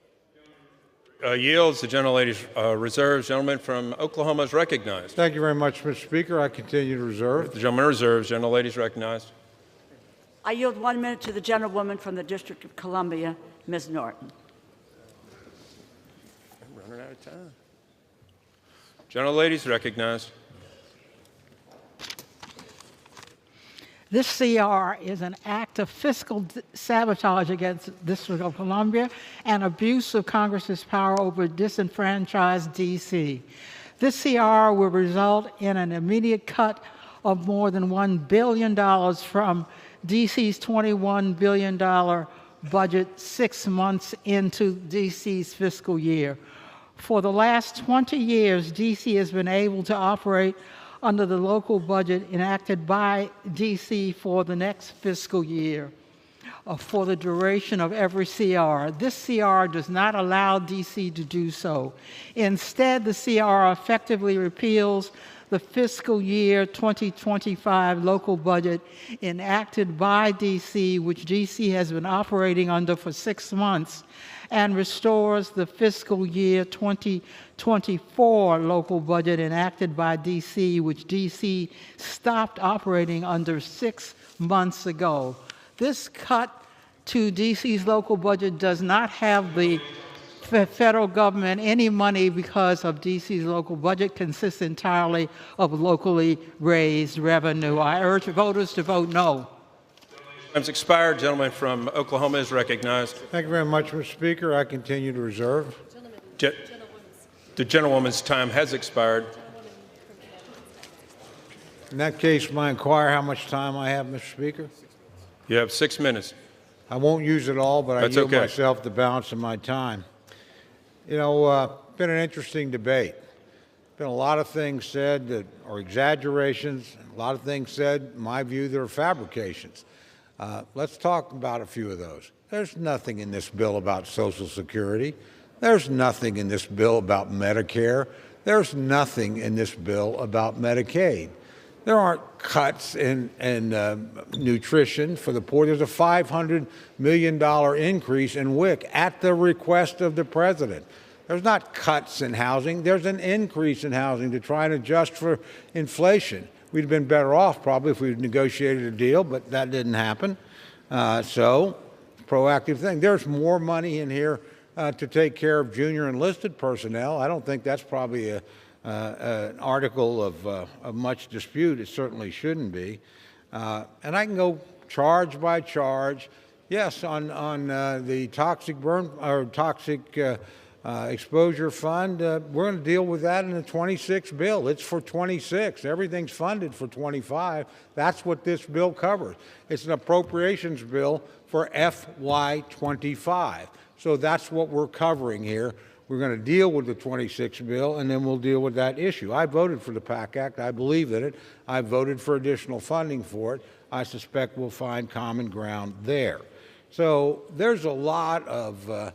Speaker 16: Yields. The gentlelady's reserves. Gentleman from Oklahoma is recognized.
Speaker 13: Thank you very much, Mr. Speaker. I continue to reserve.
Speaker 16: The gentleman reserves. Gentlelady's recognized.
Speaker 15: I yield 1 minute to the gentlewoman from the District of Columbia, Ms. Norton.
Speaker 16: I'm running out of time. Gentlelady's recognized.
Speaker 3: This CR is an act of fiscal sabotage against the District of Columbia and abuse of Congress's power over disenfranchised D.C. This CR will result in an immediate cut of more than $1 billion from D.C.'s $21 billion budget 6 months into D.C.'s fiscal year. For the last 20 years, D.C. has been able to operate under the local budget enacted by D.C. for the next fiscal year for the duration of every CR. This CR does not allow D.C. to do so. Instead, the CR effectively repeals the fiscal year 2025 local budget enacted by D.C., which D.C. has been operating under for 6 months, and restores the fiscal year 2024 local budget enacted by D.C., which D.C. stopped operating under 6 months ago. This cut to D.C.'s local budget does not have the federal government any money because of D.C.'s local budget consists entirely of locally raised revenue. I urge voters to vote no.
Speaker 16: Time's expired. Gentleman from Oklahoma is recognized.
Speaker 13: Thank you very much, Mr. Speaker. I continue to reserve.
Speaker 16: The gentlewoman's time has expired.
Speaker 13: In that case, may I inquire how much time I have, Mr. Speaker?
Speaker 16: You have 6 minutes.
Speaker 13: I won't use it all, but I
Speaker 16: That's
Speaker 13: yield
Speaker 16: okay.
Speaker 13: myself the balance of my time. You know, been an interesting debate. Been a lot of things said that are exaggerations, a lot of things said, in my view, that are fabrications. Let's talk about a few of those. There's nothing in this bill about Social Security. There's nothing in this bill about Medicare. There's nothing in this bill about Medicaid. There aren't cuts in nutrition for the poor. There's a $500 million increase in WIC at the request of the president. There's not cuts in housing. There's an increase in housing to try and adjust for inflation. We'd have been better off probably if we'd negotiated a deal, but that didn't happen. So, proactive thing. There's more money in here to take care of junior enlisted personnel. I don't think that's probably an article of much dispute. It certainly shouldn't be. And I can go charge by charge. Yes, on the toxic burn or toxic exposure fund, we're going to deal with that in the 26 bill. It's for 26. Everything's funded for 25. That's what this bill covers. It's an appropriations bill for FY25. So that's what we're covering here. We're going to deal with the 26 bill, and then we'll deal with that issue. I voted for the PAC Act. I believe in it. I voted for additional funding for it. I suspect we'll find common ground there. So there's a lot of,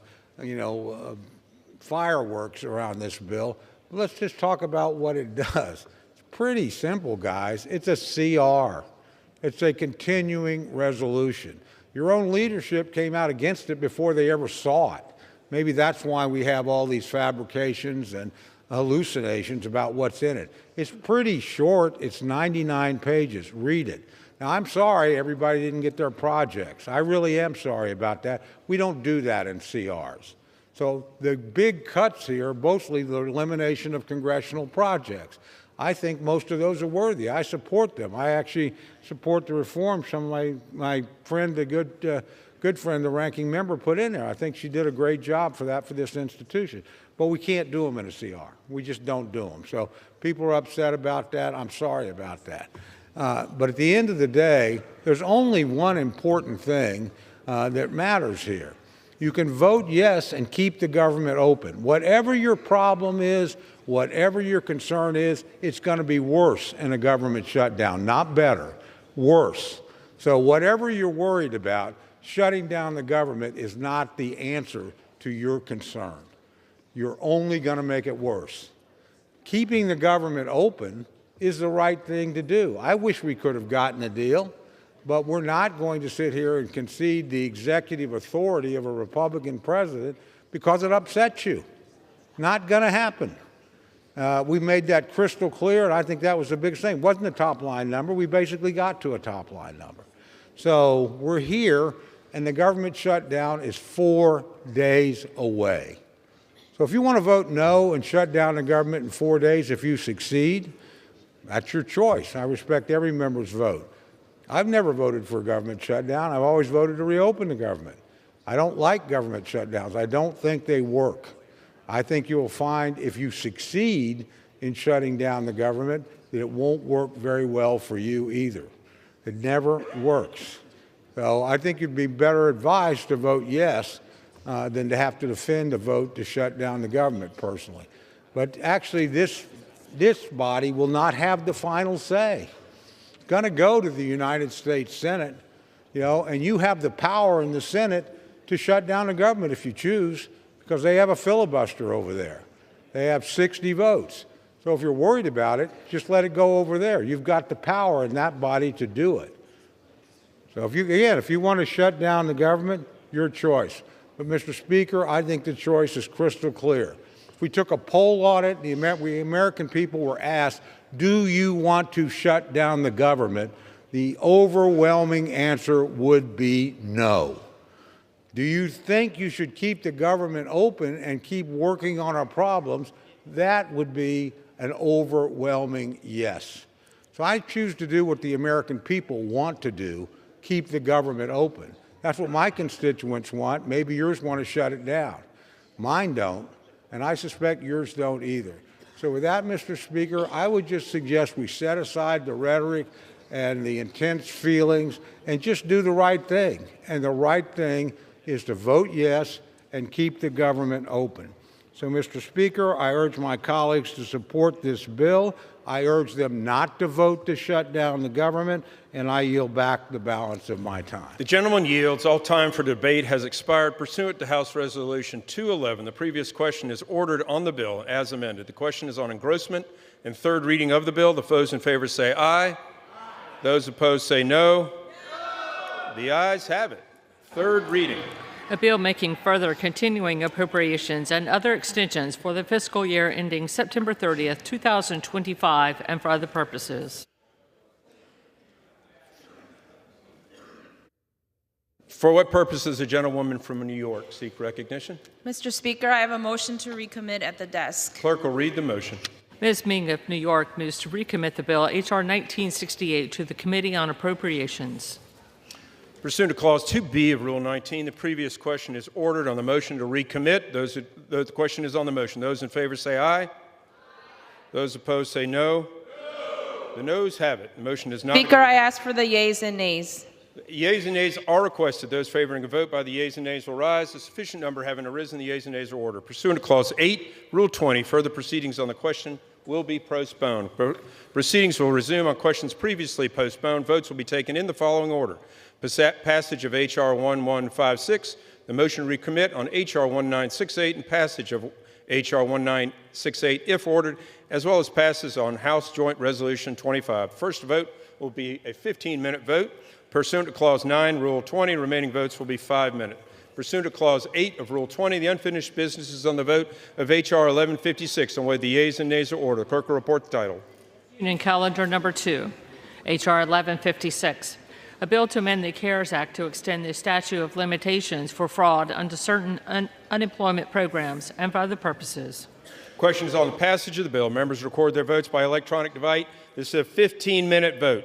Speaker 13: fireworks around this bill. But let's just talk about what it does. It's pretty simple, guys. It's a CR. It's a continuing resolution. Your own leadership came out against it before they ever saw it. Maybe that's why we have all these fabrications and hallucinations about what's in it. It's pretty short. It's 99 pages. Read it. Now, I'm sorry everybody didn't get their projects. I really am sorry about that. We don't do that in CRs. So the big cuts here are mostly the elimination of congressional projects. I think most of those are worthy. I support them. I actually support the reforms some of my friend, the good friend, the ranking member, put in there. I think she did a great job for this institution. But we can't do them in a CR. We just don't do them. So people are upset about that. I'm sorry about that. But at the end of the day, there's only one important thing that matters here. You can vote yes and keep the government open. Whatever your problem is, whatever your concern is, it's going to be worse in a government shutdown, not better, worse. So whatever you're worried about, shutting down the government is not the answer to your concern. You're only going to make it worse. Keeping the government open is the right thing to do. I wish we could have gotten a deal, but we're not going to sit here and concede the executive authority of a Republican president because it upsets you. Not going to happen. We made that crystal clear, and I think that was the biggest thing. It wasn't a top-line number. We basically got to a top-line number. So we're here, and the government shutdown is 4 days away. So if you want to vote no and shut down the government in 4 days if you succeed, that's your choice. I respect every member's vote. I've never voted for a government shutdown. I've always voted to reopen the government. I don't like government shutdowns. I don't think they work. I think you'll find if you succeed in shutting down the government that it won't work very well for you either. It never works. So I think you'd be better advised to vote yes than to have to defend a vote to shut down the government personally. But actually this body will not have the final say. It's going to go to the United States Senate, and you have the power in the Senate to shut down the government if you choose, because they have a filibuster over there. They have 60 votes. So if you're worried about it, just let it go over there. You've got the power in that body to do it. So if you want to shut down the government, your choice. But Mr. Speaker, I think the choice is crystal clear. If we took a poll on it, the American people were asked, do you want to shut down the government? The overwhelming answer would be no. Do you think you should keep the government open and keep working on our problems? That would be an overwhelming yes. So I choose to do what the American people want to do, keep the government open. That's what my constituents want. Maybe yours want to shut it down. Mine don't, and I suspect yours don't either. So with that, Mr. Speaker, I would just suggest we set aside the rhetoric and the intense feelings and just do the right thing. And the right thing is to vote yes and keep the government open. So, Mr. Speaker, I urge my colleagues to support this bill. I urge them not to vote to shut down the government, and I yield back the balance of my time.
Speaker 16: The gentleman yields. All time for debate has expired. Pursuant to House Resolution 211, the previous question is ordered on the bill as amended. The question is on engrossment and third reading of the bill. The those in favor say aye. Aye. Those opposed say no. No. The ayes have it. Third reading.
Speaker 11: A bill making further continuing appropriations and other extensions for the fiscal year ending September 30th, 2025, and for other purposes.
Speaker 16: For what purpose does the gentlewoman from New York seek recognition?
Speaker 10: Mr. Speaker, I have a motion to recommit at the desk.
Speaker 16: Clerk will read the motion.
Speaker 11: Ms. Ming of New York moves to recommit the bill H.R. 1968 to the Committee on Appropriations.
Speaker 16: Pursuant to Clause 2B of Rule 19, the previous question is ordered on the motion to recommit. The question is on the motion. Those in favor say aye. Aye. Those opposed say no. No. The noes have it. The motion is not.
Speaker 10: Speaker, I ask for the yeas and nays.
Speaker 16: Yeas and nays are requested. Those favoring a vote by the yeas and nays will rise. A sufficient number having arisen, the yeas and nays are ordered. Pursuant to Clause 8, Rule 20, further proceedings on the question will be postponed. Proceedings will resume on questions previously postponed. Votes will be taken in the following order. Passage of H.R. 1156, the motion to recommit on H.R. 1968, and passage of H.R. 1968 if ordered, as well as passes on House Joint Resolution 25. First vote will be a 15-minute vote. Pursuant to Clause 9, Rule 20, remaining votes will be 5 minutes. Pursuant to Clause 8 of Rule 20, the unfinished business is on the vote of H.R. 1156, on whether the yeas and nays are ordered. Clerk will report the title.
Speaker 11: Union Calendar Number 2, H.R. 1156. A bill to amend the CARES Act to extend the statute of limitations for fraud under certain unemployment programs and for other purposes.
Speaker 16: Questions on the passage of the bill. Members record their votes by electronic device. This is a 15-minute vote.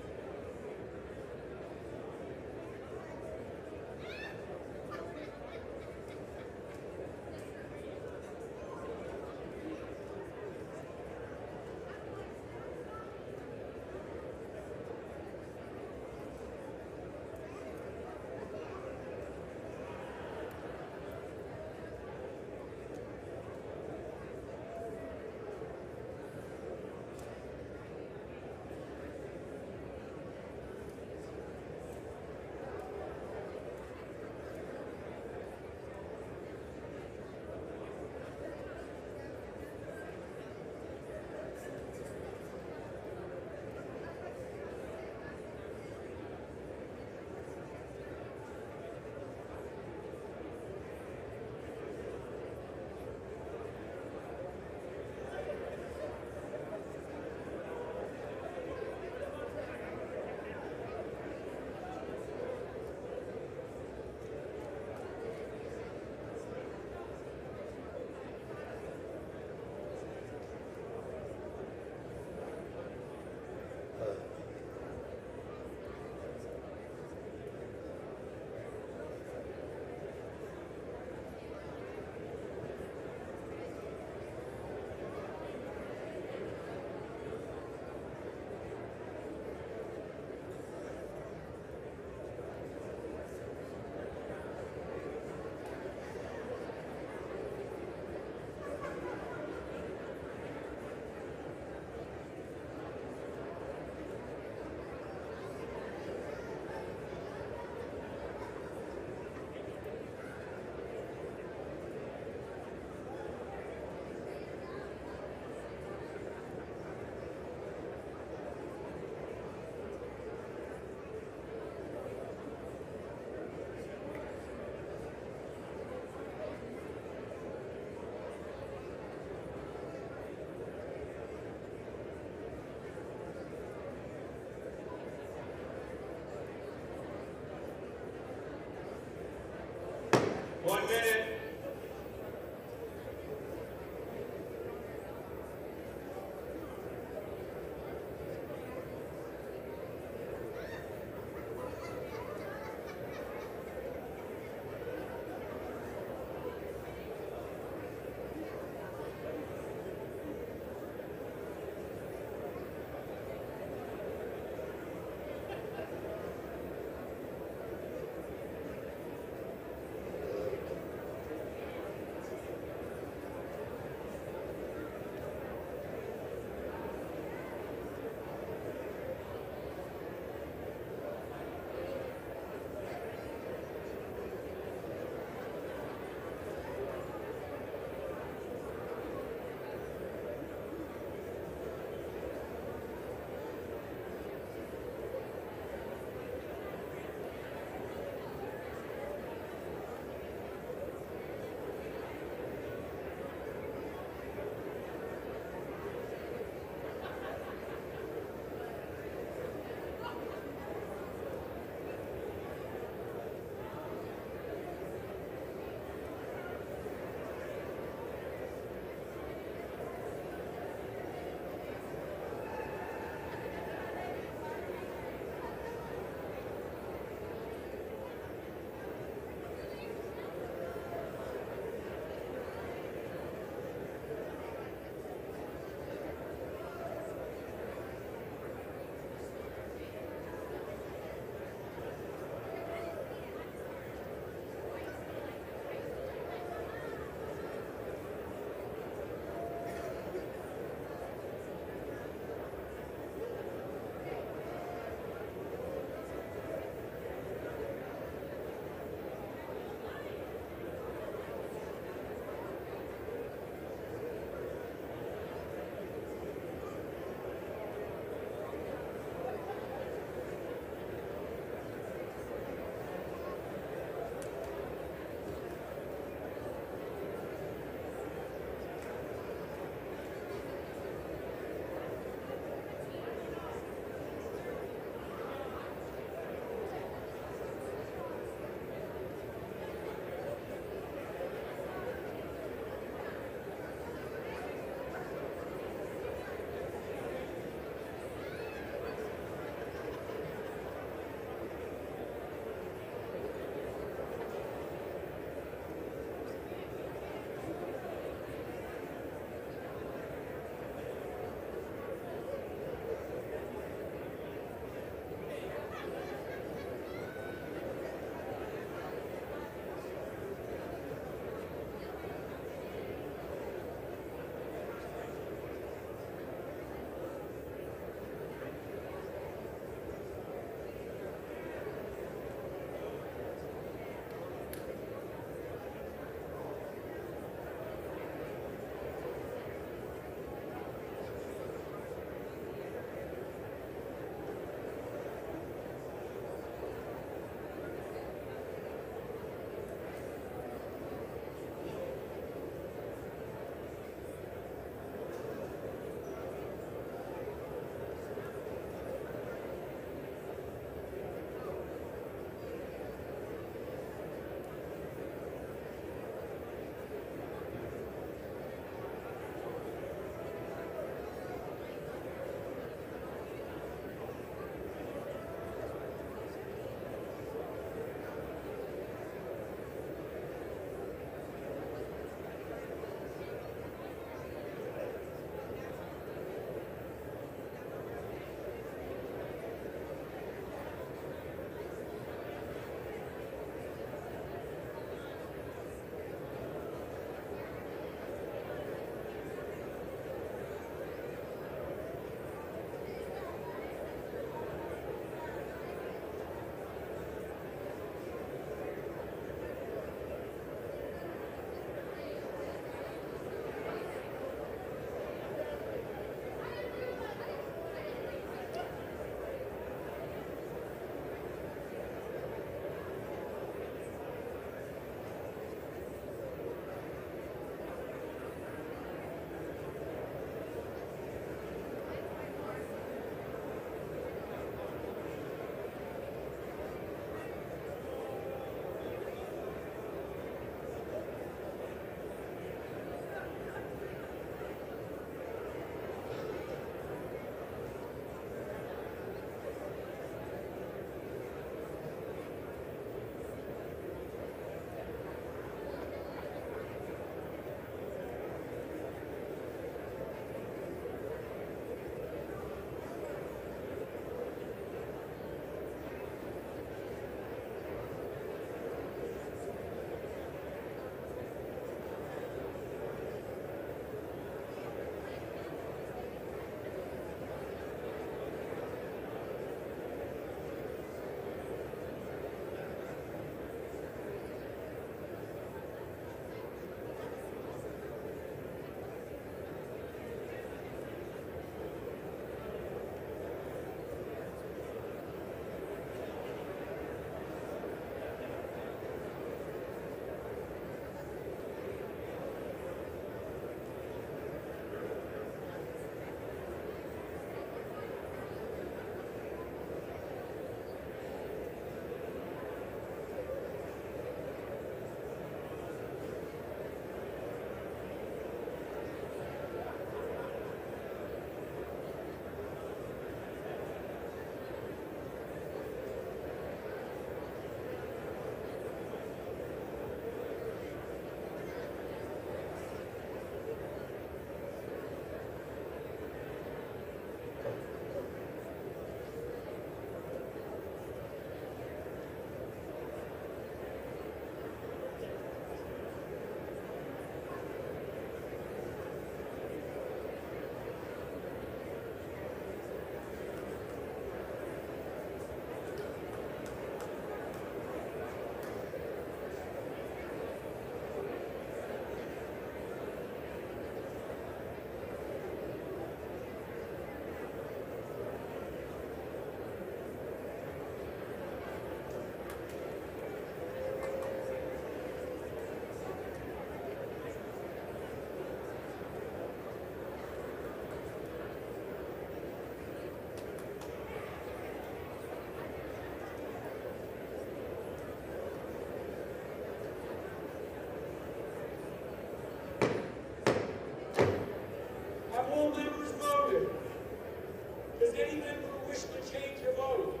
Speaker 1: any member wish to change your vote?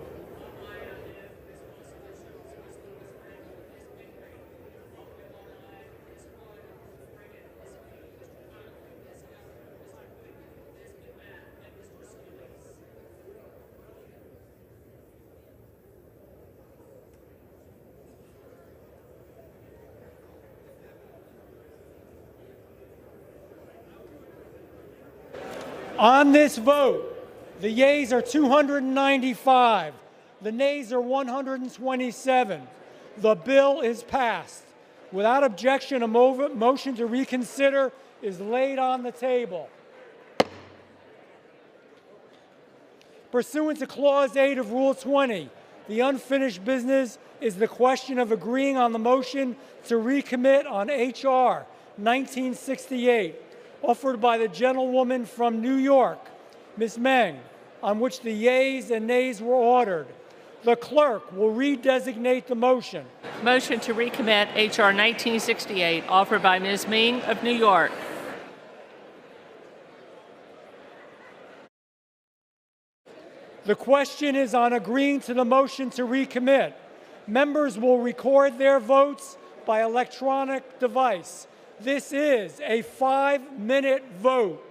Speaker 17: On this vote, the yeas are 295, the nays are 127. The bill is passed. Without objection, a motion to reconsider is laid on the table. Pursuant to Clause 8 of Rule 20, the unfinished business is the question of agreeing on the motion to recommit on H.R. 1968, offered by the gentlewoman from New York, Ms. Meng, on which the yeas and nays were ordered. The clerk will redesignate the motion.
Speaker 11: Motion to recommit H.R. 1968, offered by Ms. Meng of New York.
Speaker 17: The question is on agreeing to the motion to recommit. Members will record their votes by electronic device. This is a 5-minute vote.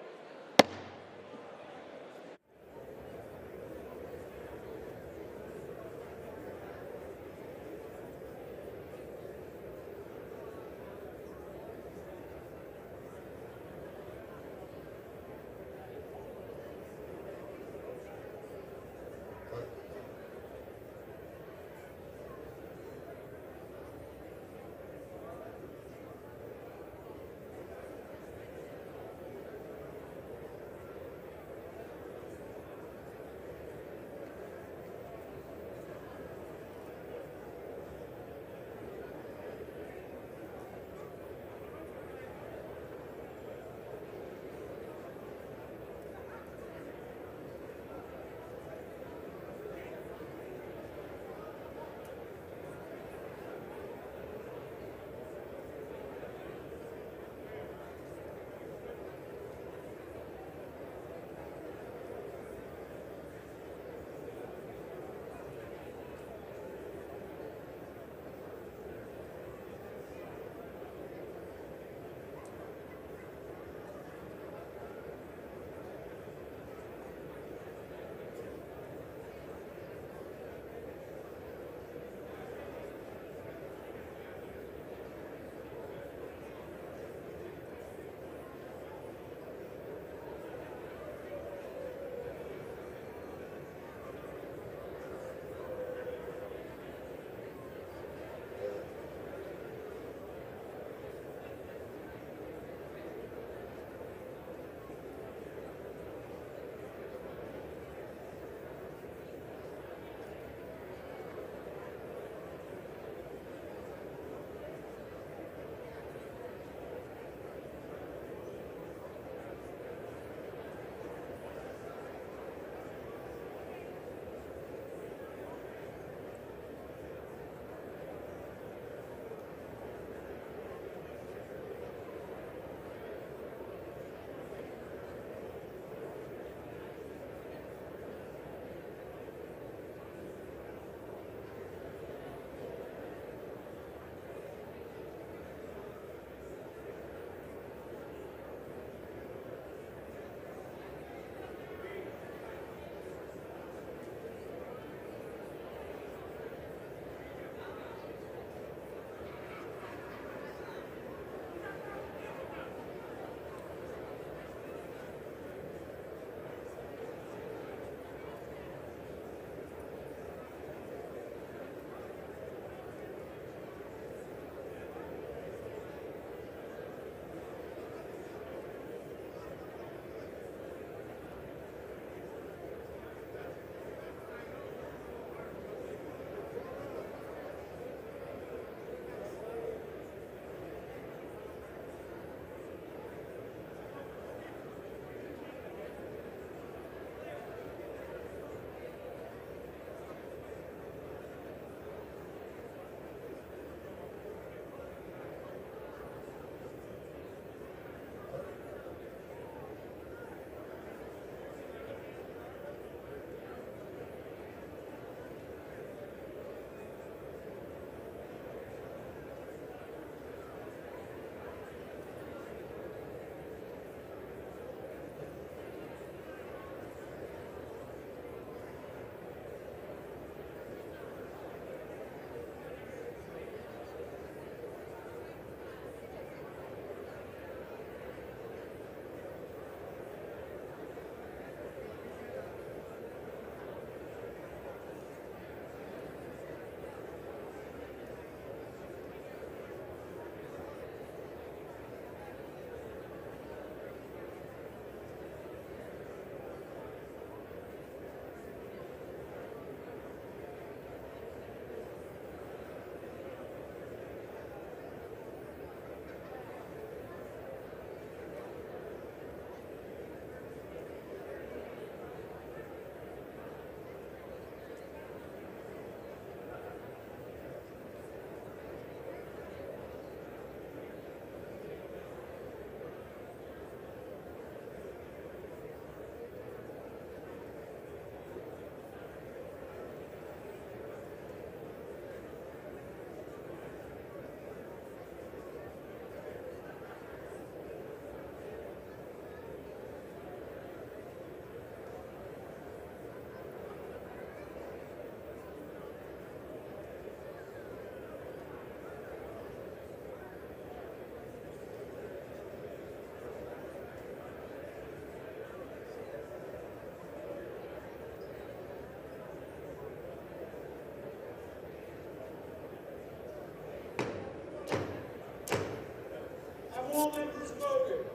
Speaker 1: all members voted?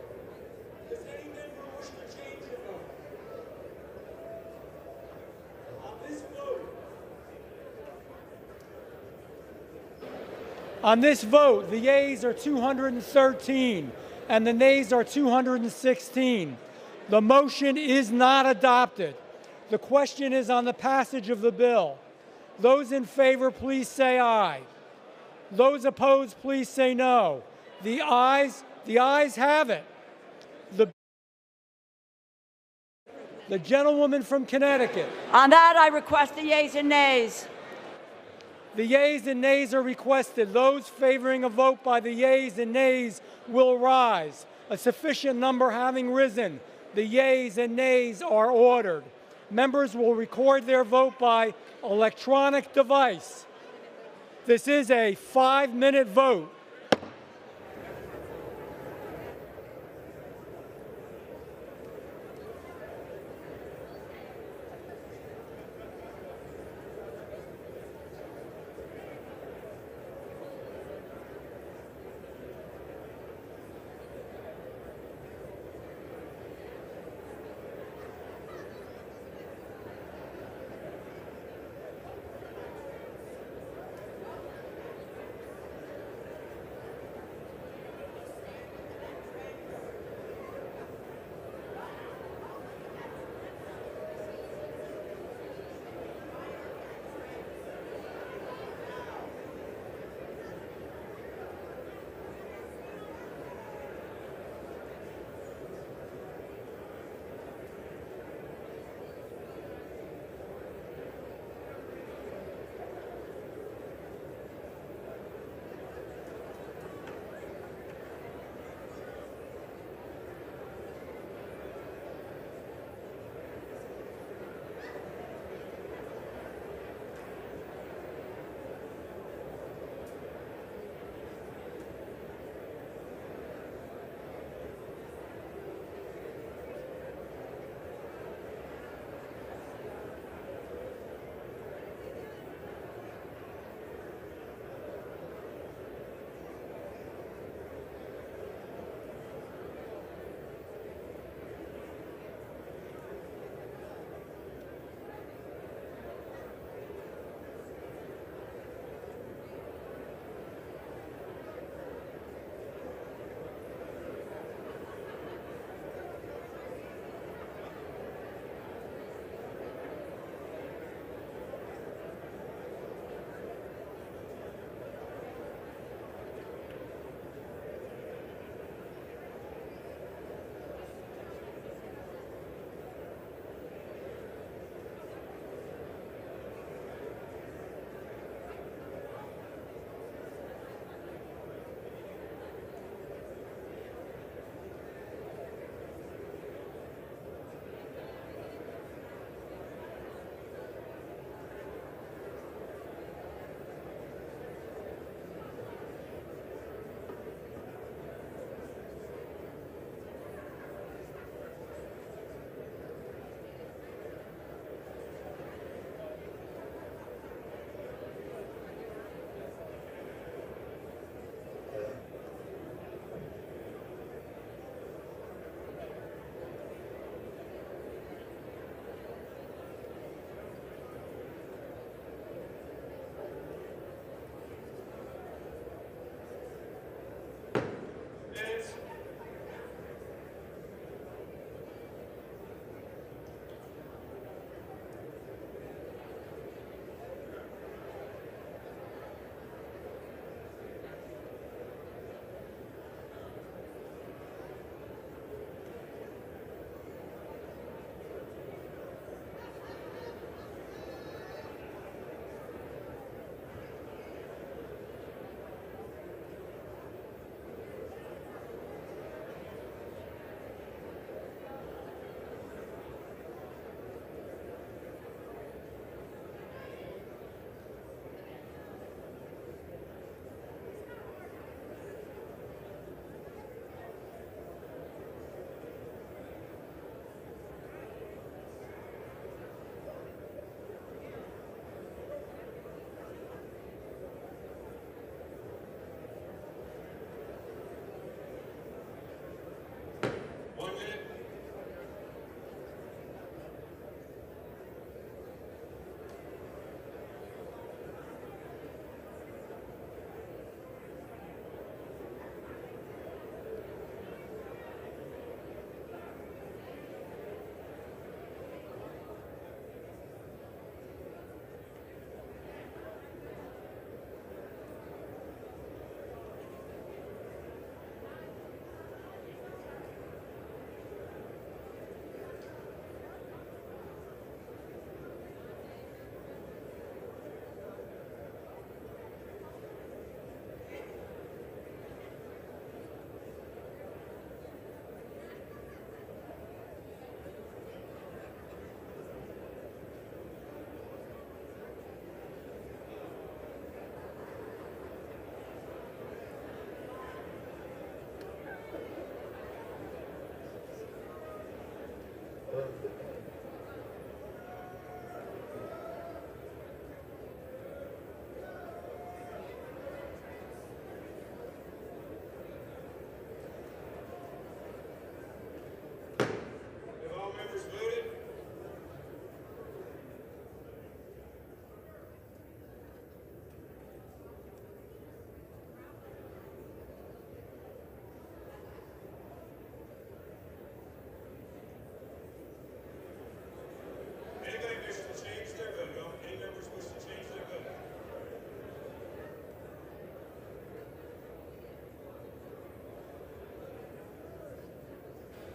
Speaker 1: Does any member wish to change their vote?
Speaker 17: On this vote, the yeas are 213 and the nays are 216. The motion is not adopted. The question is on the passage of the bill. Those in favor, please say aye. Those opposed, please say no. The ayes have it. The gentlewoman from Connecticut.
Speaker 15: On that, I request the yeas and nays.
Speaker 17: The yeas and nays are requested. Those favoring a vote by the yeas and nays will rise. A sufficient number having risen, the yeas and nays are ordered. Members will record their vote by electronic device. This is a 5-minute vote.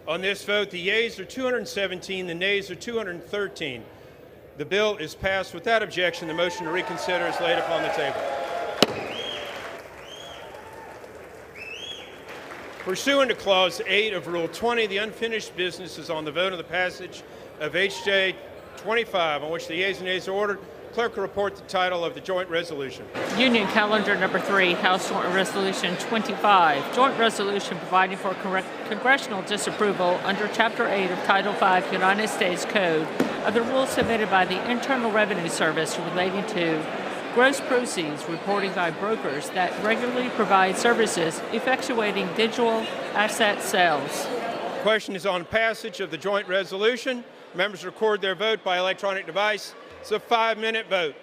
Speaker 16: On this vote, the yeas are 217, the nays are 213. The bill is passed without objection. The motion to reconsider is laid upon the table. Pursuant to Clause 8 of Rule 20, the unfinished business is on the vote of the passage of H.J. 25, on which the yeas and nays are ordered. Clerk will report the title of the joint resolution.
Speaker 11: Union Calendar Number 3, House Joint Resolution 25, Joint Resolution providing for congressional disapproval under Chapter 8 of Title 5 United States Code of the rules submitted by the Internal Revenue Service relating to gross proceeds reporting by brokers that regularly provide services effectuating digital asset sales.
Speaker 16: The question is on passage of the joint resolution. Members record their vote by electronic device. It's a 5-minute vote.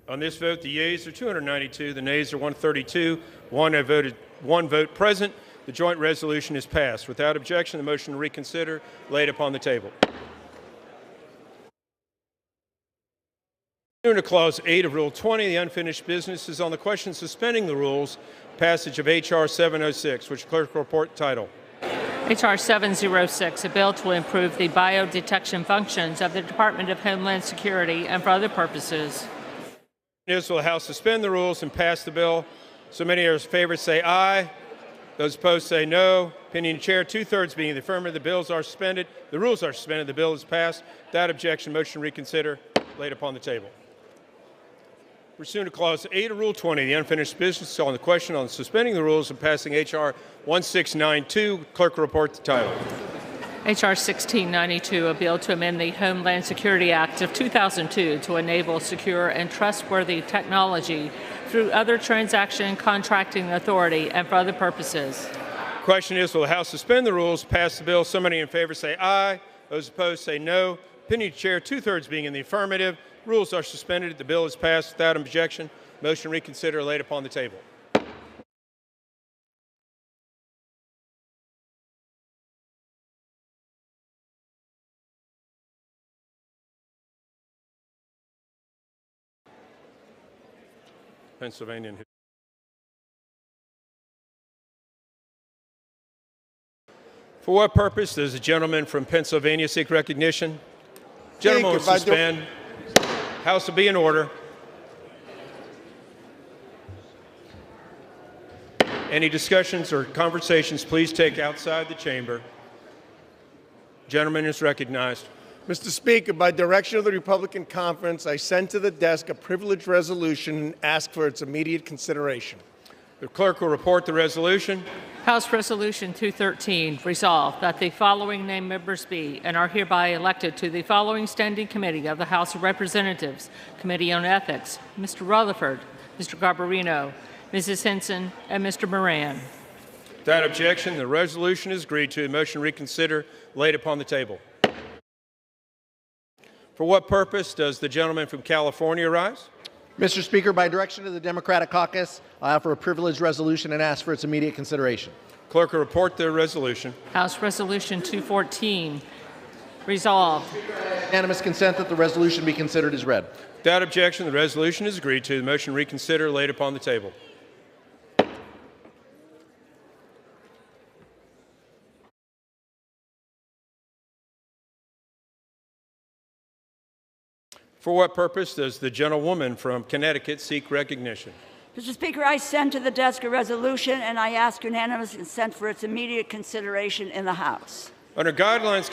Speaker 16: On this vote, the yeas are 292, the nays are 132, one vote present. The joint resolution is passed. Without objection, the motion to reconsider laid upon the table. Pursuant to Clause 8 of Rule 20, the unfinished business is on the question suspending the rules, passage of H.R. 706, which clerk will report the title.
Speaker 11: H.R. 706, a bill to improve the biodetection functions of the Department of Homeland Security and for other purposes.
Speaker 16: Will the House suspend the rules and pass the bill? So many of those in favor say aye. Those opposed say no. Opinion of the chair, 2/3 being in the affirmative, the bills are suspended. The rules are suspended. The bill is passed. Without objection, motion to reconsider laid upon the table. Pursuant to Clause 8 of Rule 20, the unfinished business is on the question on suspending the rules and passing H.R. 1692. Clerk will report the title.
Speaker 11: H.R. 1692, a bill to amend the Homeland Security Act of 2002 to enable secure and trustworthy technology through other transaction contracting authority and for other purposes.
Speaker 16: Question is, will the House suspend the rules, pass the bill? So many in favor say aye. Those opposed say no. Opinion of the chair, 2/3 being in the affirmative. Rules are suspended. The bill is passed without objection. Motion to reconsider laid upon the table. Pennsylvania. For what purpose does the gentleman from Pennsylvania seek recognition? Gentleman will suspend. House will be in order. Any discussions or conversations, please take outside the chamber. Gentleman is recognized.
Speaker 4: Mr. Speaker, by direction of the Republican Conference, I sent to the desk a privileged resolution and asked for its immediate consideration.
Speaker 16: The clerk will report the resolution.
Speaker 11: House Resolution 213, resolved that the following named members be and are hereby elected to the following standing committee of the House of Representatives, Committee on Ethics: Mr. Rutherford, Mr. Garbarino, Mrs. Henson, and Mr. Moran.
Speaker 16: Without objection, the resolution is agreed to. The motion to reconsider laid upon the table. For what purpose does the gentleman from California rise?
Speaker 12: Mr. Speaker, by direction of the Democratic Caucus, I offer a privileged resolution and ask for its immediate consideration.
Speaker 16: Clerk will report the resolution.
Speaker 11: House Resolution 214, resolved.
Speaker 12: Unanimous consent that the resolution be considered as read.
Speaker 16: Without objection, the resolution is agreed to. The motion to reconsider laid upon the table. For what purpose does the gentlewoman from Connecticut seek recognition?
Speaker 15: Mr. Speaker, I send to the desk a resolution, and I ask unanimous consent for its immediate consideration in the House.
Speaker 16: Under guidelines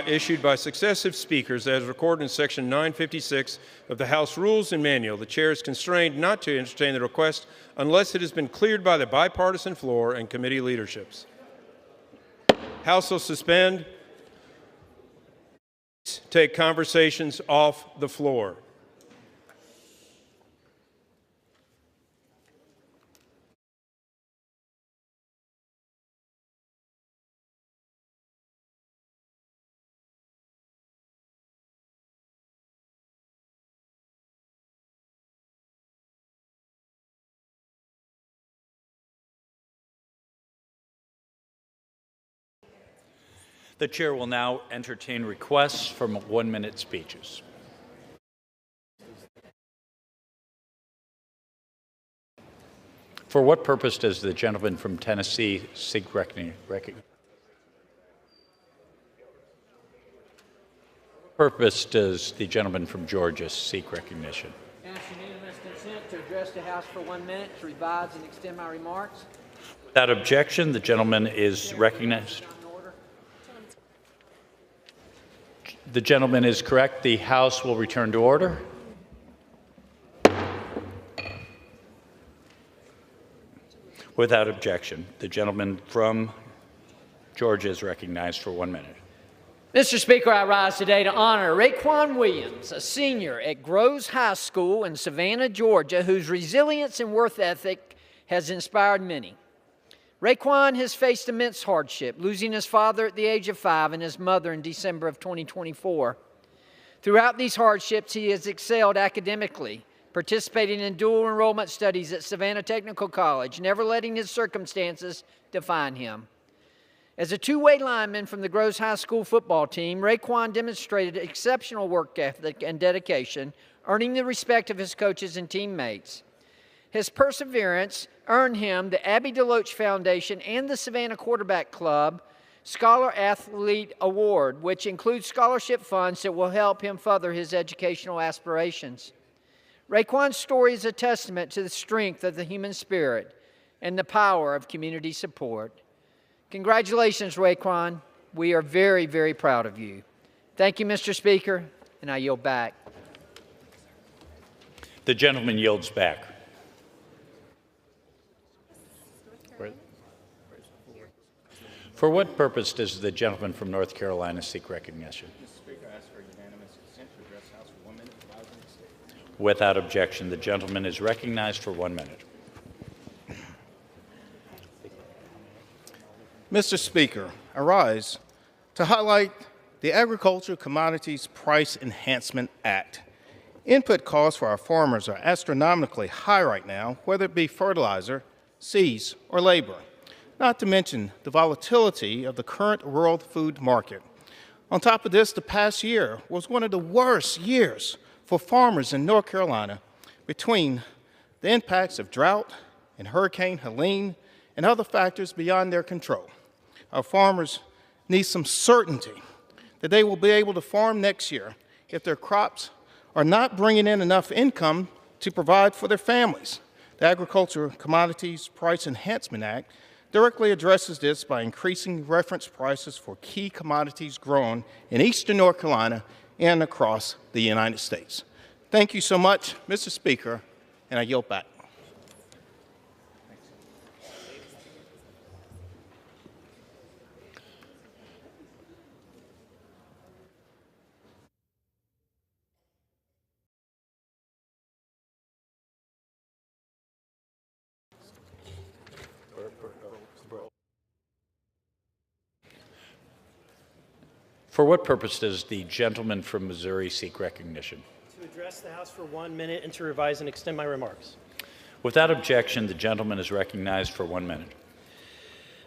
Speaker 16: issued by successive speakers, as recorded in Section 956 of the House Rules and Manual, the chair is constrained not to entertain the request unless it has been cleared by the bipartisan floor and committee leaderships. House will suspend. Take conversations off the floor.
Speaker 18: The chair will now entertain requests for 1-minute speeches. For what purpose does the gentleman from Tennessee seek recognition? What purpose does the gentleman from Georgia seek recognition?
Speaker 24: Ask unanimous consent to address the House for 1 minute, to revise and extend my remarks.
Speaker 18: Without objection, the gentleman is recognized. The gentleman is correct. The House will return to order. Without objection, the gentleman from Georgia is recognized for 1 minute.
Speaker 24: Mr. Speaker, I rise today to honor Raekwon Williams, a senior at Groves High School in Savannah, Georgia, whose resilience and work ethic has inspired many. Raekwon has faced immense hardship, losing his father at the age of 5 and his mother in December of 2024. Throughout these hardships, he has excelled academically, participating in dual enrollment studies at Savannah Technical College, never letting his circumstances define him. As a two-way lineman from the Groves High School football team, Raekwon demonstrated exceptional work ethic and dedication, earning the respect of his coaches and teammates. His perseverance earned him the Abby DeLoach Foundation and the Savannah Quarterback Club Scholar Athlete Award, which includes scholarship funds that will help him further his educational aspirations. Raekwon's story is a testament to the strength of the human spirit and the power of community support. Congratulations, Raekwon. We are very, very proud of you. Thank you, Mr. Speaker, and I yield back.
Speaker 18: The gentleman yields back. For what purpose does the gentleman from North Carolina seek recognition?
Speaker 5: Mr. Speaker, I ask for unanimous consent to address the House for 1 minute without any statement.
Speaker 18: Without objection, the gentleman is recognized for 1 minute.
Speaker 19: Mr. Speaker, I rise to highlight the Agricultural Commodities Price Enhancement Act. Input costs for our farmers are astronomically high right now, whether it be fertilizer, seeds, or labor, not to mention the volatility of the current world food market. On top of this, the past year was one of the worst years for farmers in North Carolina between the impacts of drought and Hurricane Helene and other factors beyond their control. Our farmers need some certainty that they will be able to farm next year if their crops are not bringing in enough income to provide for their families. The Agricultural Commodities Price Enhancement Act directly addresses this by increasing reference prices for key commodities grown in eastern North Carolina and across the United States. Thank you so much, Mr. Speaker, and I yield back.
Speaker 18: For what purpose does the gentleman from Missouri seek recognition?
Speaker 21: To address the House for 1 minute and to revise and extend my remarks.
Speaker 18: Without objection, the gentleman is recognized for 1 minute.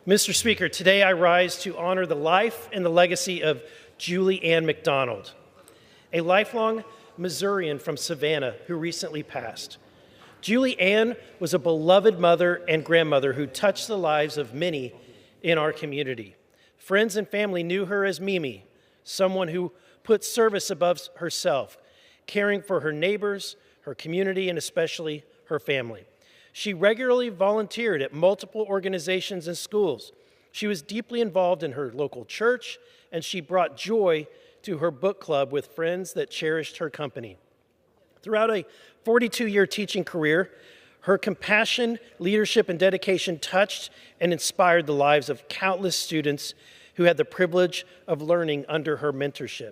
Speaker 21: Mr. Speaker, today I rise to honor the life and the legacy of Julie Ann McDonald, a lifelong Missourian from Savannah who recently passed. Julie Ann was a beloved mother and grandmother who touched the lives of many in our community. Friends and family knew her as Mimi, someone who put service above herself, caring for her neighbors, her community, and especially her family. She regularly volunteered at multiple organizations and schools. She was deeply involved in her local church, and she brought joy to her book club with friends that cherished her company. Throughout a 42-year teaching career, her compassion, leadership, and dedication touched and inspired the lives of countless students who had the privilege of learning under her mentorship.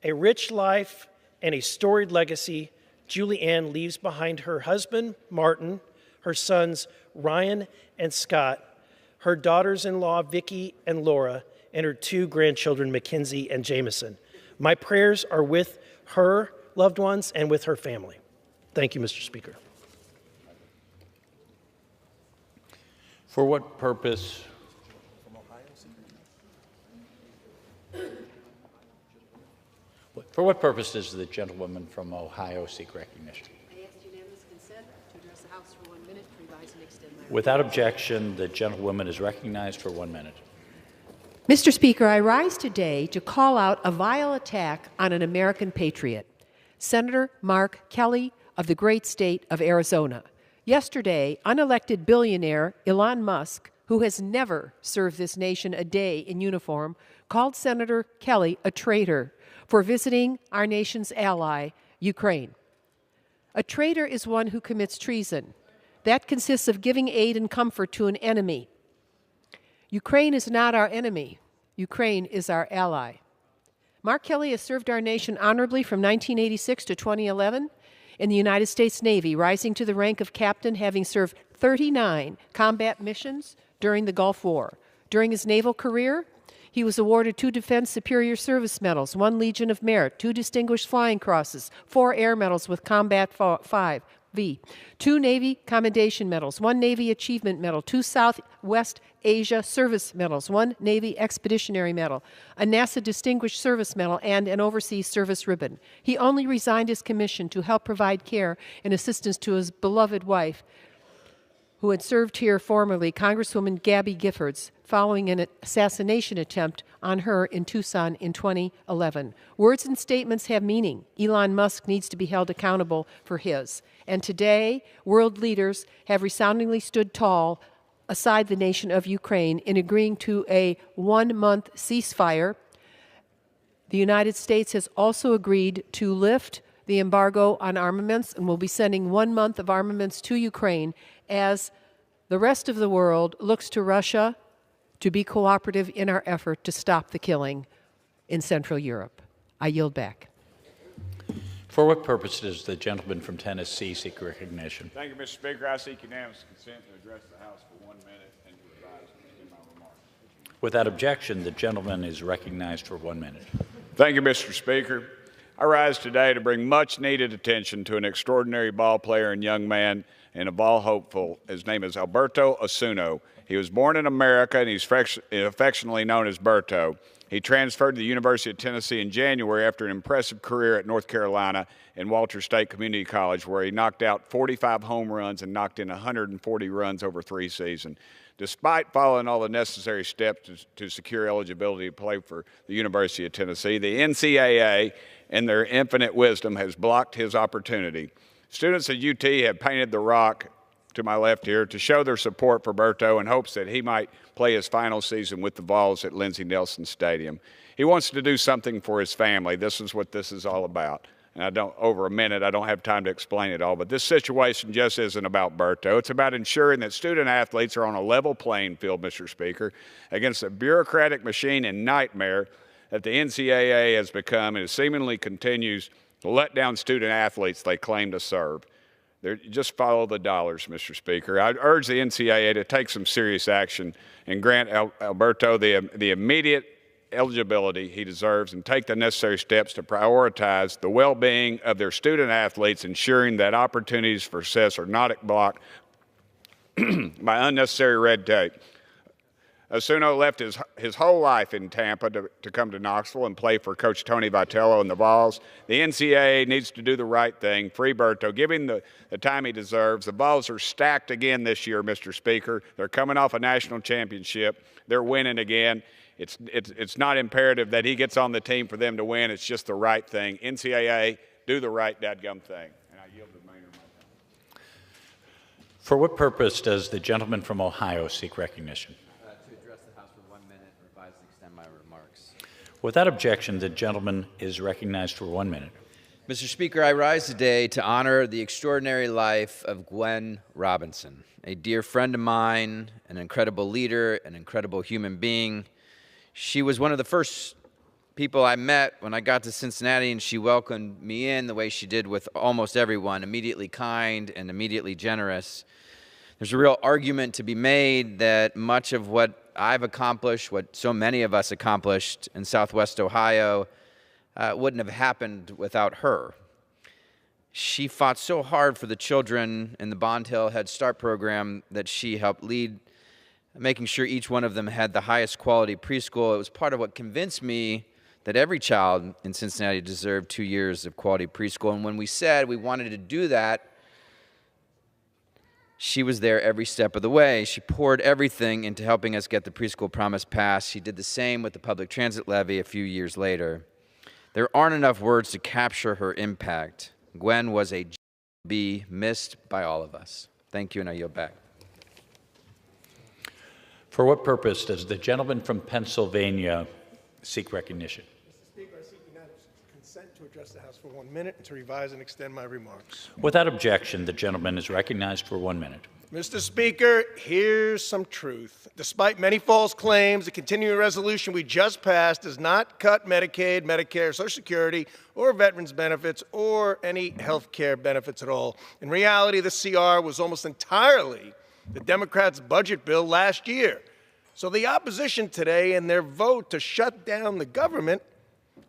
Speaker 21: A rich life and a storied legacy, Julie Ann leaves behind her husband, Martin, her sons, Ryan and Scott, her daughters-in-law, Vicki and Laura, and her 2 grandchildren, Mackenzie and Jameson. My prayers are with her loved ones and with her family. Thank you, Mr. Speaker.
Speaker 18: For what purpose? For what purpose does the gentlewoman from Ohio seek recognition?
Speaker 22: I ask unanimous consent to address the House for 1 minute, to revise and extend my
Speaker 18: Without objection, the gentlewoman is recognized for 1 minute.
Speaker 22: Mr. Speaker, I rise today to call out a vile attack on an American patriot, Senator Mark Kelly of the great state of Arizona. Yesterday, unelected billionaire Elon Musk, who has never served this nation a day in uniform, called Senator Kelly a traitor for visiting our nation's ally, Ukraine. A traitor is one who commits treason. That consists of giving aid and comfort to an enemy. Ukraine is not our enemy. Ukraine is our ally. Mark Kelly has served our nation honorably from 1986 to 2011 in the United States Navy, rising to the rank of captain, having served 39 combat missions during the Gulf War. During his naval career, He was awarded 2 Defense Superior Service Medals, 1 Legion of Merit, 2 Distinguished Flying Crosses, 4 Air Medals with Combat 5V, 2 Navy Commendation Medals, 1 Navy Achievement Medal, 2 Southwest Asia Service Medals, 1 Navy Expeditionary Medal, a NASA Distinguished Service Medal, and an Overseas Service Ribbon. He only resigned his commission to help provide care and assistance to his beloved wife, who had served here formerly, Congresswoman Gabby Giffords, following an assassination attempt on her in Tucson in 2011. Words and statements have meaning. Elon Musk needs to be held accountable for his. And today, world leaders have resoundingly stood tall aside the nation of Ukraine in agreeing to a 1-month ceasefire. The United States has also agreed to lift the embargo on armaments and will be sending 1 month of armaments to Ukraine as the rest of the world looks to Russia to be cooperative in our effort to stop the killing in Central Europe. I yield back.
Speaker 18: For what purpose does the gentleman from Tennessee seek recognition?
Speaker 5: Thank you, Mr. Speaker. I seek unanimous consent to address the House for 1 minute and to revise and extend my remarks.
Speaker 18: Without objection, the gentleman is recognized for 1 minute.
Speaker 6: Thank you, Mr. Speaker. I rise today to bring much-needed attention to an extraordinary ball player and young man and a ball hopeful. His name is Alberto Osuna. He was born in America, and he's affectionately known as Berto. He transferred to the University of Tennessee in January after an impressive career at North Carolina and Walter State Community College, where he knocked out 45 home runs and knocked in 140 runs over 3 seasons. Despite following all the necessary steps to secure eligibility to play for the University of Tennessee, the NCAA, in their infinite wisdom, has blocked his opportunity. Students at UT have painted the rock to my left here to show their support for Berto in hopes that he might play his final season with the Vols at Lindsey Nelson Stadium. He wants to do something for his family. This is what this is all about. And over a minute, I don't have time to explain it all, but this situation just isn't about Berto. It's about ensuring that student athletes are on a level playing field, Mr. Speaker, against a bureaucratic machine and nightmare that the NCAA has become and seemingly continues to let down student athletes they claim to serve. Just follow the dollars, Mr. Speaker. I urge the NCAA to take some serious action and grant Alberto the immediate eligibility he deserves and take the necessary steps to prioritize the well-being of their student athletes, ensuring that opportunities for success are not blocked by unnecessary red tape. Osuna left his whole life in Tampa to come to Knoxville and play for Coach Tony Vitello and the Vols. The NCAA needs to do the right thing, free Berto, give him the time he deserves. The Vols are stacked again this year, Mr. Speaker. They're coming off a national championship. They're winning again. It's not imperative that he gets on the team for them to win. It's just the right thing. NCAA, do the right dadgum thing. And I yield the remainder of my time.
Speaker 18: For what purpose does the gentleman from Ohio seek recognition? Without objection, the gentleman is recognized for 1 minute.
Speaker 8: Mr. Speaker, I rise today to honor the extraordinary life of Gwen Robinson, a dear friend of mine, an incredible leader, an incredible human being. She was one of the first people I met when I got to Cincinnati, and she welcomed me in the way she did with almost everyone, immediately kind and immediately generous. There's a real argument to be made that much of what I've accomplished, what so many of us accomplished in Southwest Ohio, wouldn't have happened without her. She fought so hard for the children in the Bond Hill Head Start program that she helped lead, making sure each one of them had the highest quality preschool. It was part of what convinced me that every child in Cincinnati deserved 2 years of quality preschool. And when we said we wanted to do that, she was there every step of the way. She poured everything into helping us get the preschool promise passed. She did the same with the public transit levy a few years later. There aren't enough words to capture her impact. Gwen was a be missed by all of us. Thank you, and I yield back.
Speaker 18: For what purpose does the gentleman from Pennsylvania seek recognition?
Speaker 4: Mr. Speaker, I seek unanimous consent to address the House for 1 minute and to revise and extend my remarks.
Speaker 18: Without objection, the gentleman is recognized for 1 minute.
Speaker 4: Mr. Speaker, here's some truth. Despite many false claims, the continuing resolution we just passed does not cut Medicaid, Medicare, Social Security, or veterans benefits, or any health care benefits at all. In reality, the CR was almost entirely the Democrats' budget bill last year. So the opposition today and their vote to shut down the government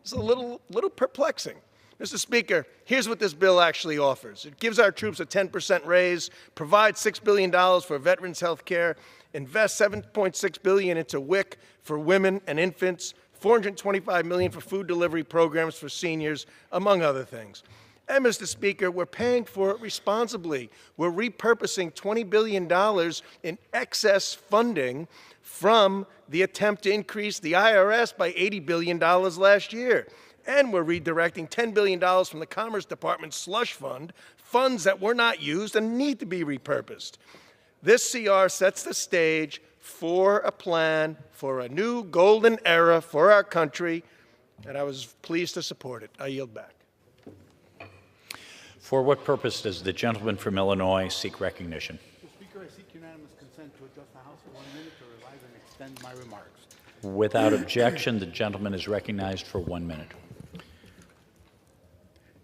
Speaker 4: is a little perplexing. Mr. Speaker, here's what this bill actually offers. It gives our troops a 10% raise, provides $6 billion for veterans' health care, invests $7.6 billion into WIC for women and infants, $425 million for food delivery programs for seniors, among other things. And, Mr. Speaker, we're paying for it responsibly. We're repurposing $20 billion in excess funding from the attempt to increase the IRS by $80 billion last year. And we're redirecting $10 billion from the Commerce Department's slush fund, funds that were not used and need to be repurposed. This CR sets the stage for a plan for a new golden era for our country, and I was pleased to support it. I yield back.
Speaker 18: For what purpose does the gentleman from Illinois seek recognition?
Speaker 2: Mr. Speaker, I seek unanimous consent to adjust the House for 1 minute to revise and extend my remarks.
Speaker 18: Without objection, the gentleman is recognized for 1 minute.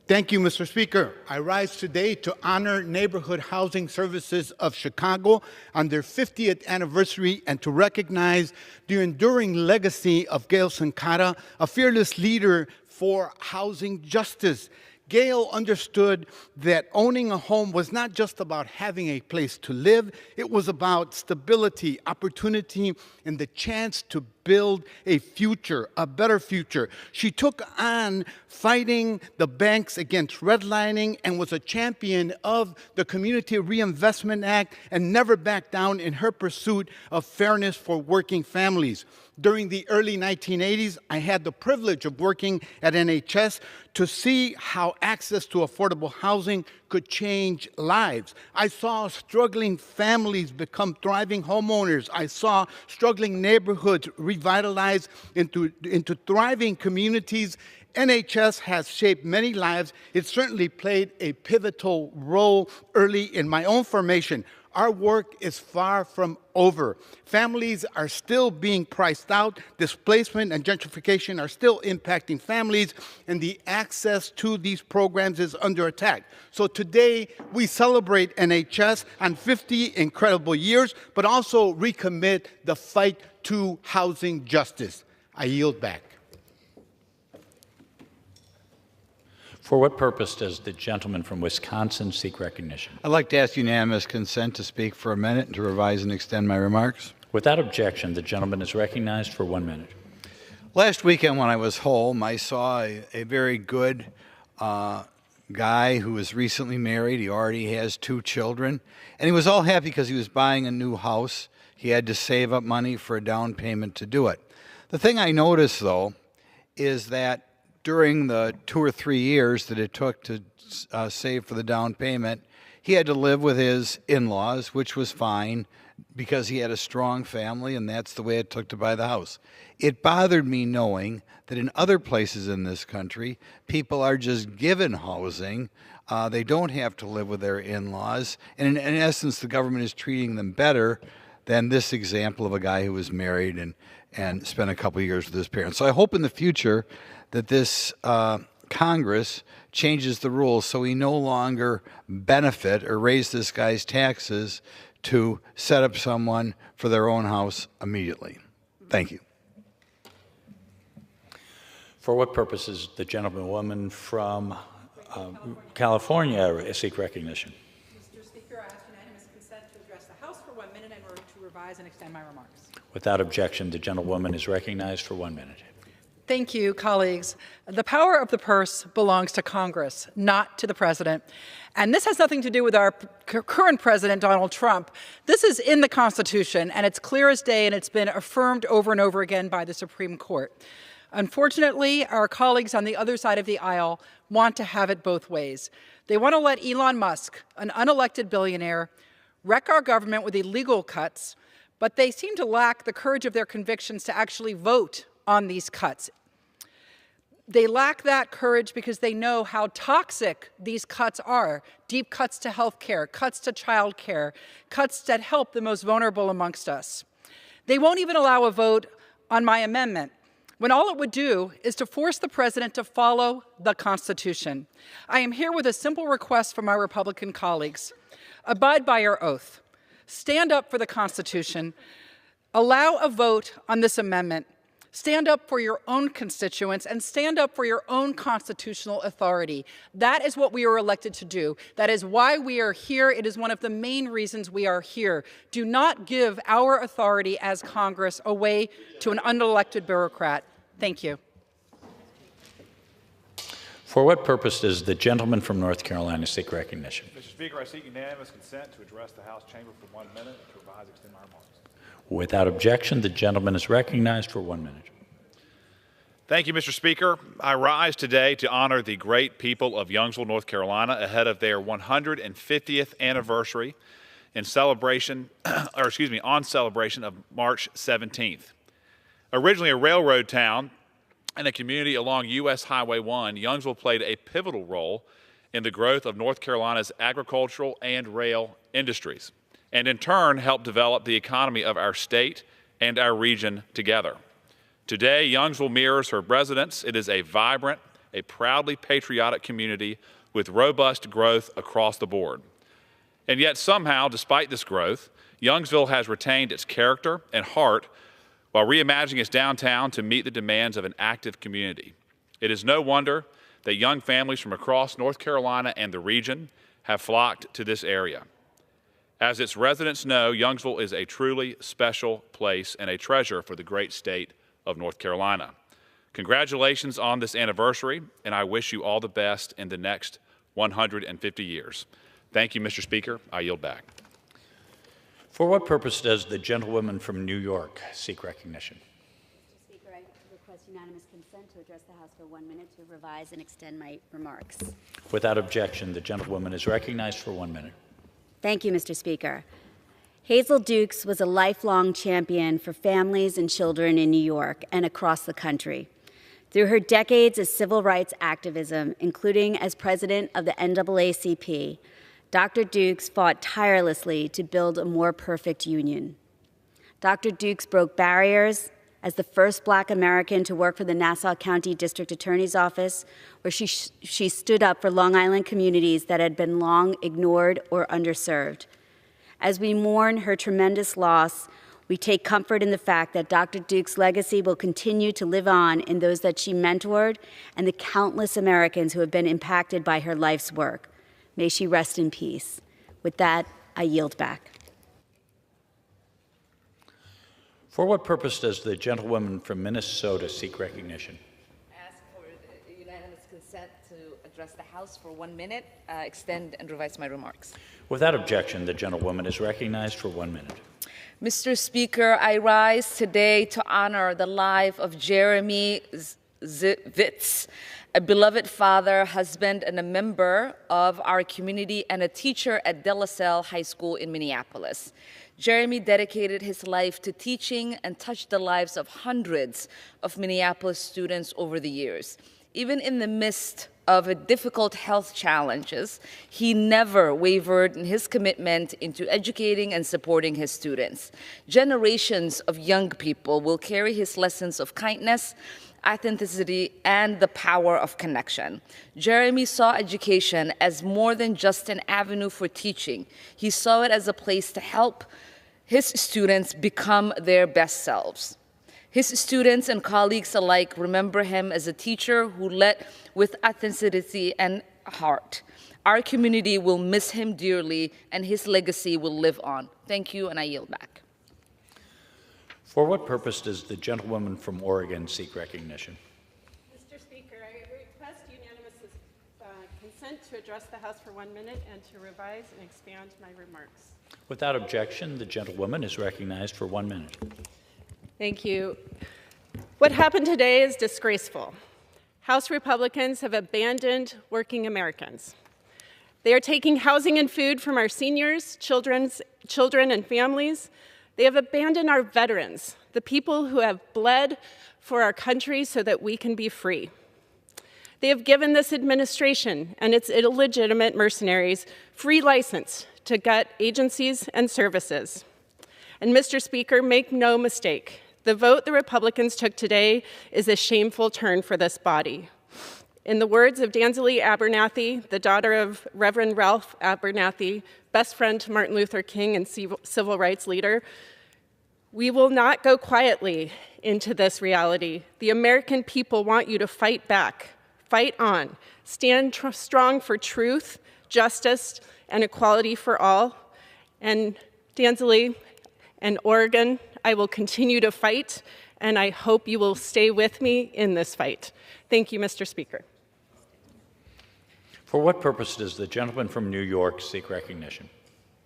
Speaker 2: Thank you, Mr. Speaker. I rise today to honor Neighborhood Housing Services of Chicago on their 50th anniversary and to recognize the enduring legacy of Gail Sankara, a fearless leader for housing justice. Gail understood that owning a home was not just about having a place to live, it was about stability, opportunity, and the chance to build a future, a better future. She took on fighting the banks against redlining and was a champion of the Community Reinvestment Act and never backed down in her pursuit of fairness for working families. During the early 1980s, I had the privilege of working at NHS to see how access to affordable housing could change lives. I saw struggling families become thriving homeowners. I saw struggling neighborhoods revitalized into thriving communities. NHS has shaped many lives. It certainly played a pivotal role early in my own formation. Our work is far from over. Families are still being priced out. Displacement and gentrification are still impacting families, and the access to these programs is under attack. So today, we celebrate NHS on 50 incredible years, but also recommit the fight to housing justice. I yield back.
Speaker 18: For what purpose does the gentleman from Wisconsin seek recognition?
Speaker 9: I'd like to ask unanimous consent to speak for a minute and to revise and extend my remarks.
Speaker 18: Without objection, the gentleman is recognized for 1 minute.
Speaker 9: Last weekend when I was home, I saw a very good guy who was recently married. He already has 2 children. And he was all happy because he was buying a new house. He had to save up money for a down payment to do it. The thing I noticed, though, is that during the 2 or 3 years that it took to save for the down payment, he had to live with his in-laws, which was fine because he had a strong family, and that's the way it took to buy the house. It bothered me knowing that in other places in this country, people are just given housing. They don't have to live with their in-laws. And in essence, the government is treating them better than this example of a guy who was married and spent a couple of years with his parents. So I hope in the future that this Congress changes the rules so we no longer benefit or raise this guy's taxes to set up someone for their own house immediately. Thank you.
Speaker 18: For what purposes the gentlewoman from California seek recognition?
Speaker 20: Mr. Speaker, I ask unanimous consent to address the House for 1 minute in order to revise and extend my remarks.
Speaker 18: Without objection, the gentlewoman is recognized for 1 minute.
Speaker 23: Thank you, colleagues. The power of the purse belongs to Congress, not to the president. And this has nothing to do with our current president, Donald Trump. This is in the Constitution, and it's clear as day, and it's been affirmed over and over again by the Supreme Court. Unfortunately, our colleagues on the other side of the aisle want to have it both ways. They want to let Elon Musk, an unelected billionaire, wreck our government with illegal cuts, but they seem to lack the courage of their convictions to actually vote on these cuts. They lack that courage because they know how toxic these cuts are. Deep cuts to health care, cuts to child care, cuts that help the most vulnerable amongst us. They won't even allow a vote on my amendment, when all it would do is to force the president to follow the Constitution. I am here with a simple request from my Republican colleagues. Abide by your oath. Stand up for the Constitution. Allow a vote on this amendment. Stand up for your own constituents and stand up for your own constitutional authority. That is what we are elected to do. That is why we are here. It is one of the main reasons we are here. Do not give our authority as Congress away to an unelected bureaucrat. Thank you.
Speaker 18: For what purpose does the gentleman from North Carolina seek recognition?
Speaker 5: Mr. Speaker, I seek unanimous consent to address the House chamber for 1 minute to revise and extend my remarks.
Speaker 18: Without objection, the gentleman is recognized for 1 minute.
Speaker 3: Thank you, Mr. Speaker. I rise today to honor the great people of Youngsville, North Carolina, ahead of their 150th anniversary on celebration of March 17th. Originally a railroad town and a community along U.S. Highway 1, Youngsville played a pivotal role in the growth of North Carolina's agricultural and rail industries, and in turn helped develop the economy of our state and our region together. Today, Youngsville mirrors her residents. It is a vibrant, a proudly patriotic community with robust growth across the board. And yet somehow, despite this growth, Youngsville has retained its character and heart while reimagining its downtown to meet the demands of an active community. It is no wonder that young families from across North Carolina and the region have flocked to this area. As its residents know, Youngsville is a truly special place and a treasure for the great state of North Carolina. Congratulations on this anniversary, and I wish you all the best in the next 150 years. Thank you, Mr. Speaker. I yield back.
Speaker 18: For what purpose does the gentlewoman from New York seek recognition?
Speaker 7: Mr. Speaker, I request unanimous consent to address the House for 1 minute to revise and extend my remarks.
Speaker 18: Without objection, the gentlewoman is recognized for 1 minute.
Speaker 7: Thank you, Mr. Speaker. Hazel Dukes was a lifelong champion for families and children in New York and across the country. Through her decades of civil rights activism, including as president of the NAACP, Dr. Dukes fought tirelessly to build a more perfect union. Dr. Dukes broke barriers as the first Black American to work for the Nassau County District Attorney's Office, where she stood up for Long Island communities that had been long ignored or underserved. As we mourn her tremendous loss, we take comfort in the fact that Dr. Dukes' legacy will continue to live on in those that she mentored and the countless Americans who have been impacted by her life's work. May she rest in peace. With that, I yield back.
Speaker 18: For what purpose does the gentlewoman from Minnesota seek recognition?
Speaker 13: Ask for unanimous consent to address the House for 1 minute, extend and revise my remarks.
Speaker 18: Without objection, the gentlewoman is recognized for 1 minute.
Speaker 13: Mr. Speaker, I rise today to honor the life of Jeremy Zivitz, a beloved father, husband, and a member of our community and a teacher at De La Salle High School in Minneapolis. Jeremy dedicated his life to teaching and touched the lives of hundreds of Minneapolis students over the years. Even in the midst of difficult health challenges, he never wavered in his commitment into educating and supporting his students. Generations of young people will carry his lessons of kindness, authenticity, and the power of connection. Jeremy saw education as more than just an avenue for teaching. He saw it as a place to help his students become their best selves. His students and colleagues alike remember him as a teacher who led with authenticity and heart. Our community will miss him dearly, and his legacy will live on. Thank you, and I yield back.
Speaker 18: For what purpose does the gentlewoman from Oregon seek recognition?
Speaker 14: Mr. Speaker, I request unanimous consent to address the House for 1 minute and to revise and expand my remarks.
Speaker 18: Without objection, the gentlewoman is recognized for 1 minute.
Speaker 14: Thank you. What happened today is disgraceful. House Republicans have abandoned working Americans. They are taking housing and food from our seniors, children and families. They have abandoned our veterans, the people who have bled for our country so that we can be free. They have given this administration and its illegitimate mercenaries free license to gut agencies and services. And Mr. Speaker, make no mistake, the vote the Republicans took today is a shameful turn for this body. In the words of Danzalee Abernathy, the daughter of Reverend Ralph Abernathy, best friend to Martin Luther King and civil rights leader, We will not go quietly into this reality. The American people want you to fight back, fight on, stand strong for truth, justice, and equality for all. And Danzig and Oregon, I will continue to fight, and I hope you will stay with me in this fight. Thank you, Mr. Speaker.
Speaker 18: For what purpose does the gentleman from New York seek recognition?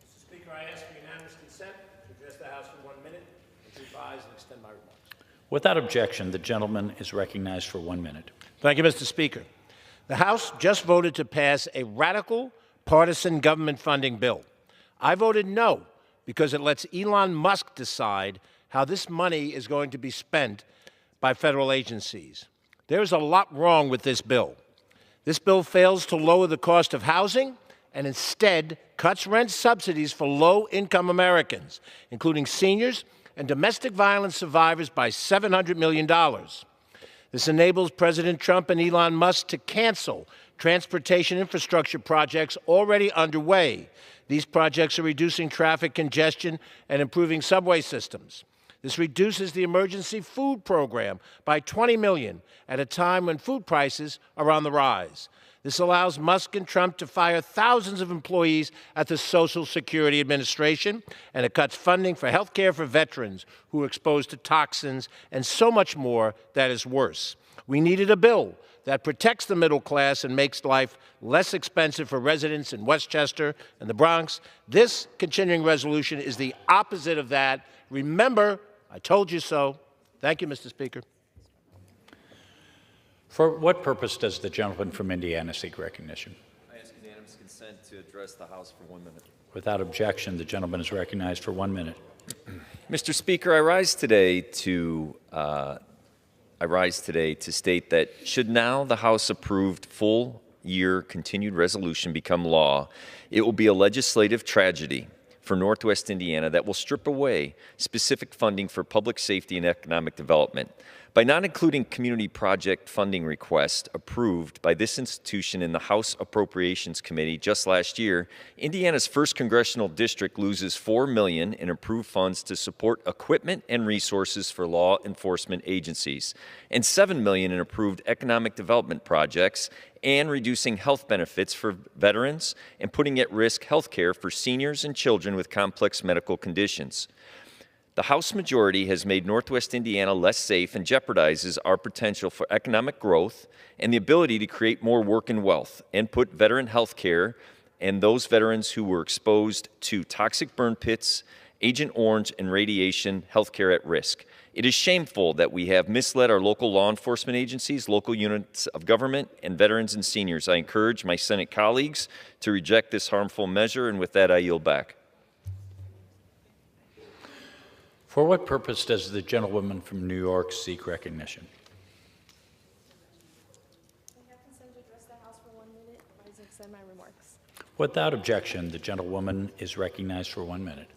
Speaker 1: Mr. Speaker, I ask for unanimous consent to address the House for 1 minute and to revise and extend my remarks.
Speaker 18: Without objection, the gentleman is recognized for 1 minute.
Speaker 10: Thank you, Mr. Speaker. The House just voted to pass a radical partisan government funding bill. I voted no because it lets Elon Musk decide how this money is going to be spent by federal agencies. There is a lot wrong with this bill. This bill fails to lower the cost of housing and instead cuts rent subsidies for low-income Americans, including seniors and domestic violence survivors, by $700 million. This enables President Trump and Elon Musk to cancel transportation infrastructure projects already underway. These projects are reducing traffic congestion and improving subway systems. This reduces the emergency food program by $20 million at a time when food prices are on the rise. This allows Musk and Trump to fire thousands of employees at the Social Security Administration, and it cuts funding for health care for veterans who are exposed to toxins and so much more that is worse. We needed a bill that protects the middle class and makes life less expensive for residents in Westchester and the Bronx. This continuing resolution is the opposite of that. Remember, I told you so. Thank you, Mr. Speaker.
Speaker 18: For what purpose does the gentleman from Indiana seek recognition?
Speaker 11: I ask unanimous consent to address the House for 1 minute.
Speaker 18: Without objection, the gentleman is recognized for 1 minute.
Speaker 11: Mr. Speaker, I rise today to state that should now the House-approved full-year continued resolution become law, it will be a legislative tragedy for Northwest Indiana that will strip away specific funding for public safety and economic development. By not including community project funding requests approved by this institution in the House Appropriations Committee just last year, Indiana's 1st Congressional District loses $4 million in approved funds to support equipment and resources for law enforcement agencies, and $7 million in approved economic development projects, and reducing health benefits for veterans and putting at risk health care for seniors and children with complex medical conditions. The House majority has made Northwest Indiana less safe and jeopardizes our potential for economic growth and the ability to create more work and wealth, and put veteran health care and those veterans who were exposed to toxic burn pits, Agent Orange, and radiation health care at risk. It is shameful that we have misled our local law enforcement agencies, local units of government, and veterans and seniors. I encourage my Senate colleagues to reject this harmful measure, and with that, I yield back.
Speaker 18: For what purpose does the gentlewoman from New York seek recognition?
Speaker 17: I have consent to address the House for 1 minute. I extend my remarks.
Speaker 18: Without objection, the gentlewoman is recognized for 1 minute.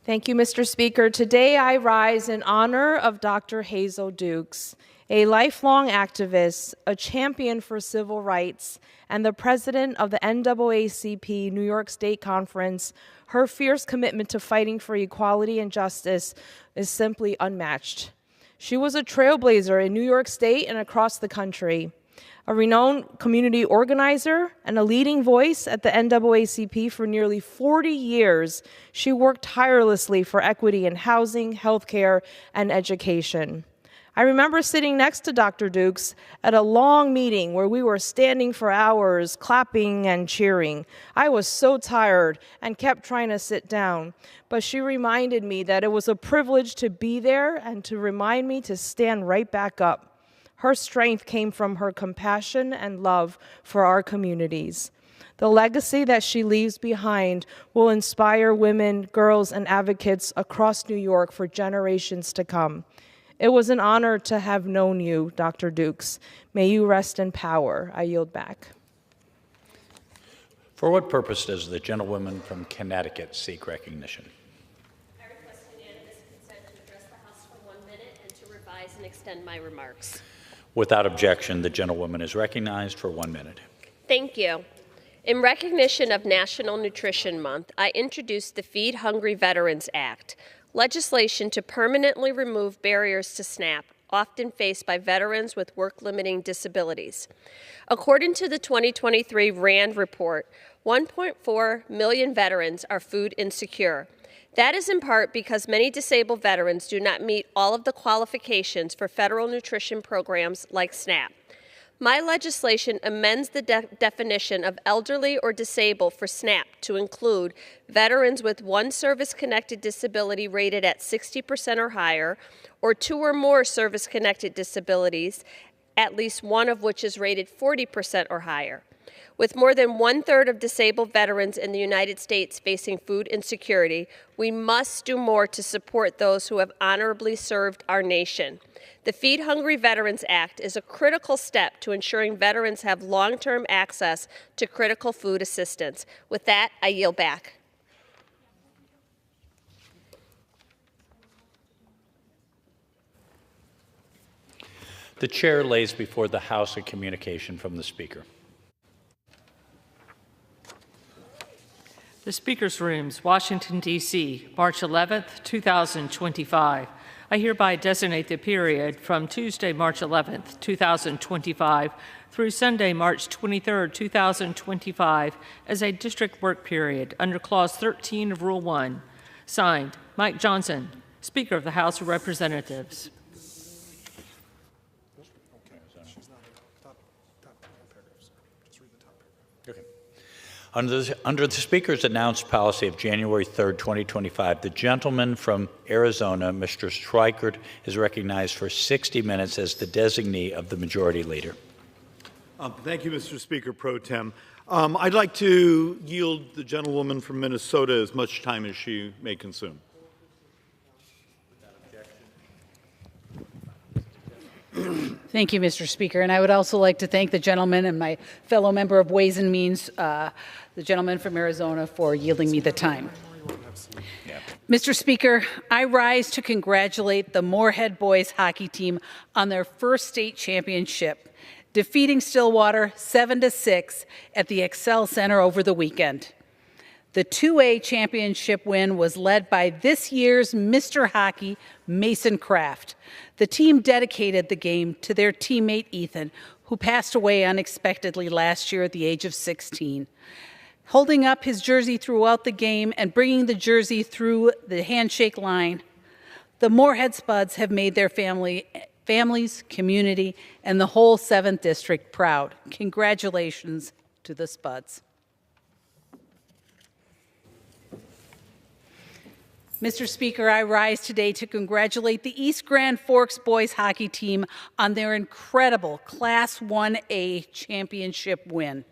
Speaker 25: Thank you, Mr. Speaker. Today I rise in honor of Dr. Hazel Dukes, a lifelong activist, a champion for civil rights, and the president of the NAACP New York State Conference. Her fierce commitment to fighting for equality and justice is simply unmatched. She was a trailblazer in New York State and across the country, a renowned community organizer and a leading voice at the NAACP for nearly 40 years. She worked tirelessly for equity in housing, healthcare, and education. I remember sitting next to Dr. Dukes at a long meeting where we were standing for hours, clapping and cheering. I was so tired and kept trying to sit down, but she reminded me that it was a privilege to be there and to remind me to stand right back up. Her strength came from her compassion and love for our communities. The legacy that she leaves behind will inspire women, girls, and advocates across New York for generations to come. It was an honor to have known you, Dr. Dukes. May you rest in power. I yield back.
Speaker 18: For what purpose does the gentlewoman from Connecticut seek recognition?
Speaker 26: I request unanimous consent to address the House for 1 minute and to revise and extend my remarks.
Speaker 18: Without objection, the gentlewoman is recognized for 1 minute.
Speaker 26: Thank you. In recognition of National Nutrition Month, I introduced the Feed Hungry Veterans Act, legislation to permanently remove barriers to SNAP, often faced by veterans with work-limiting disabilities. According to the 2023 RAND report, 1.4 million veterans are food insecure. That is in part because many disabled veterans do not meet all of the qualifications for federal nutrition programs like SNAP. My legislation amends the definition of elderly or disabled for SNAP to include veterans with one service-connected disability rated at 60% or higher, or 2 or more service-connected disabilities, at least one of which is rated 40% or higher. With more than 1/3 of disabled veterans in the United States facing food insecurity, we must do more to support those who have honorably served our nation. The Feed Hungry Veterans Act is a critical step to ensuring veterans have long-term access to critical food assistance. With that, I yield back.
Speaker 18: The chair lays before the House a communication from the Speaker.
Speaker 12: The Speaker's Rooms, Washington, D.C., March 11th, 2025. I hereby designate the period from Tuesday, March 11th, 2025 through Sunday, March 23rd, 2025 as a district work period under Clause 13 of Rule 1. Signed, Mike Johnson, Speaker of the House of Representatives.
Speaker 18: Under the Speaker's announced policy of January 3rd, 2025, the gentleman from Arizona, Mr. Schweikert, is recognized for 60 minutes as the designee of the Majority Leader.
Speaker 15: Thank you, Mr. Speaker Pro Tem. I'd like to yield the gentlewoman from Minnesota as much time as she may consume.
Speaker 16: Thank you, Mr. Speaker. And I would also like to thank the gentleman and my fellow member of Ways and Means, the gentleman from Arizona, for yielding me the time. Mr. Speaker, I rise to congratulate the Moorhead boys hockey team on their first state championship, defeating Stillwater 7-6 at the Excel Center over the weekend. The 2A championship win was led by this year's Mr. Hockey, Mason Kraft. The team dedicated the game to their teammate Ethan, who passed away unexpectedly last year at the age of 16. Holding up his jersey throughout the game and bringing the jersey through the handshake line, the Moorhead Spuds have made their families, community, and the whole 7th District proud. Congratulations to the Spuds. Mr. Speaker, I rise today to congratulate the East Grand Forks boys hockey team on their incredible Class 1A championship win.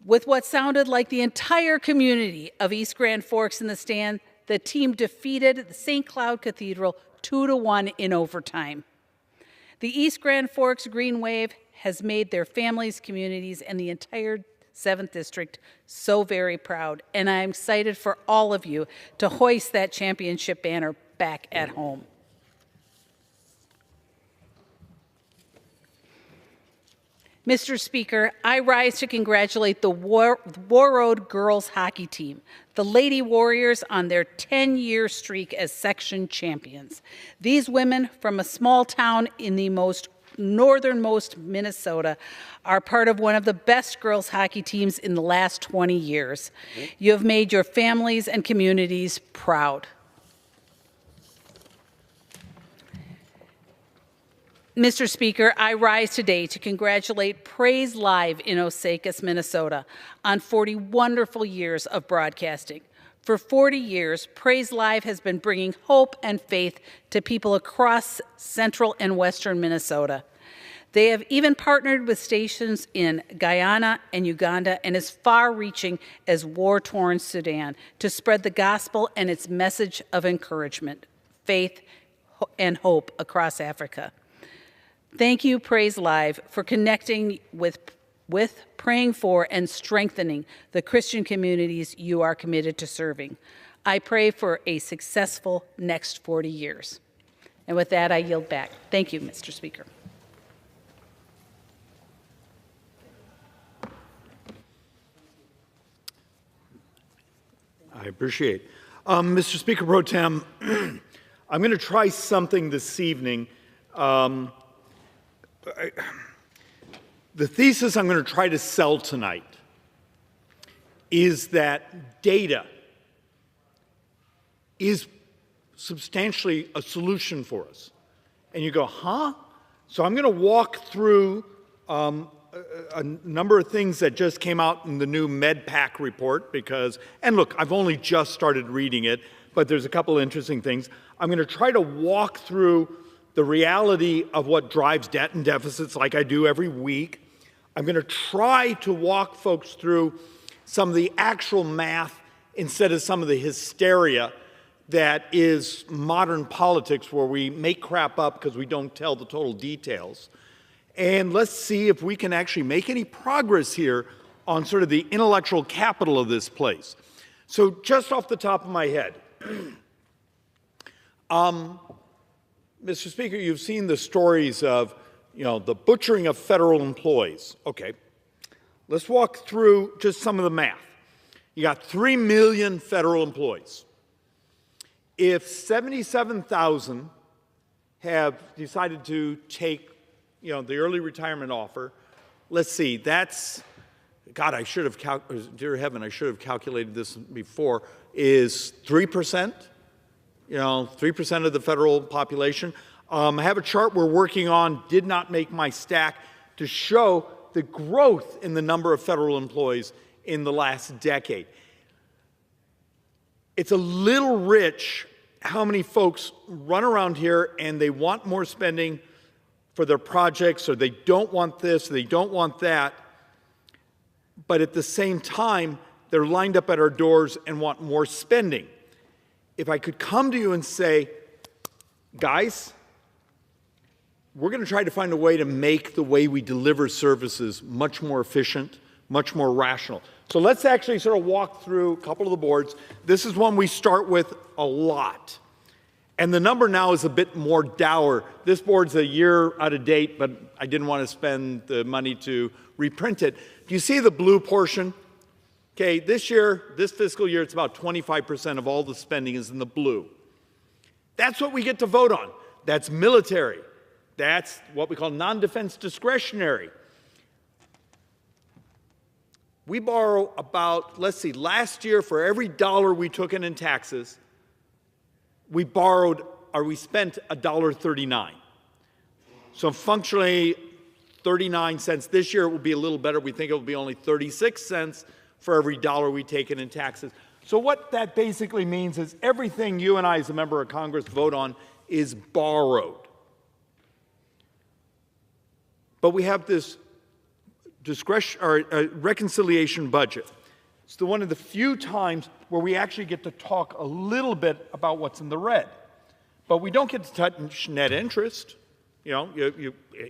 Speaker 16: With what sounded like the entire community of East Grand Forks in the stand, the team defeated the St. Cloud Cathedral 2-1 in overtime. The East Grand Forks Green Wave has made their families, communities, and the entire 7th District so very proud, and I'm excited for all of you to hoist that championship banner back at home. Mr. Speaker, I rise to congratulate the Warroad girls hockey team, the Lady Warriors, on their 10-year streak as section champions. These women from a small town in the northernmost Minnesota are part of one of the best girls hockey teams in the last 20 years. You have made your families and communities proud. Mr. Speaker, I rise today to congratulate Praise Live in Osakis, Minnesota, on 40 wonderful years of broadcasting. For 40 years, Praise Live has been bringing hope and faith to people across central and western Minnesota. They have even partnered with stations in Guyana and Uganda and as far-reaching as war-torn Sudan to spread the gospel and its message of encouragement, faith, and hope across Africa. Thank you, Praise Live, for connecting with, praying for, and strengthening the Christian communities you are committed to serving. I pray for a successful next 40 years. And with that, I yield back. Thank you, Mr. Speaker.
Speaker 15: I appreciate. Mr. Speaker Pro Tem, I'm going to try something this evening. The thesis I'm going to try to sell tonight is that data is substantially a solution for us. And you go, huh? So I'm going to walk through a number of things that just came out in the new MedPAC report because, and look, I've only just started reading it, but there's a couple of interesting things. I'm going to try to walk through the reality of what drives debt and deficits like I do every week. I'm going to try to walk folks through some of the actual math instead of some of the hysteria that is modern politics where we make crap up because we don't tell the total details. And let's see if we can actually make any progress here on sort of the intellectual capital of this place. So just off the top of my head, Mr. Speaker, you've seen the stories of, the butchering of federal employees. Okay, let's walk through just some of the math. You got 3 million federal employees. If 77,000 have decided to take, the early retirement offer, let's see, that's, God, I should have, dear heaven, I should have calculated this before, is 3%, 3% of the federal population. I have a chart we're working on, did not make my stack, to show the growth in the number of federal employees in the last decade. It's a little rich how many folks run around here and they want more spending for their projects, or they don't want this, or they don't want that, but at the same time, they're lined up at our doors and want more spending. If I could come to you and say, guys, we're going to try to find a way to make the way we deliver services much more efficient, much more rational. So let's actually sort of walk through a couple of the boards. This is one we start with a lot. And the number now is a bit more dour. This board's a year out of date, but I didn't want to spend the money to reprint it. Do you see the blue portion? Okay, this fiscal year, it's about 25% of all the spending is in the blue. That's what we get to vote on. That's military. That's what we call non-defense discretionary. We borrow about, let's see, last year for every dollar we took in taxes, we borrowed or we spent $1.39. So functionally 39 cents. This year it will be a little better. We think it will be only 36 cents for every dollar we take in taxes. So what that basically means is everything you and I as a member of Congress vote on is borrowed. But we have this reconciliation budget. It's one of the few times where we actually get to talk a little bit about what's in the red. But we don't get to touch net interest.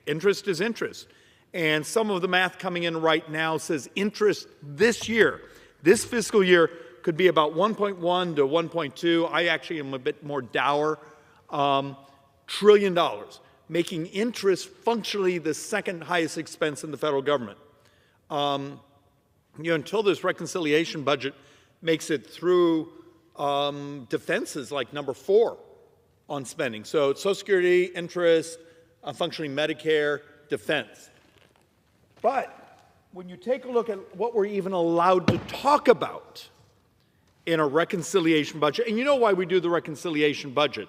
Speaker 15: Interest is interest. And some of the math coming in right now says interest this year, this fiscal year, could be about 1.1 to 1.2. I actually am a bit more dour. $1 trillion, making interest functionally the second highest expense in the federal government. Until this reconciliation budget makes it through defenses like number 4 on spending. So it's Social Security, interest, functioning Medicare, defense. But when you take a look at what we're even allowed to talk about in a reconciliation budget, and you know why we do the reconciliation budget,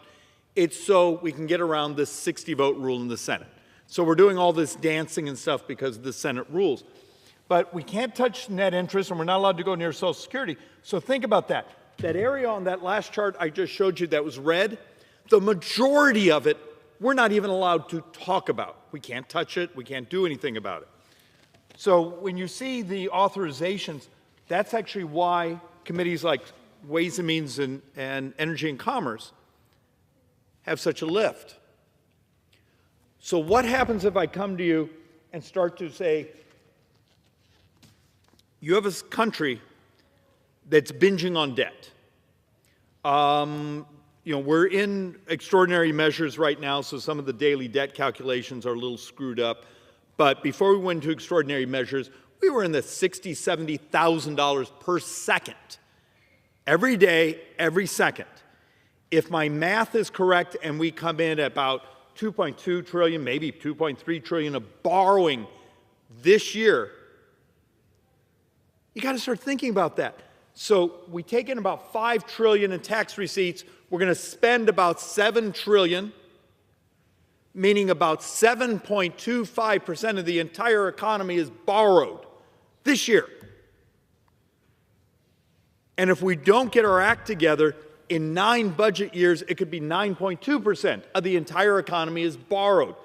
Speaker 15: it's so we can get around this 60-vote rule in the Senate. So we're doing all this dancing and stuff because of the Senate rules. But we can't touch net interest, and we're not allowed to go near Social Security. So think about that. That area on that last chart I just showed you that was red, the majority of it, we're not even allowed to talk about. We can't touch it. We can't do anything about it. So when you see the authorizations, that's actually why committees like Ways and Means and Energy and Commerce have such a lift. So what happens if I come to you and start to say, you have a country that's binging on debt. We're in extraordinary measures right now, so some of the daily debt calculations are a little screwed up. But before we went into extraordinary measures, we were in the $60,000, $70,000 per second every day, every second. If my math is correct and we come in at about 2.2 trillion, maybe 2.3 trillion of borrowing this year, you got to start thinking about that. So we take in about 5 trillion in tax receipts. We're going to spend about 7 trillion, meaning about 7.25% of the entire economy is borrowed this year. And if we don't get our act together, in 9 budget years, it could be 9.2% of the entire economy is borrowed.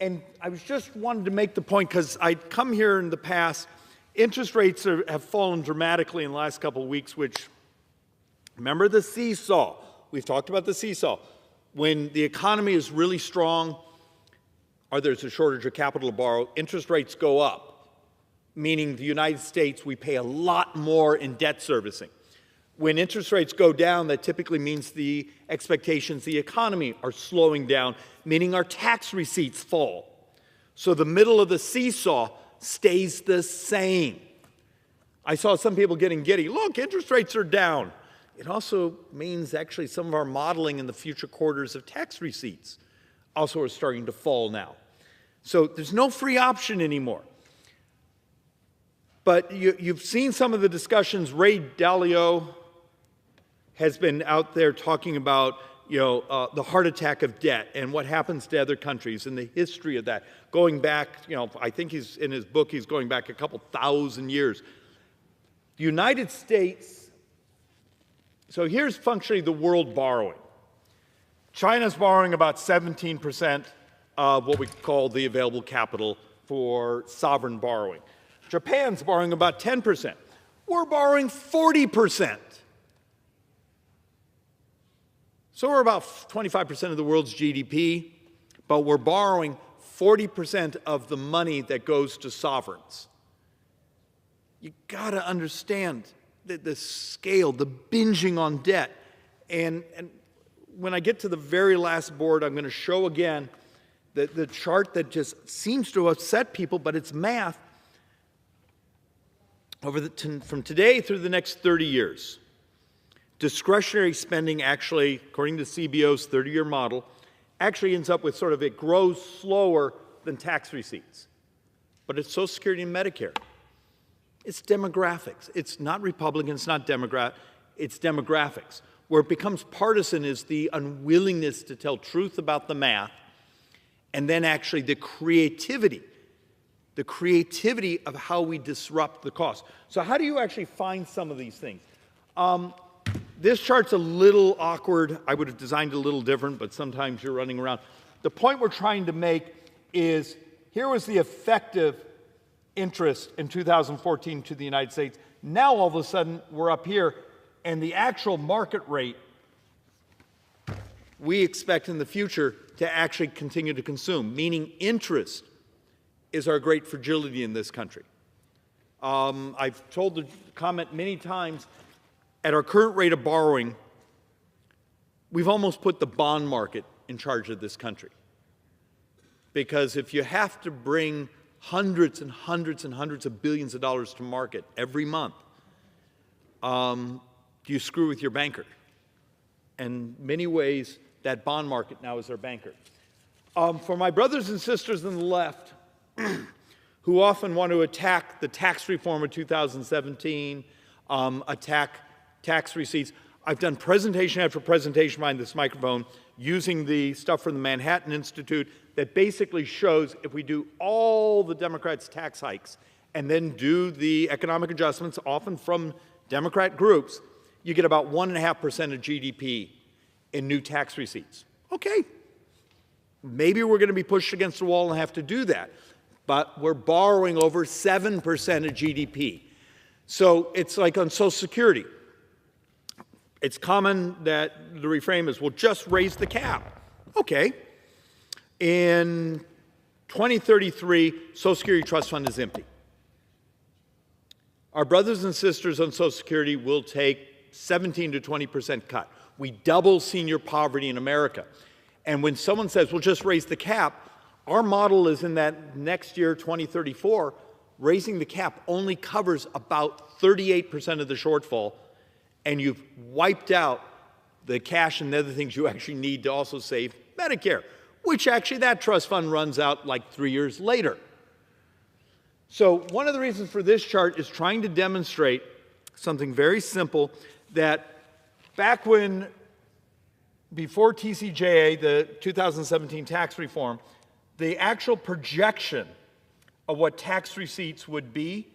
Speaker 15: And I was just wanted to make the point, because I'd come here in the past, interest rates have fallen dramatically in the last couple of weeks, which, remember the seesaw? We've talked about the seesaw. When the economy is really strong, or there's a shortage of capital to borrow, interest rates go up, meaning the United States, we pay a lot more in debt servicing. When interest rates go down, that typically means the expectations of the economy are slowing down, meaning our tax receipts fall. So the middle of the seesaw stays the same. I saw some people getting giddy. Look, interest rates are down. It also means actually some of our modeling in the future quarters of tax receipts also are starting to fall now. So there's no free option anymore. But you've seen some of the discussions. Ray Dalio has been out there talking about the heart attack of debt and what happens to other countries and the history of that. Going back, I think in his book, he's going back a couple thousand years. The United States, so here's functionally the world borrowing. China's borrowing about 17% of what we call the available capital for sovereign borrowing. Japan's borrowing about 10%. We're borrowing 40%. So we're about 25% of the world's GDP, but we're borrowing 40% of the money that goes to sovereigns. You got to understand the scale, the binging on debt. And when I get to the very last board, I'm going to show again the chart that just seems to upset people, but it's math. From today through the next 30 years, discretionary spending actually, according to CBO's 30-year model, actually ends up with it grows slower than tax receipts. But it's Social Security and Medicare. It's demographics. It's not Republican, it's not Democrat, it's demographics. Where it becomes partisan is the unwillingness to tell truth about the math, and then actually the creativity of how we disrupt the cost. So how do you actually find some of these things? This chart's a little awkward. I would have designed it a little different, but sometimes you're running around. The point we're trying to make is, here was the effective interest in 2014 to the United States. Now, all of a sudden, we're up here, and the actual market rate we expect in the future to actually continue to consume, meaning interest is our great fragility in this country. I've told the comment many times, at our current rate of borrowing, we've almost put the bond market in charge of this country. Because if you have to bring hundreds and hundreds and hundreds of billions of dollars to market every month, you screw with your banker. And in many ways, that bond market now is our banker. For my brothers and sisters on the left, who often want to attack the tax reform of 2017, attack tax receipts, I've done presentation after presentation behind this microphone using the stuff from the Manhattan Institute that basically shows if we do all the Democrats' tax hikes and then do the economic adjustments, often from Democrat groups, you get about 1.5% of GDP in new tax receipts. Okay, maybe we're going to be pushed against the wall and have to do that, but we're borrowing over 7% of GDP. So it's like on Social Security. It's common that the reframe is, well, just raise the cap. Okay. In 2033, Social Security Trust Fund is empty. Our brothers and sisters on Social Security will take 17 to 20% cut. We double senior poverty in America. And when someone says, well, just raise the cap, our model is in that next year, 2034, raising the cap only covers about 38% of the shortfall, and you've wiped out the cash and the other things you actually need to also save Medicare, which actually that trust fund runs out like 3 years later. So one of the reasons for this chart is trying to demonstrate something very simple, that back when, before TCJA, the 2017 tax reform, the actual projection of what tax receipts would be,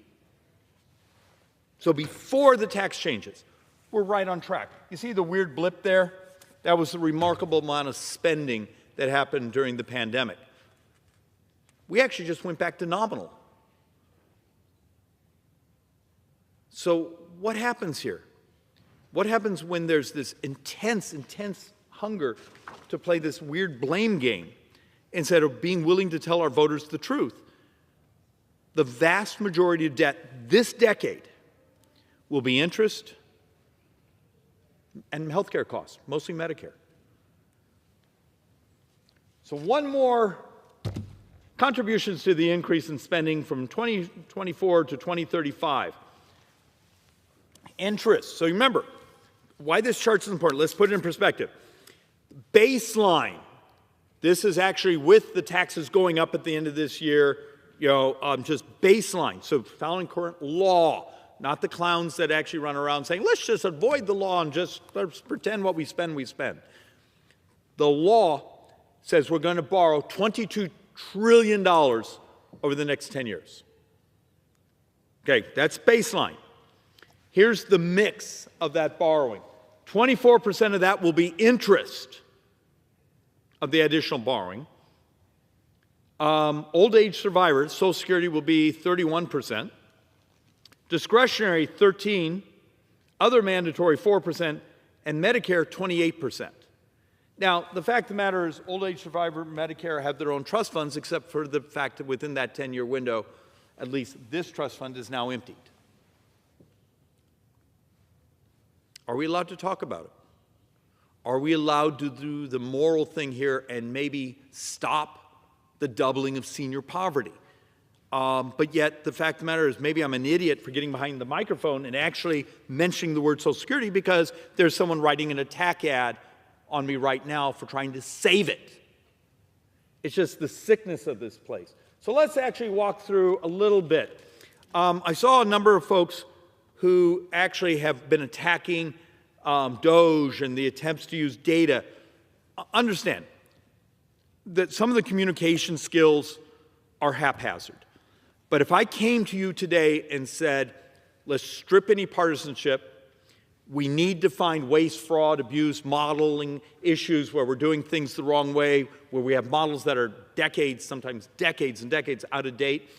Speaker 15: so before the tax changes, we're right on track. You see the weird blip there? That was the remarkable amount of spending that happened during the pandemic. We actually just went back to nominal. So what happens here? What happens when there's this intense hunger to play this weird blame game instead of being willing to tell our voters the truth? The vast majority of debt this decade will be interest and healthcare costs, mostly Medicare. So one more contributions to the increase in spending from 2024 to 2035. Interest. So remember, why this chart is important. Let's put it in perspective. Baseline. This is actually with the taxes going up at the end of this year, just baseline. So following current law, not the clowns that actually run around saying, let's just avoid the law and just let's pretend what we spend, we spend. The law says we're going to borrow $22 trillion over the next 10 years. Okay, that's baseline. Here's the mix of that borrowing. 24% of that will be interest of the additional borrowing. Old age survivors, Social Security will be 31%. Discretionary, 13%. Other mandatory, 4%. And Medicare, 28%. Now, the fact of the matter is old age survivor, Medicare have their own trust funds, except for the fact that within that 10-year window, at least this trust fund is now emptied. Are we allowed to talk about it? Are we allowed to do the moral thing here and maybe stop the doubling of senior poverty? But yet, the fact of the matter is maybe I'm an idiot for getting behind the microphone and actually mentioning the word Social Security because there's someone writing an attack ad on me right now for trying to save it. It's just the sickness of this place. So let's actually walk through a little bit. I saw a number of folks who actually have been attacking DOGE and the attempts to use data. Understand that some of the communication skills are haphazard. But if I came to you today and said, let's strip any partisanship, we need to find waste, fraud, abuse, modeling issues where we're doing things the wrong way, where we have models that are decades, sometimes decades and decades out of date,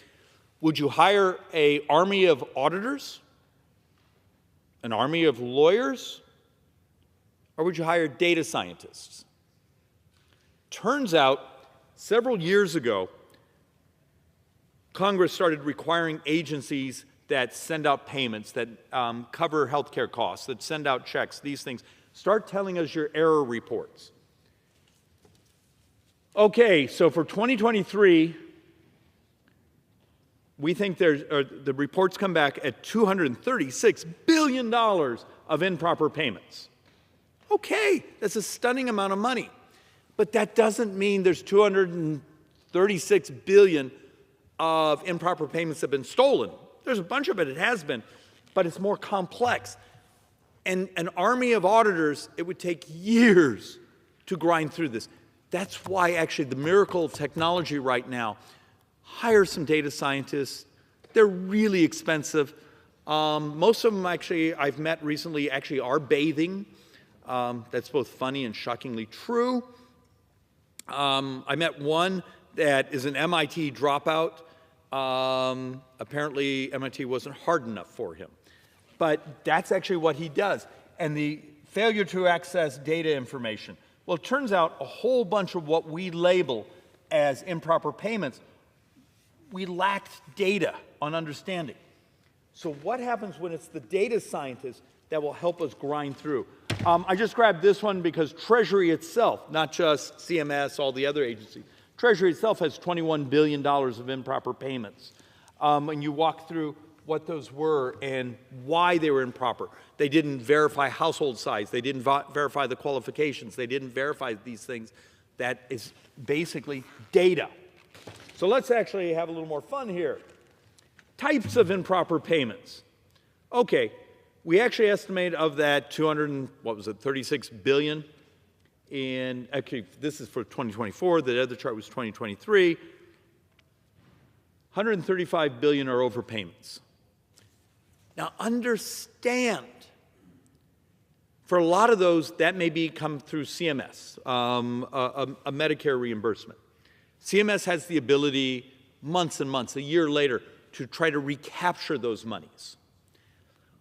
Speaker 15: would you hire an army of auditors? An army of lawyers? Or would you hire data scientists? Turns out, several years ago, Congress started requiring agencies that send out payments, that cover healthcare costs, that send out checks, these things, start telling us your error reports. Okay, so for 2023, we think the reports come back at $236 billion of improper payments. Okay, that's a stunning amount of money. But that doesn't mean there's $236 billion of improper payments that have been stolen. There's a bunch of it has been, but it's more complex. And an army of auditors, it would take years to grind through this. That's why actually the miracle of technology right now, hire some data scientists. They're really expensive. Most of them actually I've met recently actually are bathing. That's both funny and shockingly true. I met one that is an MIT dropout. Apparently MIT wasn't hard enough for him. But that's actually what he does. And the failure to access data information. Well, it turns out a whole bunch of what we label as improper payments, we lacked data on understanding. So what happens when it's the data scientists that will help us grind through? I just grabbed this one because Treasury itself, not just CMS, all the other agencies, Treasury itself has $21 billion of improper payments. And you walk through what those were and why they were improper. They didn't verify household size. They didn't verify the qualifications. They didn't verify these things. That is basically data. So let's actually have a little more fun here. Types of improper payments. Okay, we actually estimate of that 36 billion in, actually this is for 2024, the other chart was 2023. 135 billion are overpayments. Now understand, for a lot of those, that may come through CMS, a Medicare reimbursement. CMS has the ability, months and months, a year later, to try to recapture those monies.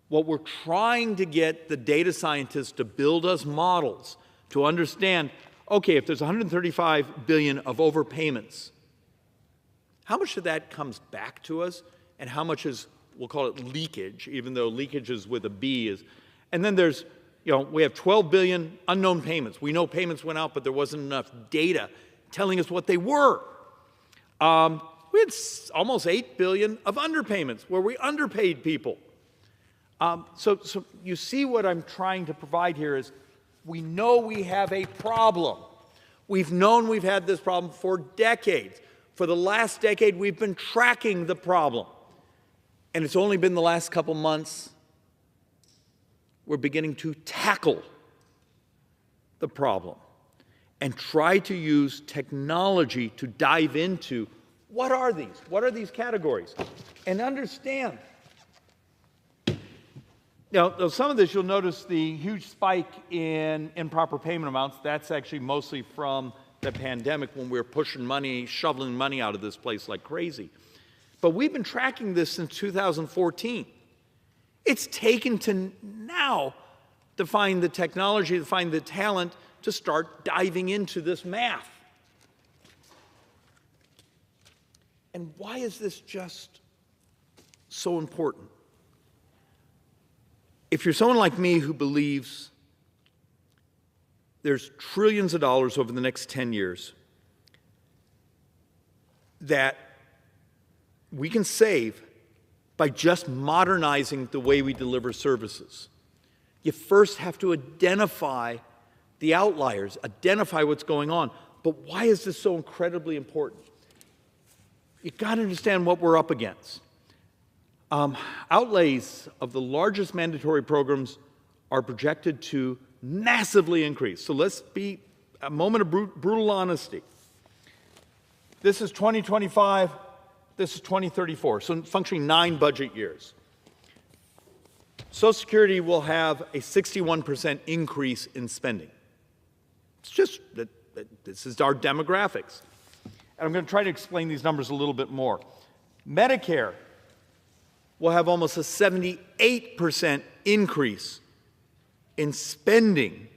Speaker 15: What we're trying to get the data scientists to build us models to understand, okay, if there's 135 billion of overpayments, how much of that comes back to us and how much is, we'll call it leakage, even though leakage is with a B is, and then there's, we have 12 billion unknown payments. We know payments went out, but there wasn't enough data telling us what they were. We had almost 8 billion of underpayments where we underpaid people. So you see what I'm trying to provide here is we know we have a problem. We've known we've had this problem for decades. For the last decade, we've been tracking the problem. And it's only been the last couple months we're beginning to tackle the problem and try to use technology to dive into what are these? What are these categories? And understand. Now, some of this, you'll notice the huge spike in improper payment amounts. That's actually mostly from the pandemic when we were pushing money, shoveling money out of this place like crazy. But we've been tracking this since 2014. It's taken to now to find the technology, to find the talent, to start diving into this math. And why is this just so important? If you're someone like me who believes there's trillions of dollars over the next 10 years that we can save by just modernizing the way we deliver services, you first have to identify the outliers, identify what's going on. But why is this so incredibly important? You've got to understand what we're up against. Outlays of the largest mandatory programs are projected to massively increase. So let's be a moment of brutal honesty. This is 2025, this is 2034, so functioning 9 budget years. Social Security will have a 61% increase in spending. It's just that this is our demographics. And I'm going to try to explain these numbers a little bit more. Medicare will have almost a 78% increase in spending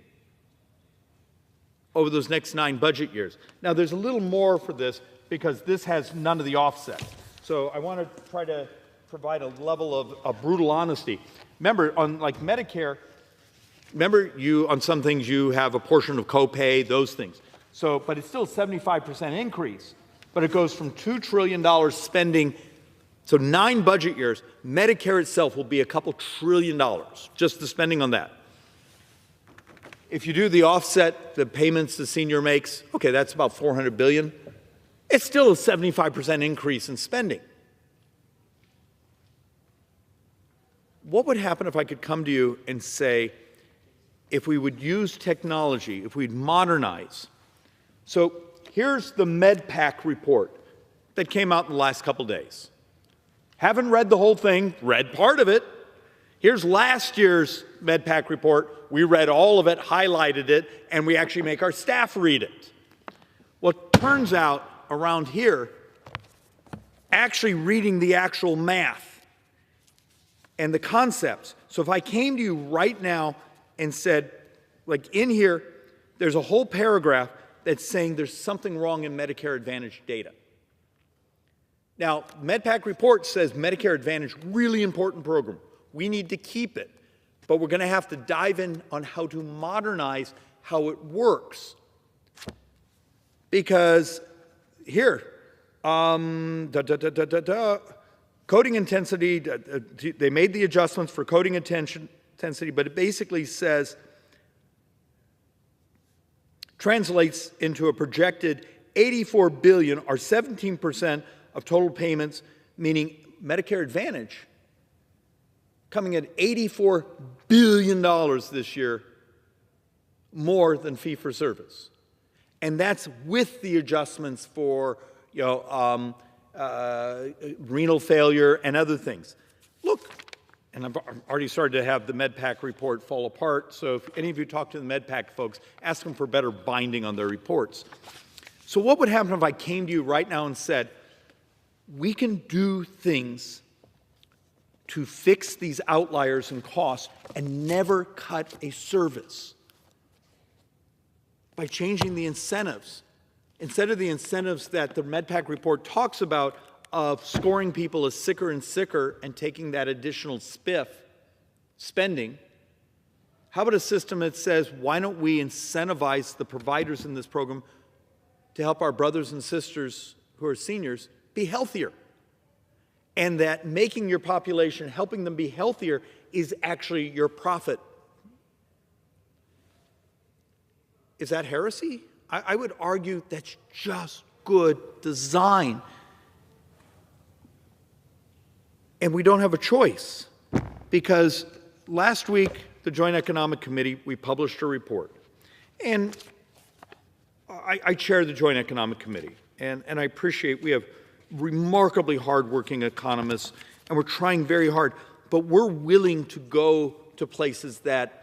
Speaker 15: over those next 9 budget years. Now, there's a little more for this because this has none of the offset. So I want to try to provide a level of brutal honesty. Remember, on like Medicare, on some things you have a portion of copay, those things. So, but it's still a 75% increase, but it goes from $2 trillion spending. So 9 budget years, Medicare itself will be a couple $1 trillion, just the spending on that. If you do the offset, the payments the senior makes, okay, that's about $400 billion. It's still a 75% increase in spending. What would happen if I could come to you and say, if we would use technology, if we'd modernize? So here's the MedPAC report that came out in the last couple days. Haven't read the whole thing, read part of it. Here's last year's MedPAC report. We read all of it, highlighted it, and we actually make our staff read it. Well, it turns out around here, actually reading the actual math and the concepts. So if I came to you right now and said, like in here, there's a whole paragraph that's saying there's something wrong in Medicare Advantage data. Now, MedPAC report says Medicare Advantage, really important program. We need to keep it. But we're going to have to dive in on how to modernize how it works. Because here, Coding intensity, they made the adjustments for coding intensity, but it basically says, translates into a projected $84 billion, or 17% of total payments, meaning Medicare Advantage coming at $84 billion this year, more than fee-for-service. And that's with the adjustments for, renal failure and other things. Look, and I've already started to have the MedPAC report fall apart, so if any of you talk to the MedPAC folks, ask them for better binding on their reports. So what would happen if I came to you right now and said, we can do things to fix these outliers in cost and never cut a service by changing the incentives? Instead of the incentives that the MedPAC report talks about of scoring people as sicker and sicker and taking that additional spiff spending, how about a system that says, why don't we incentivize the providers in this program to help our brothers and sisters who are seniors be healthier? And that making your population, helping them be healthier, is actually your profit. Is that heresy? I would argue that's just good design. And we don't have a choice, because last week, the Joint Economic Committee, we published a report. And I chair the Joint Economic Committee, and I appreciate we have remarkably hardworking economists, and we're trying very hard, but we're willing to go to places that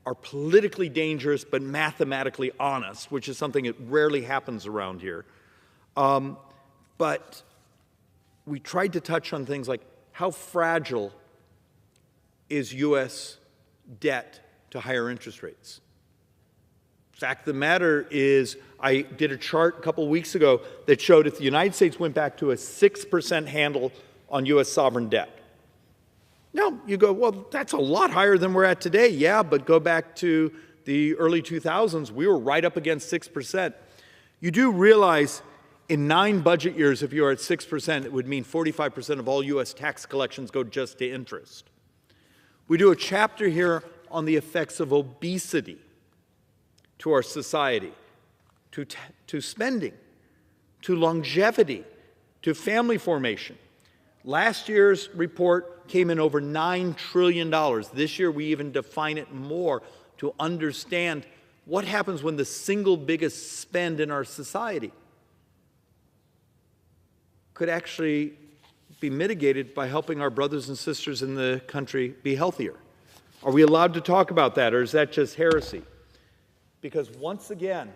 Speaker 15: are politically dangerous but mathematically honest, which is something that rarely happens around here. But we tried to touch on things like how fragile is U.S. debt to higher interest rates. Fact of the matter is, I did a chart a couple weeks ago that showed if the United States went back to a 6% handle on U.S. sovereign debt. Now, you go, well, that's a lot higher than we're at today. Yeah, but go back to the early 2000s, we were right up against 6%. You do realize in 9 budget years, if you are at 6%, it would mean 45% of all U.S. tax collections go just to interest. We do a chapter here on the effects of obesity to our society, to spending, to longevity, to family formation. Last year's report came in over $9 trillion. This year, we even define it more to understand what happens when the single biggest spend in our society could actually be mitigated by helping our brothers and sisters in the country be healthier. Are we allowed to talk about that, or is that just heresy? Because once again,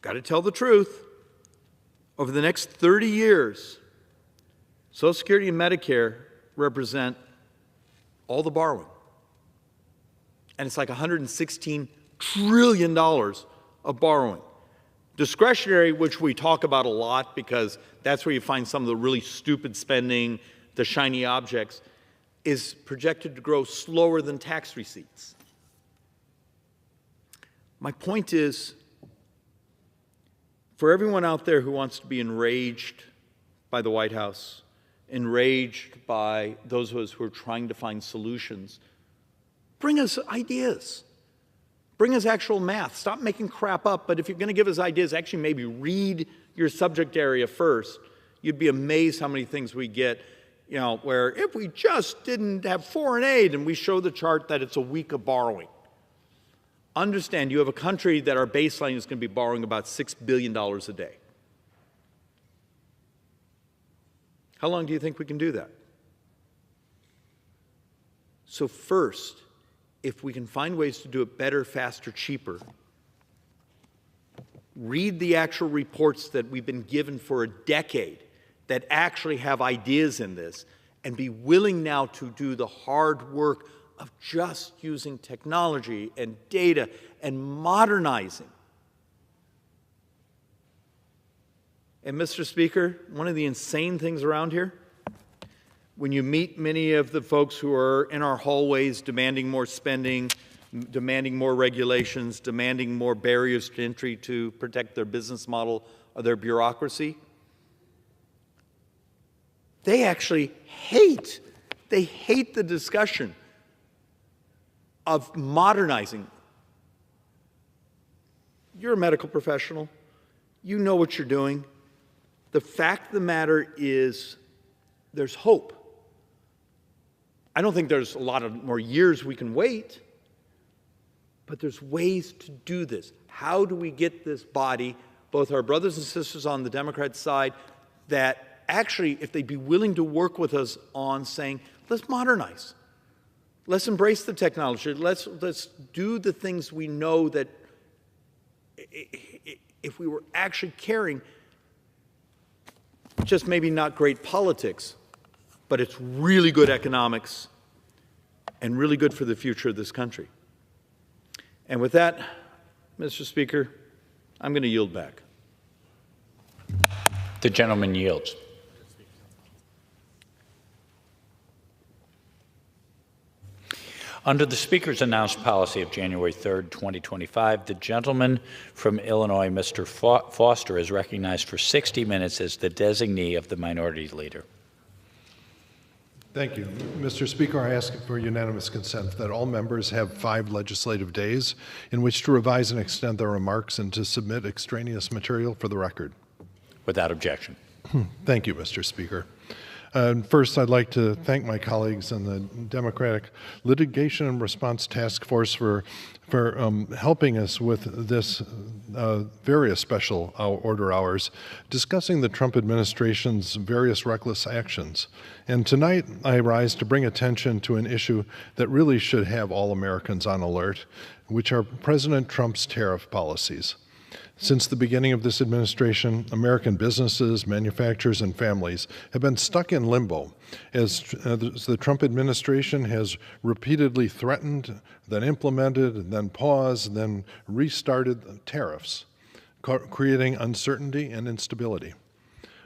Speaker 15: got to tell the truth. Over the next 30 years, Social Security and Medicare represent all the borrowing. And it's like $116 trillion of borrowing. Discretionary, which we talk about a lot because that's where you find some of the really stupid spending, the shiny objects, is projected to grow slower than tax receipts. My point is, for everyone out there who wants to be enraged by the White House, enraged by those of us who are trying to find solutions, bring us ideas. Bring us actual math. Stop making crap up, but if you're going to give us ideas, actually maybe read your subject area first. You'd be amazed how many things we get, where if we just didn't have foreign aid and we show the chart that it's a week of borrowing. Understand, you have a country that our baseline is going to be borrowing about $6 billion a day. How long do you think we can do that? So first, if we can find ways to do it better, faster, cheaper, read the actual reports that we've been given for a decade that actually have ideas in this, and be willing now to do the hard work of just using technology and data and modernizing. And Mr. Speaker, one of the insane things around here, when you meet many of the folks who are in our hallways demanding more spending, demanding more regulations, demanding more barriers to entry to protect their business model of their bureaucracy. They actually hate the discussion of modernizing. You're a medical professional. You know what you're doing. The fact of the matter is there's hope. I don't think there's a lot of more years we can wait, but there's ways to do this. How do we get this body, both our brothers and sisters on the Democrat side, that actually, if they'd be willing to work with us on saying, let's modernize. Let's embrace the technology. Let's do the things we know that if we were actually caring, just maybe not great politics, but it's really good economics and really good for the future of this country. And with that, Mr. Speaker, I'm going to yield back.
Speaker 18: The gentleman yields. Under the Speaker's announced policy of January 3rd, 2025, the gentleman from Illinois, Mr. Foster, is recognized for 60 minutes as the designee of the Minority Leader.
Speaker 6: Thank you. Mr. Speaker, I ask for unanimous consent that all members have 5 legislative days in which to revise and extend their remarks and to submit extraneous material for the record.
Speaker 18: Without objection.
Speaker 6: Thank you, Mr. Speaker. First, I'd like to thank my colleagues in the Democratic Litigation and Response Task Force for helping us with this various special order hours, discussing the Trump administration's various reckless actions. And tonight, I rise to bring attention to an issue that really should have all Americans on alert, which are President Trump's tariff policies. Since the beginning of this administration, American businesses, manufacturers, and families have been stuck in limbo as the Trump administration has repeatedly threatened, then implemented, then paused, then restarted tariffs, creating uncertainty and instability.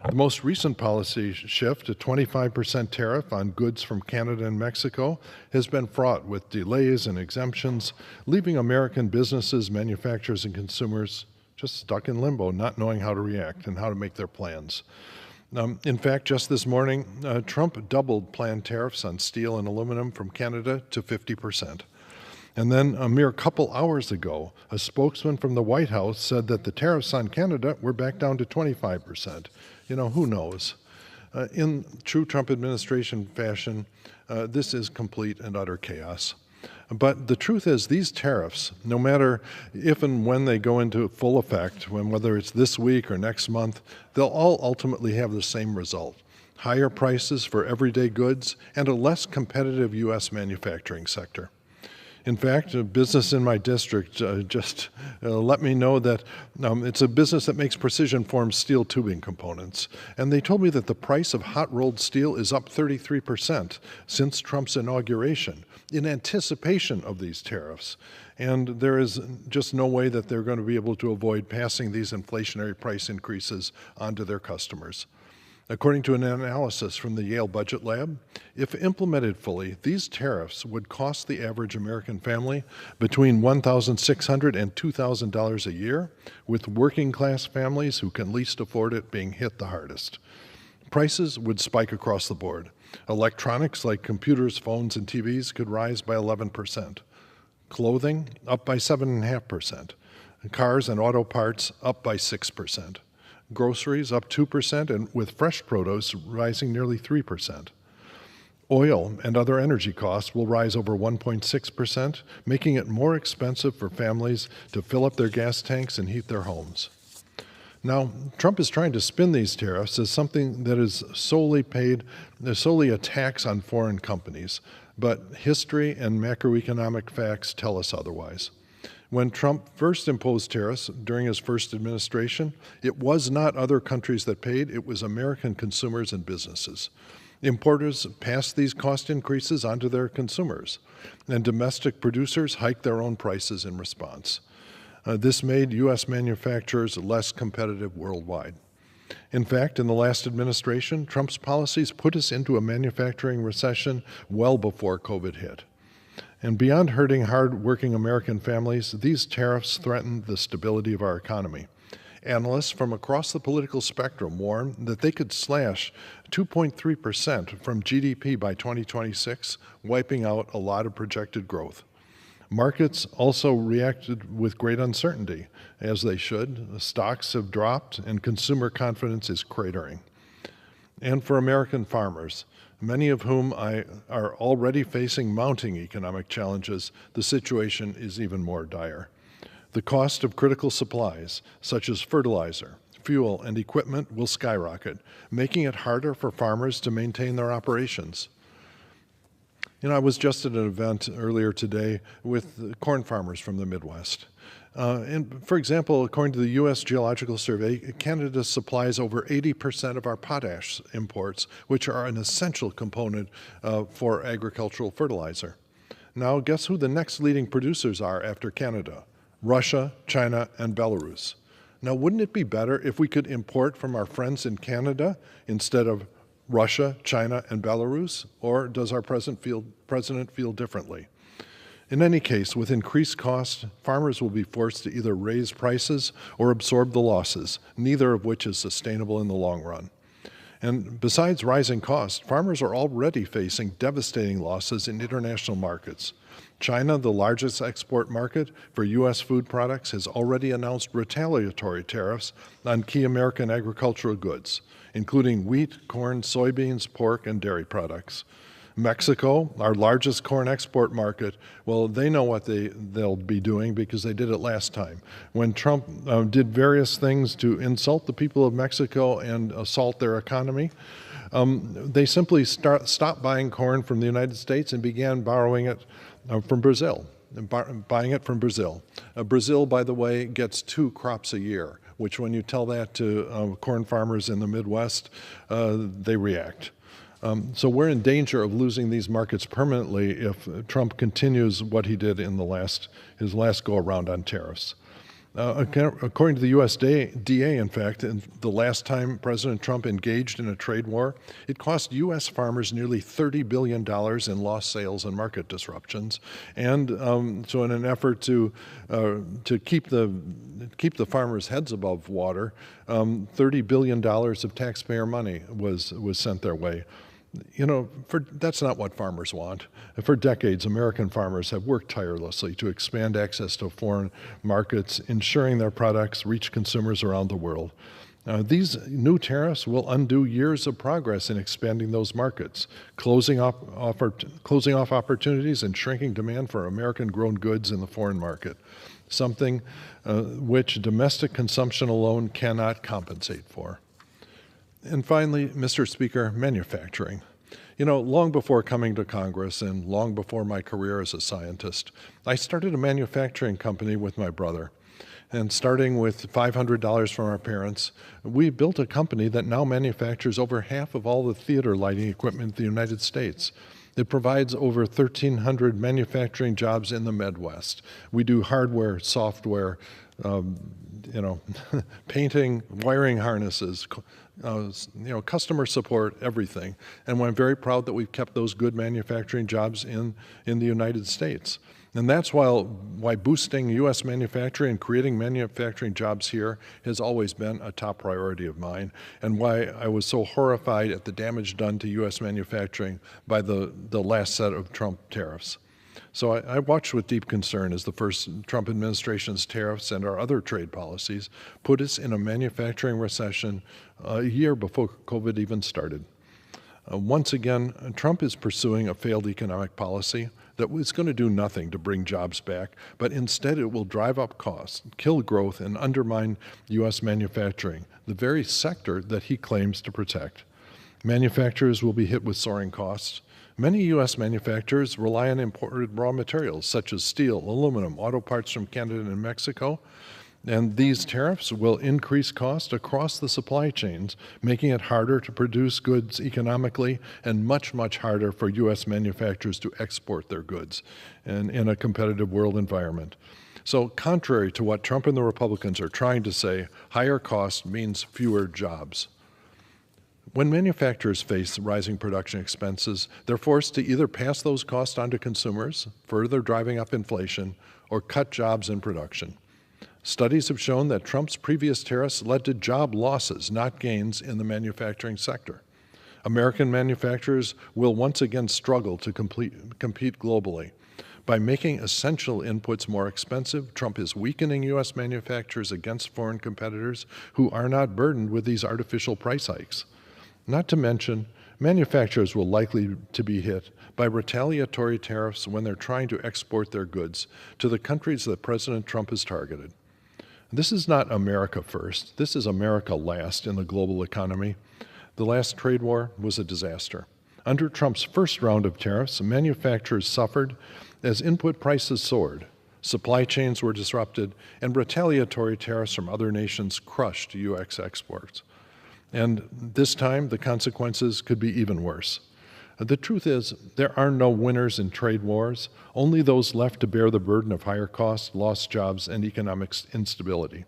Speaker 6: The most recent policy shift, a 25% tariff on goods from Canada and Mexico, has been fraught with delays and exemptions, leaving American businesses, manufacturers, and consumers just stuck in limbo, not knowing how to react and how to make their plans. In fact, just this morning, Trump doubled planned tariffs on steel and aluminum from Canada to 50%. And then a mere couple hours ago, a spokesman from the White House said that the tariffs on Canada were back down to 25%. You know, who knows? In true Trump administration fashion, this is complete and utter chaos. But the truth is, these tariffs, no matter if and when they go into full effect, whether it's this week or next month, they'll all ultimately have the same result: higher prices for everyday goods and a less competitive U.S. manufacturing sector. In fact, a business in my district just let me know that it's a business that makes precision formed steel tubing components. And they told me that the price of hot rolled steel is up 33% since Trump's inauguration in anticipation of these tariffs. And there is just no way that they're going to be able to avoid passing these inflationary price increases onto their customers. According to an analysis from the Yale Budget Lab, if implemented fully, these tariffs would cost the average American family between $1,600 and $2,000 a year, with working-class families who can least afford it being hit the hardest. Prices would spike across the board. Electronics like computers, phones, and TVs could rise by 11%. Clothing up by 7.5%. Cars and auto parts up by 6%. Groceries up 2%, and with fresh produce rising nearly 3%. Oil and other energy costs will rise over 1.6%, making it more expensive for families to fill up their gas tanks and heat their homes. Now, Trump is trying to spin these tariffs as something that is solely a tax on foreign companies, but history and macroeconomic facts tell us otherwise. When Trump first imposed tariffs during his first administration, it was not other countries that paid, it was American consumers and businesses. Importers passed these cost increases onto their consumers, and domestic producers hiked their own prices in response. This made U.S. manufacturers less competitive worldwide. In fact, in the last administration, Trump's policies put us into a manufacturing recession well before COVID hit. And beyond hurting hard-working American families, these tariffs threaten the stability of our economy. Analysts from across the political spectrum warn that they could slash 2.3% from GDP by 2026, wiping out a lot of projected growth. Markets also reacted with great uncertainty, as they should. Stocks have dropped and consumer confidence is cratering. And for American farmers, many of whom are already facing mounting economic challenges, the situation is even more dire. The cost of critical supplies, such as fertilizer, fuel, and equipment, will skyrocket, making it harder for farmers to maintain their operations. You know, I was just at an event earlier today with corn farmers from the Midwest. And for example, according to the U.S. Geological Survey, Canada supplies over 80% of our potash imports, which are an essential component for agricultural fertilizer. Now, guess who the next leading producers are after Canada? Russia, China, and Belarus. Now, wouldn't it be better if we could import from our friends in Canada instead of Russia, China, and Belarus? Or does our president feel differently? In any case, with increased costs, farmers will be forced to either raise prices or absorb the losses, neither of which is sustainable in the long run. And besides rising costs, farmers are already facing devastating losses in international markets. China, the largest export market for U.S. food products, has already announced retaliatory tariffs on key American agricultural goods, including wheat, corn, soybeans, pork, and dairy products. Mexico, our largest corn export market, well, they know what they'll be doing because they did it last time. When Trump did various things to insult the people of Mexico and assault their economy, they simply stopped buying corn from the United States and began borrowing it from Brazil, buying it from Brazil. Brazil, by the way, gets 2 crops a year, which when you tell that to corn farmers in the Midwest, they react. So we're in danger of losing these markets permanently if Trump continues what he did in his last go-around on tariffs. According to the USDA, in fact, the last time President Trump engaged in a trade war, it cost U.S. farmers nearly $30 billion in lost sales and market disruptions. And so in an effort to keep the farmers' heads above water, $30 billion of taxpayer money was sent their way. You know, that's not what farmers want. For decades, American farmers have worked tirelessly to expand access to foreign markets, ensuring their products reach consumers around the world. These new tariffs will undo years of progress in expanding those markets, closing off opportunities and shrinking demand for American-grown goods in the foreign market, something which domestic consumption alone cannot compensate for. And finally, Mr. Speaker, manufacturing. You know, long before coming to Congress and long before my career as a scientist, I started a manufacturing company with my brother. And starting with $500 from our parents, we built a company that now manufactures over half of all the theater lighting equipment in the United States. It provides over 1,300 manufacturing jobs in the Midwest. We do hardware, software, painting, wiring harnesses, customer support, everything. And I'm very proud that we've kept those good manufacturing jobs in the United States. And that's why boosting U.S. manufacturing and creating manufacturing jobs here has always been a top priority of mine, and why I was so horrified at the damage done to U.S. manufacturing by the last set of Trump tariffs. So I watched with deep concern as the first Trump administration's tariffs and our other trade policies put us in a manufacturing recession a year before COVID even started. Once again, Trump is pursuing a failed economic policy that was going to do nothing to bring jobs back, but instead it will drive up costs, kill growth, and undermine U.S. manufacturing, the very sector that he claims to protect. Manufacturers will be hit with soaring costs. Many U.S. manufacturers rely on imported raw materials such as steel, aluminum, auto parts from Canada and Mexico, and these tariffs will increase costs across the supply chains, making it harder to produce goods economically and much, much harder for U.S. manufacturers to export their goods in a competitive world environment. So contrary to what Trump and the Republicans are trying to say, higher cost means fewer jobs. When manufacturers face rising production expenses, they're forced to either pass those costs on to consumers, further driving up inflation, or cut jobs in production. Studies have shown that Trump's previous tariffs led to job losses, not gains, in the manufacturing sector. American manufacturers will once again struggle to compete globally. By making essential inputs more expensive, Trump is weakening U.S. manufacturers against foreign competitors who are not burdened with these artificial price hikes. Not to mention, manufacturers will likely to be hit by retaliatory tariffs when they're trying to export their goods to the countries that President Trump has targeted. This is not America first. This is America last in the global economy. The last trade war was a disaster. Under Trump's first round of tariffs, manufacturers suffered as input prices soared, supply chains were disrupted, and retaliatory tariffs from other nations crushed U.S. exports. And this time, the consequences could be even worse. The truth is, there are no winners in trade wars, only those left to bear the burden of higher costs, lost jobs, and economic instability.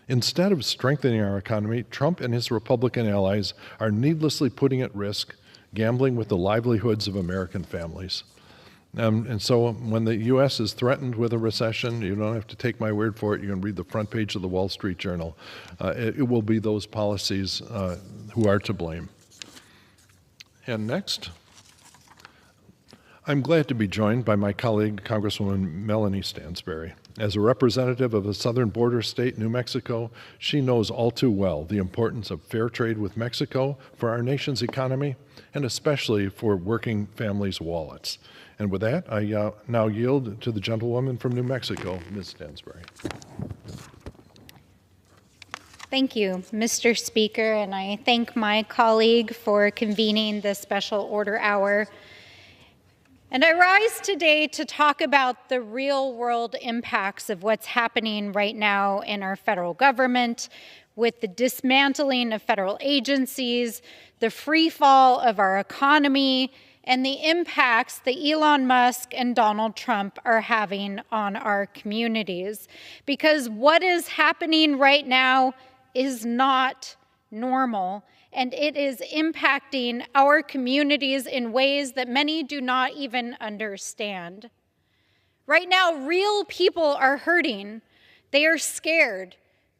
Speaker 6: Instead of strengthening our economy, Trump and his Republican allies are needlessly putting at risk, gambling with the livelihoods of American families. And so when the U.S. is threatened with a recession, you don't have to take my word for it. You can read the front page of the Wall Street Journal. It will be those policies who are to blame. And next, I'm glad to be joined by my colleague, Congresswoman Melanie Stansbury. As a representative of a southern border state, New Mexico, she knows all too well the importance of fair trade with Mexico for our nation's economy, and especially for working families' wallets. And with that, I now yield to the gentlewoman from New Mexico, Ms. Stansbury.
Speaker 4: Thank you, Mr. Speaker, and I thank my colleague for convening this special order hour. And I rise today to talk about the real-world impacts of what's happening right now in our federal government, with the dismantling of federal agencies, the free fall of our economy, and the impacts that Elon Musk and Donald Trump are having on our communities. Because what is happening right now is not normal, and it is impacting our communities in ways that many do not even understand. Right now, real people are hurting. They are scared.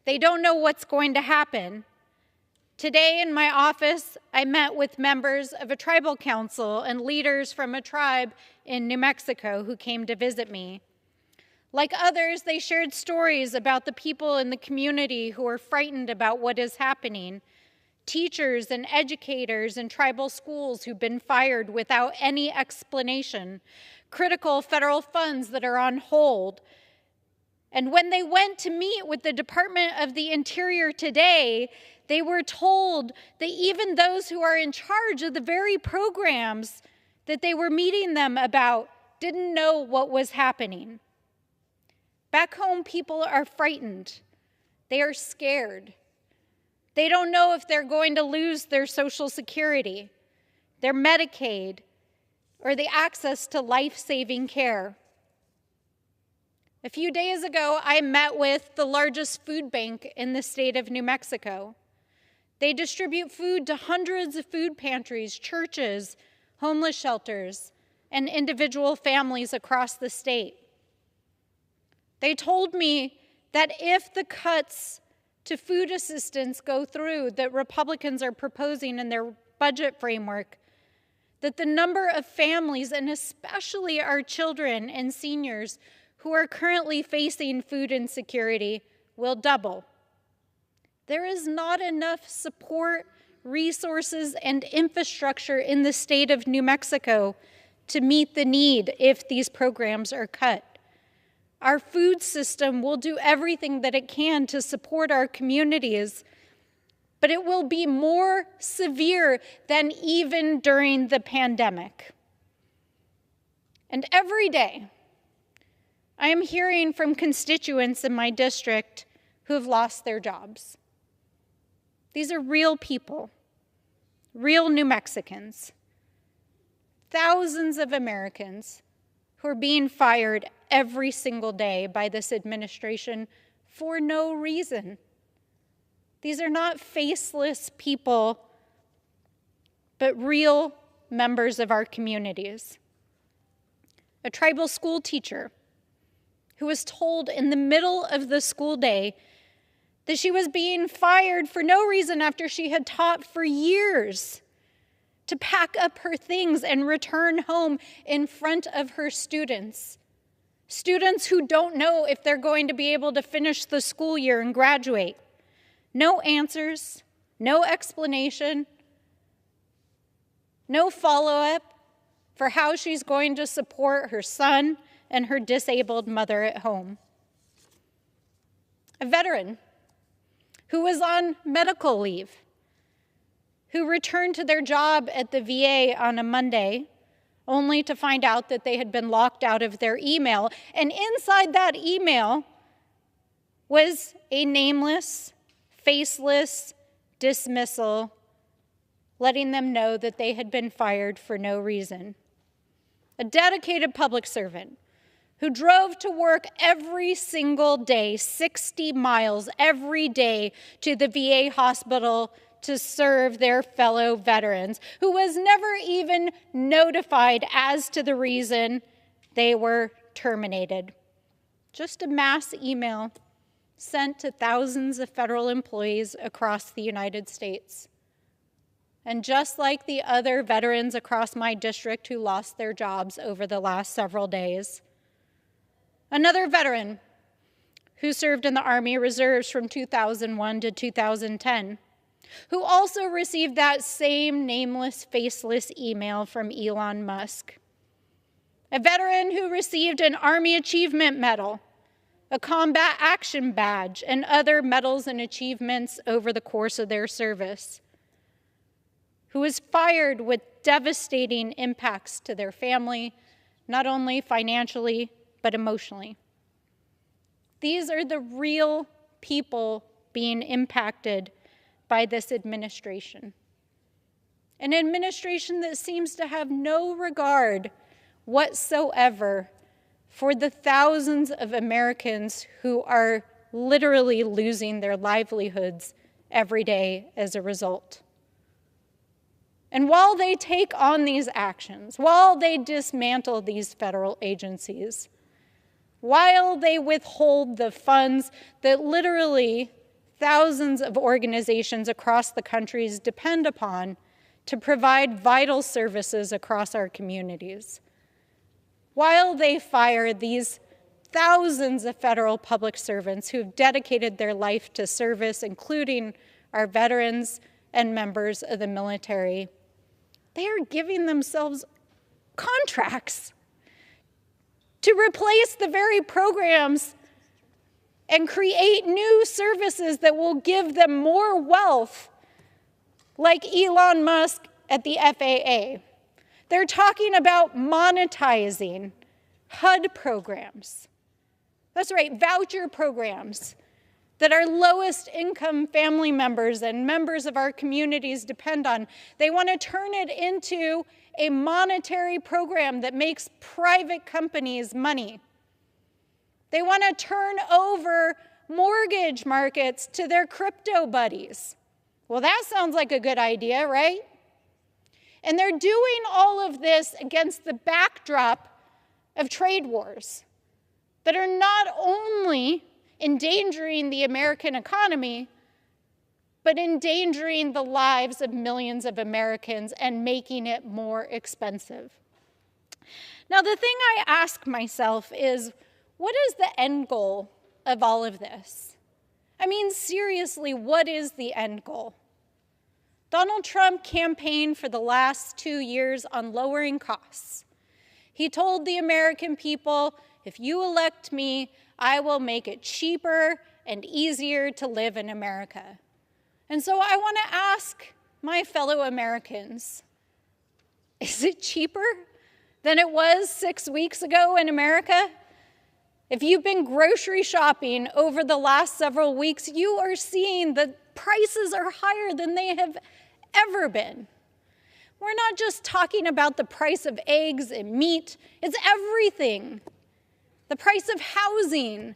Speaker 4: They don't know what's going to happen. Today in my office, I met with members of a tribal council and leaders from a tribe in New Mexico who came to visit me. Like others, they shared stories about the people in the community who are frightened about what is happening. Teachers and educators in tribal schools who've been fired without any explanation. Critical federal funds that are on hold. And when they went to meet with the Department of the Interior today, they were told that even those who are in charge of the very programs that they were meeting them about didn't know what was happening. Back home, people are frightened. They are scared. They don't know if they're going to lose their Social Security, their Medicaid, or the access to life-saving care. A few days ago, I met with the largest food bank in the state of New Mexico. They distribute food to hundreds of food pantries, churches, homeless shelters, and individual families across the state. They told me that if the cuts to food assistance go through that Republicans are proposing in their budget framework, that the number of families, and especially our children and seniors who are currently facing food insecurity, will double. There is not enough support, resources, and infrastructure in the state of New Mexico to meet the need if these programs are cut. Our food system will do everything that it can to support our communities, but it will be more severe than even during the pandemic. And every day, I am hearing from constituents in my district who have lost their jobs. These are real people, real New Mexicans, thousands of Americans who are being fired every single day by this administration for no reason. These are not faceless people, but real members of our communities. A tribal school teacher who was told in the middle of the school day that she was being fired for no reason after she had taught for years, to pack up her things and return home in front of her students. Students who don't know if they're going to be able to finish the school year and graduate. No answers, no explanation, no follow-up for how she's going to support her son and her disabled mother at home. A veteran who was on medical leave, who returned to their job at the VA on a Monday, only to find out that they had been locked out of their email. And inside that email was a nameless, faceless dismissal, letting them know that they had been fired for no reason. A dedicated public servant who drove to work every single day, 60 miles every day to the VA hospital to serve their fellow veterans, who was never even notified as to the reason they were terminated. Just a mass email sent to thousands of federal employees across the United States. And just like the other veterans across my district who lost their jobs over the last several days, another veteran who served in the Army Reserves from 2001 to 2010, who also received that same nameless, faceless email from Elon Musk. A veteran who received an Army Achievement Medal, a Combat Action Badge, and other medals and achievements over the course of their service, who was fired with devastating impacts to their family, not only financially, but emotionally. These are the real people being impacted by this administration. An administration that seems to have no regard whatsoever for the thousands of Americans who are literally losing their livelihoods every day as a result. And while they take on these actions, while they dismantle these federal agencies, while they withhold the funds that literally thousands of organizations across the country depend upon to provide vital services across our communities, while they fire these thousands of federal public servants who have dedicated their life to service, including our veterans and members of the military, they are giving themselves contracts to replace the very programs and create new services that will give them more wealth, like Elon Musk at the FAA. They're talking about monetizing HUD programs. That's right, voucher programs that our lowest income family members and members of our communities depend on. They want to turn it into a monetary program that makes private companies money. They want to turn over mortgage markets to their crypto buddies. Well, that sounds like a good idea, right? And they're doing all of this against the backdrop of trade wars that are not only endangering the American economy, but endangering the lives of millions of Americans and making it more expensive. Now, the thing I ask myself is, what is the end goal of all of this? I mean, seriously, what is the end goal? Donald Trump campaigned for the last 2 years on lowering costs. He told the American people, if you elect me, I will make it cheaper and easier to live in America. And so I want to ask my fellow Americans, is it cheaper than it was 6 weeks ago in America? If you've been grocery shopping over the last several weeks, you are seeing that prices are higher than they have ever been. We're not just talking about the price of eggs and meat, it's everything. The price of housing,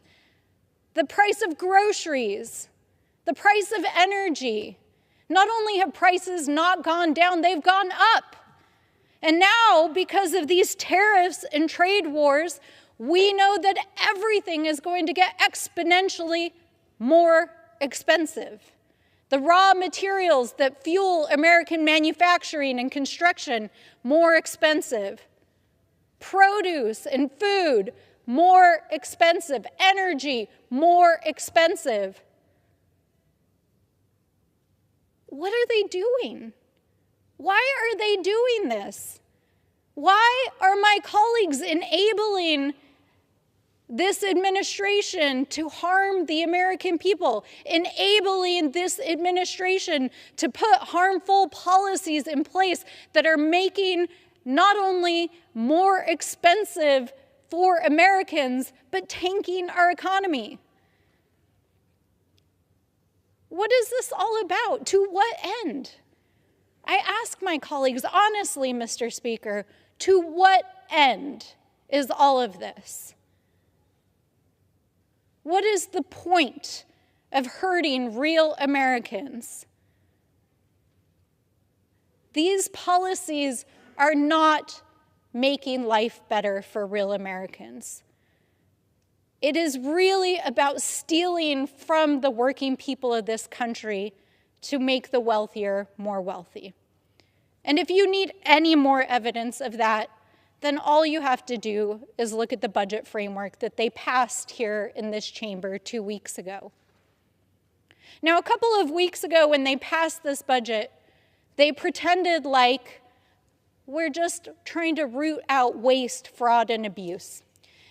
Speaker 4: the price of groceries, the price of energy. Not only have prices not gone down, they've gone up. And now, because of these tariffs and trade wars, we know that everything is going to get exponentially more expensive. The raw materials that fuel American manufacturing and construction, more expensive. Produce and food, more expensive. Energy, more expensive. What are they doing? Why are they doing this? Why are my colleagues enabling this administration to harm the American people, enabling this administration to put harmful policies in place that are making not only more expensive for Americans, but tanking our economy? What is this all about? To what end? I ask my colleagues honestly, Mr. Speaker, to what end is all of this? What is the point of hurting real Americans? These policies are not making life better for real Americans. It is really about stealing from the working people of this country to make the wealthier more wealthy. And if you need any more evidence of that, then all you have to do is look at the budget framework that they passed here in this chamber 2 weeks ago. Now, a couple of weeks ago when they passed this budget, they pretended like we're just trying to root out waste, fraud, and abuse.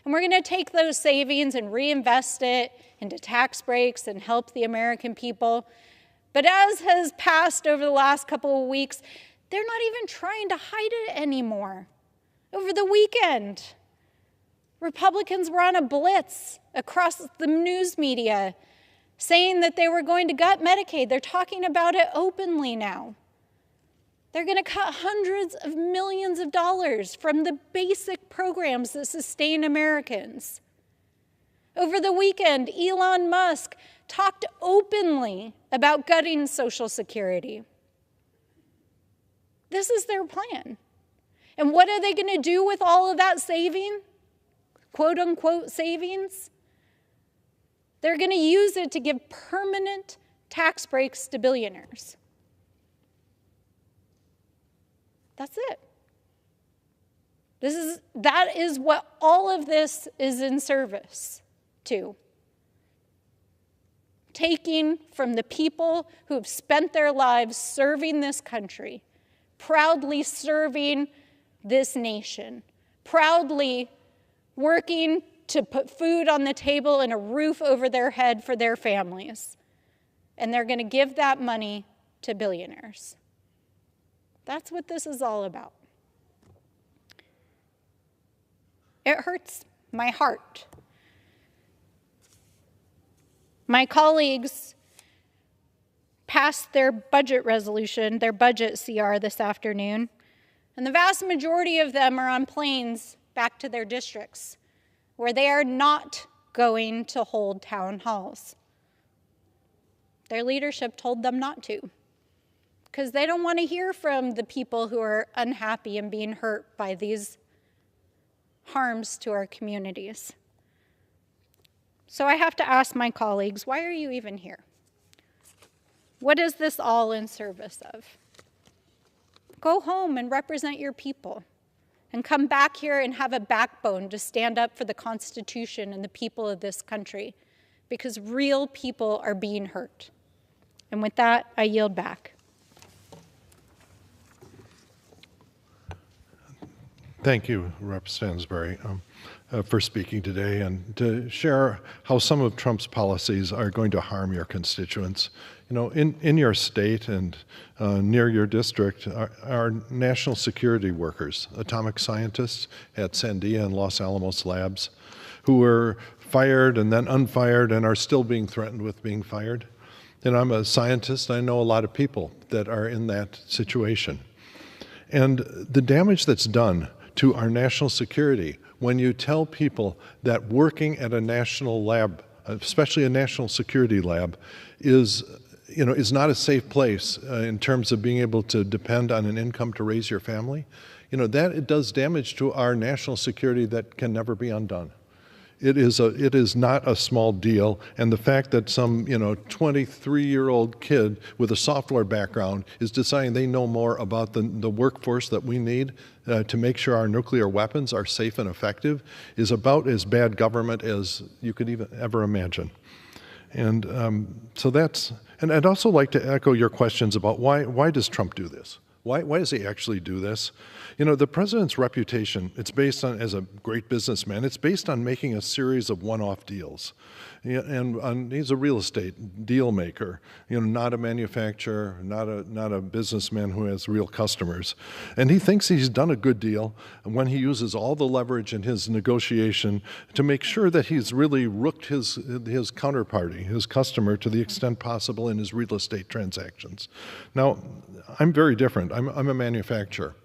Speaker 4: And we're going to take those savings and reinvest it into tax breaks and help the American people. But as has passed over the last couple of weeks, they're not even trying to hide it anymore. Over the weekend, Republicans were on a blitz across the news media saying that they were going to gut Medicaid. They're talking about it openly now. They're going to cut hundreds of millions of dollars from the basic programs that sustain Americans. Over the weekend, Elon Musk talked openly about gutting Social Security. This is their plan. And what are they going to do with all of that saving? Quote unquote savings? They're going to use it to give permanent tax breaks to billionaires. That's it. That is what all of this is in service to. Taking from the people who have spent their lives serving this country, proudly serving this nation, proudly working to put food on the table and a roof over their head for their families. And they're going to give that money to billionaires. That's what this is all about. It hurts my heart. My colleagues passed their budget resolution, their budget CR this afternoon, and the vast majority of them are on planes back to their districts, where they are not going to hold town halls. Their leadership told them not to, because they don't want to hear from the people who are unhappy and being hurt by these harms to our communities. So I have to ask my colleagues, why are you even here? What is this all in service of? Go home and represent your people, and come back here and have a backbone to stand up for the Constitution and the people of this country, because real people are being hurt. And with that, I yield back.
Speaker 6: Thank you, Representative Sainsbury, for speaking today and to share how some of Trump's policies are going to harm your constituents. You know, in your state and near your district are national security workers, atomic scientists at Sandia and Los Alamos labs, who were fired and then unfired and are still being threatened with being fired. And I'm a scientist. I know a lot of people that are in that situation. And the damage that's done to our national security when you tell people that working at a national lab, especially a national security lab, is not a safe place in terms of being able to depend on an income to raise your family. that it does damage to our national security that can never be undone. It is not a small deal, and the fact that some 23-year-old kid with a software background is deciding they know more about the workforce that we need to make sure our nuclear weapons are safe and effective is about as bad government as you could even ever imagine. And so that's, and I'd also like to echo your questions about why does Trump do this? Why does he actually do this? The president's reputation, it's based on, as a great businessman, it's based on making a series of one-off deals. And he's a real estate deal maker, not a manufacturer, not a businessman who has real customers. And he thinks he's done a good deal when he uses all the leverage in his negotiation to make sure that he's really rooked his counterparty, his customer, to the extent possible in his real estate transactions. Now, I'm very different. I'm a manufacturer.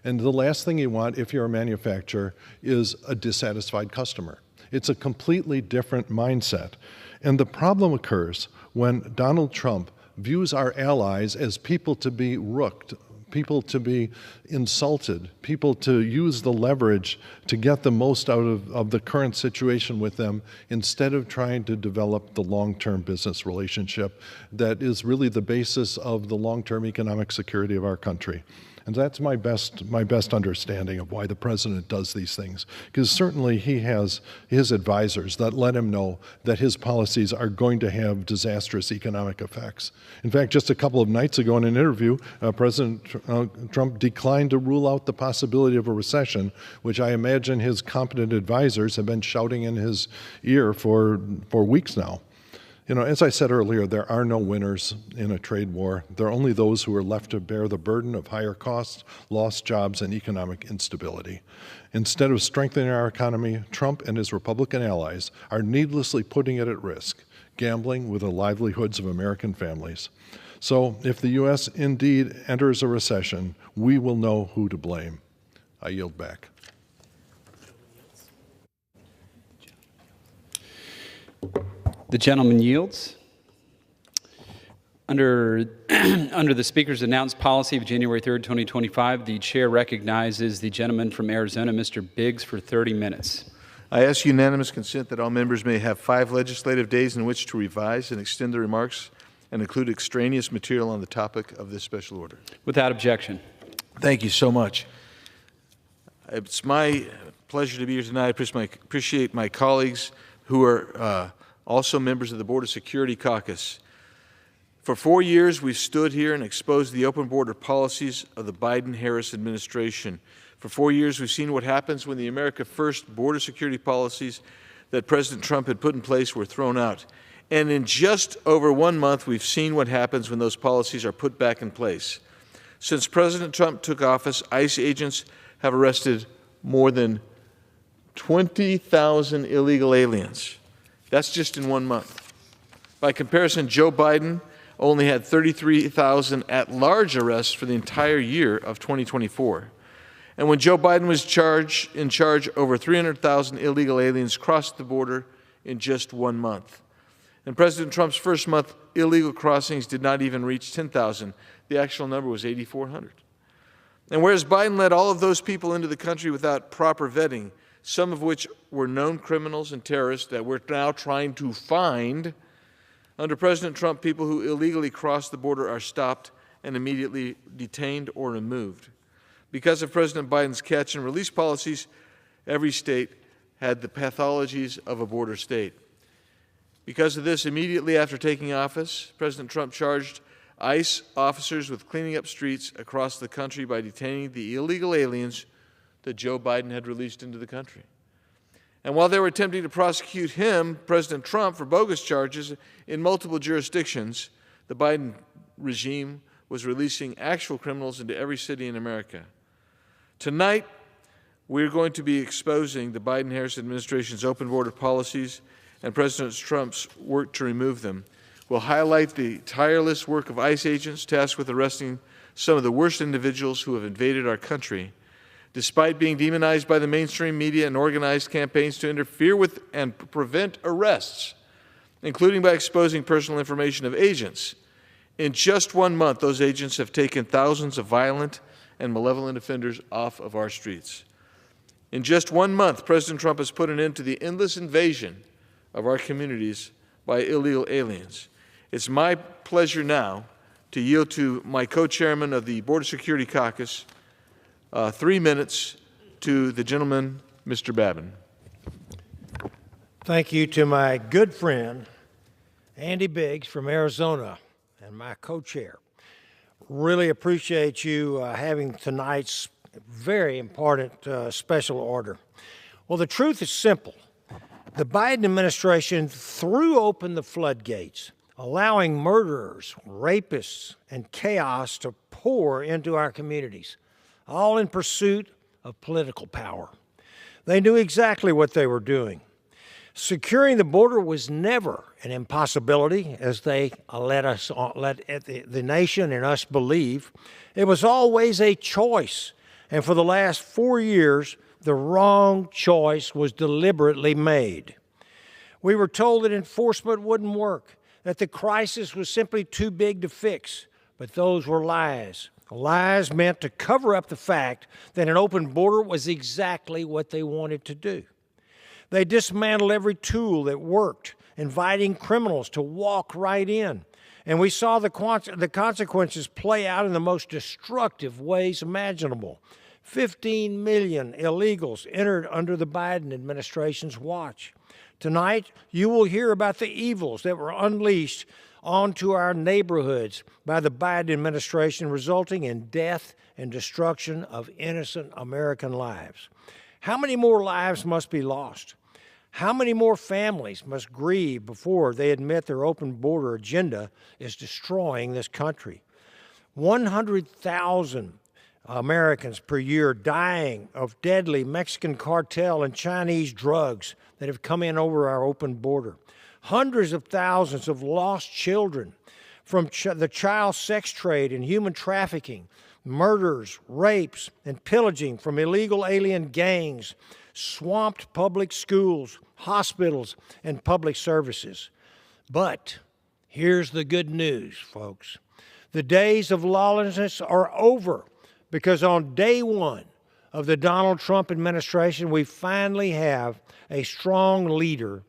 Speaker 6: And the last thing you want if you're a manufacturer is a dissatisfied customer. It's a completely different mindset. And the problem occurs when Donald Trump views our allies as people to be rooked, people to be insulted, people to use the leverage to get the most out of the current situation with them instead of trying to develop the long-term business relationship that is really the basis of the long-term economic security of our country. And that's my best understanding of why the president does these things. Because certainly he has his advisors that let him know that his policies are going to have disastrous economic effects. In fact, just a couple of nights ago in an interview, President Trump declined to rule out the possibility of a recession, which I imagine his competent advisors have been shouting in his ear for weeks now. As I said earlier, there are no winners in a trade war. There are only those who are left to bear the burden of higher costs, lost jobs, and economic instability. Instead of strengthening our economy, Trump and his Republican allies are needlessly putting it at risk, gambling with the livelihoods of American families. So if the U.S. indeed enters a recession, we will know who to blame. I yield back.
Speaker 2: The gentleman yields. Under the Speaker's announced policy of January 3rd, 2025, the Chair recognizes the gentleman from Arizona, Mr. Biggs, for 30 minutes.
Speaker 8: I ask unanimous consent that all members may have 5 legislative days in which to revise and extend their remarks and include extraneous material on the topic of this special order.
Speaker 2: Without objection.
Speaker 8: Thank you so much. It's my pleasure to be here tonight. I appreciate my colleagues who are also members of the Border Security Caucus. For 4 years, we've stood here and exposed the open border policies of the Biden-Harris administration. For 4 years, we've seen what happens when the America First border security policies that President Trump had put in place were thrown out. And in just over 1 month, we've seen what happens when those policies are put back in place. Since President Trump took office, ICE agents have arrested more than 20,000 illegal aliens. That's just in 1 month. By comparison, Joe Biden only had 33,000 at-large arrests for the entire year of 2024. And when Joe Biden was in charge, over 300,000 illegal aliens crossed the border in just 1 month. In President Trump's first month, illegal crossings did not even reach 10,000. The actual number was 8,400. And whereas Biden let all of those people into the country without proper vetting, some of which were known criminals and terrorists that we're now trying to find, under President Trump, people who illegally cross the border are stopped and immediately detained or removed. Because of President Biden's catch and release policies, every state had the pathologies of a border state. Because of this, immediately after taking office, President Trump charged ICE officers with cleaning up streets across the country by detaining the illegal aliens that Joe Biden had released into the country. And while they were attempting to prosecute him, President Trump, for bogus charges in multiple jurisdictions, the Biden regime was releasing actual criminals into every city in America. Tonight, we're going to be exposing the Biden-Harris administration's open border policies and President Trump's work to remove them. We'll highlight the tireless work of ICE agents tasked with arresting some of the worst individuals who have invaded our country, despite being demonized by the mainstream media and organized campaigns to interfere with and prevent arrests, including by exposing personal information of agents. In just 1 month, those agents have taken thousands of violent and malevolent offenders off of our streets. In just 1 month, President Trump has put an end to the endless invasion of our communities by illegal aliens. It's my pleasure now to yield to my co-chairman of the Border Security Caucus 3 minutes to the gentleman, Mr. Babin.
Speaker 9: Thank you to my good friend, Andy Biggs from Arizona, and my co-chair. Really appreciate you having tonight's very important special order. Well, the truth is simple. The Biden administration threw open the floodgates, allowing murderers, rapists, and chaos to pour into our communities, all in pursuit of political power. They knew exactly what they were doing. Securing the border was never an impossibility, as they let the nation and us believe. It was always a choice. And for the last 4 years, the wrong choice was deliberately made. We were told that enforcement wouldn't work, that the crisis was simply too big to fix. But those were lies. Lies meant to cover up the fact that an open border was exactly what they wanted to do. They dismantled every tool that worked, inviting criminals to walk right in. And we saw the consequences play out in the most destructive ways imaginable. 15 million illegals entered under the Biden administration's watch. Tonight, you will hear about the evils that were unleashed onto our neighborhoods by the Biden administration, resulting in death and destruction of innocent American lives. How many more lives must be lost? How many more families must grieve before they admit their open border agenda is destroying this country? 100,000 Americans per year dying of deadly Mexican cartel and Chinese drugs that have come in over our open border. Hundreds of thousands of lost children from the child sex trade and human trafficking, murders, rapes, and pillaging from illegal alien gangs, swamped public schools, hospitals, and public services. But here's the good news, folks. The days of lawlessness are over, because on day one of the Donald Trump administration, we finally have a strong leader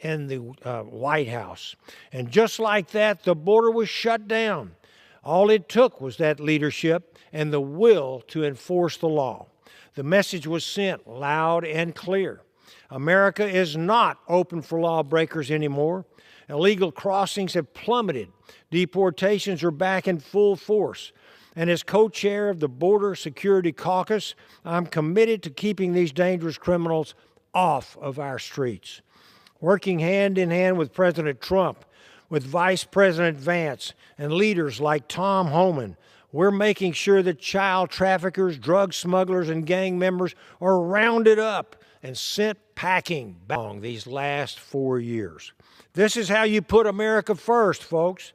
Speaker 9: in the White House. And just like that, the border was shut down. All it took was that leadership and the will to enforce the law. The message was sent loud and clear. America is not open for lawbreakers anymore. Illegal crossings have plummeted. Deportations are back in full force. And as co-chair of the Border Security Caucus, I'm committed to keeping these dangerous criminals off of our streets. Working hand in hand with President Trump, with Vice President Vance, and leaders like Tom Homan, we're making sure that child traffickers, drug smugglers, and gang members are rounded up and sent packing back these last 4 years. This is how you put America first, folks.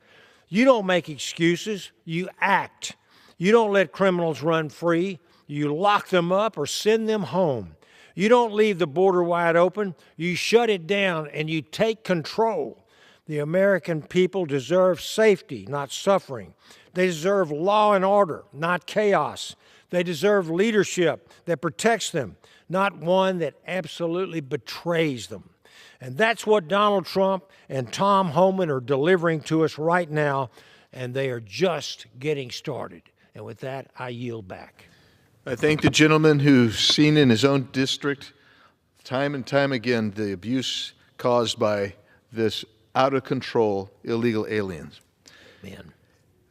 Speaker 9: You don't make excuses, you act. You don't let criminals run free. You lock them up or send them home. You don't leave the border wide open. You shut it down and you take control. The American people deserve safety, not suffering. They deserve law and order, not chaos. They deserve leadership that protects them, not one that absolutely betrays them. And that's what Donald Trump and Tom Homan are delivering to us right now, and they are just getting started. And with that, I yield back.
Speaker 8: I thank the gentleman who's seen in his own district time and time again the abuse caused by this out-of-control illegal aliens.
Speaker 9: Man.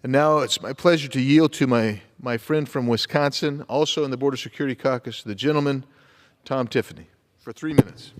Speaker 8: And now it's my pleasure to yield to my friend from Wisconsin, also in the Border Security Caucus, the gentleman, Tom Tiffany, for 3 minutes.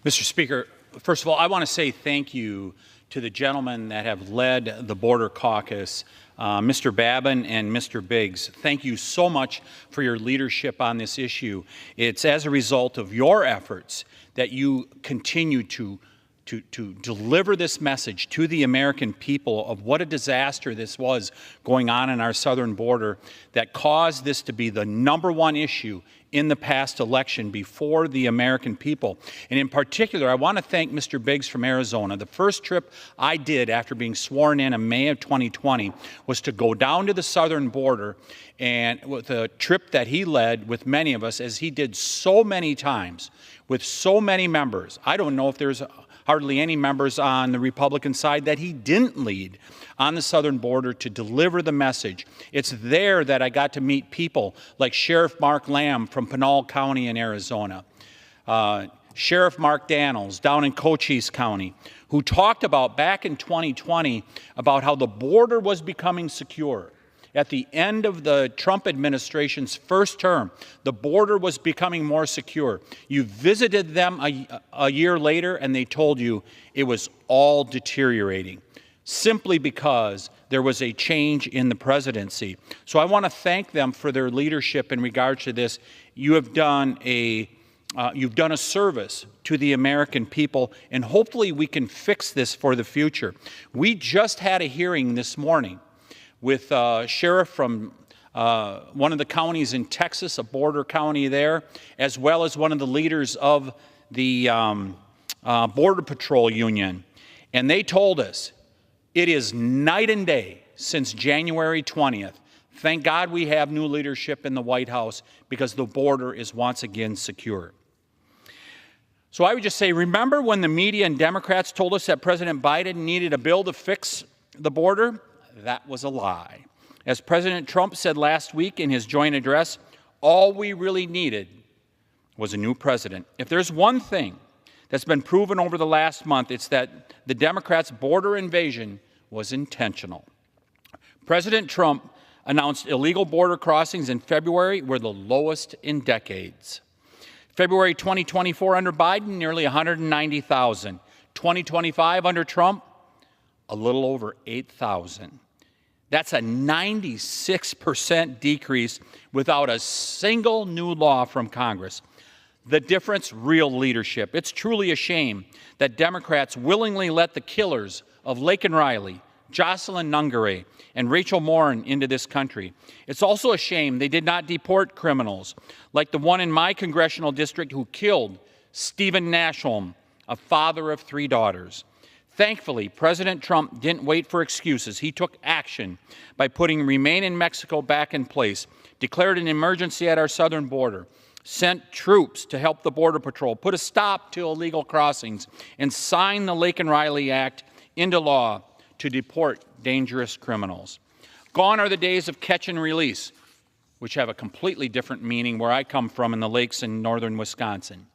Speaker 18: Mr. Speaker, first of all, I want to say thank you to the gentlemen that have led the Border Caucus, Mr. Babin and Mr. Biggs. Thank you so much for your leadership on this issue. It's as a result of your efforts that you continue to to deliver this message to the American people of what a disaster this was going on in our southern border that caused this to be the #1 issue in the past election before the American people. And in particular, I want to thank Mr. Biggs from Arizona. The first trip I did after being sworn in May of 2020 was to go down to the southern border, and with a trip that he led with many of us, as he did so many times with so many members. I don't know if there's hardly any members on the Republican side that he didn't lead on the southern border to deliver the message. It's there that I got to meet people like Sheriff Mark Lamb from Pinal County in Arizona, Sheriff Mark Daniels down in Cochise County, who talked about back in 2020 about how the border was becoming secure. At the end of the Trump administration's first term, the border was becoming more secure. You visited them a year later, and they told you it was all deteriorating, simply because there was a change in the presidency. So I want to thank them for their leadership in regards to this. You have done a service to the American people, and hopefully we can fix this for the future. We just had a hearing this morning with a sheriff from one of the counties in Texas, a border county there, as well as one of the leaders of the Border Patrol Union. And they told us it is night and day since January 20th. Thank God we have new leadership in the White House, because the border is once again secure. So I would just say, remember when the media and Democrats told us that President Biden needed a bill to fix the border? That was a lie. As President Trump said last week in his joint address, all we really needed was a new president. If there's one thing that's been proven over the last month, it's that the Democrats' border invasion was intentional. President Trump announced illegal border crossings in February were the lowest in decades. February 2024 under Biden, nearly 190,000. 2025 under Trump, a little over 8,000. That's a 96% decrease without a single new law from Congress. The difference, real leadership. It's truly a shame that Democrats willingly let the killers of Laken Riley, Jocelyn Nungare, and Rachel Morin into this country. It's also a shame they did not deport criminals like the one in my congressional district who killed Stephen Nashholm, a father of 3 daughters. Thankfully, President Trump didn't wait for excuses. He took action by putting Remain in Mexico back in place, declared an emergency at our southern border, sent troops to help the Border Patrol, put a stop to illegal crossings, and signed the Laken Riley Act into law to deport dangerous criminals. Gone are the days of catch and release, which have a completely different meaning where I come from in the lakes in northern Wisconsin.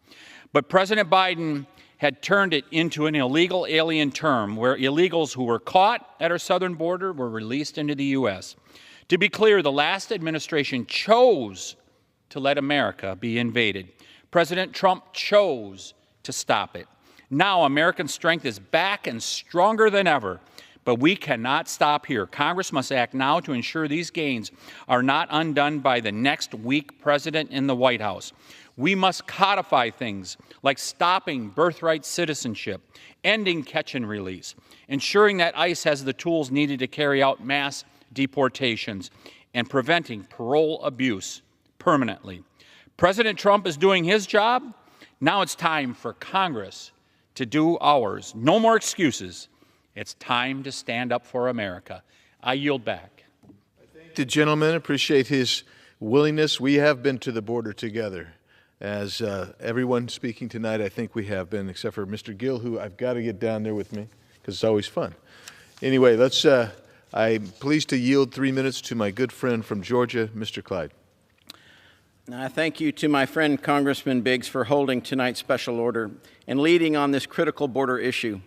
Speaker 18: But President Biden had turned it into an illegal alien term where illegals who were caught at our southern border were released into the U.S. To be clear, the last administration chose to let America be invaded. President Trump chose to stop it. Now American strength is back and stronger than ever, but we cannot stop here. Congress must act now to ensure these gains are not undone by the next weak president in the White House. We must codify things like stopping birthright citizenship, ending catch and release, ensuring that ICE has the tools needed to carry out mass deportations, and preventing parole abuse permanently. President Trump is doing his job. Now it's time for Congress to do ours. No more excuses. It's time to stand up for America. I yield back.
Speaker 8: Thank the gentleman. Appreciate his willingness. We have been to the border together. As everyone speaking tonight, I think we have been, except for Mr. Gill, who I've got to get down there with me because it's always fun. Anyway, I'm pleased to yield 3 minutes to my good friend from Georgia, Mr. Clyde.
Speaker 19: Thank you to my friend Congressman Biggs for holding tonight's special order and leading on this critical border issue.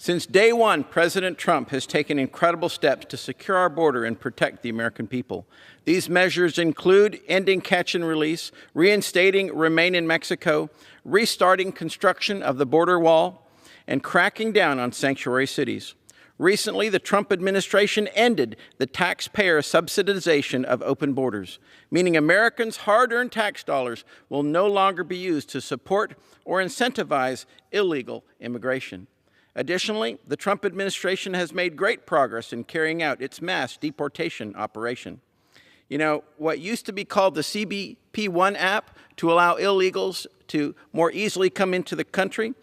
Speaker 19: Since day one, President Trump has taken incredible steps to secure our border and protect the American people. These measures include ending catch and release, reinstating Remain in Mexico, restarting construction of the border wall, and cracking down on sanctuary cities. Recently, the Trump administration ended the taxpayer subsidization of open borders, meaning Americans' hard-earned tax dollars will no longer be used to support or incentivize illegal immigration. Additionally, the Trump administration has made great progress in carrying out its mass deportation operation. You know, what used to be called the CBP-1 app to allow illegals to more easily come into the country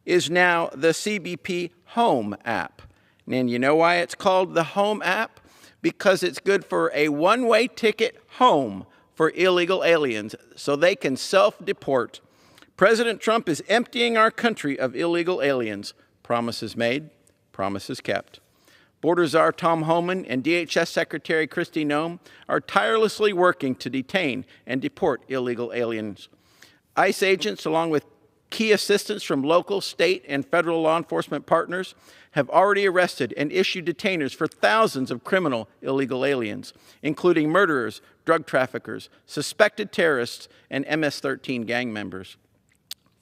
Speaker 19: is now the CBP Home app. And you know why it's called the Home app? Because it's good for a one-way ticket home for illegal aliens so they can self-deport. President Trump is emptying our country of illegal aliens. Promises made, promises kept. Border Czar Tom Homan and DHS Secretary Kristi Noem are tirelessly working to detain and deport illegal aliens. ICE agents, along with key assistance from local, state, and federal law enforcement partners, have already arrested and issued detainers for thousands of criminal illegal aliens, including murderers, drug traffickers, suspected terrorists, and MS-13 gang members.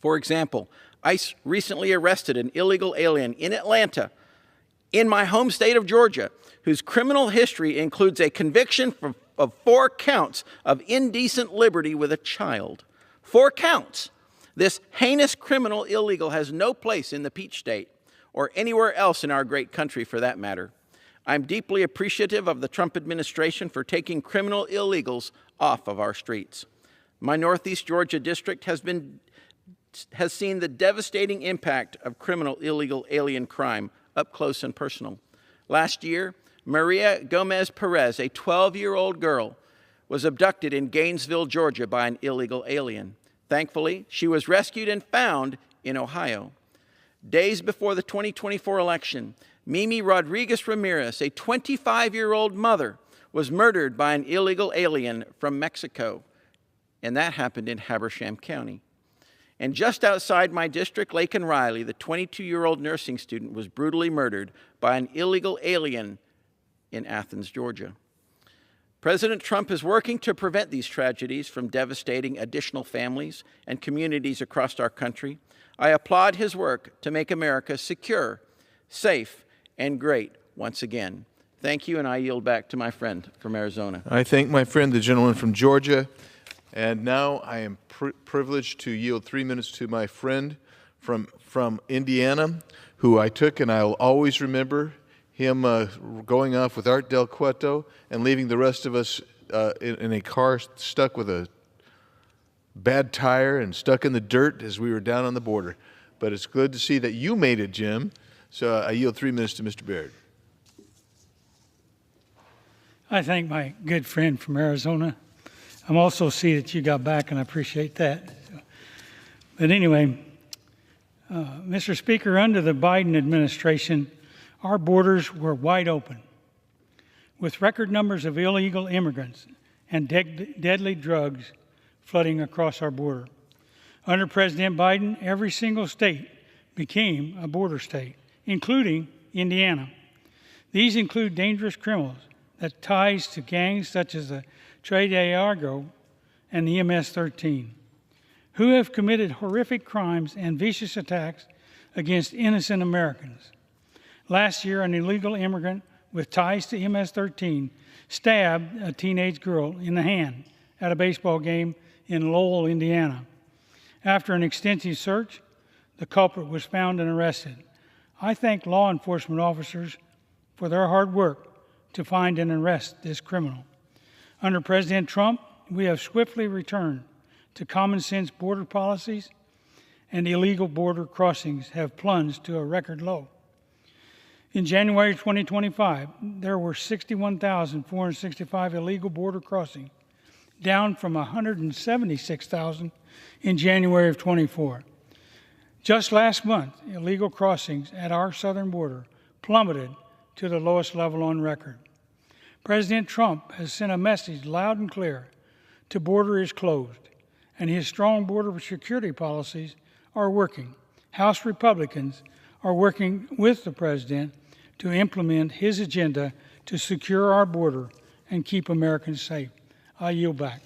Speaker 19: For example, ICE recently arrested an illegal alien in Atlanta, in my home state of Georgia, whose criminal history includes a conviction of 4 counts of indecent liberty with a child. 4 counts. This heinous criminal illegal has no place in the Peach State, or anywhere else in our great country for that matter. I'm deeply appreciative of the Trump administration for taking criminal illegals off of our streets. My Northeast Georgia district has seen the devastating impact of criminal illegal alien crime up close and personal. Last year, Maria Gomez Perez, a 12-year-old girl, was abducted in Gainesville, Georgia by an illegal alien. Thankfully, she was rescued and found in Ohio. Days before the 2024 election, Mimi Rodriguez Ramirez, a 25-year-old mother, was murdered by an illegal alien from Mexico, and that happened in Habersham County. And just outside my district, Laken Riley, the 22-year-old nursing student, was brutally murdered by an illegal alien in Athens, Georgia. President Trump is working to prevent these tragedies from devastating additional families and communities across our country. I applaud his work to make America secure, safe, and great once again. Thank you, and I yield back to my friend from Arizona.
Speaker 8: I thank my friend, the gentleman from Georgia. And now I am privileged to yield 3 minutes to my friend from Indiana, who I took, and I'll always remember him going off with Art Del Cueto and leaving the rest of us in a car stuck with a bad tire and stuck in the dirt as we were down on the border. But it's good to see that you made it, Jim. So I yield 3 minutes to Mr. Baird.
Speaker 5: I thank my good friend from Arizona. I'm also see that you got back, and I appreciate that. But anyway, Mr. Speaker, under the Biden administration, our borders were wide open, with record numbers of illegal immigrants and deadly drugs flooding across our border. Under President Biden, every single state became a border state, including Indiana. These include dangerous criminals that ties to gangs such as the Tres de Argo and the MS-13, who have committed horrific crimes and vicious attacks against innocent Americans. Last year, an illegal immigrant with ties to MS-13 stabbed a teenage girl in the hand at a baseball game in Lowell, Indiana. After an extensive search, the culprit was found and arrested. I thank law enforcement officers for their hard work to find and arrest this criminal. Under President Trump, we have swiftly returned to common sense border policies, and illegal border crossings have plunged to a record low. In January 2025, there were 61,465 illegal border crossings, down from 176,000 in January of 24. Just last month, illegal crossings at our southern border plummeted to the lowest level on record. President Trump has sent a message loud and clear: the border is closed, and his strong border security policies are working. House Republicans are working with the President to implement his agenda to secure our border and keep Americans safe. I yield back.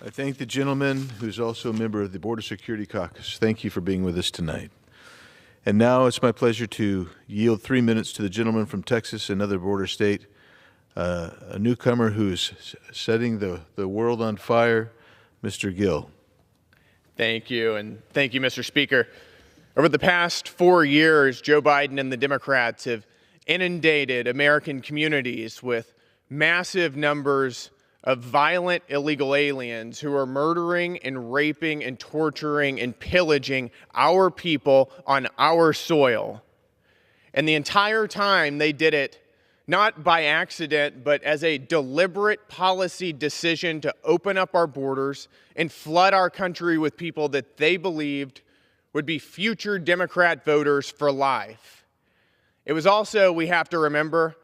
Speaker 8: I thank the gentleman who's also a member of the Border Security Caucus. Thank you for being with us tonight. And now it's my pleasure to yield 3 minutes to the gentleman from Texas, another border state, a newcomer who's setting the world on fire, Mr. Gill.
Speaker 3: Thank you, and thank you, Mr. Speaker. Over the past 4 years, Joe Biden and the Democrats have inundated American communities with massive numbers of violent illegal aliens who are murdering and raping and torturing and pillaging our people on our soil. And the entire time they did it not by accident, but as a deliberate policy decision to open up our borders and flood our country with people that they believed would be future Democrat voters for life. It was also, we have to remember,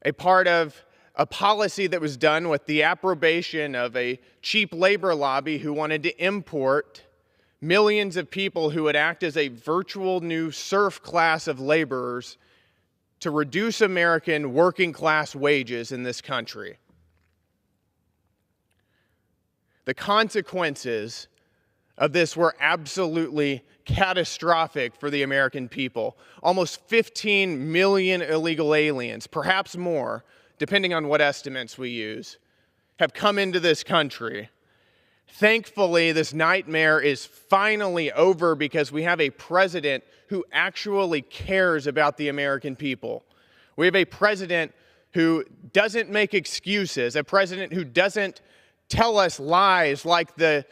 Speaker 3: a part of a policy that was done with the approbation of a cheap labor lobby who wanted to import millions of people who would act as a virtual new serf class of laborers to reduce American working class wages in this country. The consequences of this were absolutely catastrophic for the American people. Almost 15 million illegal aliens, perhaps more, depending on what estimates we use, have come into this country. Thankfully, this nightmare is finally over because we have a president who actually cares about the American people. We have a president who doesn't make excuses, a president who doesn't tell us lies like the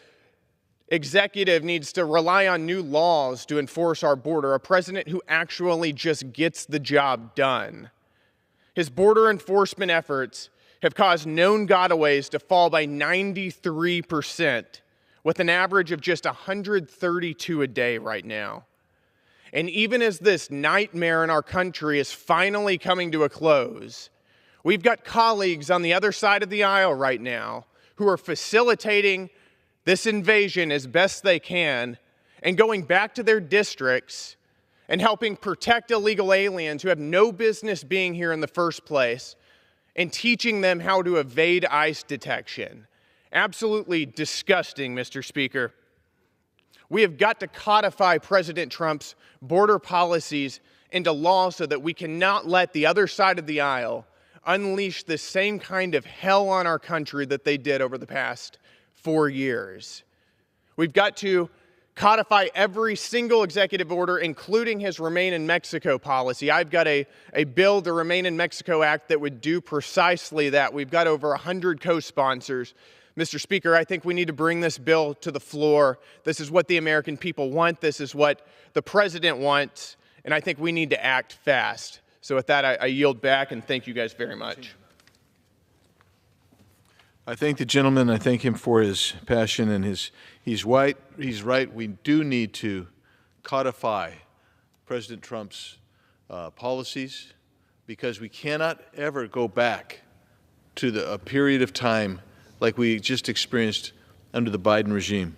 Speaker 3: executive needs to rely on new laws to enforce our border, a president who actually just gets the job done. His border enforcement efforts have caused known gotaways to fall by 93%, with an average of just 132 a day right now. And even as this nightmare in our country is finally coming to a close, we've got colleagues on the other side of the aisle right now who are facilitating this invasion as best they can and going back to their districts and helping protect illegal aliens who have no business being here in the first place and teaching them how to evade ICE detection. Absolutely disgusting, Mr. Speaker. We have got to codify President Trump's border policies into law so that we cannot let the other side of the aisle unleash the same kind of hell on our country that they did over the past 4 years. We've got to codify every single executive order, including his Remain in Mexico policy. I've got a bill, the Remain in Mexico Act, that would do precisely that. We've got over 100 co-sponsors. Mr. Speaker, I think we need to bring this bill to the floor. This is what the American people want. This is what the president wants. And I think we need to act fast. So with that, I yield back and thank you guys very much.
Speaker 8: I thank the gentleman. I thank him for his passion and he's right. We do need to codify President Trump's policies because we cannot ever go back to a period of time like we just experienced under the Biden regime.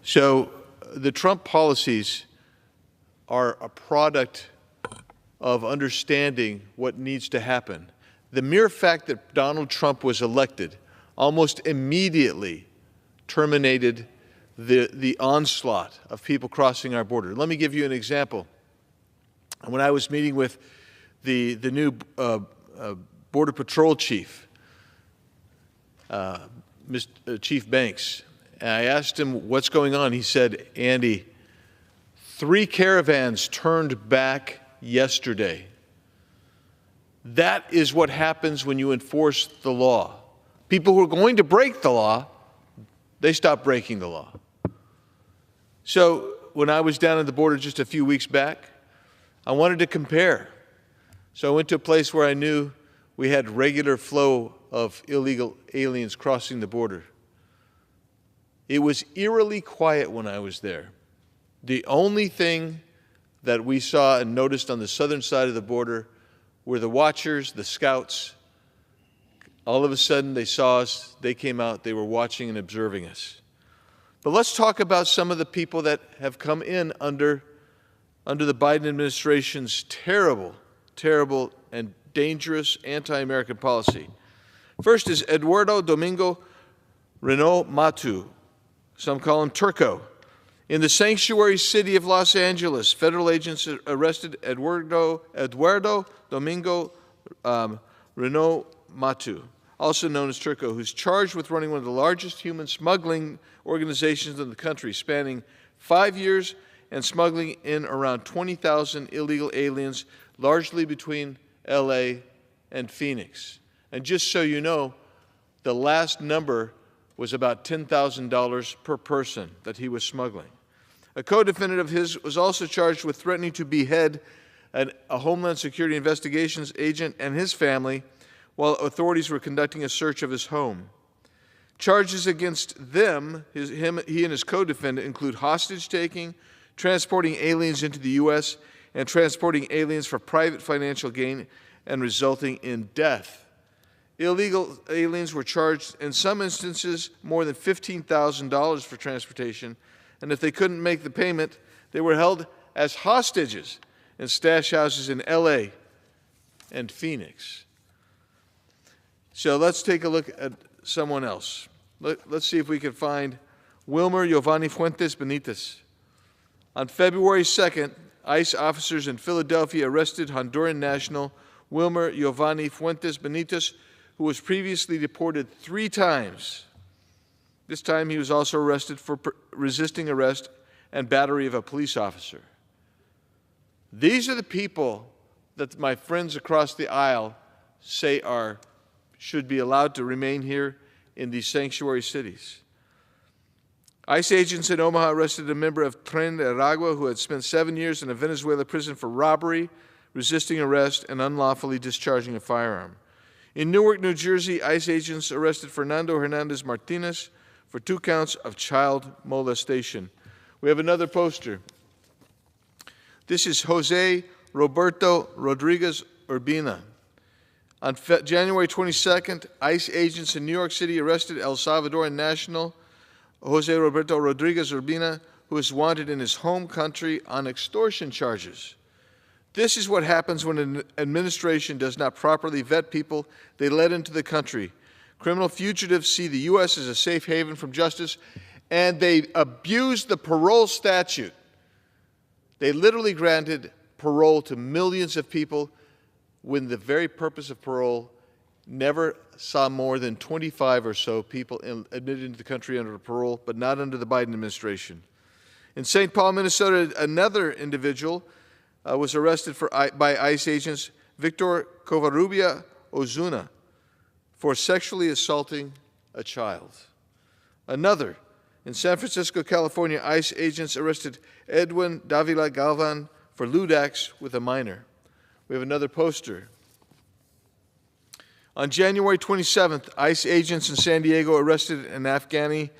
Speaker 8: So the Trump policies are a product of understanding what needs to happen. The mere fact that Donald Trump was elected almost immediately terminated the onslaught of people crossing our border. Let me give you an example. When I was meeting with the new Border Patrol chief, Chief Banks, and I asked him what's going on. He said, Andy, 3 caravans turned back yesterday. That is what happens when you enforce the law. People who are going to break the law, they stop breaking the law. So when I was down at the border just a few weeks back, I wanted to compare. So I went to a place where I knew we had regular flow of illegal aliens crossing the border. It was eerily quiet when I was there. The only thing that we saw and noticed on the southern side of the border were the watchers, the scouts. All of a sudden, they saw us, they came out, they were watching and observing us. But let's talk about some of the people that have come in under the Biden administration's terrible, terrible, and dangerous anti-American policy. First is Eduardo Domingo Renault Matu. Some call him Turco. In the sanctuary city of Los Angeles, federal agents arrested Eduardo Domingo Renault Matu, also known as Turco, who's charged with running one of the largest human smuggling organizations in the country, spanning 5 years and smuggling in around 20,000 illegal aliens, largely between LA and Phoenix. And just so you know, the last number was about $10,000 per person that he was smuggling. A co-defendant of his was also charged with threatening to behead a Homeland Security investigations agent and his family while authorities were conducting a search of his home. Charges against them, he and his co-defendant, include hostage-taking, transporting aliens into the U.S., and transporting aliens for private financial gain and resulting in death. Illegal aliens were charged, in some instances, more than $15,000 for transportation, and if they couldn't make the payment, they were held as hostages in stash houses in L.A. and Phoenix. So let's take a look at someone else. Let's see if we can find Wilmer Giovanni Fuentes Benitez. On February 2nd, ICE officers in Philadelphia arrested Honduran national Wilmer Giovanni Fuentes Benitez, who was previously deported 3 times. This time he was also arrested for resisting arrest and battery of a police officer. These are the people that my friends across the aisle say should be allowed to remain here in these sanctuary cities. ICE agents in Omaha arrested a member of Tren de Aragua who had spent 7 years in a Venezuela prison for robbery, resisting arrest, and unlawfully discharging a firearm. In Newark, New Jersey, ICE agents arrested Fernando Hernandez Martinez for 2 counts of child molestation. We have another poster. This is Jose Roberto Rodriguez Urbina. On January 22nd, ICE agents in New York City arrested El Salvadoran national Jose Roberto Rodriguez Urbina, who is wanted in his home country on extortion charges. This is what happens when an administration does not properly vet people they let into the country. Criminal fugitives see the U.S. as a safe haven from justice, and they abuse the parole statute. They literally granted parole to millions of people when the very purpose of parole never saw more than 25 or so people admitted into the country under parole, but not under the Biden administration. In St. Paul, Minnesota, another individual was arrested by ICE agents, Victor Covarrubia Ozuna, for sexually assaulting a child. Another, in San Francisco, California, ICE agents arrested Edwin Davila Galvan for lewd acts with a minor. We have another poster. On January 27th, ICE agents in San Diego arrested an Afghani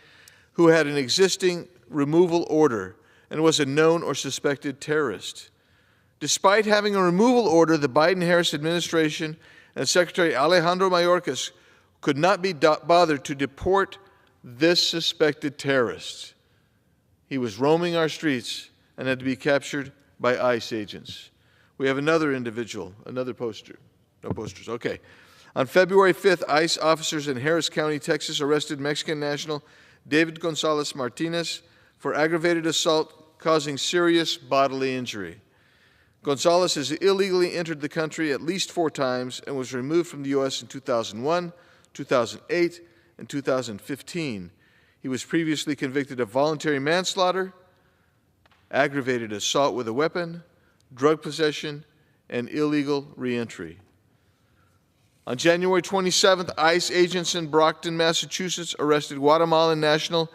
Speaker 8: who had an existing removal order and was a known or suspected terrorist. Despite having a removal order, the Biden-Harris administration and Secretary Alejandro Mayorkas could not be bothered to deport this suspected terrorist. He was roaming our streets and had to be captured by ICE agents. We have another individual, another poster. No posters, okay. On February 5th, ICE officers in Harris County, Texas, arrested Mexican national David Gonzalez Martinez for aggravated assault causing serious bodily injury. Gonzalez has illegally entered the country at least 4 times and was removed from the U.S. in 2001, 2008, and 2015. He was previously convicted of voluntary manslaughter, aggravated assault with a weapon, drug possession, and illegal reentry. On January 27th, ICE agents in Brockton, Massachusetts, arrested Guatemalan national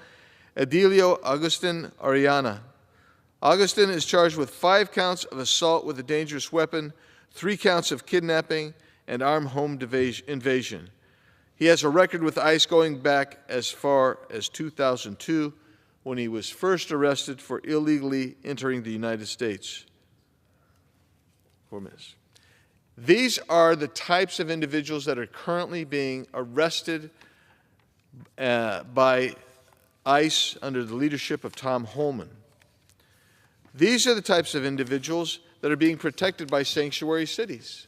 Speaker 8: Edilio Agustin Ariana. Augustin is charged with 5 counts of assault with a dangerous weapon, 3 counts of kidnapping, and armed home invasion. He has a record with ICE going back as far as 2002, when he was first arrested for illegally entering the United States. 4 minutes. These are the types of individuals that are currently being arrested by ICE under the leadership of Tom Holman. These are the types of individuals that are being protected by sanctuary cities.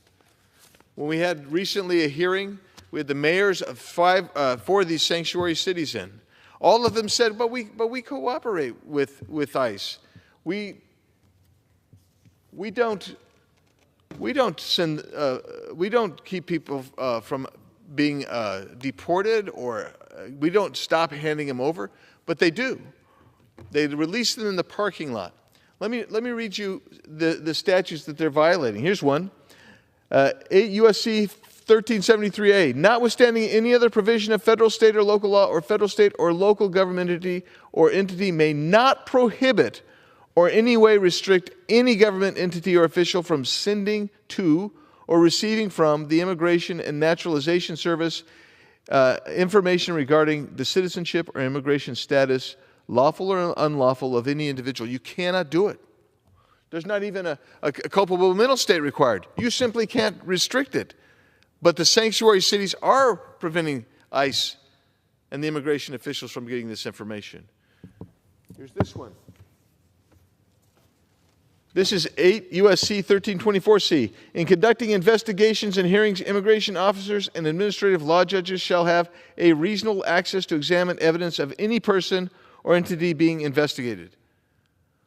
Speaker 8: When we had recently a hearing, we had the mayors of 4 of these sanctuary cities in. All of them said, but we cooperate with ICE. We don't keep people from being deported, or we don't stop handing them over, but they do. They release them in the parking lot. Let me read you the statutes that they're violating. Here's one. 8 U.S.C. 1373A, notwithstanding any other provision of federal, state, or local law, or federal, state, or local government entity or entity may not prohibit or any way restrict any government entity or official from sending to or receiving from the Immigration and Naturalization Service information regarding the citizenship or immigration status, lawful or unlawful, of any individual. You cannot do it. There's not even a culpable mental state required. You simply can't restrict it. But the sanctuary cities are preventing ICE and the immigration officials from getting this information. Here's this one. This is 8 U.S.C. 1324C. In conducting investigations and hearings, immigration officers and administrative law judges shall have a reasonable access to examine evidence of any person or entity being investigated.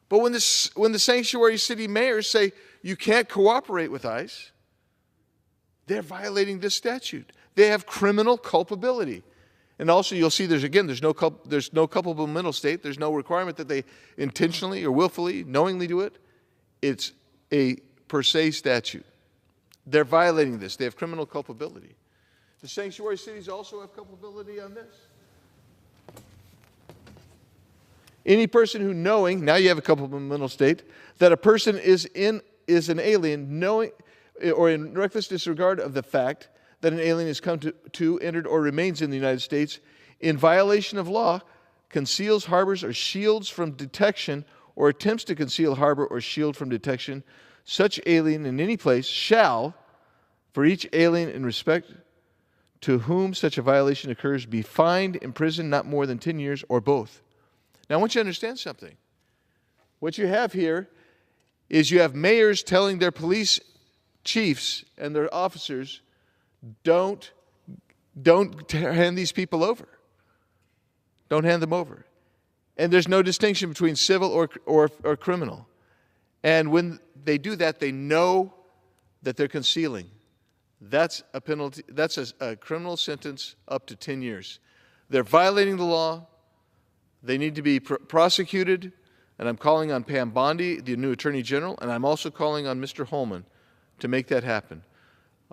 Speaker 8: But when the sanctuary city mayors say you can't cooperate with ICE, they're violating this statute. They have criminal culpability. And also, you'll see there's no culpable mental state. There's no requirement that they intentionally or willfully, knowingly do it. It's a per se statute. They're violating this. They have criminal culpability. The sanctuary cities also have culpability on this. Any person who knowing, now you have a culpable mental state, that a person is an alien, knowing or in reckless disregard of the fact that an alien has come to, entered, or remains in the United States in violation of law, conceals, harbors, or shields from detection, or attempts to conceal, harbor, or shield from detection, such alien in any place shall, for each alien in respect to whom such a violation occurs, be fined, imprisoned not more than 10 years, or both. Now, I want you to understand something. What you have here is you have mayors telling their police chiefs and their officers, don't hand these people over. Don't hand them over. And there's no distinction between civil or criminal. And when they do that, they know that they're concealing. That's a penalty. That's a criminal sentence up to 10 years. They're violating the law. They need to be prosecuted. And I'm calling on Pam Bondi, the new Attorney General, and I'm also calling on Mr. Holman to make that happen.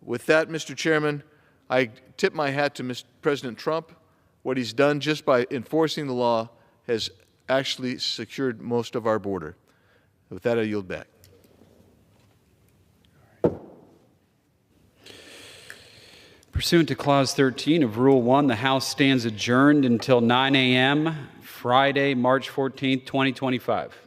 Speaker 8: With that, Mr. Chairman, I tip my hat to Mr. President Trump. What he's done just by enforcing the law has actually secured most of our border. With that, I yield back.
Speaker 2: Pursuant to Clause 13 of Rule 1, the House stands adjourned until 9 a.m. Friday, March 14th, 2025.